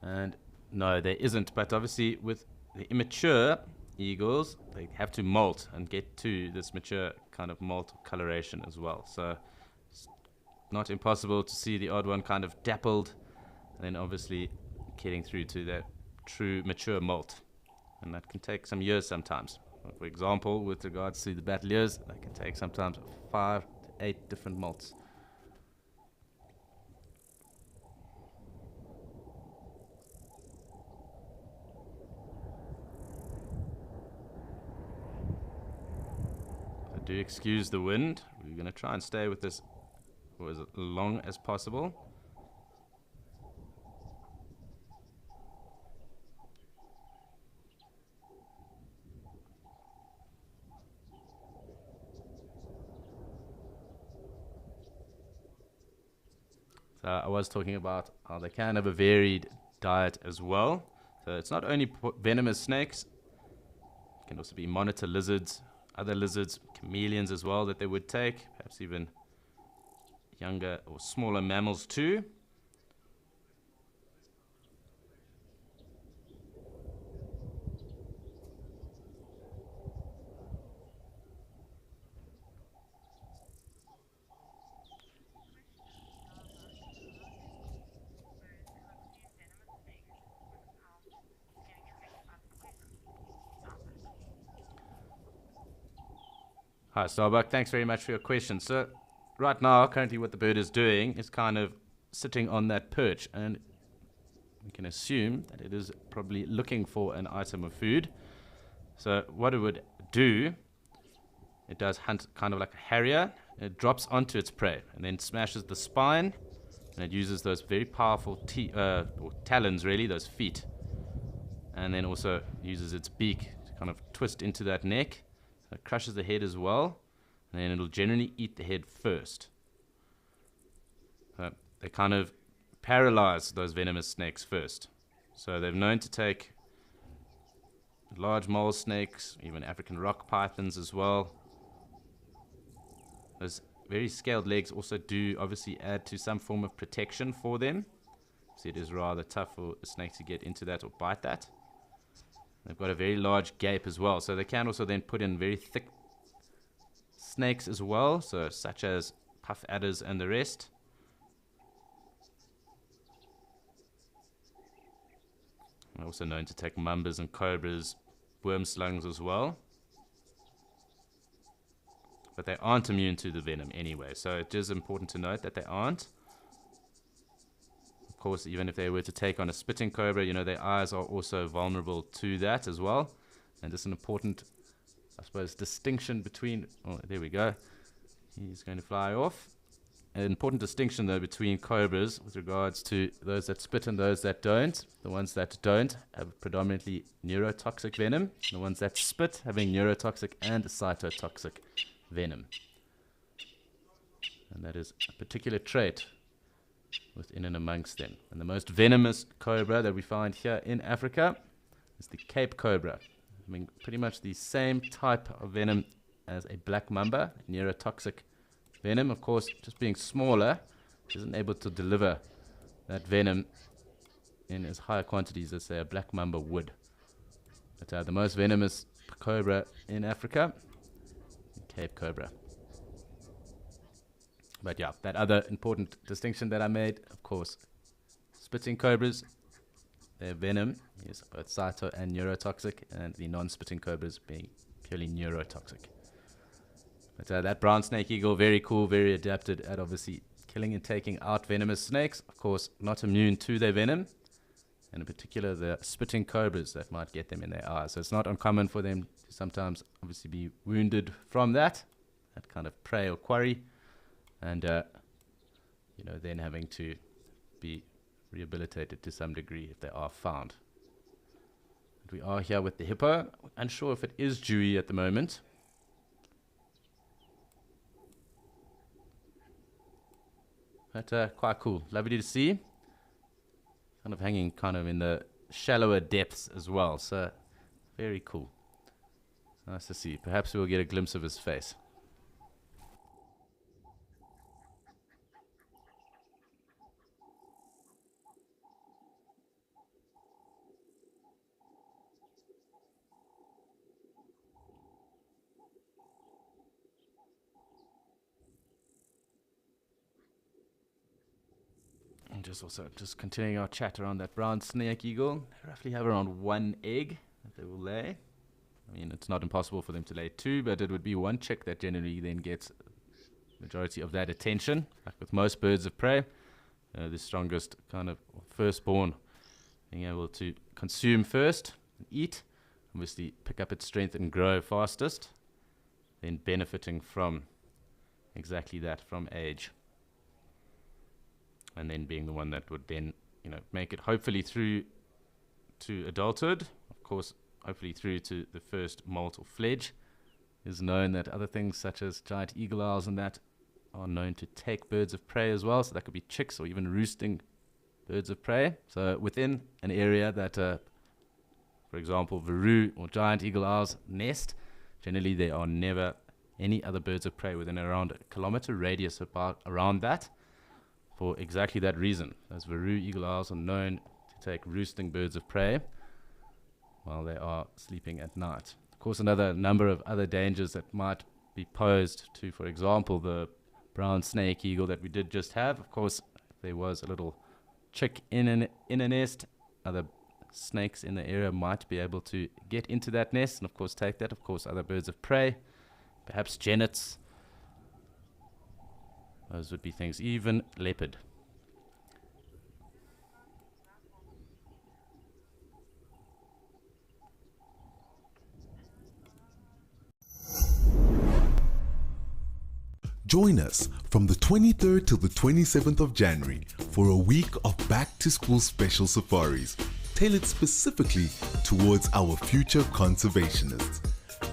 A: And no, there isn't. But obviously, with the immature eagles, they have to molt and get to this mature kind of molt coloration as well. So it's not impossible to see the odd one kind of dappled, and then obviously getting through to that true mature molt. And that can take some years sometimes. For example, with regards to the battaliers, that can take sometimes 5 to 8 different molts. So do excuse the wind. We're going to try and stay with this for as long as possible. I was talking about how they can have a varied diet as well. So it's not only venomous snakes, it can also be monitor lizards, other lizards, chameleons as well that they would take, perhaps even younger or smaller mammals too. Hi, Starbuck. Thanks very much for your question. So, right now, currently what the bird is doing is kind of sitting on that perch, and we can assume that it is probably looking for an item of food. So, what it would do, it does hunt kind of like a harrier. It drops onto its prey and then smashes the spine, and it uses those very powerful or talons, really, those feet, and then also uses its beak to kind of twist into that neck. It crushes the head as well, and then it'll generally eat the head first. They kind of paralyze those venomous snakes first. So they've known to take large mole snakes, even African rock pythons as well. Those very scaled legs also do obviously add to some form of protection for them. So it is rather tough for a snake to get into that or bite that. They've got a very large gape as well, so they can also then put in very thick snakes as well, so such as puff adders and the rest. They're also known to take mambas and cobras, worm slugs as well. But they aren't immune to the venom anyway, so it is important to note that they aren't. Of course, even if they were to take on a spitting cobra, their eyes are also vulnerable to that as well. And this is an important, I suppose, distinction between, oh, there we go. He's going to fly off. An important distinction, though, between cobras with regards to those that spit and those that don't. The ones that don't have predominantly neurotoxic venom. The ones that spit having neurotoxic and cytotoxic venom. And that is a particular trait within and amongst them. And the most venomous cobra that we find here in Africa is the Cape cobra. I mean, pretty much the same type of venom as a black mamba, neurotoxic venom. Of course, just being smaller, isn't able to deliver that venom in as high quantities as, say, a black mamba would. But the most venomous cobra in Africa, Cape cobra. But yeah, that other important distinction that I made, of course, spitting cobras, their venom is both cyto and neurotoxic, and the non-spitting cobras being purely neurotoxic. But that brown snake eagle, very cool, very adapted at obviously killing and taking out venomous snakes. Of course, not immune to their venom, and in particular the spitting cobras that might get them in their eyes. So it's not uncommon for them to sometimes obviously be wounded from that kind of prey or quarry. And, then having to be rehabilitated to some degree if they are found. But we are here with the hippo. Unsure if it is dewy at the moment. But quite cool. Lovely to see. Kind of hanging kind of in the shallower depths as well. So, very cool. Nice to see. Perhaps we'll get a glimpse of his face. And just continuing our chat around that brown snake eagle. They roughly have around 1 egg that they will lay. I mean, it's not impossible for them to lay 2, but it would be 1 chick that generally then gets majority of that attention. Like with most birds of prey, the strongest kind of firstborn being able to consume first and eat, obviously pick up its strength and grow fastest, then benefiting from exactly that from age. And then being the one that would then, make it hopefully through to adulthood. Of course, hopefully through to the first molt or fledge. It is known that other things such as giant eagle owls and that are known to take birds of prey as well. So that could be chicks or even roosting birds of prey. So within an area that, for example, Veru or giant eagle owls nest, generally there are never any other birds of prey within around a kilometer radius about around that. For exactly that reason, as Veru eagle owls are known to take roosting birds of prey while they are sleeping at night. Of course, another number of other dangers that might be posed to, for example, the brown snake eagle that we did just have. Of course, if there was a little chick in a nest, other snakes in the area might be able to get into that nest and, of course, take that. Of course, other birds of prey, perhaps genets. Those would be things, even leopard.
B: Join us from the 23rd till the 27th of January for a week of back-to-school special safaris, tailored specifically towards our future conservationists.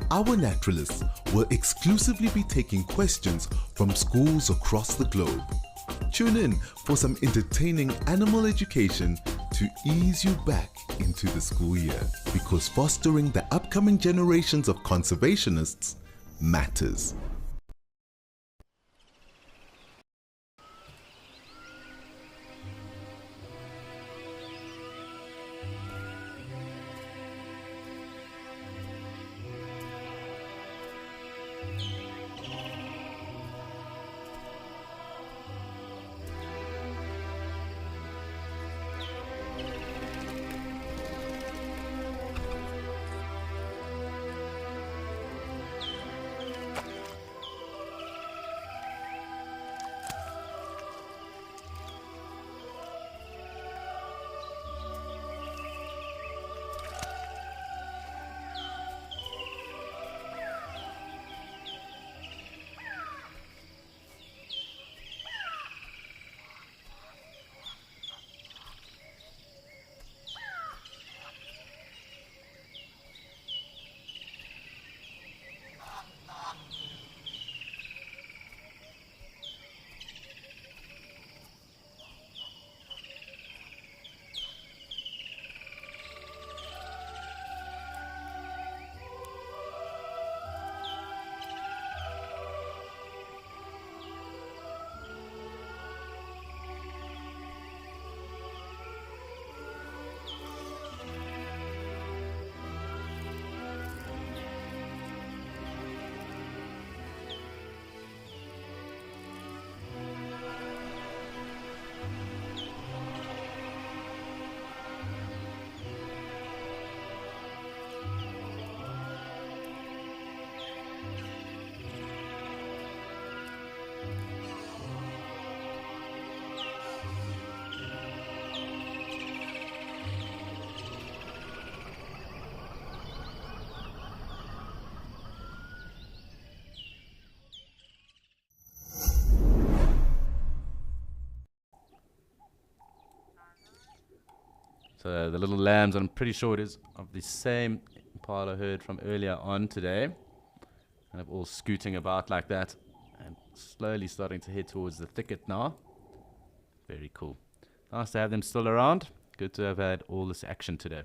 B: Our naturalists will exclusively be taking questions from schools across the globe. Tune in for some entertaining animal education to ease you back into the school year, because fostering the upcoming generations of conservationists matters.
A: So the little lambs, I'm pretty sure it is of the same impala herd from earlier on today. Kind of all scooting about like that and slowly starting to head towards the thicket now. Very cool. Nice to have them still around. Good to have had all this action today.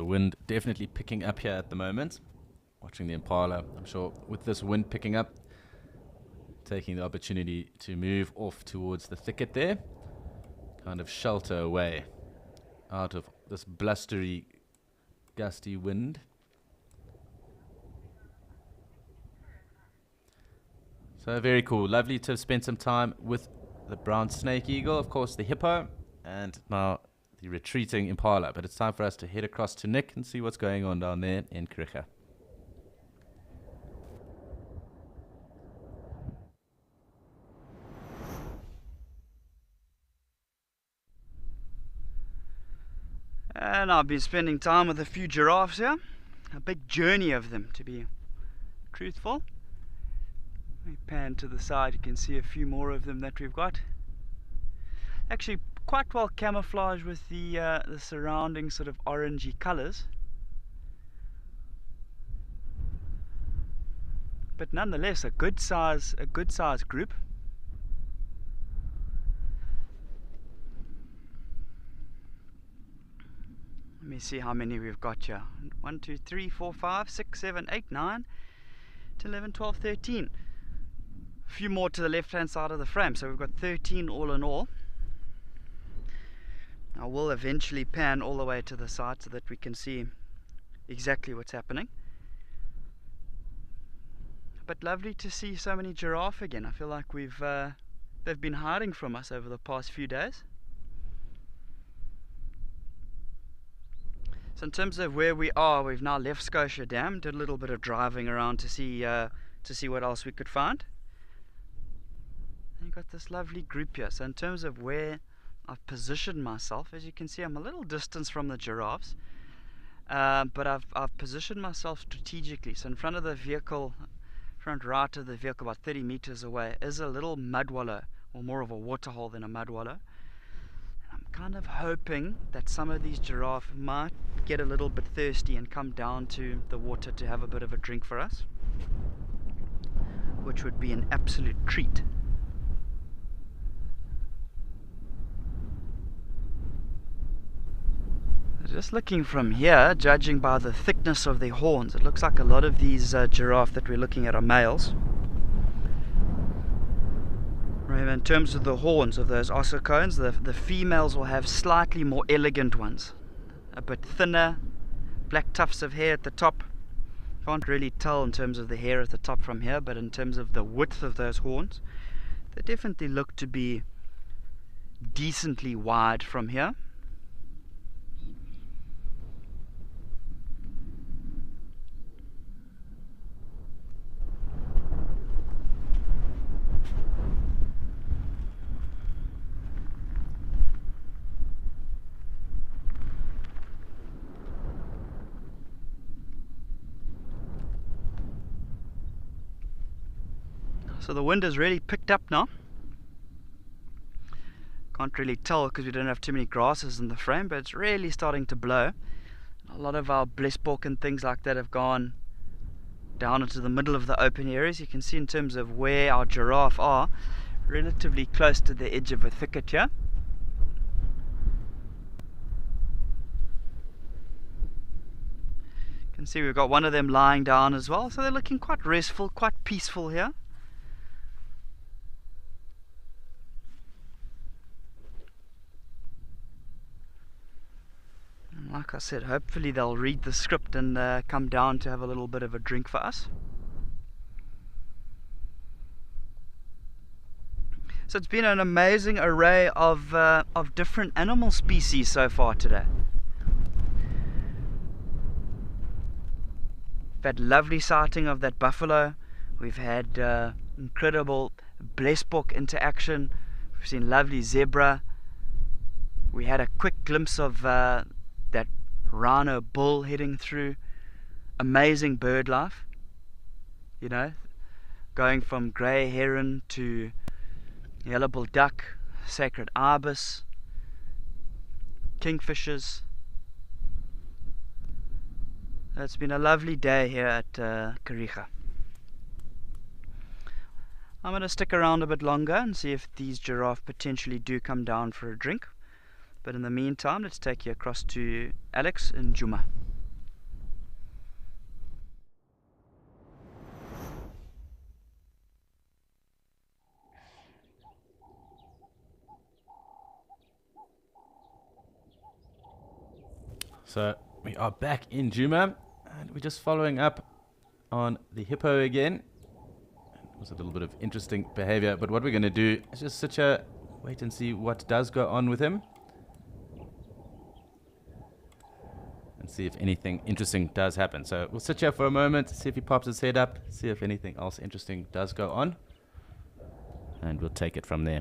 A: wind definitely picking up here at the moment. Watching the impala, I'm sure with this wind picking up, taking the opportunity to move off towards the thicket there, kind of shelter away out of this blustery, gusty wind. So very cool. Lovely to have spent some time with the brown snake eagle, of course the hippo, and now the retreating impala. But it's time for us to head across to Nick and see what's going on down there in Kariega.
D: And I've been spending time with a few giraffes here. A big journey of them, to be truthful. We pan to the side, you can see a few more of them that we've got. Actually quite well camouflaged with the surrounding sort of orangey colours. But nonetheless a good size group. Let me see how many we've got here. 1, 2, 3, 4, 5, 6, 7, 8, 9, 10, 11, 12, 13. A few more to the left hand side of the frame, so we've got 13 all in all. I will eventually pan all the way to the side so that we can see exactly what's happening. But lovely to see so many giraffe again. I feel like they've been hiding from us over the past few days. So in terms of where we are, we've now left Scotia Dam, did a little bit of driving around to see what else we could find. And you've got this lovely group here. So in terms of where I've positioned myself, as you can see, I'm a little distance from the giraffes, but I've positioned myself strategically. So in front of the vehicle, front right of the vehicle, about 30 meters away, is a little mud wallow, or more of a water hole than a mud wallow. I'm kind of hoping that some of these giraffe might get a little bit thirsty and come down to the water to have a bit of a drink for us, which would be an absolute treat. Just looking from here, judging by the thickness of their horns, it looks like a lot of these giraffe that we're looking at are males. Remember, in terms of the horns of those ossicones, the females will have slightly more elegant ones, a bit thinner, black tufts of hair at the top. Can't really tell in terms of the hair at the top from here, but in terms of the width of those horns, they definitely look to be decently wide from here. So the wind has really picked up now. Can't really tell because we don't have too many grasses in the frame, but it's really starting to blow. A lot of our blesbok and things like that have gone down into the middle of the open areas. You can see in terms of where our giraffe are, relatively close to the edge of a thicket here. You can see we've got one of them lying down as well, so they're looking quite restful, quite peaceful here. Like I said, hopefully they'll read the script and come down to have a little bit of a drink for us. So it's been an amazing array of different animal species so far today. We've had lovely sighting of that buffalo. We've had incredible blesbok interaction. We've seen lovely zebra. We had a quick glimpse of that rhino bull heading through. Amazing bird life, you know, going from grey heron to yellow-billed duck, sacred ibis, kingfishers. It's been a lovely day here at Kariega. I'm going to stick around a bit longer and see if these giraffe potentially do come down for a drink. But in the meantime, let's take you across to Alex in Djuma.
A: So we are back in Djuma, and we're just following up on the hippo again. It was a little bit of interesting behavior, but what we're going to do is just sit here, wait and see what does go on with him, and see if anything interesting does happen. So we'll sit here for a moment, see if he pops his head up, see if anything else interesting does go on, and we'll take it from there.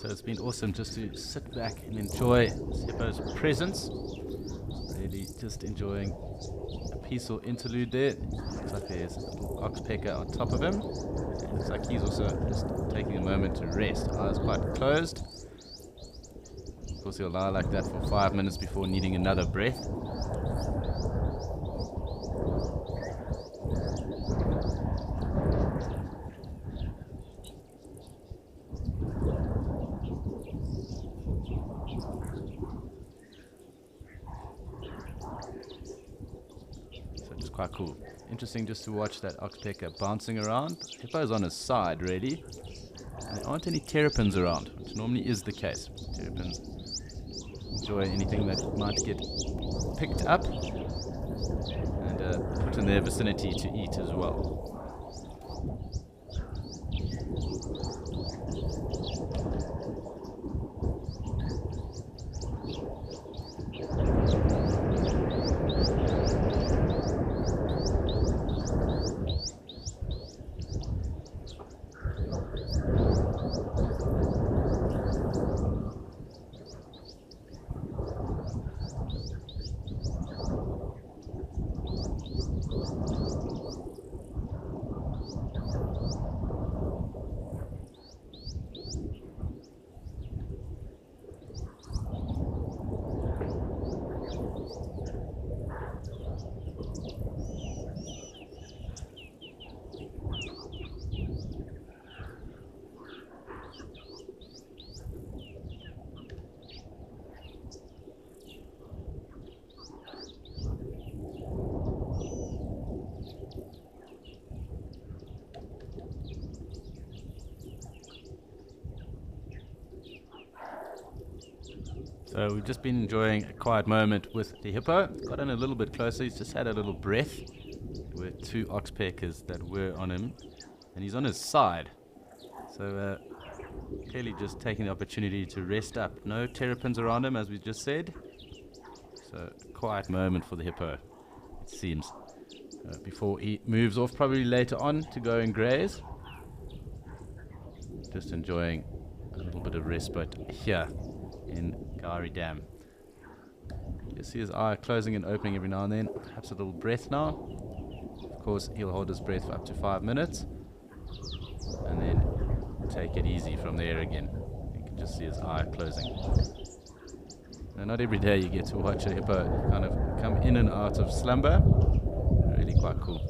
A: So it's been awesome just to sit back and enjoy this hippo's presence. Really just enjoying a peaceful interlude there. Looks like there's a little oxpecker on top of him. It looks like he's also just taking a moment to rest. Eyes quite closed. Of course, he'll lie like that for 5 minutes before needing another breath. Quite cool. Interesting just to watch that oxpecker bouncing around. Hippo's on his side, really. And there aren't any terrapins around, which normally is the case. Terrapins enjoy anything that might get picked up and put in their vicinity to eat as well. So we've just been enjoying a quiet moment with the hippo. Got in a little bit closer. He's just had a little breath. There were 2 oxpeckers that were on him, and he's on his side. So clearly just taking the opportunity to rest up. No terrapins around him, as we just said. So quiet moment for the hippo, it seems, before he moves off probably later on to go and graze. Just enjoying a little bit of respite here in Kari Dam. You see his eye closing and opening every now and then. Perhaps a little breath now. Of course, he'll hold his breath for up to 5 minutes and then take it easy from there again. You can just see his eye closing. Now, not every day you get to watch a hippo kind of come in and out of slumber. Really quite cool.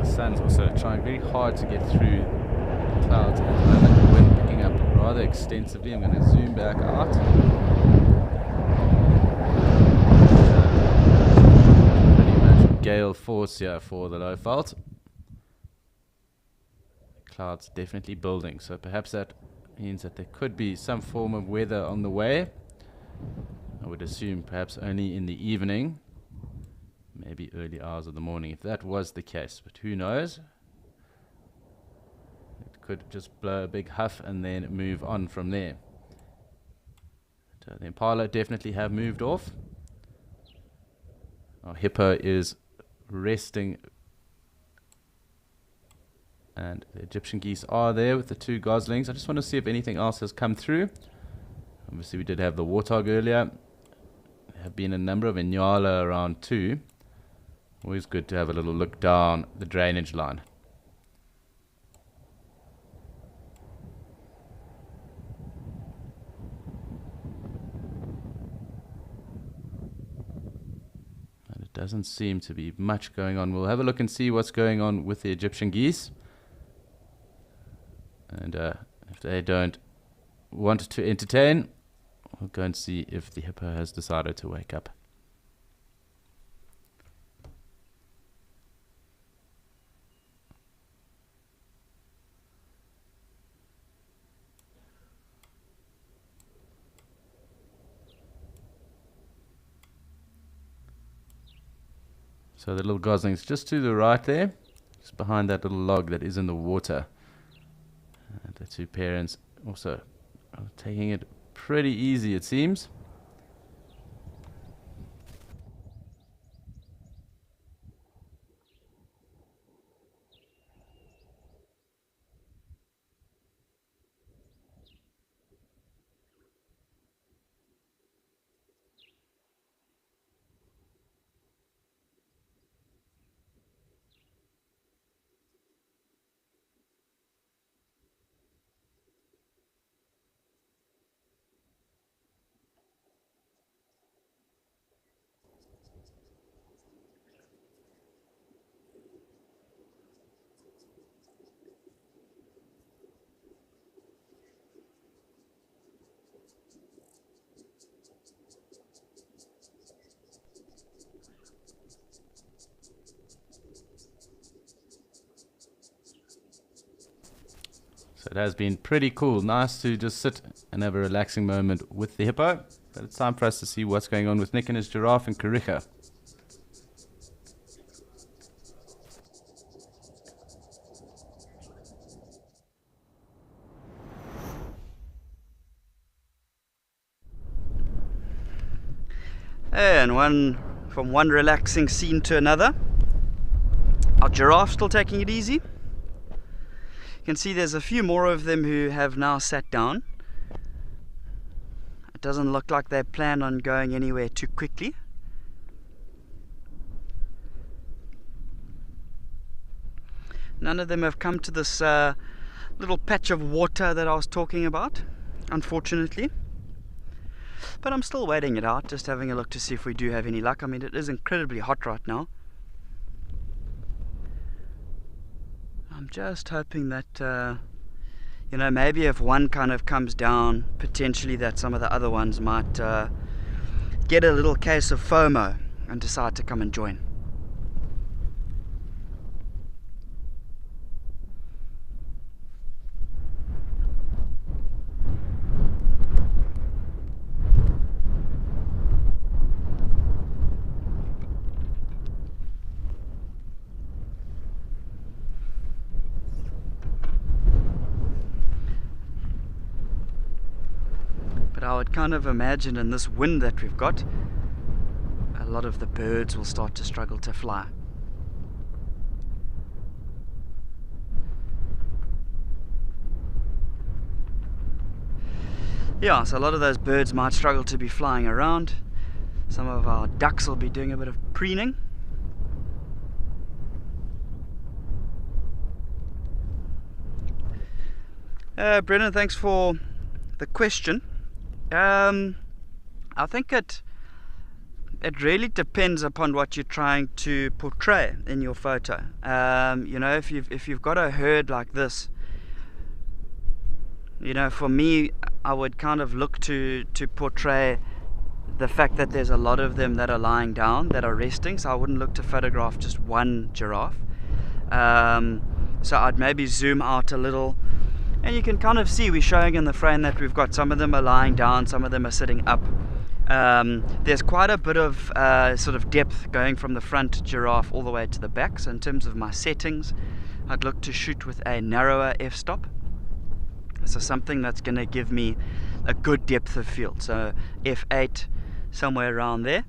A: Sun's also trying very hard to get through the clouds at the moment. The wind picking up rather extensively. I'm going to zoom back out. Pretty much gale force here for the Lowveld. Clouds definitely building, so perhaps that means that there could be some form of weather on the way. I would assume perhaps only in the evening. Maybe early hours of the morning, if that was the case, but who knows? It could just blow a big huff and then move on from there. So the impala definitely have moved off. Our hippo is resting, and the Egyptian geese are there with the 2 goslings. I just want to see if anything else has come through. Obviously we did have the warthog earlier. There have been a number of Inyala around too. Always good to have a little look down the drainage line. And it doesn't seem to be much going on. We'll have a look and see what's going on with the Egyptian geese. And if they don't want to entertain, we'll go and see if the hippo has decided to wake up. So the little gosling's just to the right there, just behind that little log that is in the water. The two parents also are taking it pretty easy, it seems. So it has been pretty cool. Nice to just sit and have a relaxing moment with the hippo. But it's time for us to see what's going on with Nick and his giraffe in Kariega.
D: And from one relaxing scene to another. Our giraffe still taking it easy. You can see there's a few more of them who have now sat down. It doesn't look like they plan on going anywhere too quickly. None of them have come to this little patch of water that I was talking about, unfortunately. But I'm still waiting it out, just having a look to see if we do have any luck. I mean, it is incredibly hot right now. I'm just hoping that, maybe if one kind of comes down, potentially that some of the other ones might get a little case of FOMO and decide to come and join. I would kind of imagine in this wind that we've got, a lot of the birds will start to struggle to fly. Yeah, so a lot of those birds might struggle to be flying around. Some of our ducks will be doing a bit of preening. Brennan, thanks for the question. I think it really depends upon what you're trying to portray in your photo. If you've got a herd like this, for me, I would kind of look to portray the fact that there's a lot of them that are lying down, that are resting. So I wouldn't look to photograph just one giraffe. So I'd maybe zoom out a little. And you can kind of see we're showing in the frame that we've got some of them are lying down, some of them are sitting up. There's quite a bit of sort of depth going from the front giraffe all the way to the back. So in terms of my settings, I'd look to shoot with a narrower f-stop. So something that's going to give me a good depth of field. So f8, somewhere around there.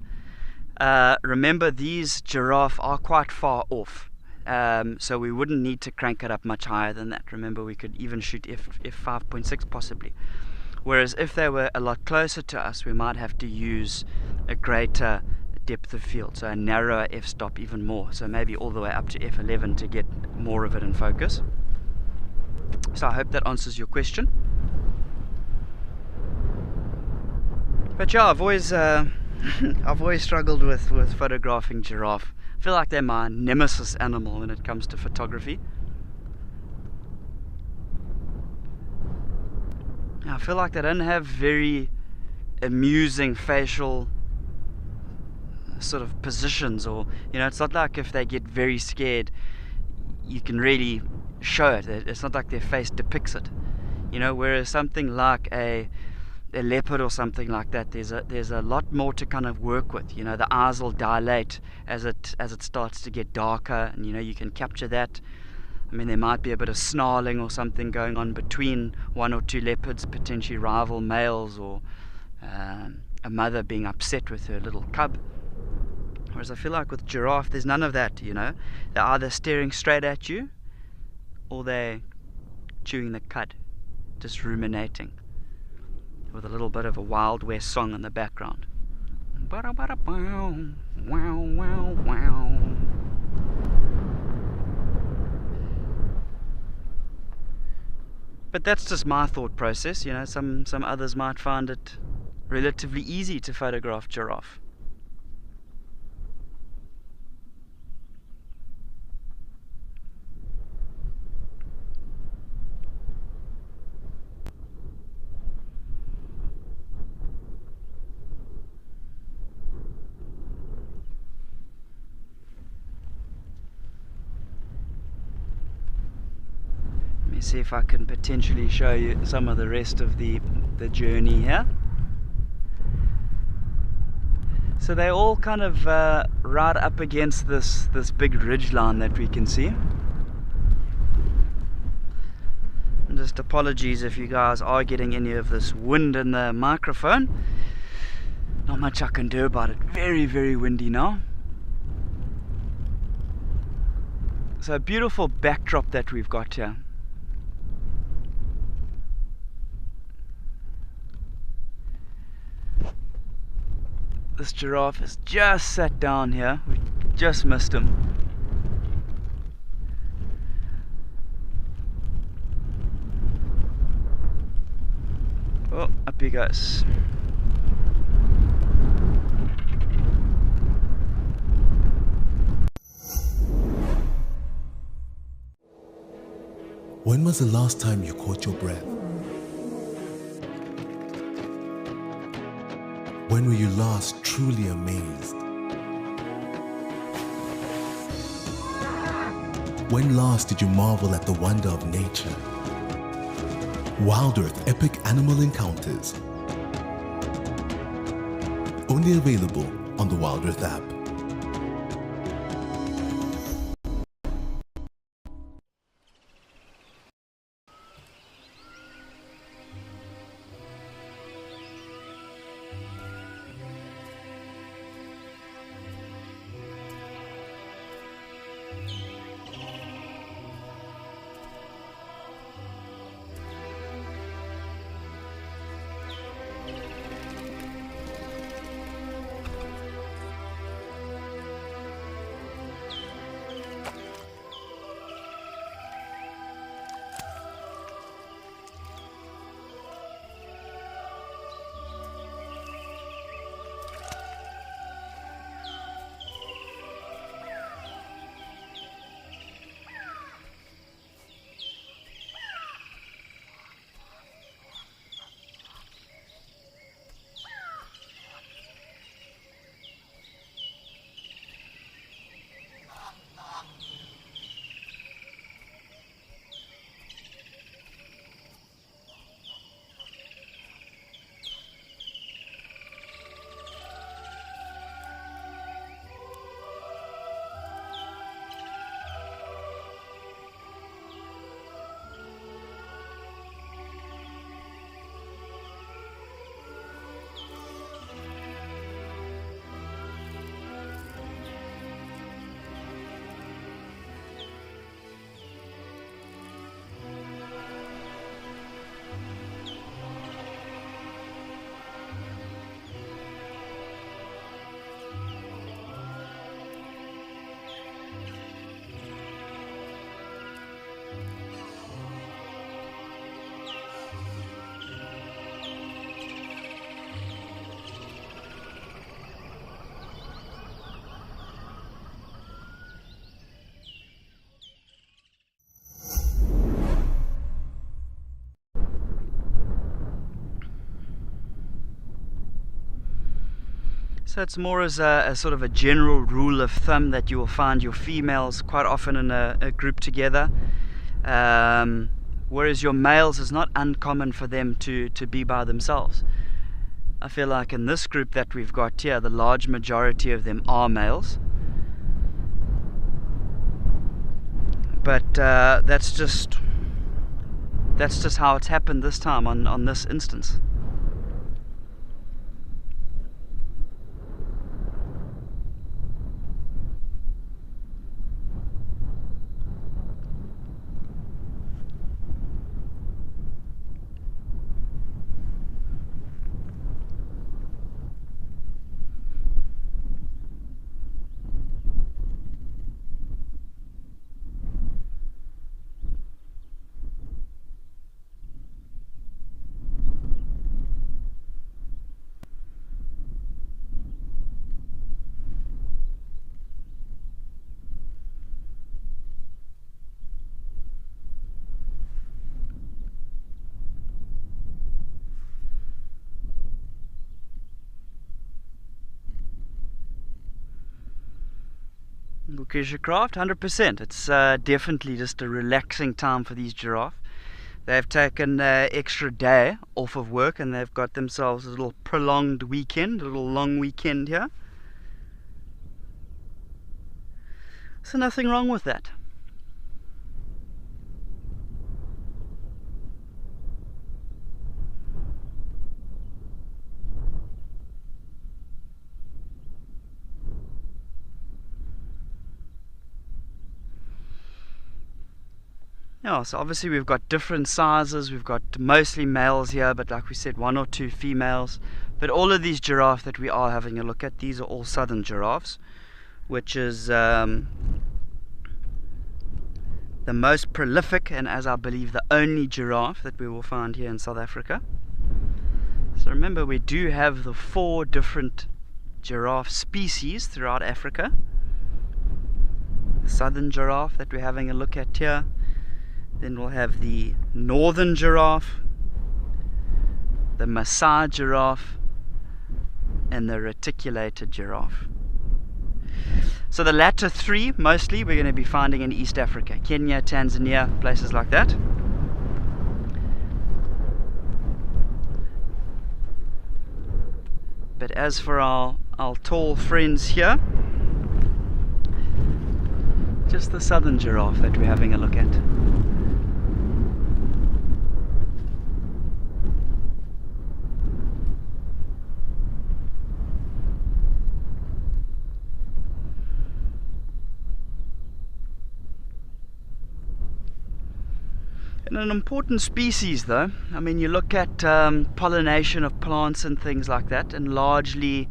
D: Remember, these giraffe are quite far off. So we wouldn't need to crank it up much higher than that. Remember, we could even shoot f5.6 possibly. Whereas if they were a lot closer to us, we might have to use a greater depth of field, so a narrower f-stop even more. So maybe all the way up to f11 to get more of it in focus. So I hope that answers your question. But yeah, I've always struggled with photographing giraffe. I feel like they're my nemesis animal when it comes to photography. Now, feel like they don't have very amusing facial sort of positions, or it's not like if they get very scared you can really show it. It's not like their face depicts it, whereas something like a leopard or something like that, there's a lot more to kind of work with. The eyes will dilate as it starts to get darker, and you can capture that. I mean, there might be a bit of snarling or something going on between one or two leopards, potentially rival males, or a mother being upset with her little cub. Whereas I feel like with giraffe, there's none of that. They're either staring straight at you, or they're chewing the cud, just ruminating, with a little bit of a Wild West song in the background. Ba-da-ba-da-bow, wow, wow, wow. But that's just my thought process. Some others might find it relatively easy to photograph giraffe. See if I can potentially show you some of the rest of the journey here. So they all kind of right up against this big ridge line that we can see. And just apologies if you guys are getting any of this wind in the microphone. Not much I can do about it. Very, very windy now. So a beautiful backdrop that we've got here. This giraffe has just sat down here. We just missed him. Oh, up he goes.
B: When was the last time you caught your breath? When were you last truly amazed? When last did you marvel at the wonder of nature? Wild Earth Epic Animal Encounters. Only available on the Wild Earth app.
D: So it's more as a sort of a general rule of thumb that you will find your females quite often in a group together, whereas your males is not uncommon for them to be by themselves. I feel like in this group that we've got here, the large majority of them are males. But that's just how it's happened this time on this instance. Lucretia Craft, 100%. It's definitely just a relaxing time for these giraffe. They've taken an extra day off of work and they've got themselves a little prolonged weekend, a little long weekend here. So nothing wrong with that. Yeah, so obviously we've got different sizes. We've got mostly males here, but like we said, 1 or 2 females. But all of these giraffe that we are having a look at, these are all southern giraffes, which is the most prolific and, as I believe, the only giraffe that we will find here in South Africa. So remember, we do have the 4 different giraffe species throughout Africa. The southern giraffe that we're having a look at here. Then we'll have the northern giraffe, the Maasai giraffe, and the reticulated giraffe. So the latter 3 mostly we're going to be finding in East Africa, Kenya, Tanzania, places like that. But as for our tall friends here, just the southern giraffe that we're having a look at. And an important species though, I mean, you look at pollination of plants and things like that, and largely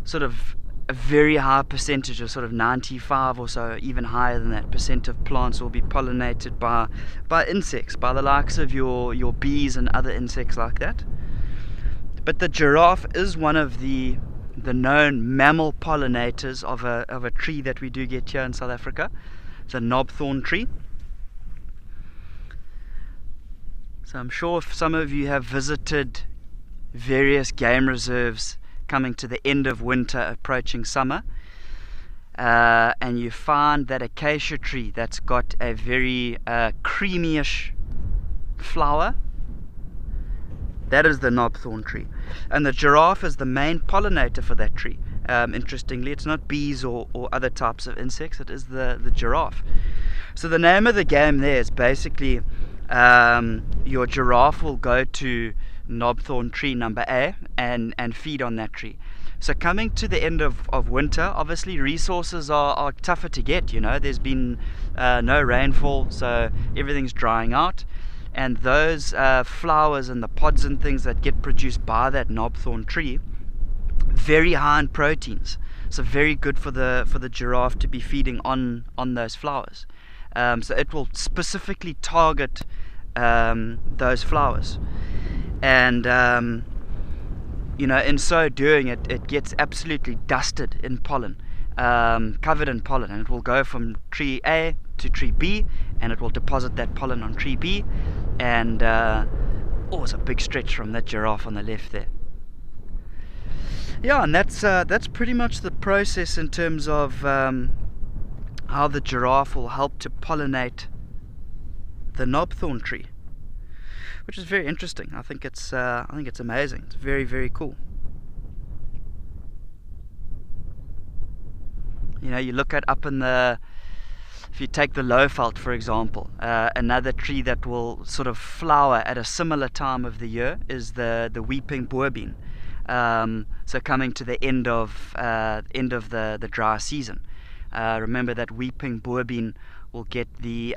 D: sort of a very high percentage of sort of 95 or so, even higher than that percent of plants will be pollinated by insects, by the likes of your bees and other insects like that. But the giraffe is one of the known mammal pollinators of a tree that we do get here in South Africa, the knobthorn tree. So I'm sure if some of you have visited various game reserves coming to the end of winter, approaching summer, and you find that acacia tree that's got a very creamyish flower, that is the knobthorn tree. And the giraffe is the main pollinator for that tree. Interestingly, it's not bees or other types of insects, it is the giraffe. So the name of the game there is basically your giraffe will go to knobthorn tree number A and feed on that tree. So coming to the end of winter, obviously resources are tougher to get, you know, there's been no rainfall, so everything's drying out, and those flowers and the pods and things that get produced by that knobthorn tree, very high in proteins, so very good for the giraffe to be feeding on those flowers. So it will specifically target those flowers, and you know, in so doing, it gets absolutely dusted in pollen, covered in pollen, and it will go from tree A to tree B, and it will deposit that pollen on tree B, and it's a big stretch from that giraffe on the left there. Yeah, and that's pretty much the process in terms of how the giraffe will help to pollinate the knobthorn tree, which is very interesting. I think it's amazing. It's very, very cool. You know, you look at up in the, if you take the Lowveld for example, another tree that will sort of flower at a similar time of the year is the weeping boerbean. So coming to the end of the dry season, remember that weeping boerbean will get the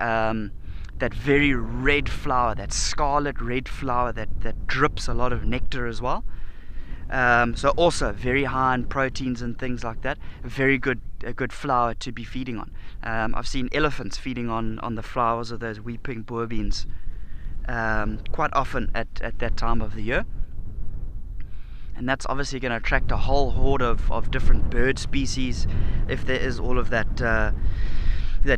D: that very red flower, that scarlet red flower that drips a lot of nectar as well. So also very high in proteins and things like that. A good flower to be feeding on. I've seen elephants feeding on the flowers of those weeping boerbeans quite often at that time of the year. And that's obviously going to attract a whole horde of different bird species if there is all of that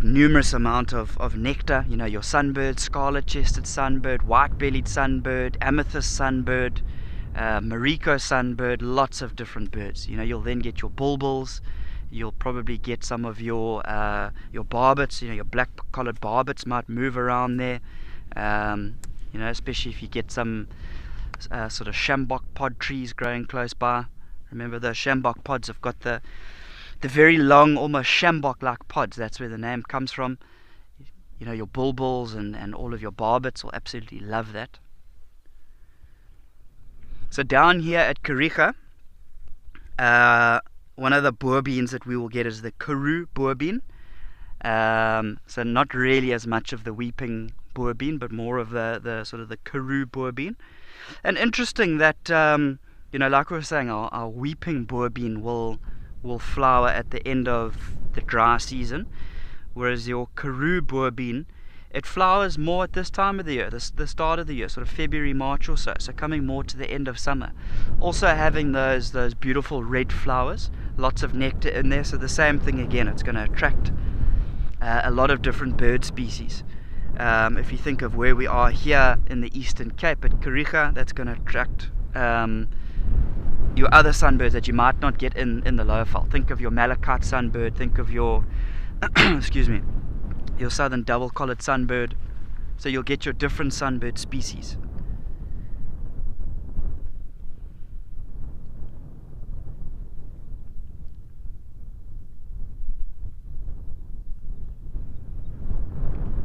D: numerous amount of nectar. You know, your sunbird, scarlet-chested sunbird, white-bellied sunbird, amethyst sunbird, Mariko sunbird, lots of different birds. You know, you'll then get your bulbuls. You'll probably get some of your barbets. You know, your black-collared barbets might move around there. You know, especially if you get some sort of sjambok pod trees growing close by. Remember, those sjambok pods have got the very long, almost sjambok-like pods. That's where the name comes from. You know, your bulbuls and all of your barbets will absolutely love that. So down here at Kariega, one of the boerbeans that we will get is the Karoo boerbean. So not really as much of the weeping boerbean, but more of the sort of the Karoo boerbean. And interesting that you know, like we were saying, our weeping boerbean will flower at the end of the dry season, whereas your Karoo boerbean, it flowers more at this time of the year, the start of the year, sort of February, March or so coming more to the end of summer. Also having those beautiful red flowers, lots of nectar in there. So the same thing again, it's going to attract a lot of different bird species. If you think of where we are here in the Eastern Cape at Kariega, that's going to attract your other sunbirds that you might not get in the Lowveld. Think of your malachite sunbird, think of your excuse me, your southern double-collared sunbird. So you'll get your different sunbird species.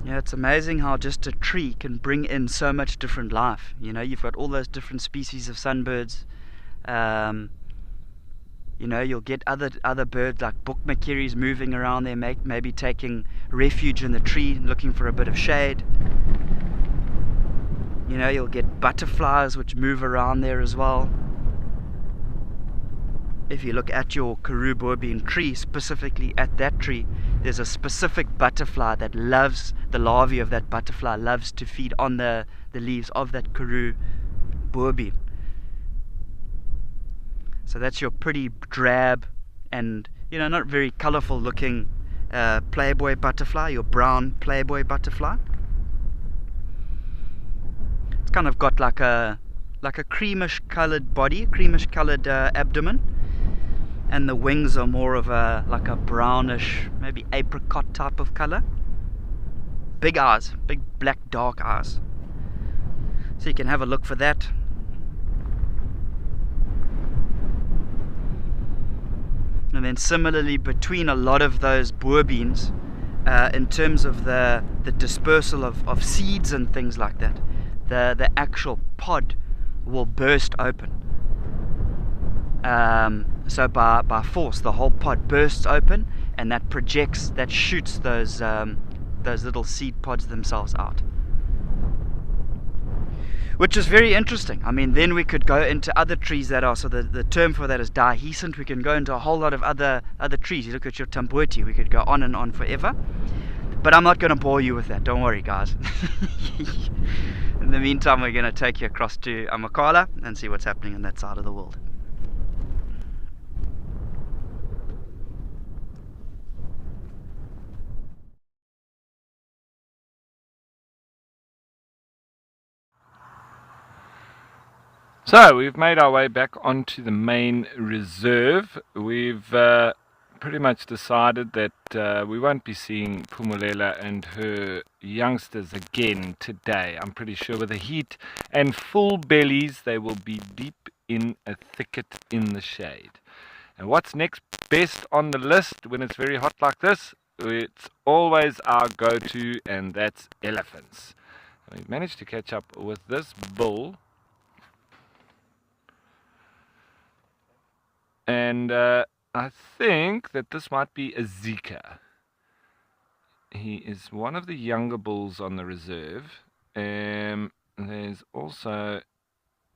D: Yeah, it's amazing how just a tree can bring in so much different life. You know, you've got all those different species of sunbirds. You know, you'll get other birds like bookmakkeries moving around there, maybe taking refuge in the tree, looking for a bit of shade. You know, you'll get butterflies which move around there as well. If you look at your Karoo boerbean tree, specifically at that tree, there's a specific butterfly that loves, the larvae of that butterfly loves to feed on the leaves of that Karoo boerbean. So that's your pretty drab and, you know, not very colorful looking playboy butterfly, your brown playboy butterfly. It's kind of got like a creamish colored body, creamish colored abdomen, and the wings are more of like a brownish, maybe apricot type of color. Big eyes, big black dark eyes. So you can have a look for that. And then similarly between a lot of those boerbeans, in terms of the dispersal of seeds and things like that, the actual pod will burst open. So by force, the whole pod bursts open, and that shoots those little seed pods themselves out. Which is very interesting. I mean, then we could go into other trees that are, so the term for that is dehiscent. We can go into a whole lot of other trees. You look at your tambuti, we could go on and on forever. But I'm not going to bore you with that, don't worry guys. In the meantime, we're going to take you across to Amakhala and see what's happening on that side of the world.
E: So we've made our way back onto the main reserve. We've pretty much decided that we won't be seeing Pumulela and her youngsters again today. I'm pretty sure with the heat and full bellies, they will be deep in a thicket in the shade. And what's next best on the list when it's very hot like this? It's always our go-to, and that's elephants. We've managed to catch up with this bull. And I think that this might be a Zika. He is one of the younger bulls on the reserve. There's also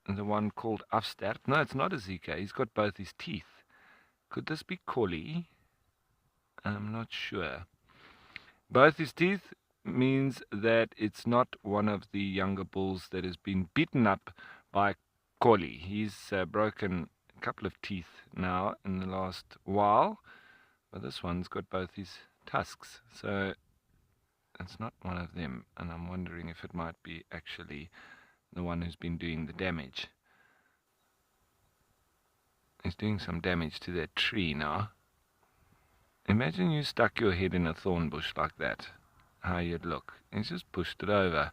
E: the one called Afsterp. No, it's not a Zika. He's got both his teeth. Could this be Collie? I'm not sure. Both his teeth means that it's not one of the younger bulls that has been beaten up by Collie. He's broken a couple of teeth now in the last while, but this one's got both his tusks, so it's not one of them, and I'm wondering if it might be actually the one who's been doing the damage. He's doing some damage to that tree now. Imagine you stuck your head in a thorn bush like that, how you'd look. He's just pushed it over.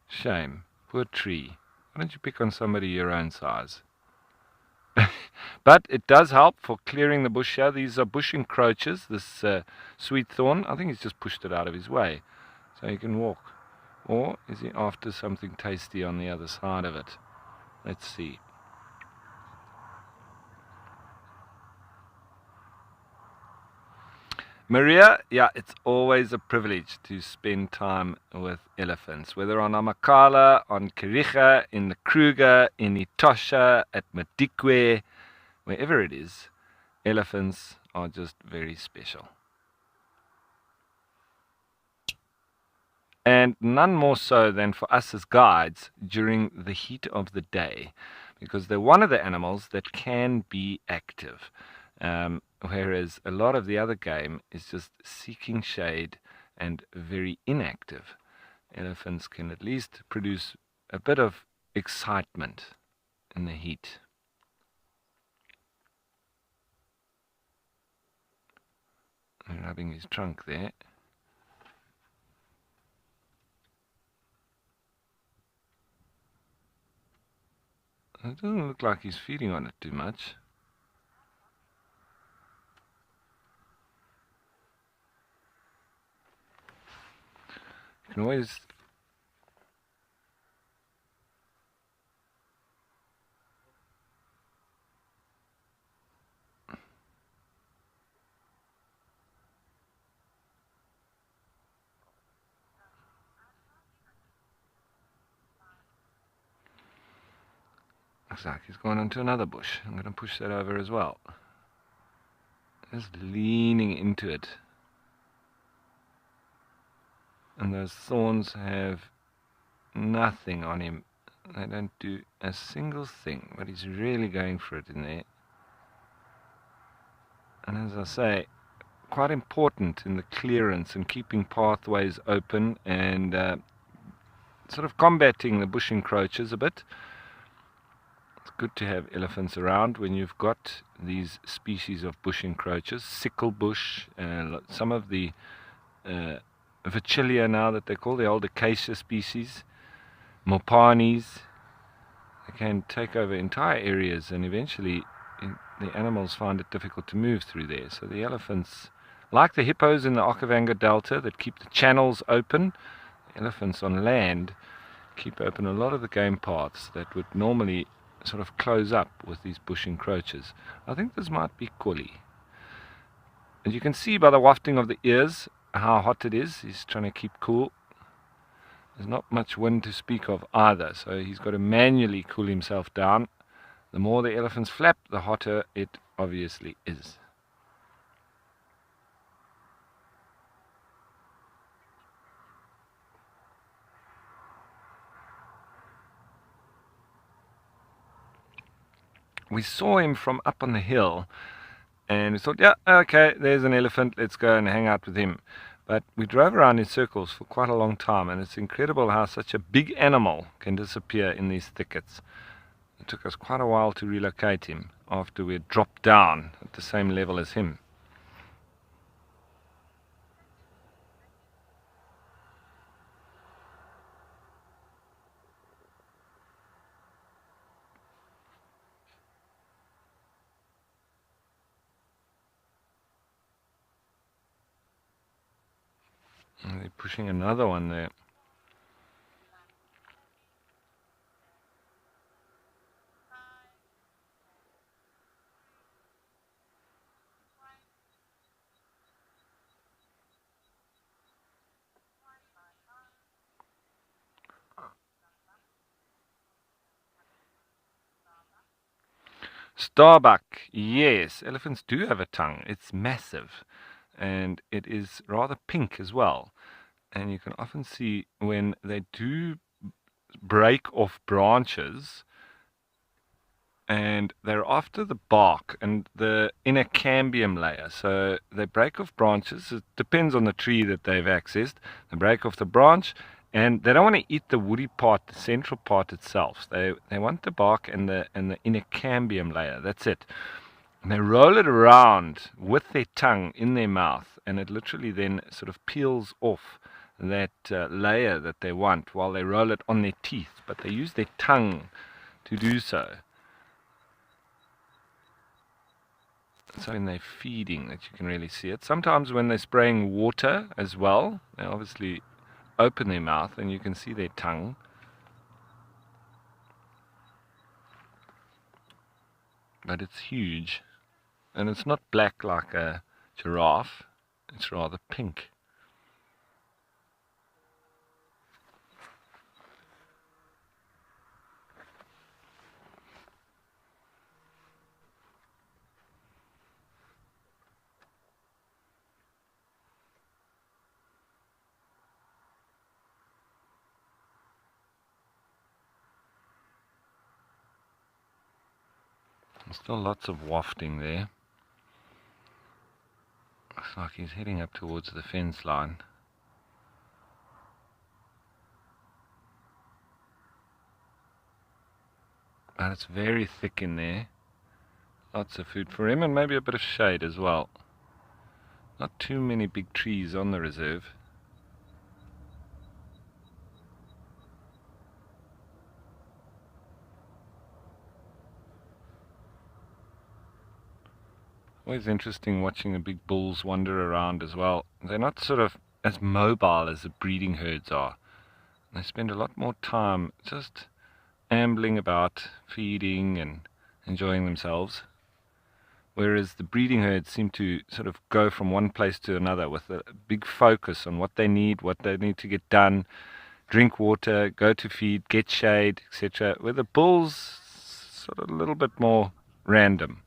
E: Shame. Poor tree. Why don't you pick on somebody your own size? But it does help for clearing the bush here. These are bush encroachers, this sweet thorn. I think he's just pushed it out of his way so he can walk. Or is he after something tasty on the other side of it? Let's see. Maria, yeah, it's always a privilege to spend time with elephants, whether on Amakhala, on Keriga, in the Kruger, in Etosha, at Madikwe, wherever it is, elephants are just very special. And none more so than for us as guides during the heat of the day, because they're one of the animals that can be active. Whereas a lot of the other game is just seeking shade and very inactive. Elephants can at least produce a bit of excitement in the heat. Rubbing his trunk there. It doesn't look like he's feeding on it too much. You can always looks like he's gone into another bush. I'm going to push that over as well. Just leaning into it. And those thorns have nothing on him. They don't do a single thing, but he's really going for it in there. And as I say, quite important in the clearance and keeping pathways open and sort of combating the bush encroachers a bit. It's good to have elephants around when you've got these species of bush encroachers, sickle bush, some of the Vachellia now that they call the old acacia species, Mopanis. They can take over entire areas, and eventually the animals find it difficult to move through there. So the elephants, like the hippos in the Okavango Delta that keep the channels open, elephants on land keep open a lot of the game paths that would normally sort of close up with these bush encroachers. I think this might be Collie. And you can see by the wafting of the ears how hot it is. He's trying to keep cool. There's not much wind to speak of either, so he's got to manually cool himself down. The more the elephants flap, the hotter it obviously is. We saw him from up on the hill, and we thought, yeah, okay, there's an elephant, let's go and hang out with him. But we drove around in circles for quite a long time, and it's incredible how such a big animal can disappear in these thickets. It took us quite a while to relocate him after we had dropped down at the same level as him. And they're pushing another one there. Starbuck, yes, elephants do have a tongue. It's massive and it is rather pink as well. And you can often see when they do break off branches and they're after the bark and the inner cambium layer. So they break off branches. It depends on the tree that they've accessed. They break off the branch and they don't want to eat the woody part, the central part itself. They want the bark and the inner cambium layer. That's it. And they roll it around with their tongue in their mouth, and it literally then sort of peels off that layer that they want while they roll it on their teeth. But they use their tongue to do so. So when they're feeding that you can really see it. Sometimes when they're spraying water as well, they obviously open their mouth and you can see their tongue. But it's huge. And it's not black like a giraffe. It's rather pink. Still lots of wafting there. Looks like he's heading up towards the fence line. But it's very thick in there. Lots of food for him and maybe a bit of shade as well. Not too many big trees on the reserve. Always interesting watching the big bulls wander around as well. They're not sort of as mobile as the breeding herds are. They spend a lot more time just ambling about, feeding and enjoying themselves. Whereas the breeding herds seem to sort of go from one place to another with a big focus on what they need to get done, drink water, go to feed, get shade, etc. Where the bulls sort of a little bit more random.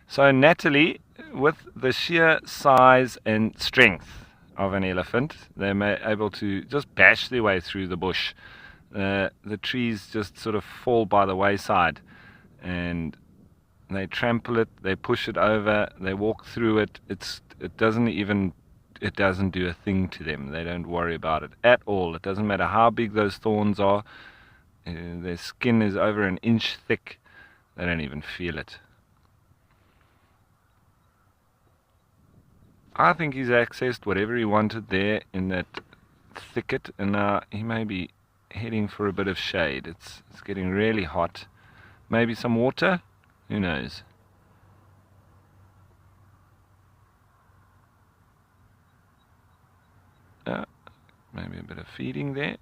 E: So Natalie, with the sheer size and strength of an elephant, they're able to just bash their way through the bush. The trees just sort of fall by the wayside and they trample it, they push it over, they walk through it. It doesn't do a thing to them. They don't worry about it at all. It doesn't matter how big those thorns are. Their skin is over an inch thick. They don't even feel it. I think he's accessed whatever he wanted there in that thicket, and now he may be heading for a bit of shade. It's getting really hot. Maybe some water? Who knows? Maybe a bit of feeding there.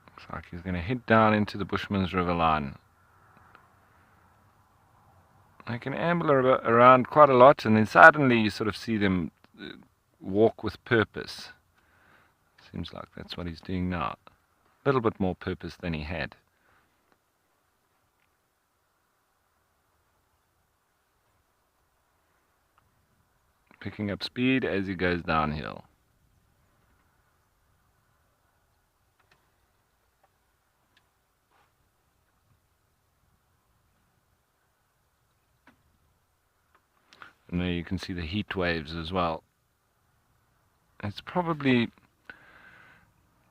E: Looks like he's going to head down into the Bushman's River line. They can amble around quite a lot, and then suddenly you sort of see them walk with purpose. Seems like that's what he's doing now. A little bit more purpose than he had. Picking up speed as he goes downhill. And there you can see the heat waves as well. It's probably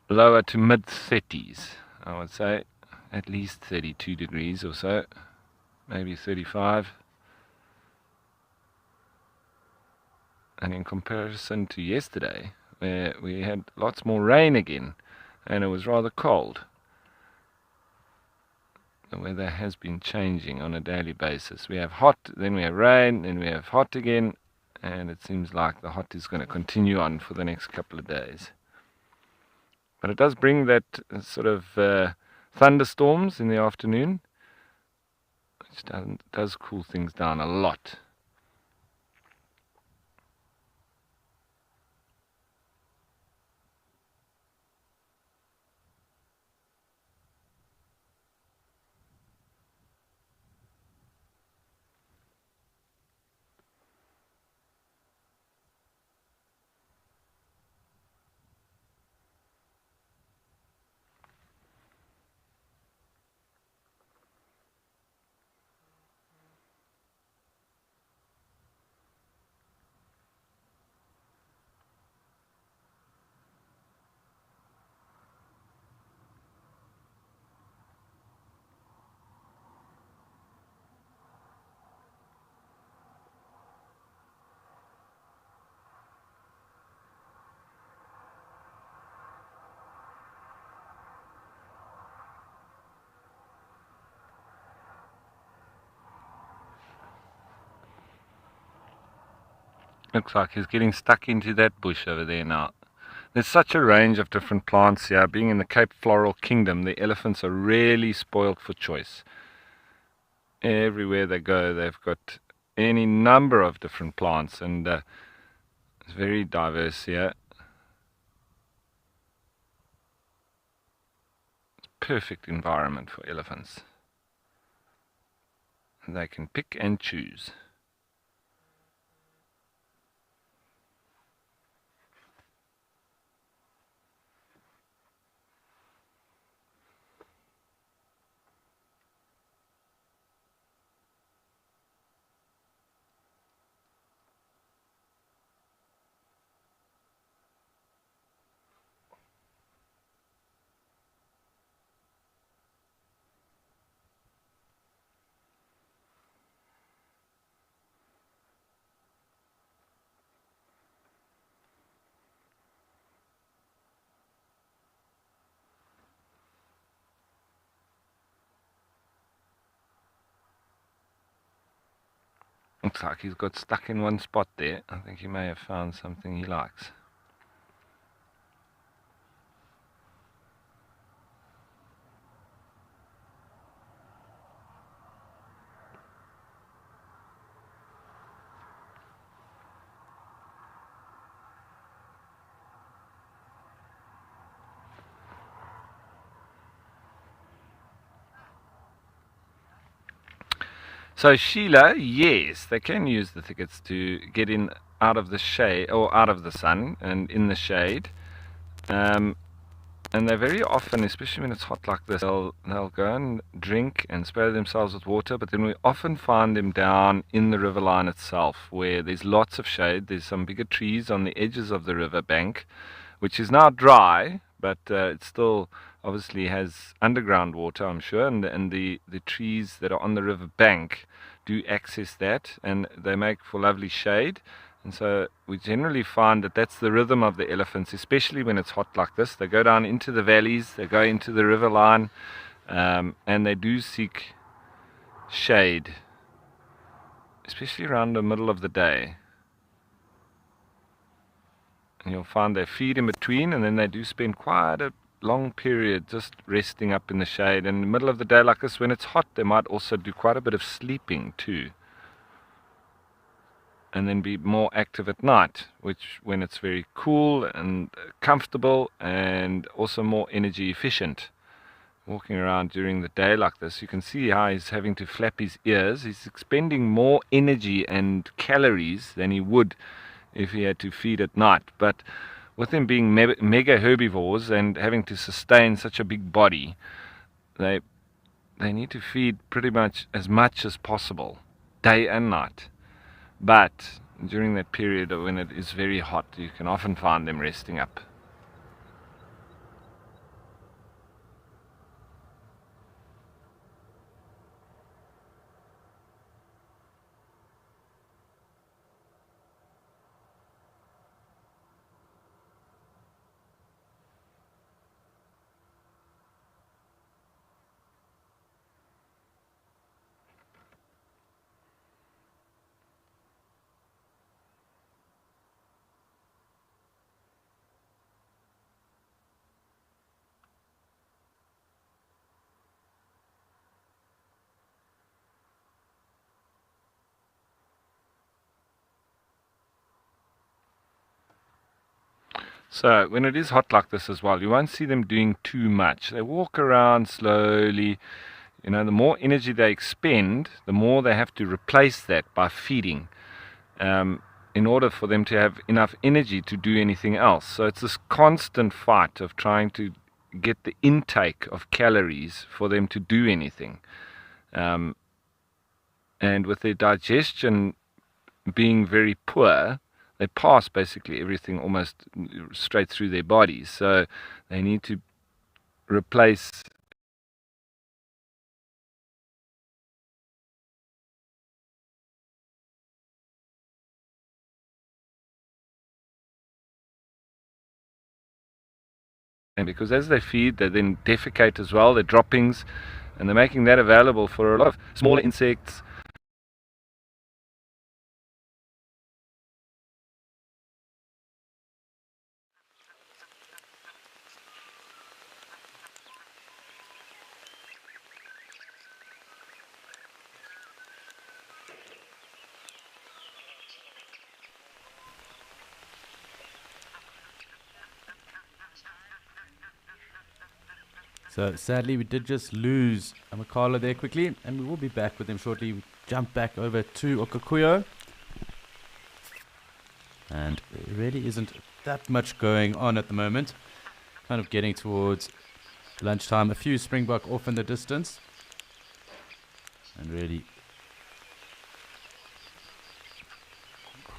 E: lower to mid 30s, I would say, at least 32 degrees or so, maybe 35. And in comparison to yesterday, where we had lots more rain again, and it was rather cold, the weather has been changing on a daily basis. We have hot, then we have rain, then we have hot again, and it seems like the hot is going to continue on for the next couple of days. But it does bring that sort of thunderstorms in the afternoon, which does cool things down a lot. Looks like he's getting stuck into that bush over there now. There's such a range of different plants here. Being in the Cape Floral Kingdom, the elephants are really spoiled for choice. Everywhere they go, they've got any number of different plants, and it's very diverse here. It's a perfect environment for elephants. They can pick and choose. Looks like he's got stuck in one spot there. I think he may have found something he likes. So Sheila, yes, they can use the thickets to get in out of the shade or out of the sun and in the shade. And they very often, especially when it's hot like this, they'll go and drink and spray themselves with water, but then we often find them down in the riverline itself, where there's lots of shade. There's some bigger trees on the edges of the river bank, which is now dry, but it still obviously has underground water, I'm sure, and the trees that are on the river bank do access that, and they make for lovely shade. And so we generally find that that's the rhythm of the elephants, especially when it's hot like this. They go down into the valleys, they go into the river line, and they do seek shade, especially around the middle of the day. And you'll find they feed in between, and then they do spend quite a long period just resting up in the shade. And in the middle of the day like this, when it's hot, they might also do quite a bit of sleeping too, and then be more active at night, which when it's very cool and comfortable and also more energy efficient. Walking around during the day like this, you can see how he's having to flap his ears. He's expending more energy and calories than he would if he had to feed at night. But with them being mega herbivores and having to sustain such a big body, they need to feed pretty much as possible, day and night. but during that period when it is very hot, you can often find them resting up. So when it is hot like this as well, you won't see them doing too much. They walk around slowly. You know, the more energy they expend, the more they have to replace that by feeding, in order for them to have enough energy to do anything else. So it's this constant fight of trying to get the intake of calories for them to do anything. And with their digestion being very poor, they pass basically everything almost straight through their bodies. So they need to replace and because as they feed, they then defecate as well, their droppings, and they're making that available for a lot of smaller insects.
A: So sadly, we did just lose Amakala there quickly, and we will be back with him shortly. We jump back over to Okakuyo, and there really isn't that much going on at the moment. Kind of getting towards lunchtime. A few springbok off in the distance, and really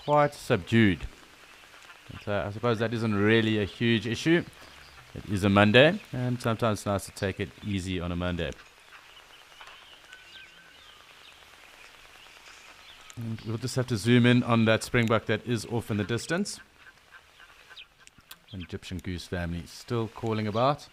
A: quite subdued. But, I suppose that isn't really a huge issue. It is a Monday, and sometimes it's nice to take it easy on a Monday. And we'll just have to zoom in on that springbok that is off in the distance. An Egyptian goose family still calling about.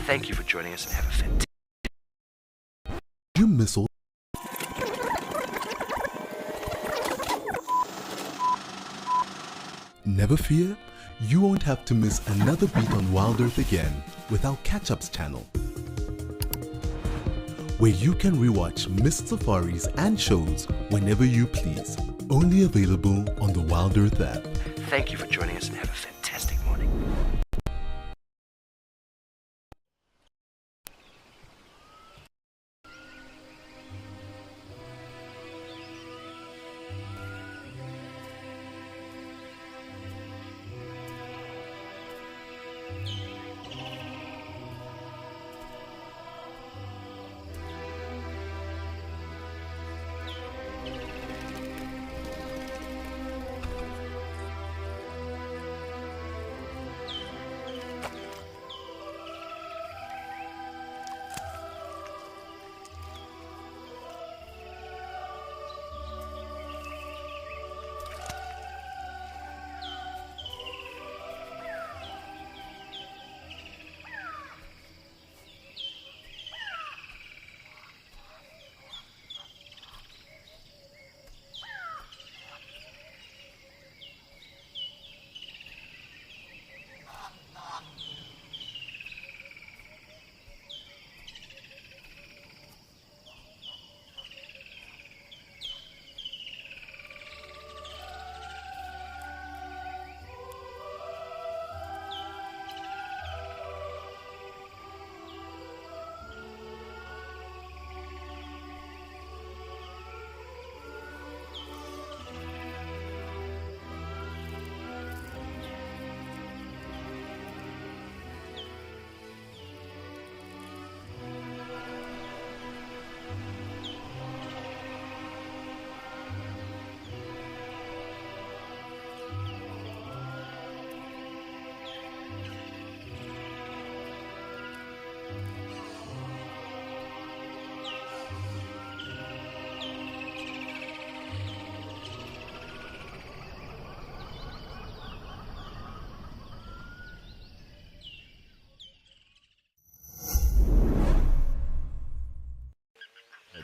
G: Thank you for joining us and have a fantastic
B: You miss all. Never fear, you won't have to miss another beat on Wild Earth again with our Catch-Ups channel, where you can rewatch missed safaris and shows whenever you please. Only available on the Wild Earth app.
G: Thank you for joining us and have a fantastic morning.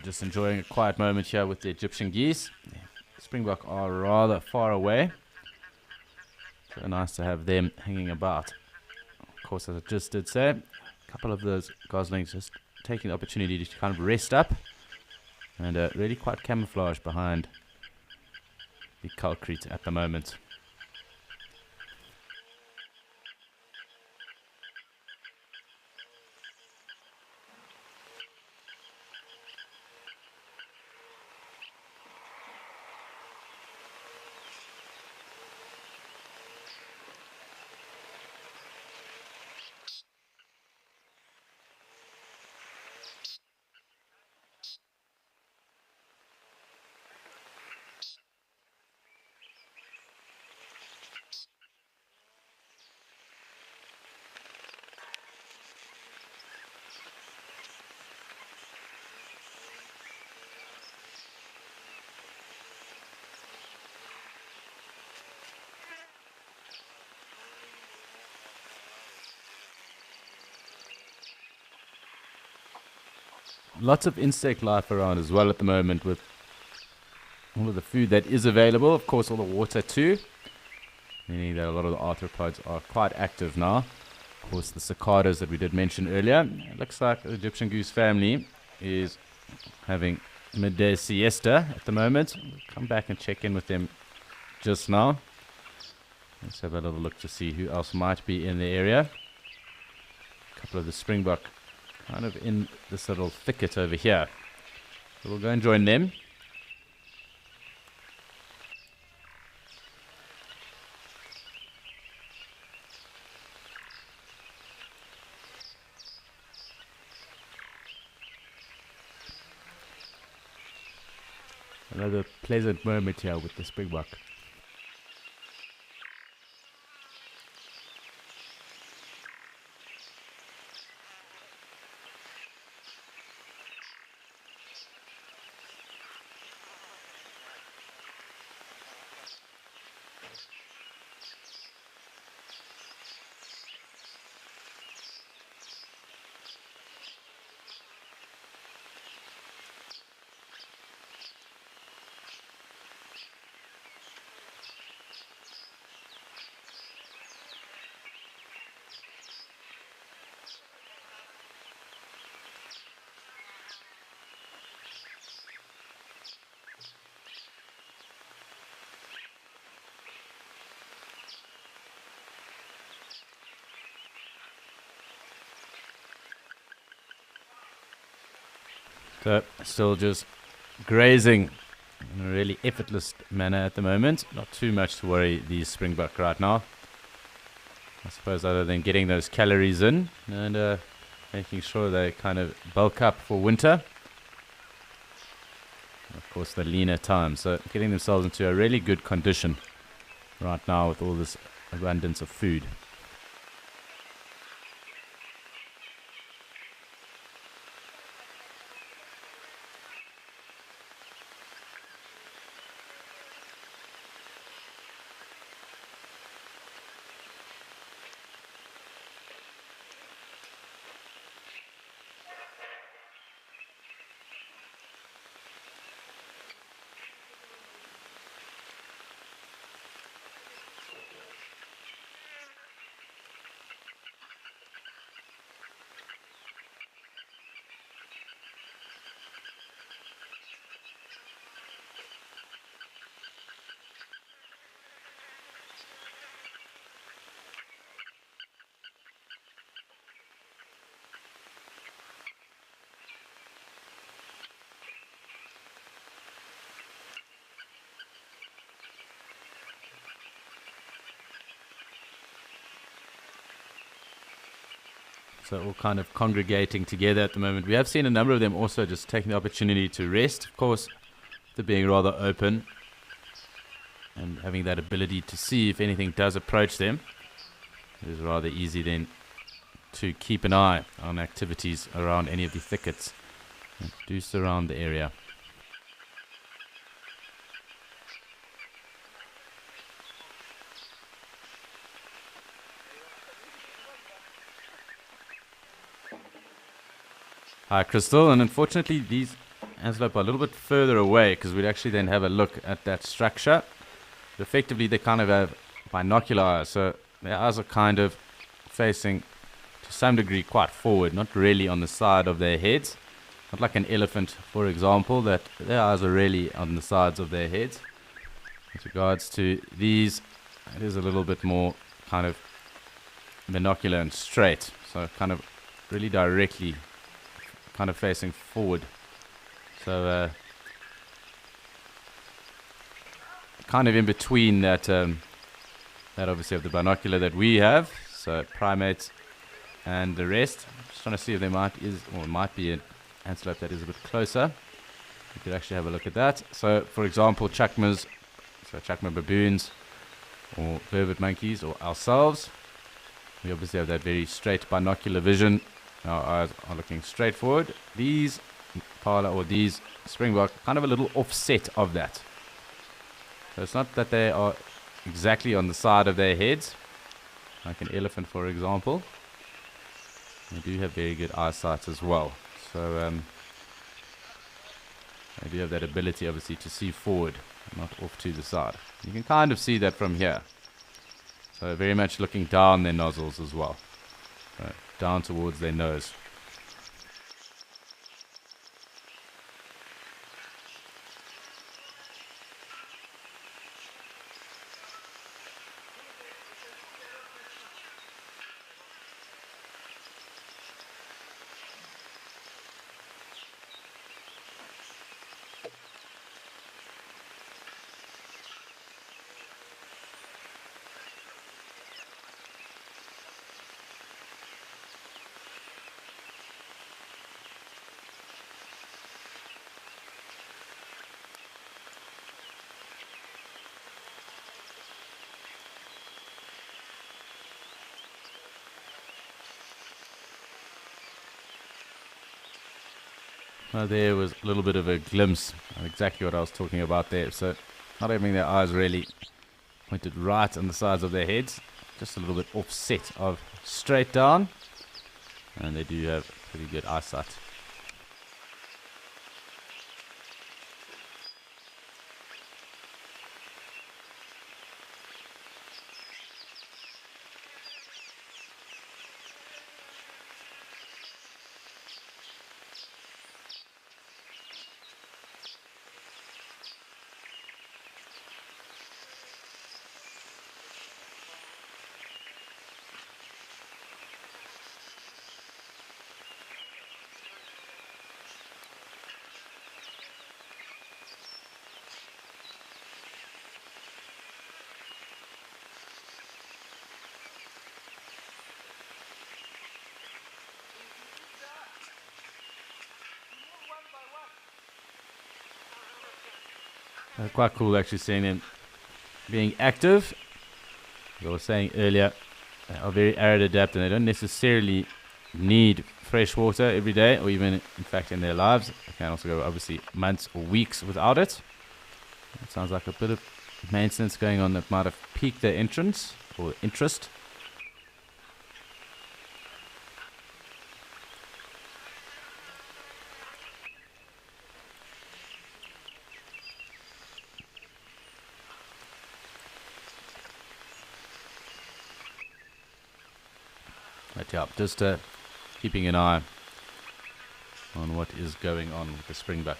A: just enjoying a quiet moment here with the Egyptian geese. Springbok are rather far away. So nice to have them hanging about. Of course, as I just did say, a couple of those goslings just taking the opportunity to kind of rest up and really quite camouflaged behind the concrete at the moment. Lots of insect life around as well at the moment with all of the food that is available. Of course, all the water too, meaning that a lot of the arthropods are quite active now. Of course, the cicadas that we did mention earlier. It looks like the Egyptian goose family is having midday siesta at the moment. We'll come back and check in with them just now. Let's have a little look to see who else might be in the area. A couple of the springbok kind of in this little thicket over here. So we'll go and join them. Another pleasant moment here with the springbok. So still just grazing in a really effortless manner at the moment. Not too much to worry these springbok right now. I suppose other than getting those calories in and making sure they kind of bulk up for winter. Of course the leaner time. So getting themselves into a really good condition right now with all this abundance of food. So all kind of congregating together at the moment. We have seen a number of them also just taking the opportunity to rest. Of course, they're being rather open and having that ability to see if anything does approach them. It is rather easy then to keep an eye on activities around any of the thickets that do surround the area. Hi, Crystal, and unfortunately these antelope are a little bit further away because we'd actually then have a look at that structure. But effectively, they kind of have binocular eyes, so their eyes are kind of facing to some degree quite forward, not really on the side of their heads. Not like an elephant, for example, that their eyes are really on the sides of their heads. With regards to these, it is a little bit more kind of binocular and straight, so kind of really directly kind of facing forward. So kind of in between that that obviously of the binocular that we have, so primates and the rest. Just trying to see if there might be an antelope that is a bit closer. You could actually have a look at that. So for example, chacmas, so chacma baboons or vervet monkeys or ourselves, we obviously have that very straight binocular vision. Our eyes are looking straight forward. These impala or these springbok kind of a little offset of that. So it's not that they are exactly on the side of their heads, like an elephant, for example. They do have very good eyesight as well. So they do have that ability, obviously, to see forward, not off to the side. You can kind of see that from here. So very much looking down their nozzles as well. So down towards their nose. There was a little bit of a glimpse of exactly what I was talking about there. So not having their eyes really pointed right on the sides of their heads, just a little bit offset of straight down, and they do have pretty good eyesight. Quite cool actually seeing them being active. As I was saying earlier, they are very arid adept and they don't necessarily need fresh water every day or even in fact in their lives. They can also go obviously months or weeks without it. It sounds like a bit of maintenance going on that might have piqued their interest. But yeah, just keeping an eye on what is going on with the springbuck,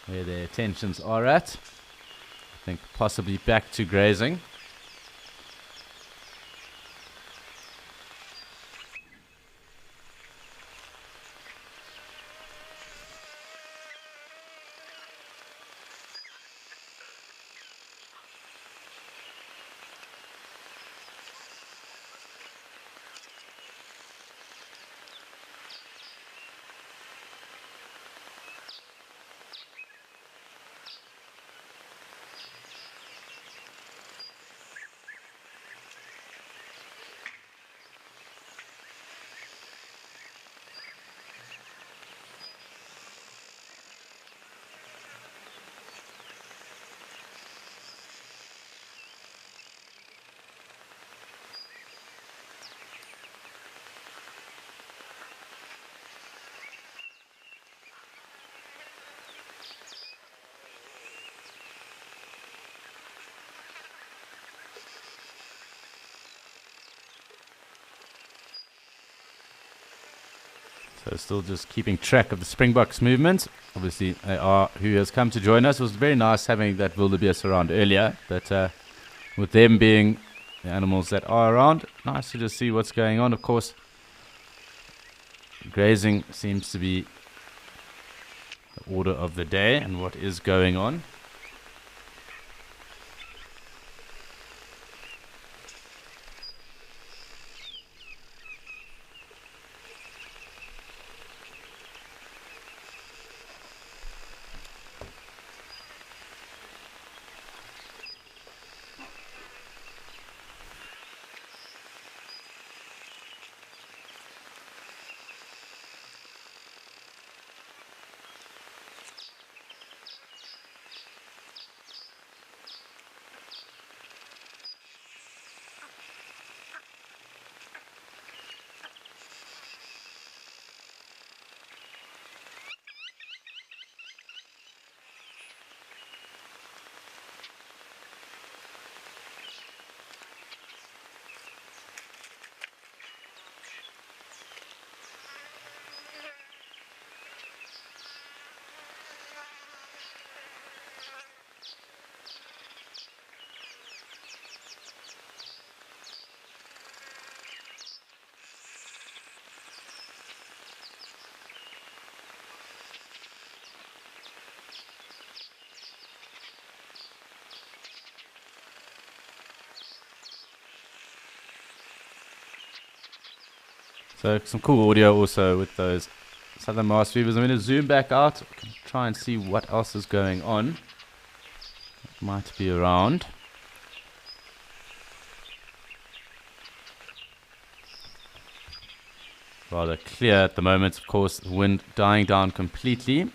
A: where their attentions are at. I think possibly back to grazing. So still just keeping track of the Springboks movement. Obviously, they are who has come to join us. It was very nice having that wildebeest around earlier, but with them being the animals that are around, nice to just see what's going on. Of course, grazing seems to be the order of the day and what is going on. So some cool audio also with those southern masked weavers. I'm going to zoom back out, try and see what else is going on. It might be around. Rather clear at the moment, of course, the wind dying down completely. And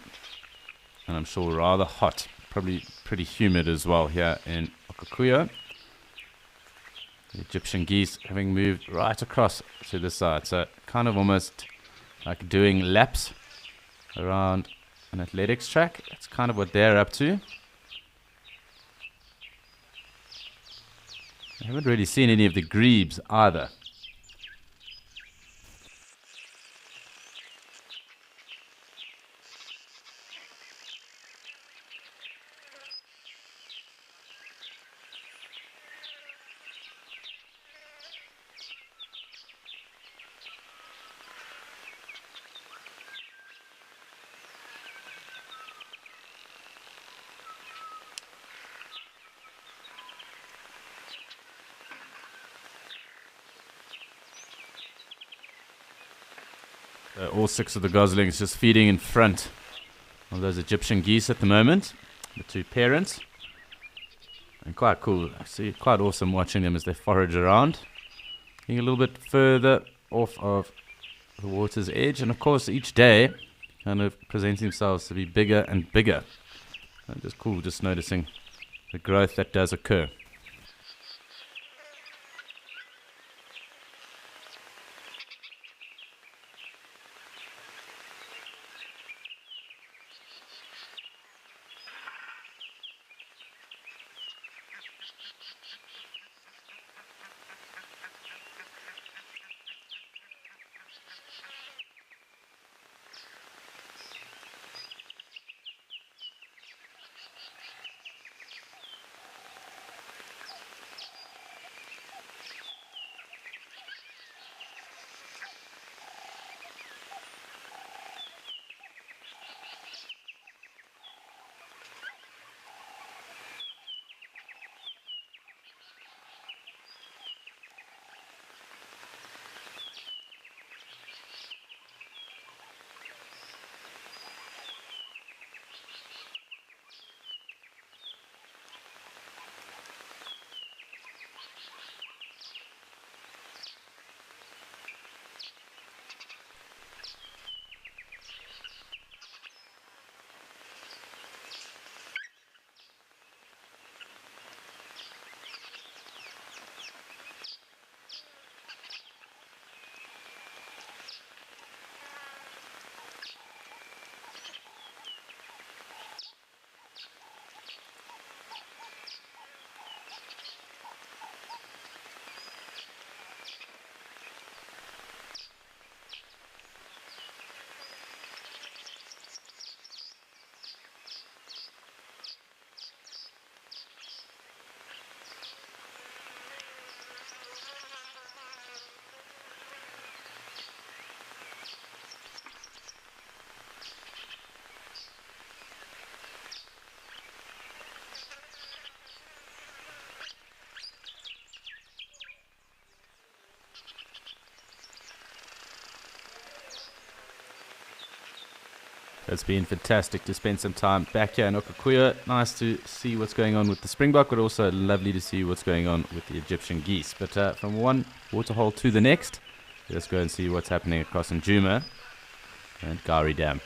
A: I'm sure rather hot, probably pretty humid as well here in Okakuyo. The Egyptian geese having moved right across to the side, so kind of almost like doing laps around an athletics track. That's kind of what they're up to. I haven't really seen any of the grebes either. All 6 of the goslings just feeding in front of those Egyptian geese at the moment, the 2 parents. And quite cool, actually, quite awesome watching them as they forage around. Getting a little bit further off of the water's edge, and of course each day kind of presenting themselves to be bigger and bigger. And just cool, just noticing the growth that does occur. It's been fantastic to spend some time back here in Okakuya. Nice to see what's going on with the springbok, but also lovely to see what's going on with the Egyptian geese. But from one waterhole to the next, let's go and see what's happening across Njuma and Gari Dam.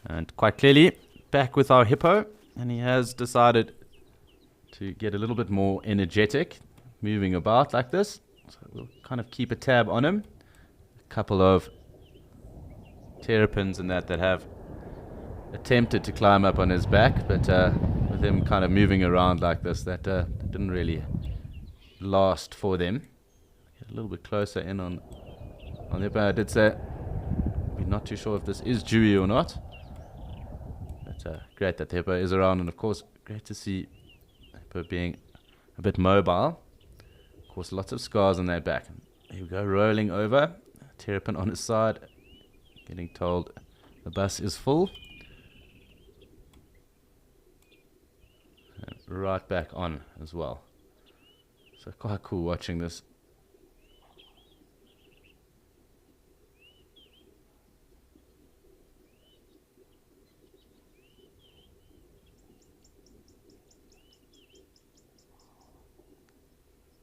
A: And quite clearly, back with our hippo, and he has decided to get a little bit more energetic, moving about like this. So we'll kind of keep a tab on him. A couple of terrapins and that have attempted to climb up on his back, but with him kind of moving around like this, that didn't really last for them. Get a little bit closer in on the hippo. I did say we're not too sure if this is Dewey or not. But great that the hippo is around, and of course great to see being a bit mobile. Of course, lots of scars on their back. Here we go, rolling over. Terrapin on his side, getting told the bus is full. And right back on as well. So quite cool watching this.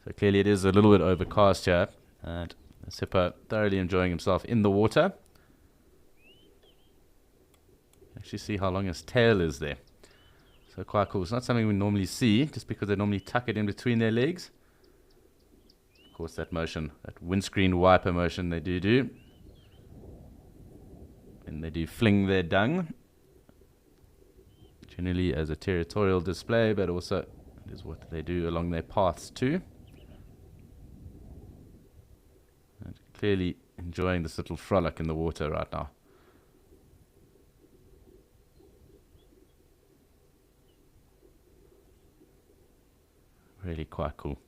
A: So clearly it is a little bit overcast here, and the hippo thoroughly enjoying himself in the water. Actually see how long his tail is there. So quite cool. It's not something we normally see, just because they normally tuck it in between their legs. Of course that motion, that windscreen wiper motion they do. And they do fling their dung. Generally as a territorial display, but also it is what they do along their paths too. And clearly enjoying this little frolic in the water right now. Really quite cool.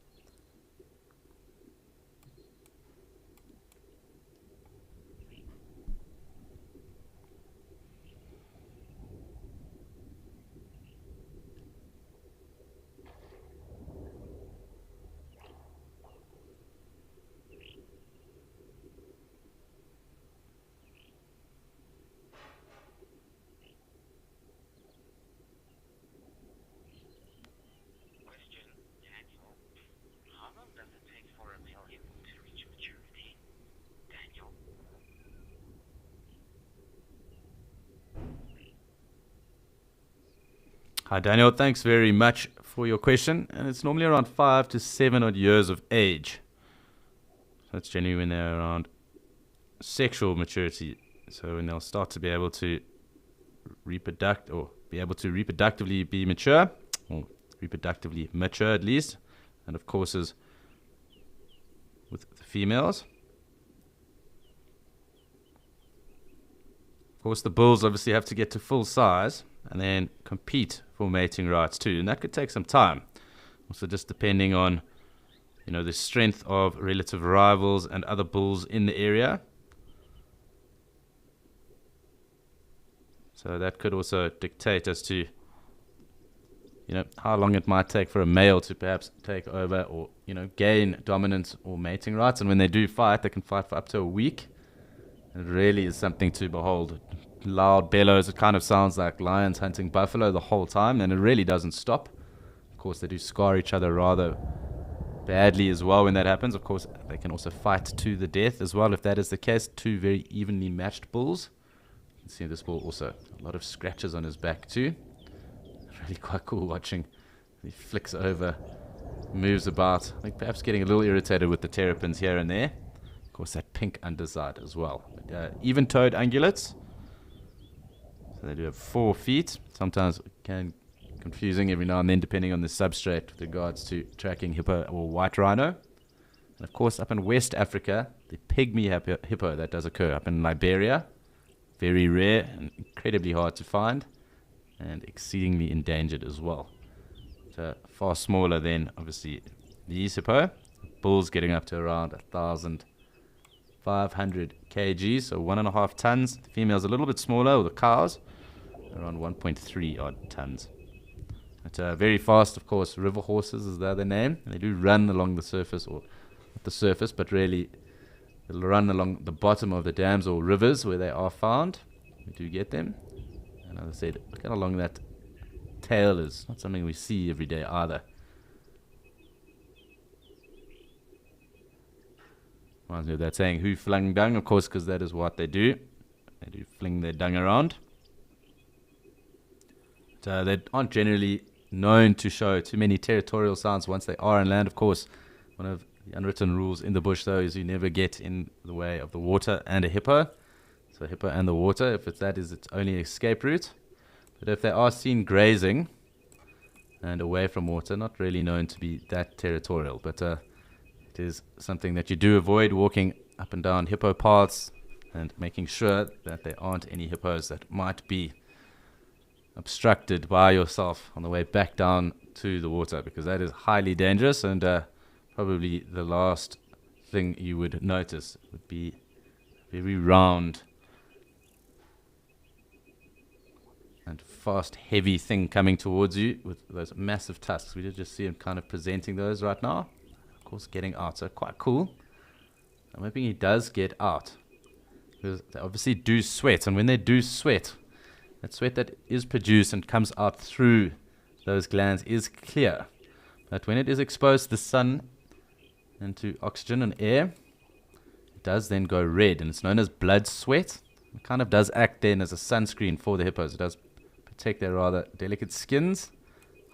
A: Hi Daniel, thanks very much for your question. And it's normally around 5 to 7 odd years of age. That's generally when they're around sexual maturity. So when they'll start to be able to reproductively be mature, or reproductively mature at least. And of course is with the females. Of course the bulls obviously have to get to full size and then compete for mating rights too, and that could take some time. Also just depending on, the strength of relative rivals and other bulls in the area. So that could also dictate as to, how long it might take for a male to perhaps take over or, gain dominance or mating rights. And when they do fight, they can fight for up to a week. And it really is something to behold. Loud bellows, it kind of sounds like lions hunting buffalo the whole time, and it really doesn't stop. Of course, they do scar each other rather badly as well when that happens. Of course, they can also fight to the death as well if that is the case. Two very evenly matched bulls. You can see this bull also a lot of scratches on his back too. Really quite cool watching. He flicks over, moves about. I think perhaps getting a little irritated with the terrapins here and there. Of course, that pink underside as well. Even-toed ungulates. So they do have 4 feet. Sometimes it can confusing every now and then depending on the substrate with regards to tracking hippo or white rhino. And of course, up in West Africa, the pygmy hippo that does occur up in Liberia. Very rare and incredibly hard to find, and exceedingly endangered as well. So far smaller than obviously these hippo. Bulls getting up to around 1,500 kg, so 1.5 tons. The females a little bit smaller, or the cows around 1.3 odd tons. But very fast, of course. River horses is the other name. They do run along the surface, or not the surface, but really they'll run along the bottom of the dams or rivers where they are found. We do get them. And as I said, look how long that tail is. Not something we see every day either. Reminds me of that saying, who flung dung? Of course, because that is what they do. They do fling their dung around. But, they aren't generally known to show too many territorial signs once they are on land. Of course, one of the unwritten rules in the bush, though, is you never get in the way of the water and a hippo. So hippo and the water, if it's that, is its only escape route. But if they are seen grazing and away from water, not really known to be that territorial. But it is something that you do avoid, walking up and down hippo paths and making sure that there aren't any hippos that might be obstructed by yourself on the way back down to the water, because that is highly dangerous. And probably the last thing you would notice would be a very round and fast, heavy thing coming towards you with those massive tusks. We did just see him kind of presenting those right now. Of course, getting out, so quite cool. I'm hoping he does get out, because they obviously do sweat, and when they do sweat, that sweat that is produced and comes out through those glands is clear. But when it is exposed to the sun and to oxygen and air, it does then go red, and it's known as blood sweat. It kind of does act then as a sunscreen for the hippos. It does protect their rather delicate skins,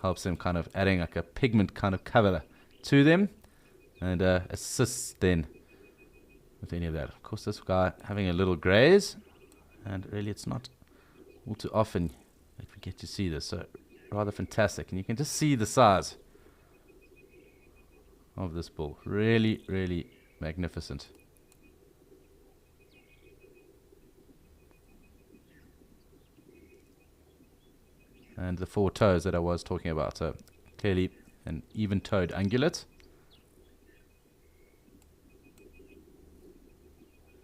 A: helps them kind of adding like a pigment kind of cover to them, and assists then with any of that. Of course, this guy having a little graze, and really it's not all too often that we get to see this, so rather fantastic. And you can just see the size of this bull. Really, really magnificent. And the 4 toes that I was talking about, so clearly an even-toed ungulate.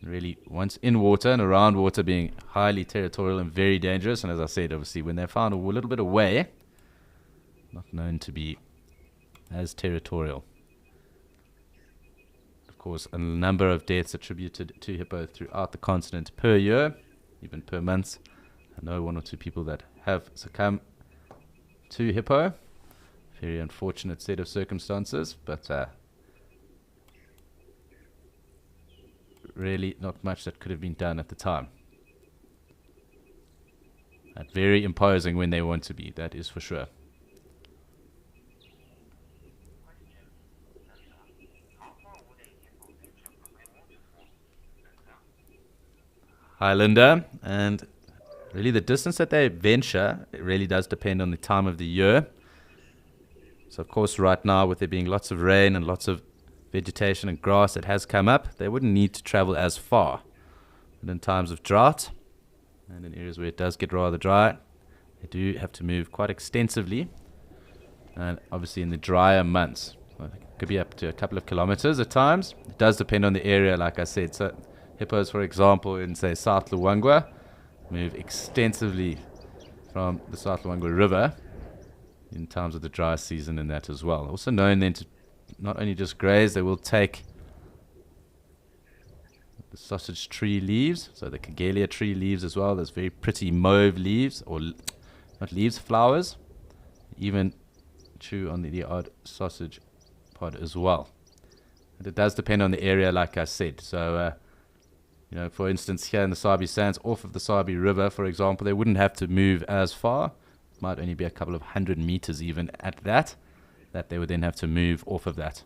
A: Really, once in water and around water, being highly territorial and very dangerous. And as I said, obviously, when they're found a little bit away, not known to be as territorial. Of course, a number of deaths attributed to hippo throughout the continent per year, even per month. I know 1 or 2 people that have succumbed to hippo. Very unfortunate set of circumstances, but really not much that could have been done at the time. Very imposing when they want to be, that is for sure. Hi, Linda. And really the distance that they venture, it really does depend on the time of the year. So of course right now, with there being lots of rain and lots of vegetation and grass that has come up, they wouldn't need to travel as far. But in times of drought and in areas where it does get rather dry, they do have to move quite extensively, and obviously in the drier months, well, it could be up to a couple of kilometers at times. It does depend on the area, like I said. So hippos, for example, in say South Luangwa, move extensively from the South Luangwa River in times of the dry season, and that as well. Also known then to not only just graze, they will take the sausage tree leaves, so the Cagelia tree leaves as well. There's very pretty mauve leaves, or not leaves, flowers. Even chew on the odd sausage pod as well. And it does depend on the area, like I said. So, you know, for instance, here in the Sabi Sands, off of the Sabi River, for example, they wouldn't have to move as far. It might only be a couple of 100 meters even at that they would then have to move off of that.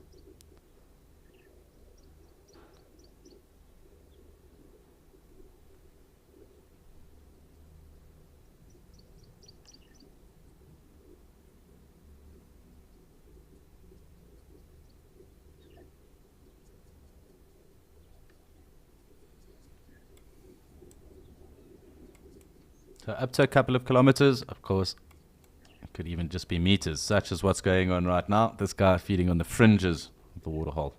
A: So up to a couple of kilometers, of course, it could even just be meters, such as what's going on right now. This guy feeding on the fringes of the waterhole.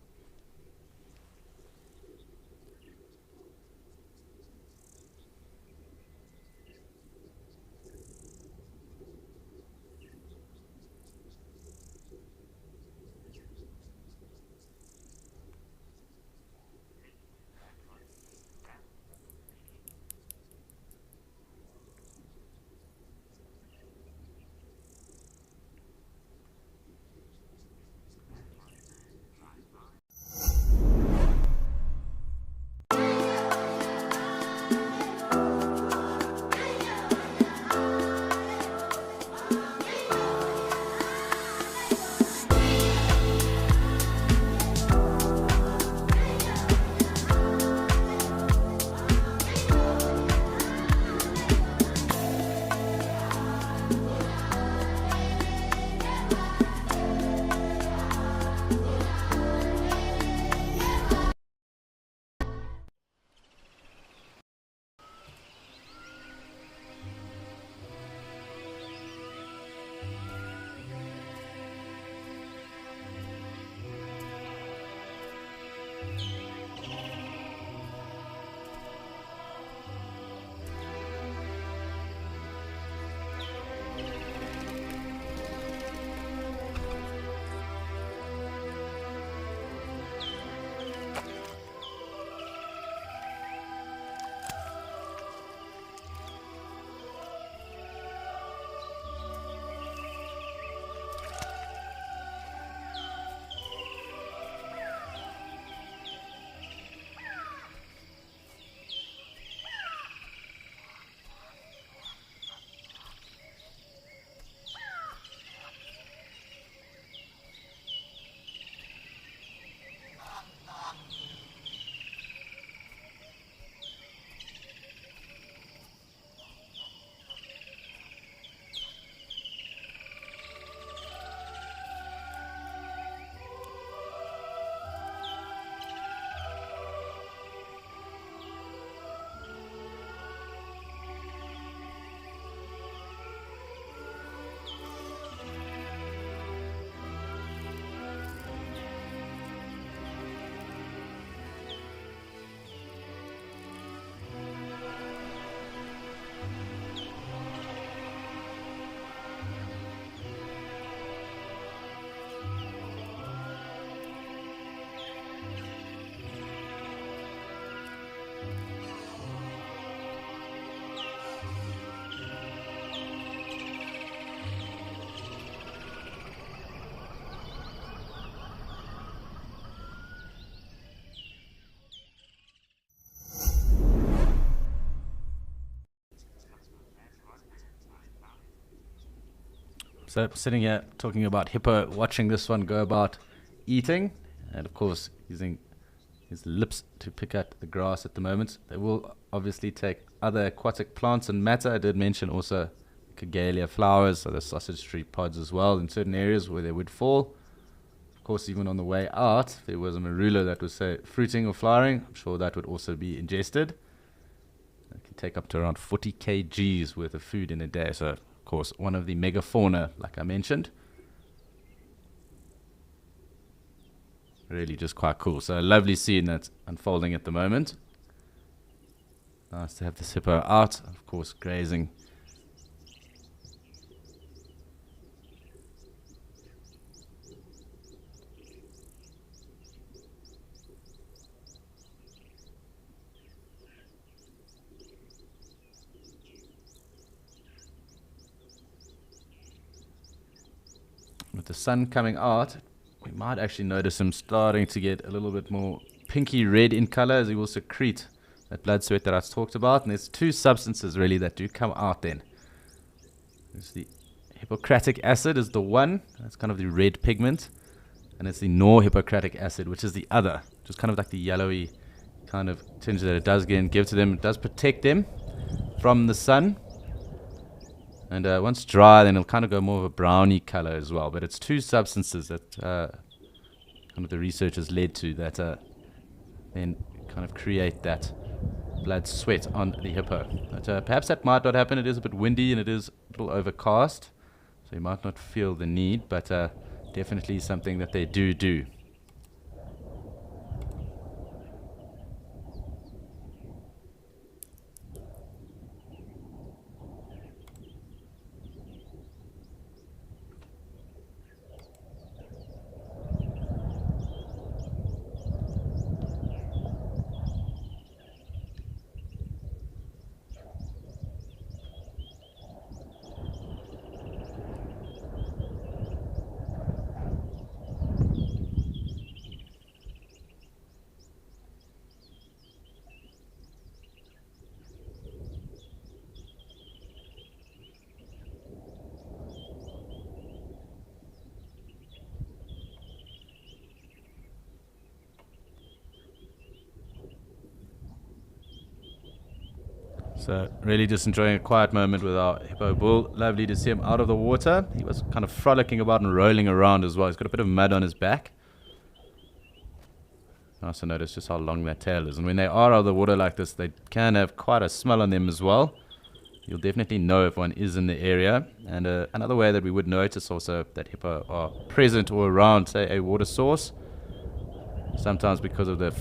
A: So sitting here talking about hippo, watching this one go about eating, and of course using his lips to pick at the grass at the moment. They will obviously take other aquatic plants and matter. I did mention also Cagelia flowers, so the sausage tree pods as well in certain areas where they would fall. Of course, even on the way out, if there was a marula that was, say, fruiting or flowering, I'm sure that would also be ingested. It can take up to around 40 kgs worth of food in a day. So, of course, one of the megafauna, like I mentioned. Really just quite cool. So a lovely scene that's unfolding at the moment. Nice to have this hippo out, of course, grazing. With the sun coming out, we might actually notice him starting to get a little bit more pinky red in color as he will secrete that blood sweat that I talked about. And there's two substances really that do come out then. There's the hippocratic acid is the one, that's kind of the red pigment, and it's the norhippocratic acid, which is the other, which is kind of like the yellowy kind of tinge that it does give to them. It does protect them from the sun. And once dry, then it'll kind of go more of a browny color as well. But it's two substances that kind of the research has led to that then kind of create that blood sweat on the hippo. But perhaps that might not happen. It is a bit windy and it is a little overcast, so you might not feel the need, but definitely something that they do. So really just enjoying a quiet moment with our hippo bull. Lovely to see him out of the water. He was kind of frolicking about and rolling around as well. He's got a bit of mud on his back. I also notice just how long that tail is. And when they are out of the water like this, they can have quite a smell on them as well. You'll definitely know if one is in the area. And another way that we would notice also that hippo are present or around, say, a water source. Sometimes because of the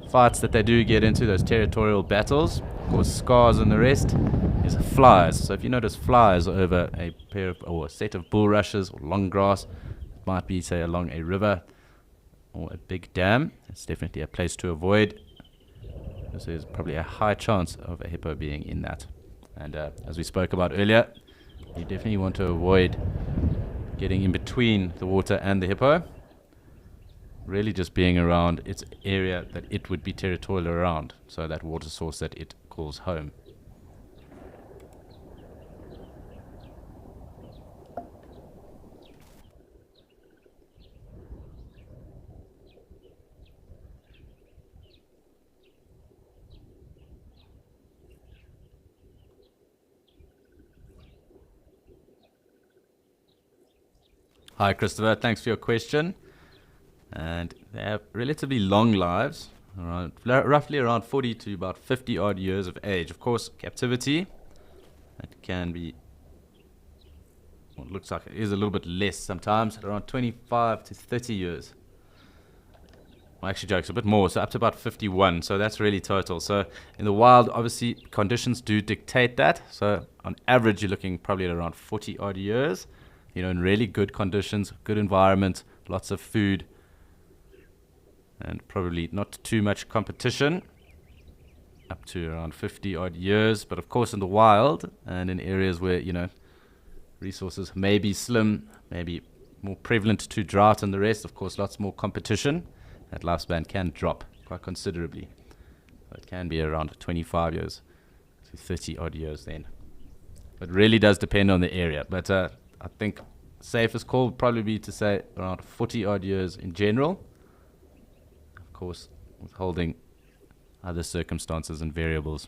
A: fights that they do get into, those territorial battles, of course, scars and the rest, is flies. So if you notice flies over a pair of, or a set of bulrushes or long grass, it might be, say, along a river or a big dam. It's definitely a place to avoid. So there's probably a high chance of a hippo being in that. And as we spoke about earlier, you definitely want to avoid getting in between the water and the hippo. Really just being around its area that it would be territorial around, so that water source that it calls home. Hi Christopher, thanks for your question. And they have relatively long lives, roughly around 40 to about 50 odd years of age. Of course, captivity, that can be, well, it looks like it is a little bit less sometimes, around 25 to 30 years. Well, actually, jokes a bit more, so up to about 51, so that's really total. So in the wild, obviously, conditions do dictate that. So on average, you're looking probably at around 40 odd years, you know, in really good conditions, good environment, lots of food, and probably not too much competition, up to around 50 odd years. But of course in the wild and in areas where, you know, resources may be slim, maybe more prevalent to drought and the rest, of course lots more competition, that lifespan can drop quite considerably. So it can be around 25 years to 30 odd years then. But it really does depend on the area. But I think safest call would probably be to say around 40 odd years in general. Of course, withholding other circumstances and variables.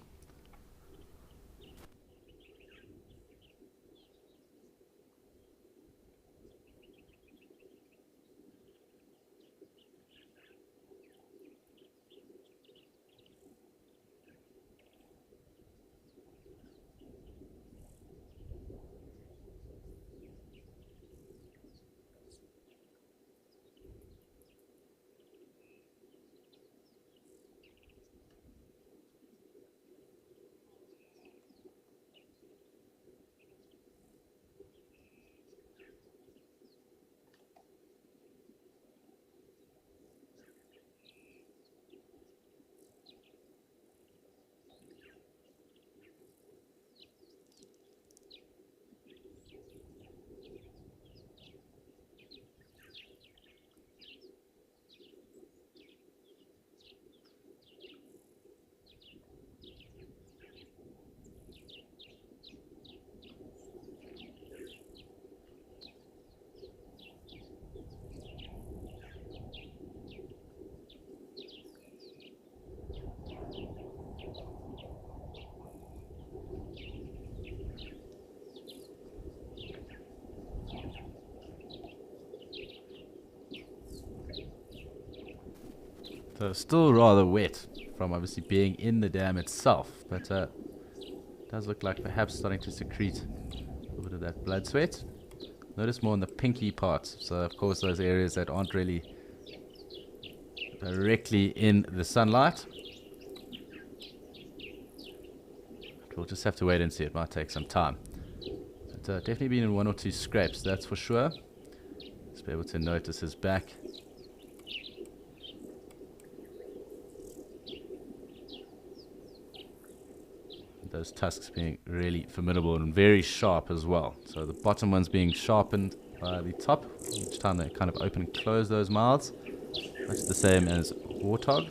A: So still rather wet from obviously being in the dam itself, but does look like perhaps starting to secrete a little bit of that blood sweat. Notice more on the pinky parts, so of course those areas that aren't really directly in the sunlight. We'll just have to wait and see, it might take some time. But definitely been in one or two scrapes, that's for sure. Just be able to notice his back. Those tusks being really formidable and very sharp as well. So the bottom one's being sharpened by the top each time they kind of open and close those mouths. Much the same as warthog.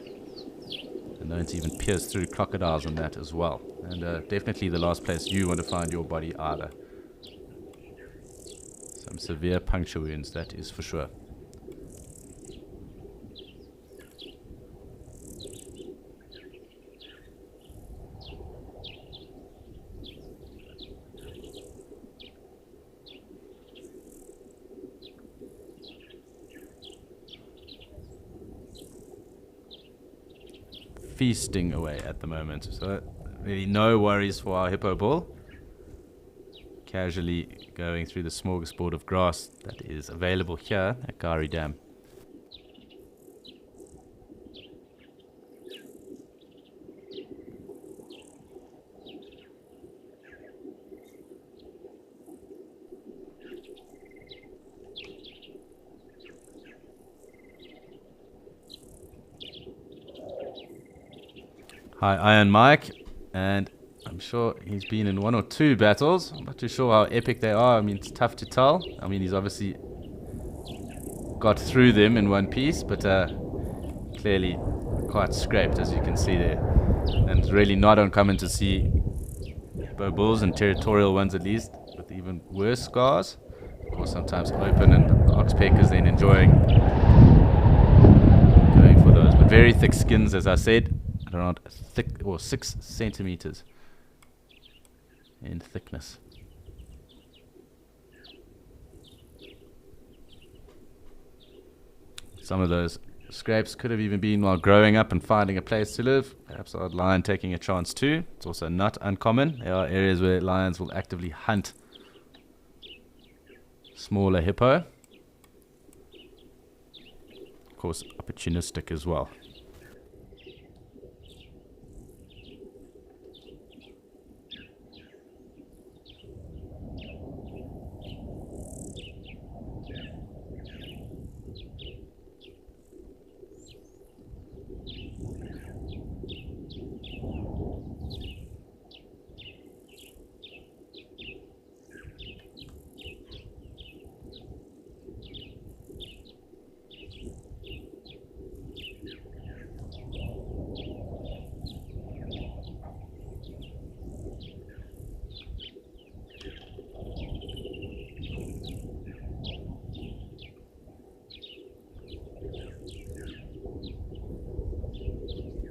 A: And known to even pierce through crocodiles and that as well. And definitely the last place you want to find your body either. Some severe puncture wounds, that is for sure. Feasting away at the moment, so really no worries for our hippo bull. Casually going through the smorgasbord of grass that is available here at Gari Dam. Hi, Iron Mike, and I'm sure he's been in one or two battles. I'm not too sure how epic they are. I mean, it's tough to tell. I mean, he's obviously got through them in one piece, but clearly quite scraped, as you can see there. And it's really not uncommon to see hippo bulls, and territorial ones at least, with even worse scars. Of course, sometimes open, and the oxpeckers then enjoying going for those. But very thick skins, as I said. Around 6 centimeters in thickness. Some of those scrapes could have even been while growing up and finding a place to live. Perhaps a lion taking a chance too. It's also not uncommon. There are areas where lions will actively hunt smaller hippo. Of course, opportunistic as well.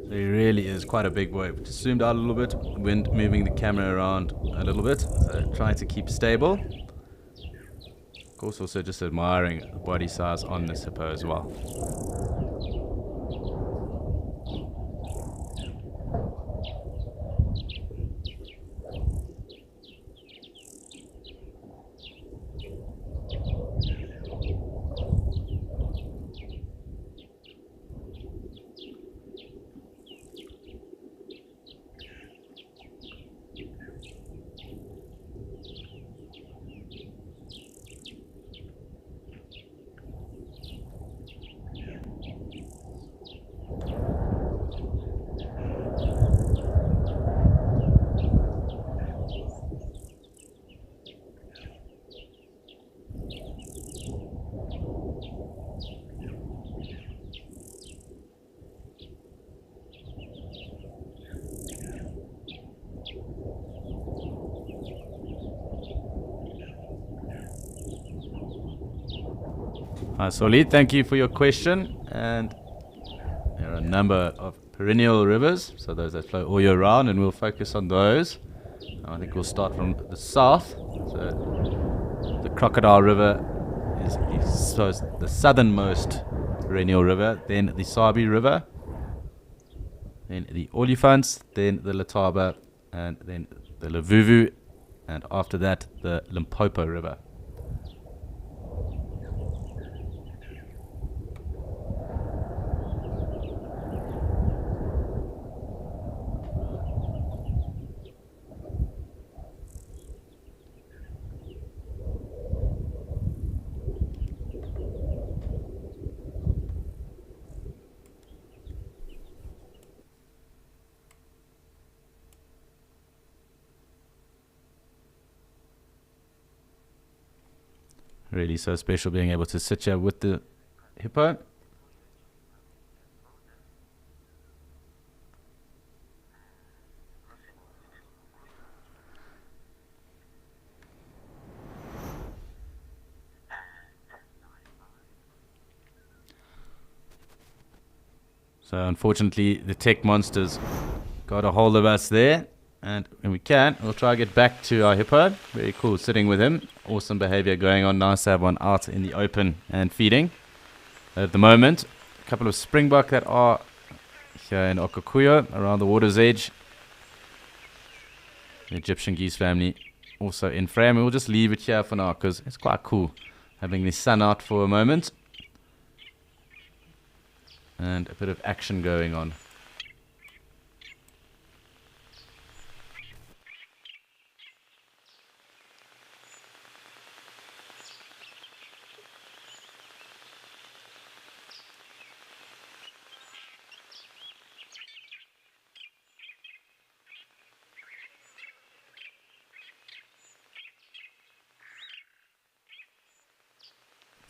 A: There really is quite a big wave. Just zoomed out a little bit, wind moving the camera around a little bit, so trying to keep stable. Of course, also just admiring the body size on this hippo as well. Hi Solid, thank you for your question. And there are a number of perennial rivers, so those that flow all year round, and we'll focus on those. I think we'll start from the south. So the Crocodile River is the southernmost perennial river, then the Sabi River, then the Olifants, then the Letaba, and then the Lavuvu, and after that the Limpopo River. Really so special being able to sit here with the hippo. So unfortunately the tech monsters got a hold of us there. And when we can, we'll try to get back to our hippo. Very cool sitting with him. Awesome behavior going on. Nice to have one out in the open and feeding. At the moment, a couple of springbok that are here in Okakuyo, around the water's edge. The Egyptian geese family also in frame. We'll just leave it here for now because it's quite cool having the sun out for a moment. And a bit of action going on.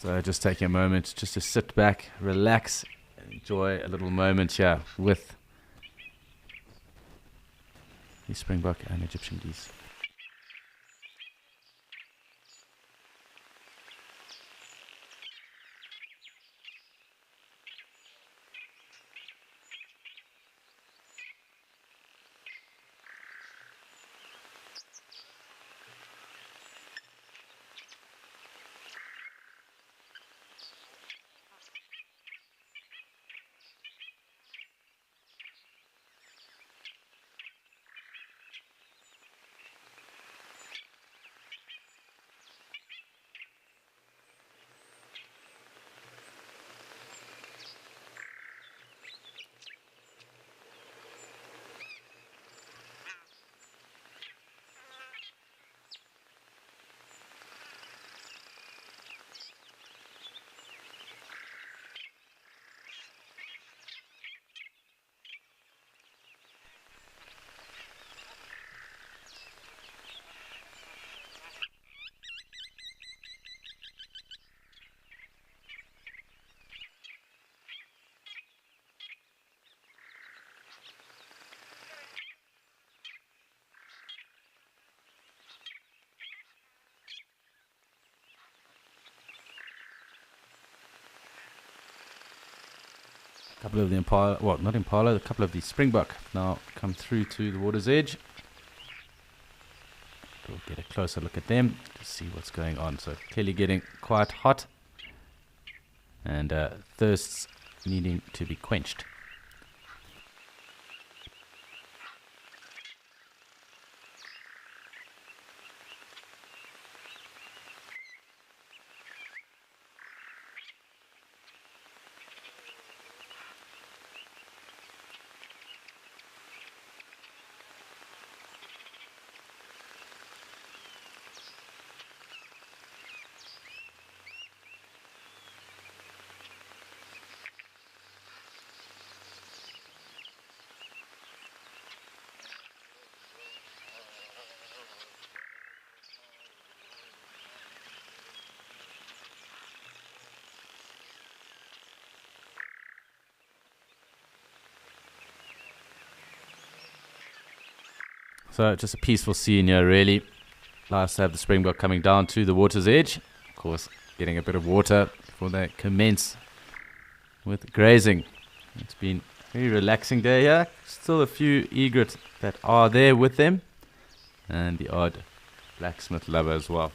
A: So just taking a moment just to sit back, relax, enjoy a little moment here with the springbok and Egyptian geese. A couple of the impala, well, not impala, a couple of the springbok now come through to the water's edge. We'll get a closer look at them to see what's going on. So clearly getting quite hot and thirsts needing to be quenched. So just a peaceful scene here, really. Nice to have the springbok coming down to the water's edge. Of course, getting a bit of water before they commence with grazing. It's been a very relaxing day here. Still a few egrets that are there with them. And the odd blacksmith lover as well.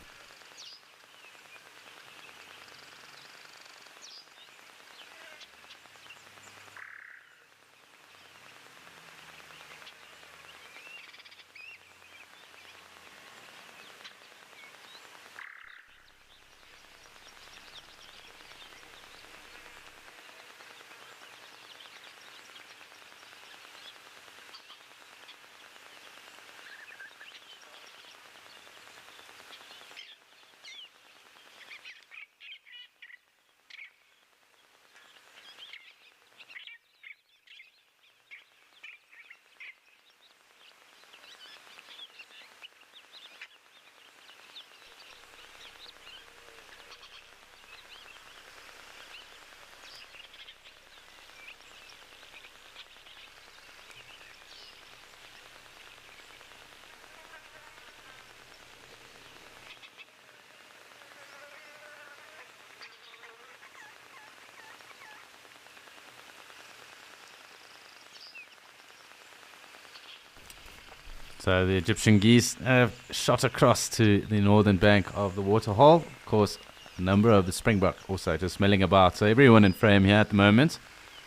A: So the Egyptian geese have shot across to the northern bank of the waterhole. Of course, a number of the springbok also just milling about. So everyone in frame here at the moment.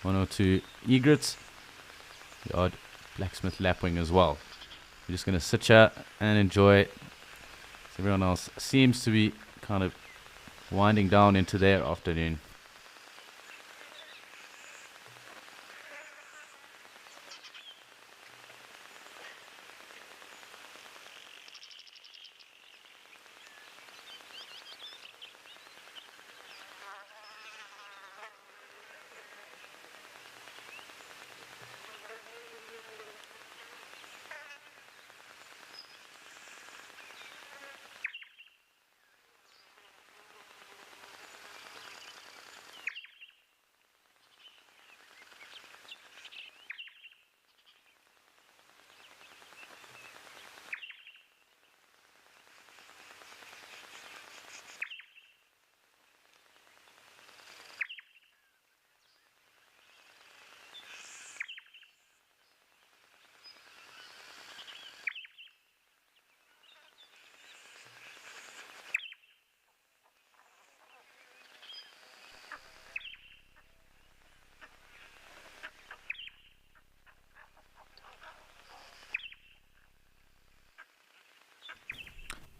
A: One or two egrets. The odd blacksmith lapwing as well. We're just going to sit here and enjoy. So everyone else seems to be kind of winding down into their afternoon.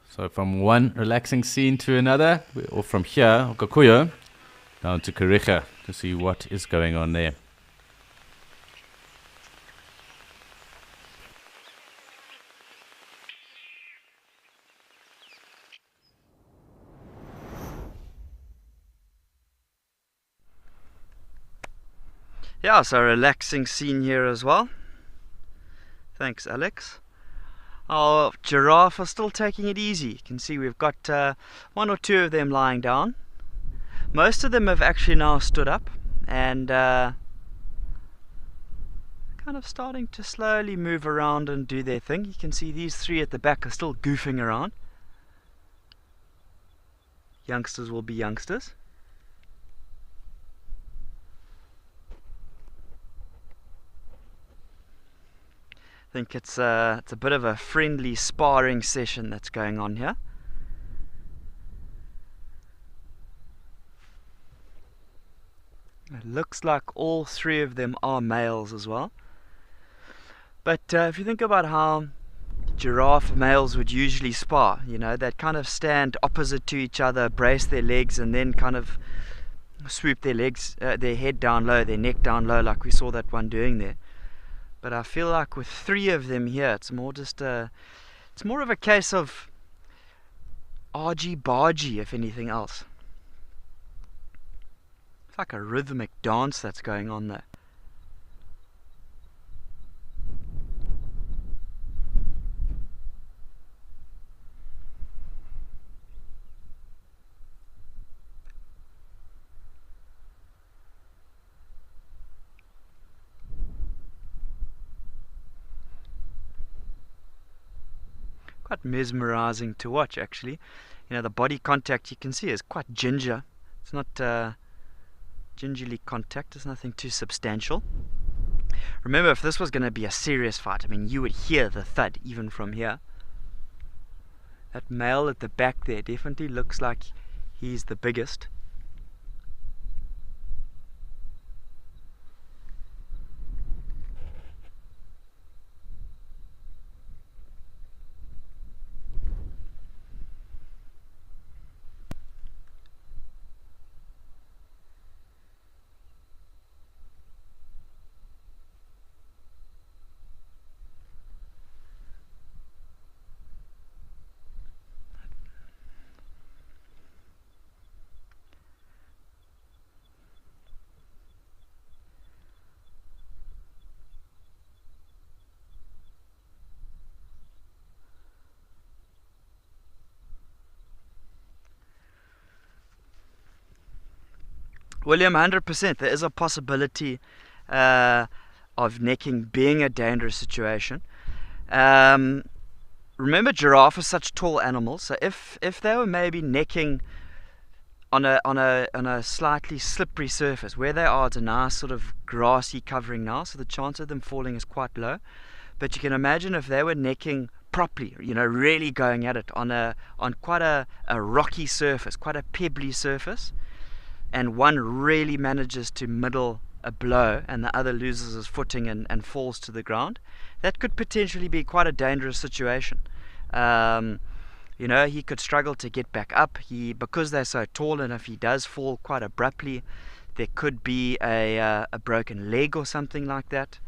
A: So from one relaxing scene to another, or from here, Okakuyo, down to Kariega to see what is going on there.
D: Yeah, so relaxing scene here as well. Thanks, Alex. Our giraffe are still taking it easy. You can see we've got one or two of them lying down. Most of them have actually now stood up and kind of starting to slowly move around and do their thing. You can see these three at the back are still goofing around. Youngsters will be youngsters. think it's a bit of a friendly sparring session that's going on here. It looks like all three of them are males as well. But if you think about how giraffe males would usually spar, you know, they'd kind of stand opposite to each other, brace their legs, and then kind of swoop their legs, their head down low, their neck down low, like we saw that one doing there. But I feel like with three of them here, it's more of a case of argy-bargy, if anything else. It's like a rhythmic dance that's going on there. Quite mesmerizing to watch, actually. You know, the body contact you can see is quite ginger. It's not gingerly contact. It's nothing too substantial. Remember, if this was going to be a serious fight, I mean, you would hear the thud even from here. That male at the back there definitely looks like he's the biggest. William, 100%. There is a possibility of necking being a dangerous situation. Remember, giraffe are such tall animals, so if they were maybe necking on a slightly slippery surface, where they are, it's a nice sort of grassy covering now, so the chance of them falling is quite low. But you can imagine if they were necking properly, you know, really going at it on quite a rocky surface, quite a pebbly surface, and one really manages to middle a blow and the other loses his footing and falls to the ground, that could potentially be quite a dangerous situation. You know, he could struggle to get back up. Because they're so tall, and if he does fall quite abruptly, there could be a broken leg or something like that.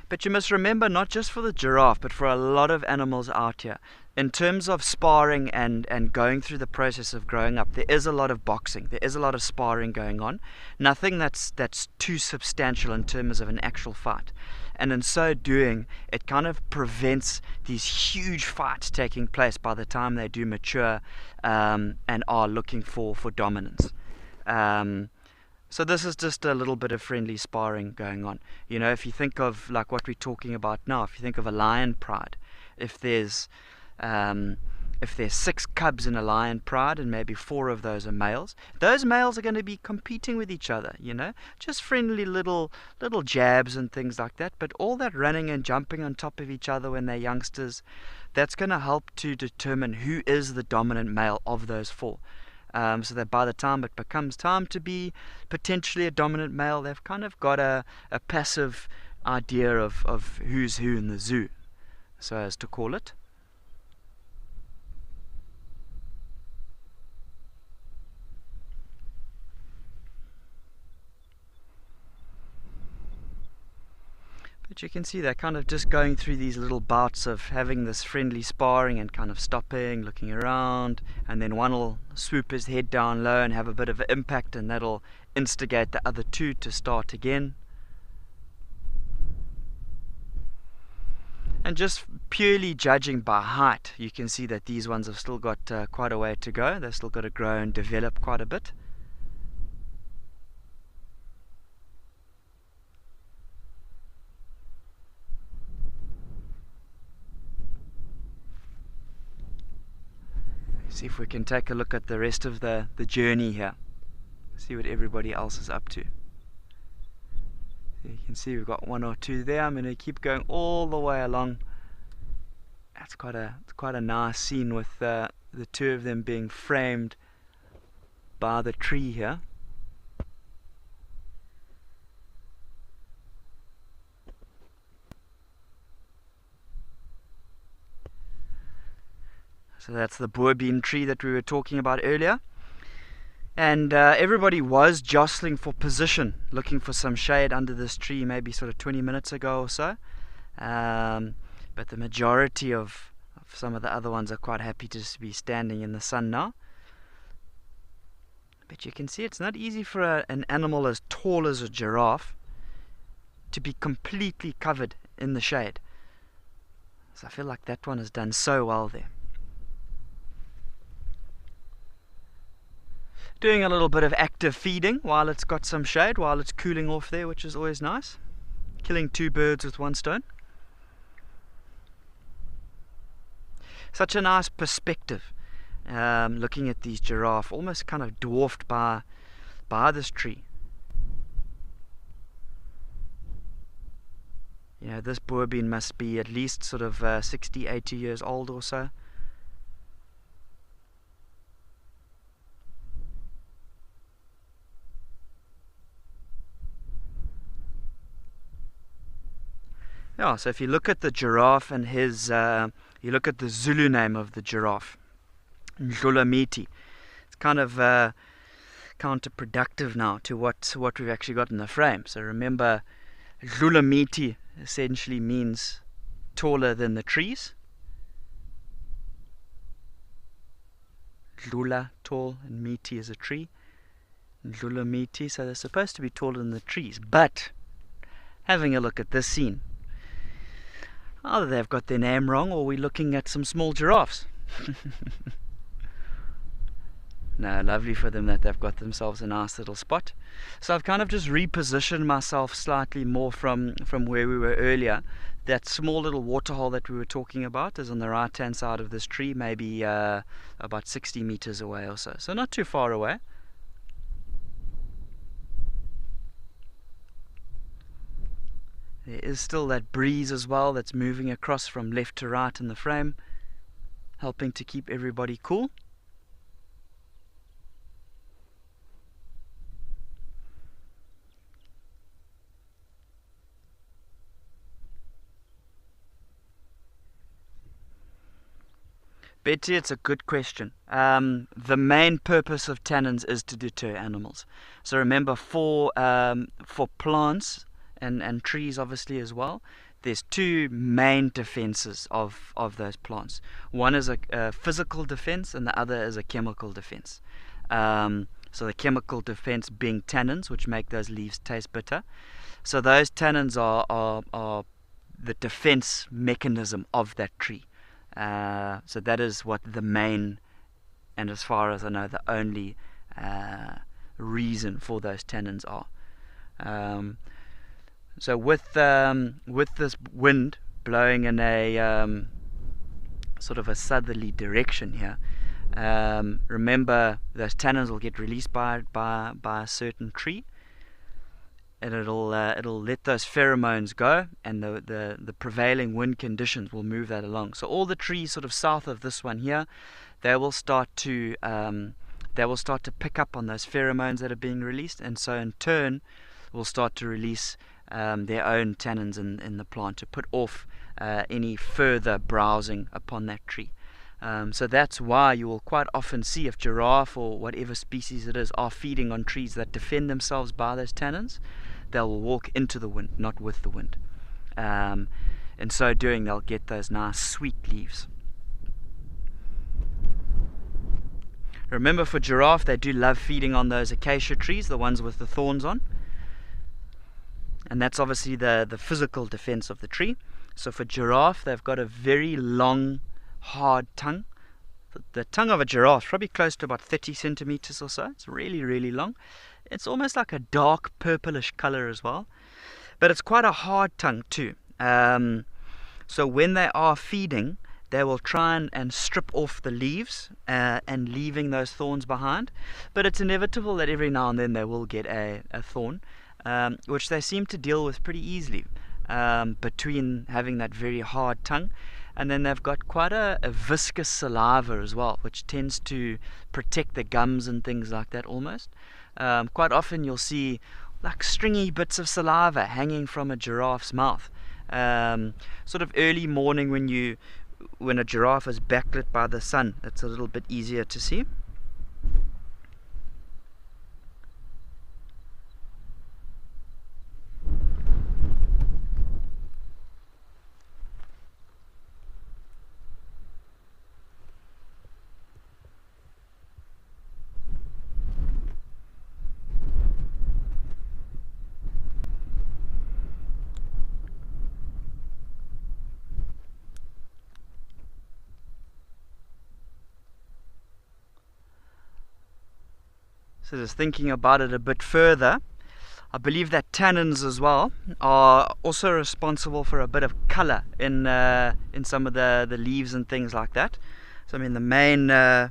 D: But you must remember, not just for the giraffe, but for a lot of animals out here, in terms of sparring and going through the process of growing up, there is a lot of boxing, there is a lot of sparring going on. Nothing that's too substantial in terms of an actual fight. And in so doing, it kind of prevents these huge fights taking place by the time they do mature and are looking for dominance. So this is just a little bit of friendly sparring going on. You know, if you think of like what we're talking about now, if you think of a lion pride, if there's 6 cubs in a lion pride and maybe 4 of those are males, those males are going to be competing with each other, you know, just friendly little jabs and things like that. But all that running and jumping on top of each other when they're youngsters, that's going to help to determine who is the dominant male of those 4. So that by the time it becomes time to be potentially a dominant male, they've kind of got a passive idea of who's who in the zoo, so as to call it. But you can see they're kind of just going through these little bouts of having this friendly sparring and kind of stopping, looking around, and then one will swoop his head down low and have a bit of an impact, and that'll instigate the other 2 to start again. And just purely judging by height, you can see that these ones have still got quite a way to go. They've still got to grow and develop quite a bit. See if we can take a look at the rest of the journey here. See what everybody else is up to. You can see we've got one or two there. I'm going to keep going all the way along. That's quite a nice scene with the two of them being framed by the tree here. So that's the boerbean tree that we were talking about earlier. And everybody was jostling for position, looking for some shade under this tree maybe sort of 20 minutes ago or so. But the majority of some of the other ones are quite happy to just be standing in the sun now. But you can see it's not easy for an animal as tall as a giraffe to be completely covered in the shade. So I feel like that one has done so well there. Doing a little bit of active feeding while it's got some shade, while it's cooling off there, which is always nice. Killing two birds with one stone. Such a nice perspective, looking at these giraffe, almost kind of dwarfed by this tree. You know, this boerbean must be at least sort of 60, 80 years old or so. Yeah, so if you look at the giraffe and his, you look at the Zulu name of the giraffe, Ndlulamiti. It's kind of counterproductive now to what we've actually got in the frame. So remember, Ndlulamiti essentially means taller than the trees. Ndlula, tall, and miti is a tree. Ndlulamiti, so they're supposed to be taller than the trees. But having a look at this scene, either they've got their name wrong or we're looking at some small giraffes. No, lovely for them that they've got themselves a nice little spot. So I've kind of just repositioned myself slightly more from where we were earlier. That small little waterhole that we were talking about is on the right hand side of this tree, maybe about 60 meters away or so. So not too far away. There is still that breeze as well that's moving across from left to right in the frame, helping to keep everybody cool. Betty, it's a good question. The main purpose of tannins is to deter animals. So remember, for plants and trees obviously as well, there's two main defenses of those plants. One is a physical defense and the other is a chemical defense. So the chemical defense being tannins, which make those leaves taste bitter. So those tannins are the defense mechanism of that tree. So that is what the main, and as far as I know, the only reason for those tannins are. So with this wind blowing in a sort of a southerly direction here, remember those tannins will get released by a certain tree, and it'll let those pheromones go, and the prevailing wind conditions will move that along. So all the trees sort of south of this one here, they will start to pick up on those pheromones that are being released, and so in turn will start to release their own tannins in the plant to put off any further browsing upon that tree. So that's why you will quite often see, if giraffe or whatever species it is are feeding on trees that defend themselves by those tannins, they'll walk into the wind, not with the wind. In so doing, they'll get those nice sweet leaves. Remember, for giraffe, they do love feeding on those acacia trees, the ones with the thorns on. And that's obviously the physical defense of the tree. So for giraffe, they've got a very long, hard tongue. The tongue of a giraffe is probably close to about 30 centimeters or so. It's really, really long. It's almost like a dark purplish color as well. But it's quite a hard tongue too. So when they are feeding, they will try and strip off the leaves and leaving those thorns behind. But it's inevitable that every now and then they will get a thorn. which they seem to deal with pretty easily, between having that very hard tongue. And then they've got quite a viscous saliva as well, which tends to protect the gums and things like that almost. Quite often you'll see like stringy bits of saliva hanging from a giraffe's mouth. Sort of early morning when a giraffe is backlit by the sun, it's a little bit easier to see. So just thinking about it a bit further, I believe that tannins as well are also responsible for a bit of colour in some of the leaves and things like that. So I mean the main the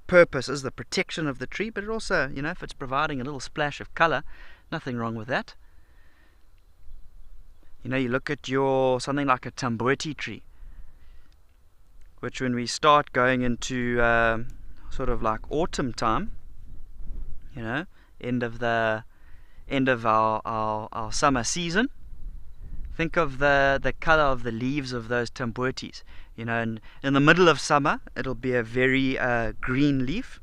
D: purpose is the protection of the tree, but it also, you know, if it's providing a little splash of colour, nothing wrong with that. You know, you look at something like a tamboti tree, which when we start going into sort of like autumn time, you know, end of our summer season, think of the color of the leaves of those tambotis. You know, and in the middle of summer it'll be a very green leaf,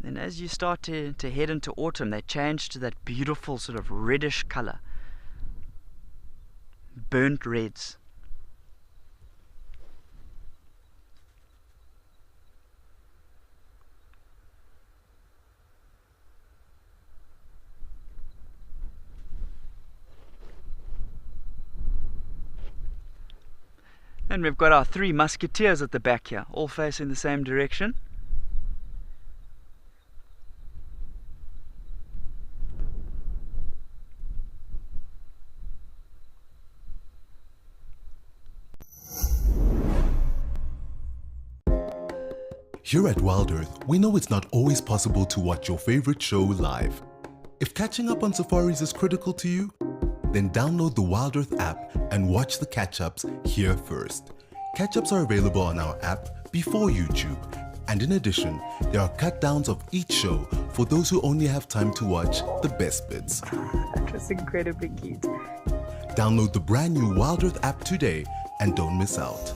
D: and then as you start to head into autumn, they change to that beautiful sort of reddish color, burnt reds. And we've got our 3 musketeers at the back here, all facing the same direction.
B: Here at Wild Earth, we know it's not always possible to watch your favorite show live. If catching up on safaris is critical to you, then download the Wild Earth app and watch the catch-ups here first. Catch-ups are available on our app before YouTube, and in addition, there are cut-downs of each show for those who only have time to watch the best bits.
C: That was incredibly cute.
B: Download the brand new Wild Earth app today and don't miss out.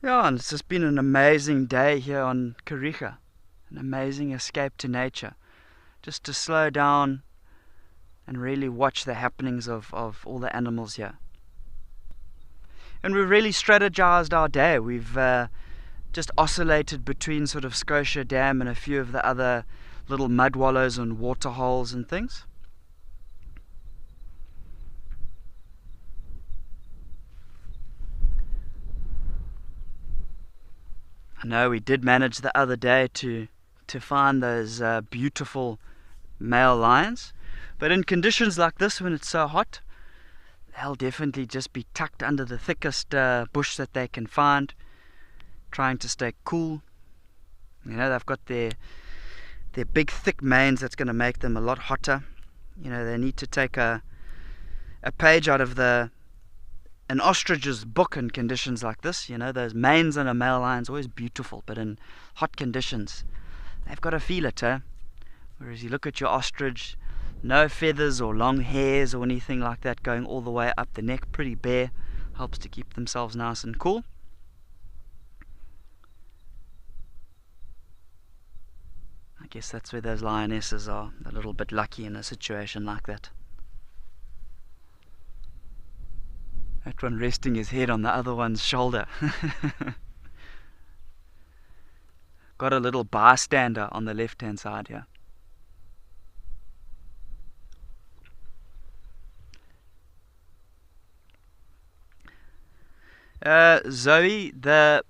D: Yeah, and it's just been an amazing day here on Kariega. An amazing escape to nature. Just to slow down and really watch the happenings of all the animals here. And we've really strategized our day. We've just oscillated between sort of Scotia Dam and a few of the other little mud wallows and water holes and things. I know we did manage the other day to find those beautiful male lions, but in conditions like this, when it's so hot, they'll definitely just be tucked under the thickest bush that they can find, trying to stay cool. You know, they've got their big thick manes that's going to make them a lot hotter. You know, they need to take a page out of an ostrich's book in conditions like this. You know, those manes on a male lion's always beautiful, but in hot conditions, they've got to feel it, eh? Whereas you look at your ostrich, no feathers or long hairs or anything like that going all the way up the neck, pretty bare, helps to keep themselves nice and cool. I guess that's where those lionesses are a little bit lucky in a situation like that. That one resting his head on the other one's shoulder. Got a little bystander on the left hand side here. Zoe, the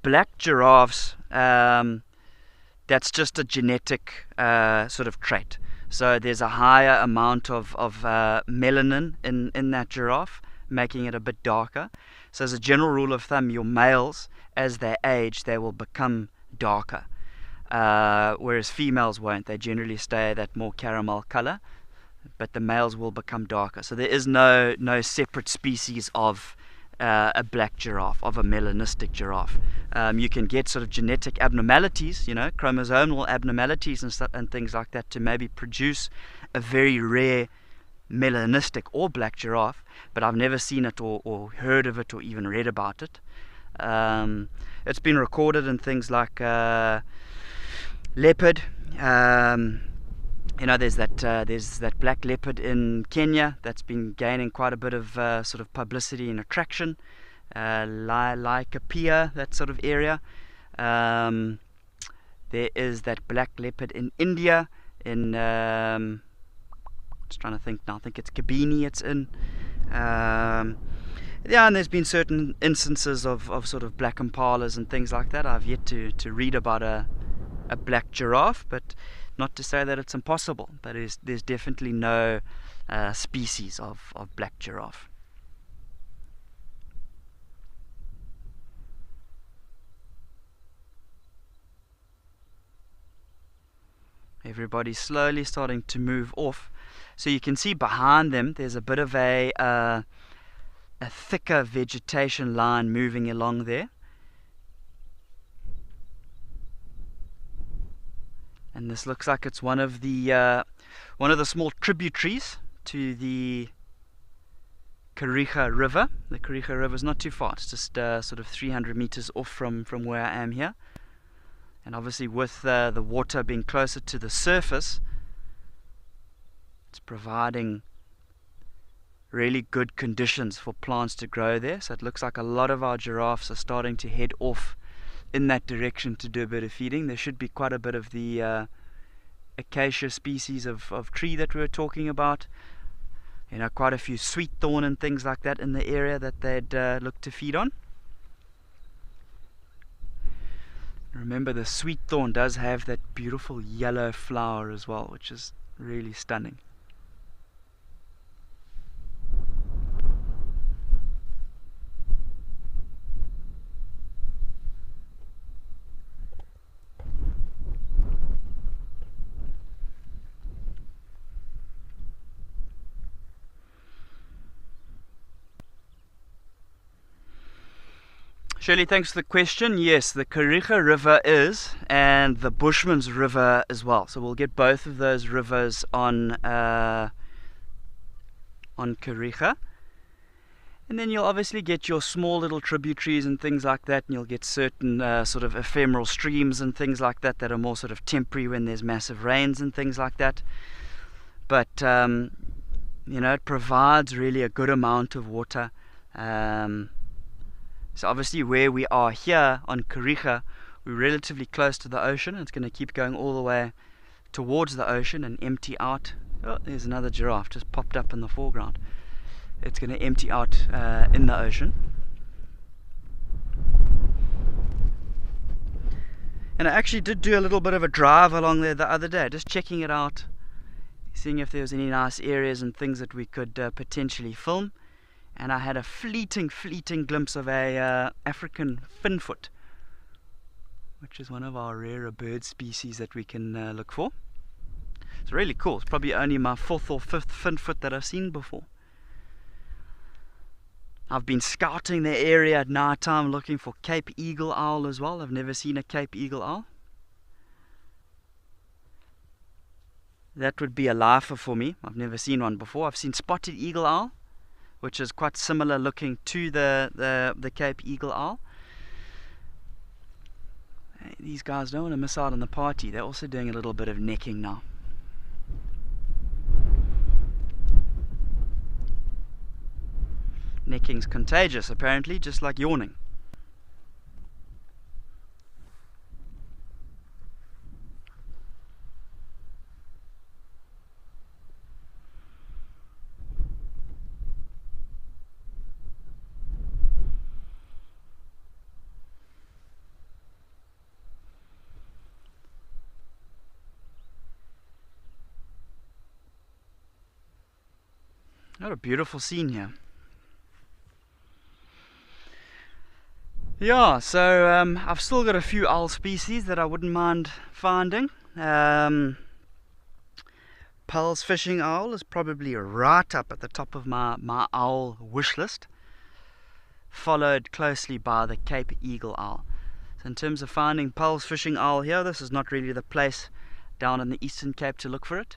D: black giraffes, that's just a genetic sort of trait. So there's a higher amount of melanin in that giraffe, making it a bit darker. So as a general rule of thumb, your males, as they age, they will become darker, whereas females won't. They generally stay that more caramel color, but the males will become darker. So there is no separate species of a black giraffe, of a melanistic giraffe. You can get sort of genetic abnormalities, you know, chromosomal abnormalities and things like that, to maybe produce a very rare melanistic or black giraffe, but I've never seen it or heard of it or even read about it. It's been recorded in things like leopard. You know, there's that black leopard in Kenya that's been gaining quite a bit of sort of publicity and attraction. Laikipia, that sort of area. There is that black leopard in India, in just trying to think now, I think it's Kabini it's in. Yeah, and there's been certain instances of sort of black impalas and things like that. I've yet to read about a black giraffe, but not to say that it's impossible. But there's definitely no species of black giraffe. Everybody's slowly starting to move off. So you can see behind them there's a bit of a thicker vegetation line moving along there. And this looks like it's one of the small tributaries to the Kariega River. The Kariega River is not too far. It's just sort of 300 meters off from where I am here. And obviously with the water being closer to the surface, it's providing really good conditions for plants to grow there. So it looks like a lot of our giraffes are starting to head off in that direction to do a bit of feeding. There should be quite a bit of the acacia species of tree that we were talking about. You know, quite a few sweet thorn and things like that in the area that they'd look to feed on. Remember, the sweet thorn does have that beautiful yellow flower as well, which is really stunning. Shirley, thanks for the question. Yes, the Kariega River is, and the Bushman's River as well. So we'll get both of those rivers on Kariega. And then you'll obviously get your small little tributaries and things like that, and you'll get certain sort of ephemeral streams and things like that that are more sort of temporary when there's massive rains and things like that. But it provides really a good amount of water. So obviously where we are here on Kariega, we're relatively close to the ocean. It's going to keep going all the way towards the ocean and empty out. Oh, there's another giraffe just popped up in the foreground. It's going to empty out in the ocean. And I actually did do a little bit of a drive along there the other day, just checking it out, seeing if there was any nice areas and things that we could potentially film. And I had a fleeting glimpse of a African finfoot, which is one of our rarer bird species that we can look for. It's really cool. It's probably only my 4th or 5th finfoot that I've seen before. I've been scouting the area at night time looking for Cape Eagle Owl as well. I've never seen a Cape Eagle Owl. That would be a lifer for me. I've never seen one before. I've seen Spotted Eagle Owl, which is quite similar looking to the Cape Eagle Owl. Hey, these guys don't want to miss out on the party. They're also doing a little bit of necking now. Necking's contagious, apparently, just like yawning. What a beautiful scene here. Yeah, so I've still got a few owl species that I wouldn't mind finding. Pell's fishing owl is probably right up at the top of my owl wish list, followed closely by the Cape Eagle Owl. So in terms of finding Pell's fishing owl here, this is not really the place down in the Eastern Cape to look for it.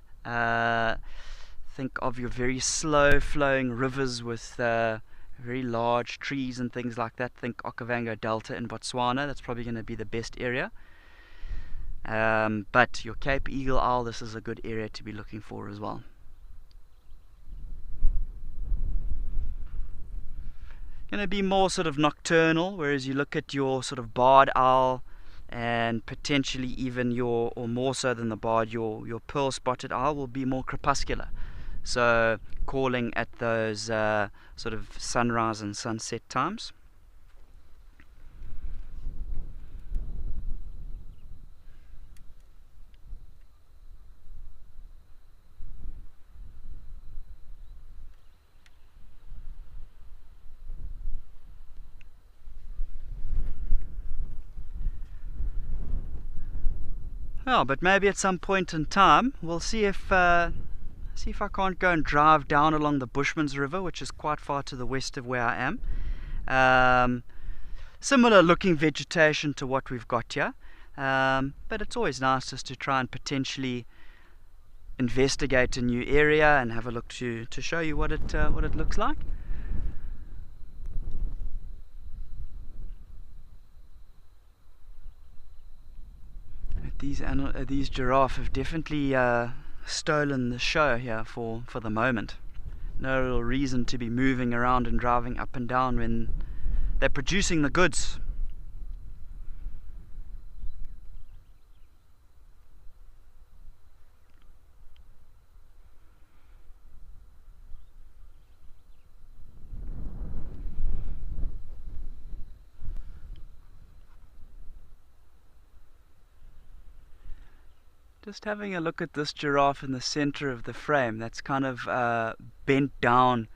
D: Think of your very slow flowing rivers with very large trees and things like that. Think Okavango Delta in Botswana. That's probably going to be the best area. But your Cape Eagle Owl, this is a good area to be looking for as well. Going to be more sort of nocturnal, whereas you look at your sort of barred owl and potentially even or more so than the barred, your pearl spotted owl will be more crepuscular. So calling at those sort of sunrise and sunset times. Oh, but maybe at some point in time we'll see if I can't go and drive down along the Bushmans River, which is quite far to the west of where I am. Similar looking vegetation to what we've got here, but it's always nice just to try and potentially investigate a new area and have a look to show you what it looks like. These giraffe have definitely stolen the show here for the moment. No real reason to be moving around and driving up and down when they're producing the goods. Just having a look at this giraffe in the center of the frame, that's kind of bent down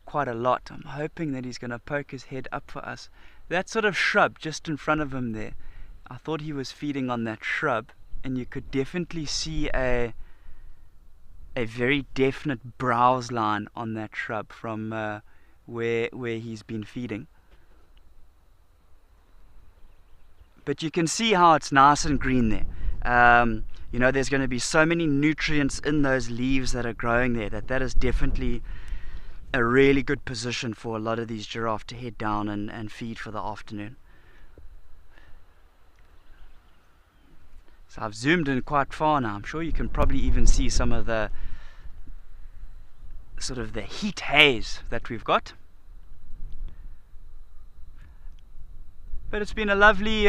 D: quite a lot. I'm hoping that he's going to poke his head up for us. That sort of shrub just in front of him there, I thought he was feeding on that shrub, and you could definitely see a very definite browse line on that shrub from where he's been feeding. But you can see how it's nice and green there. There's going to be so many nutrients in those leaves that are growing there that is definitely a really good position for a lot of these giraffe to head down and feed for the afternoon. So I've zoomed in quite far now. I'm sure you can probably even see some of the sort of the heat haze that we've got. But it's been a lovely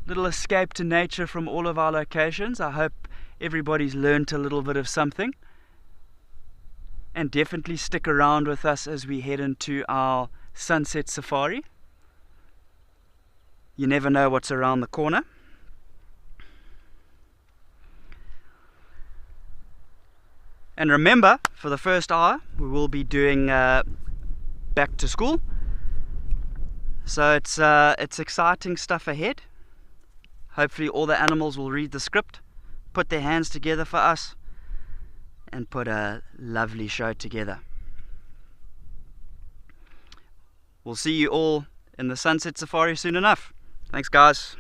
D: little escape to nature from all of our locations. I hope everybody's learned a little bit of something. And definitely stick around with us as we head into our sunset safari. You never know what's around the corner. And remember, for the first hour, we will be doing back to school. So it's exciting stuff ahead. Hopefully all the animals will read the script, put their hands together for us, and put a lovely show together. We'll see you all in the sunset safari soon enough. Thanks, guys.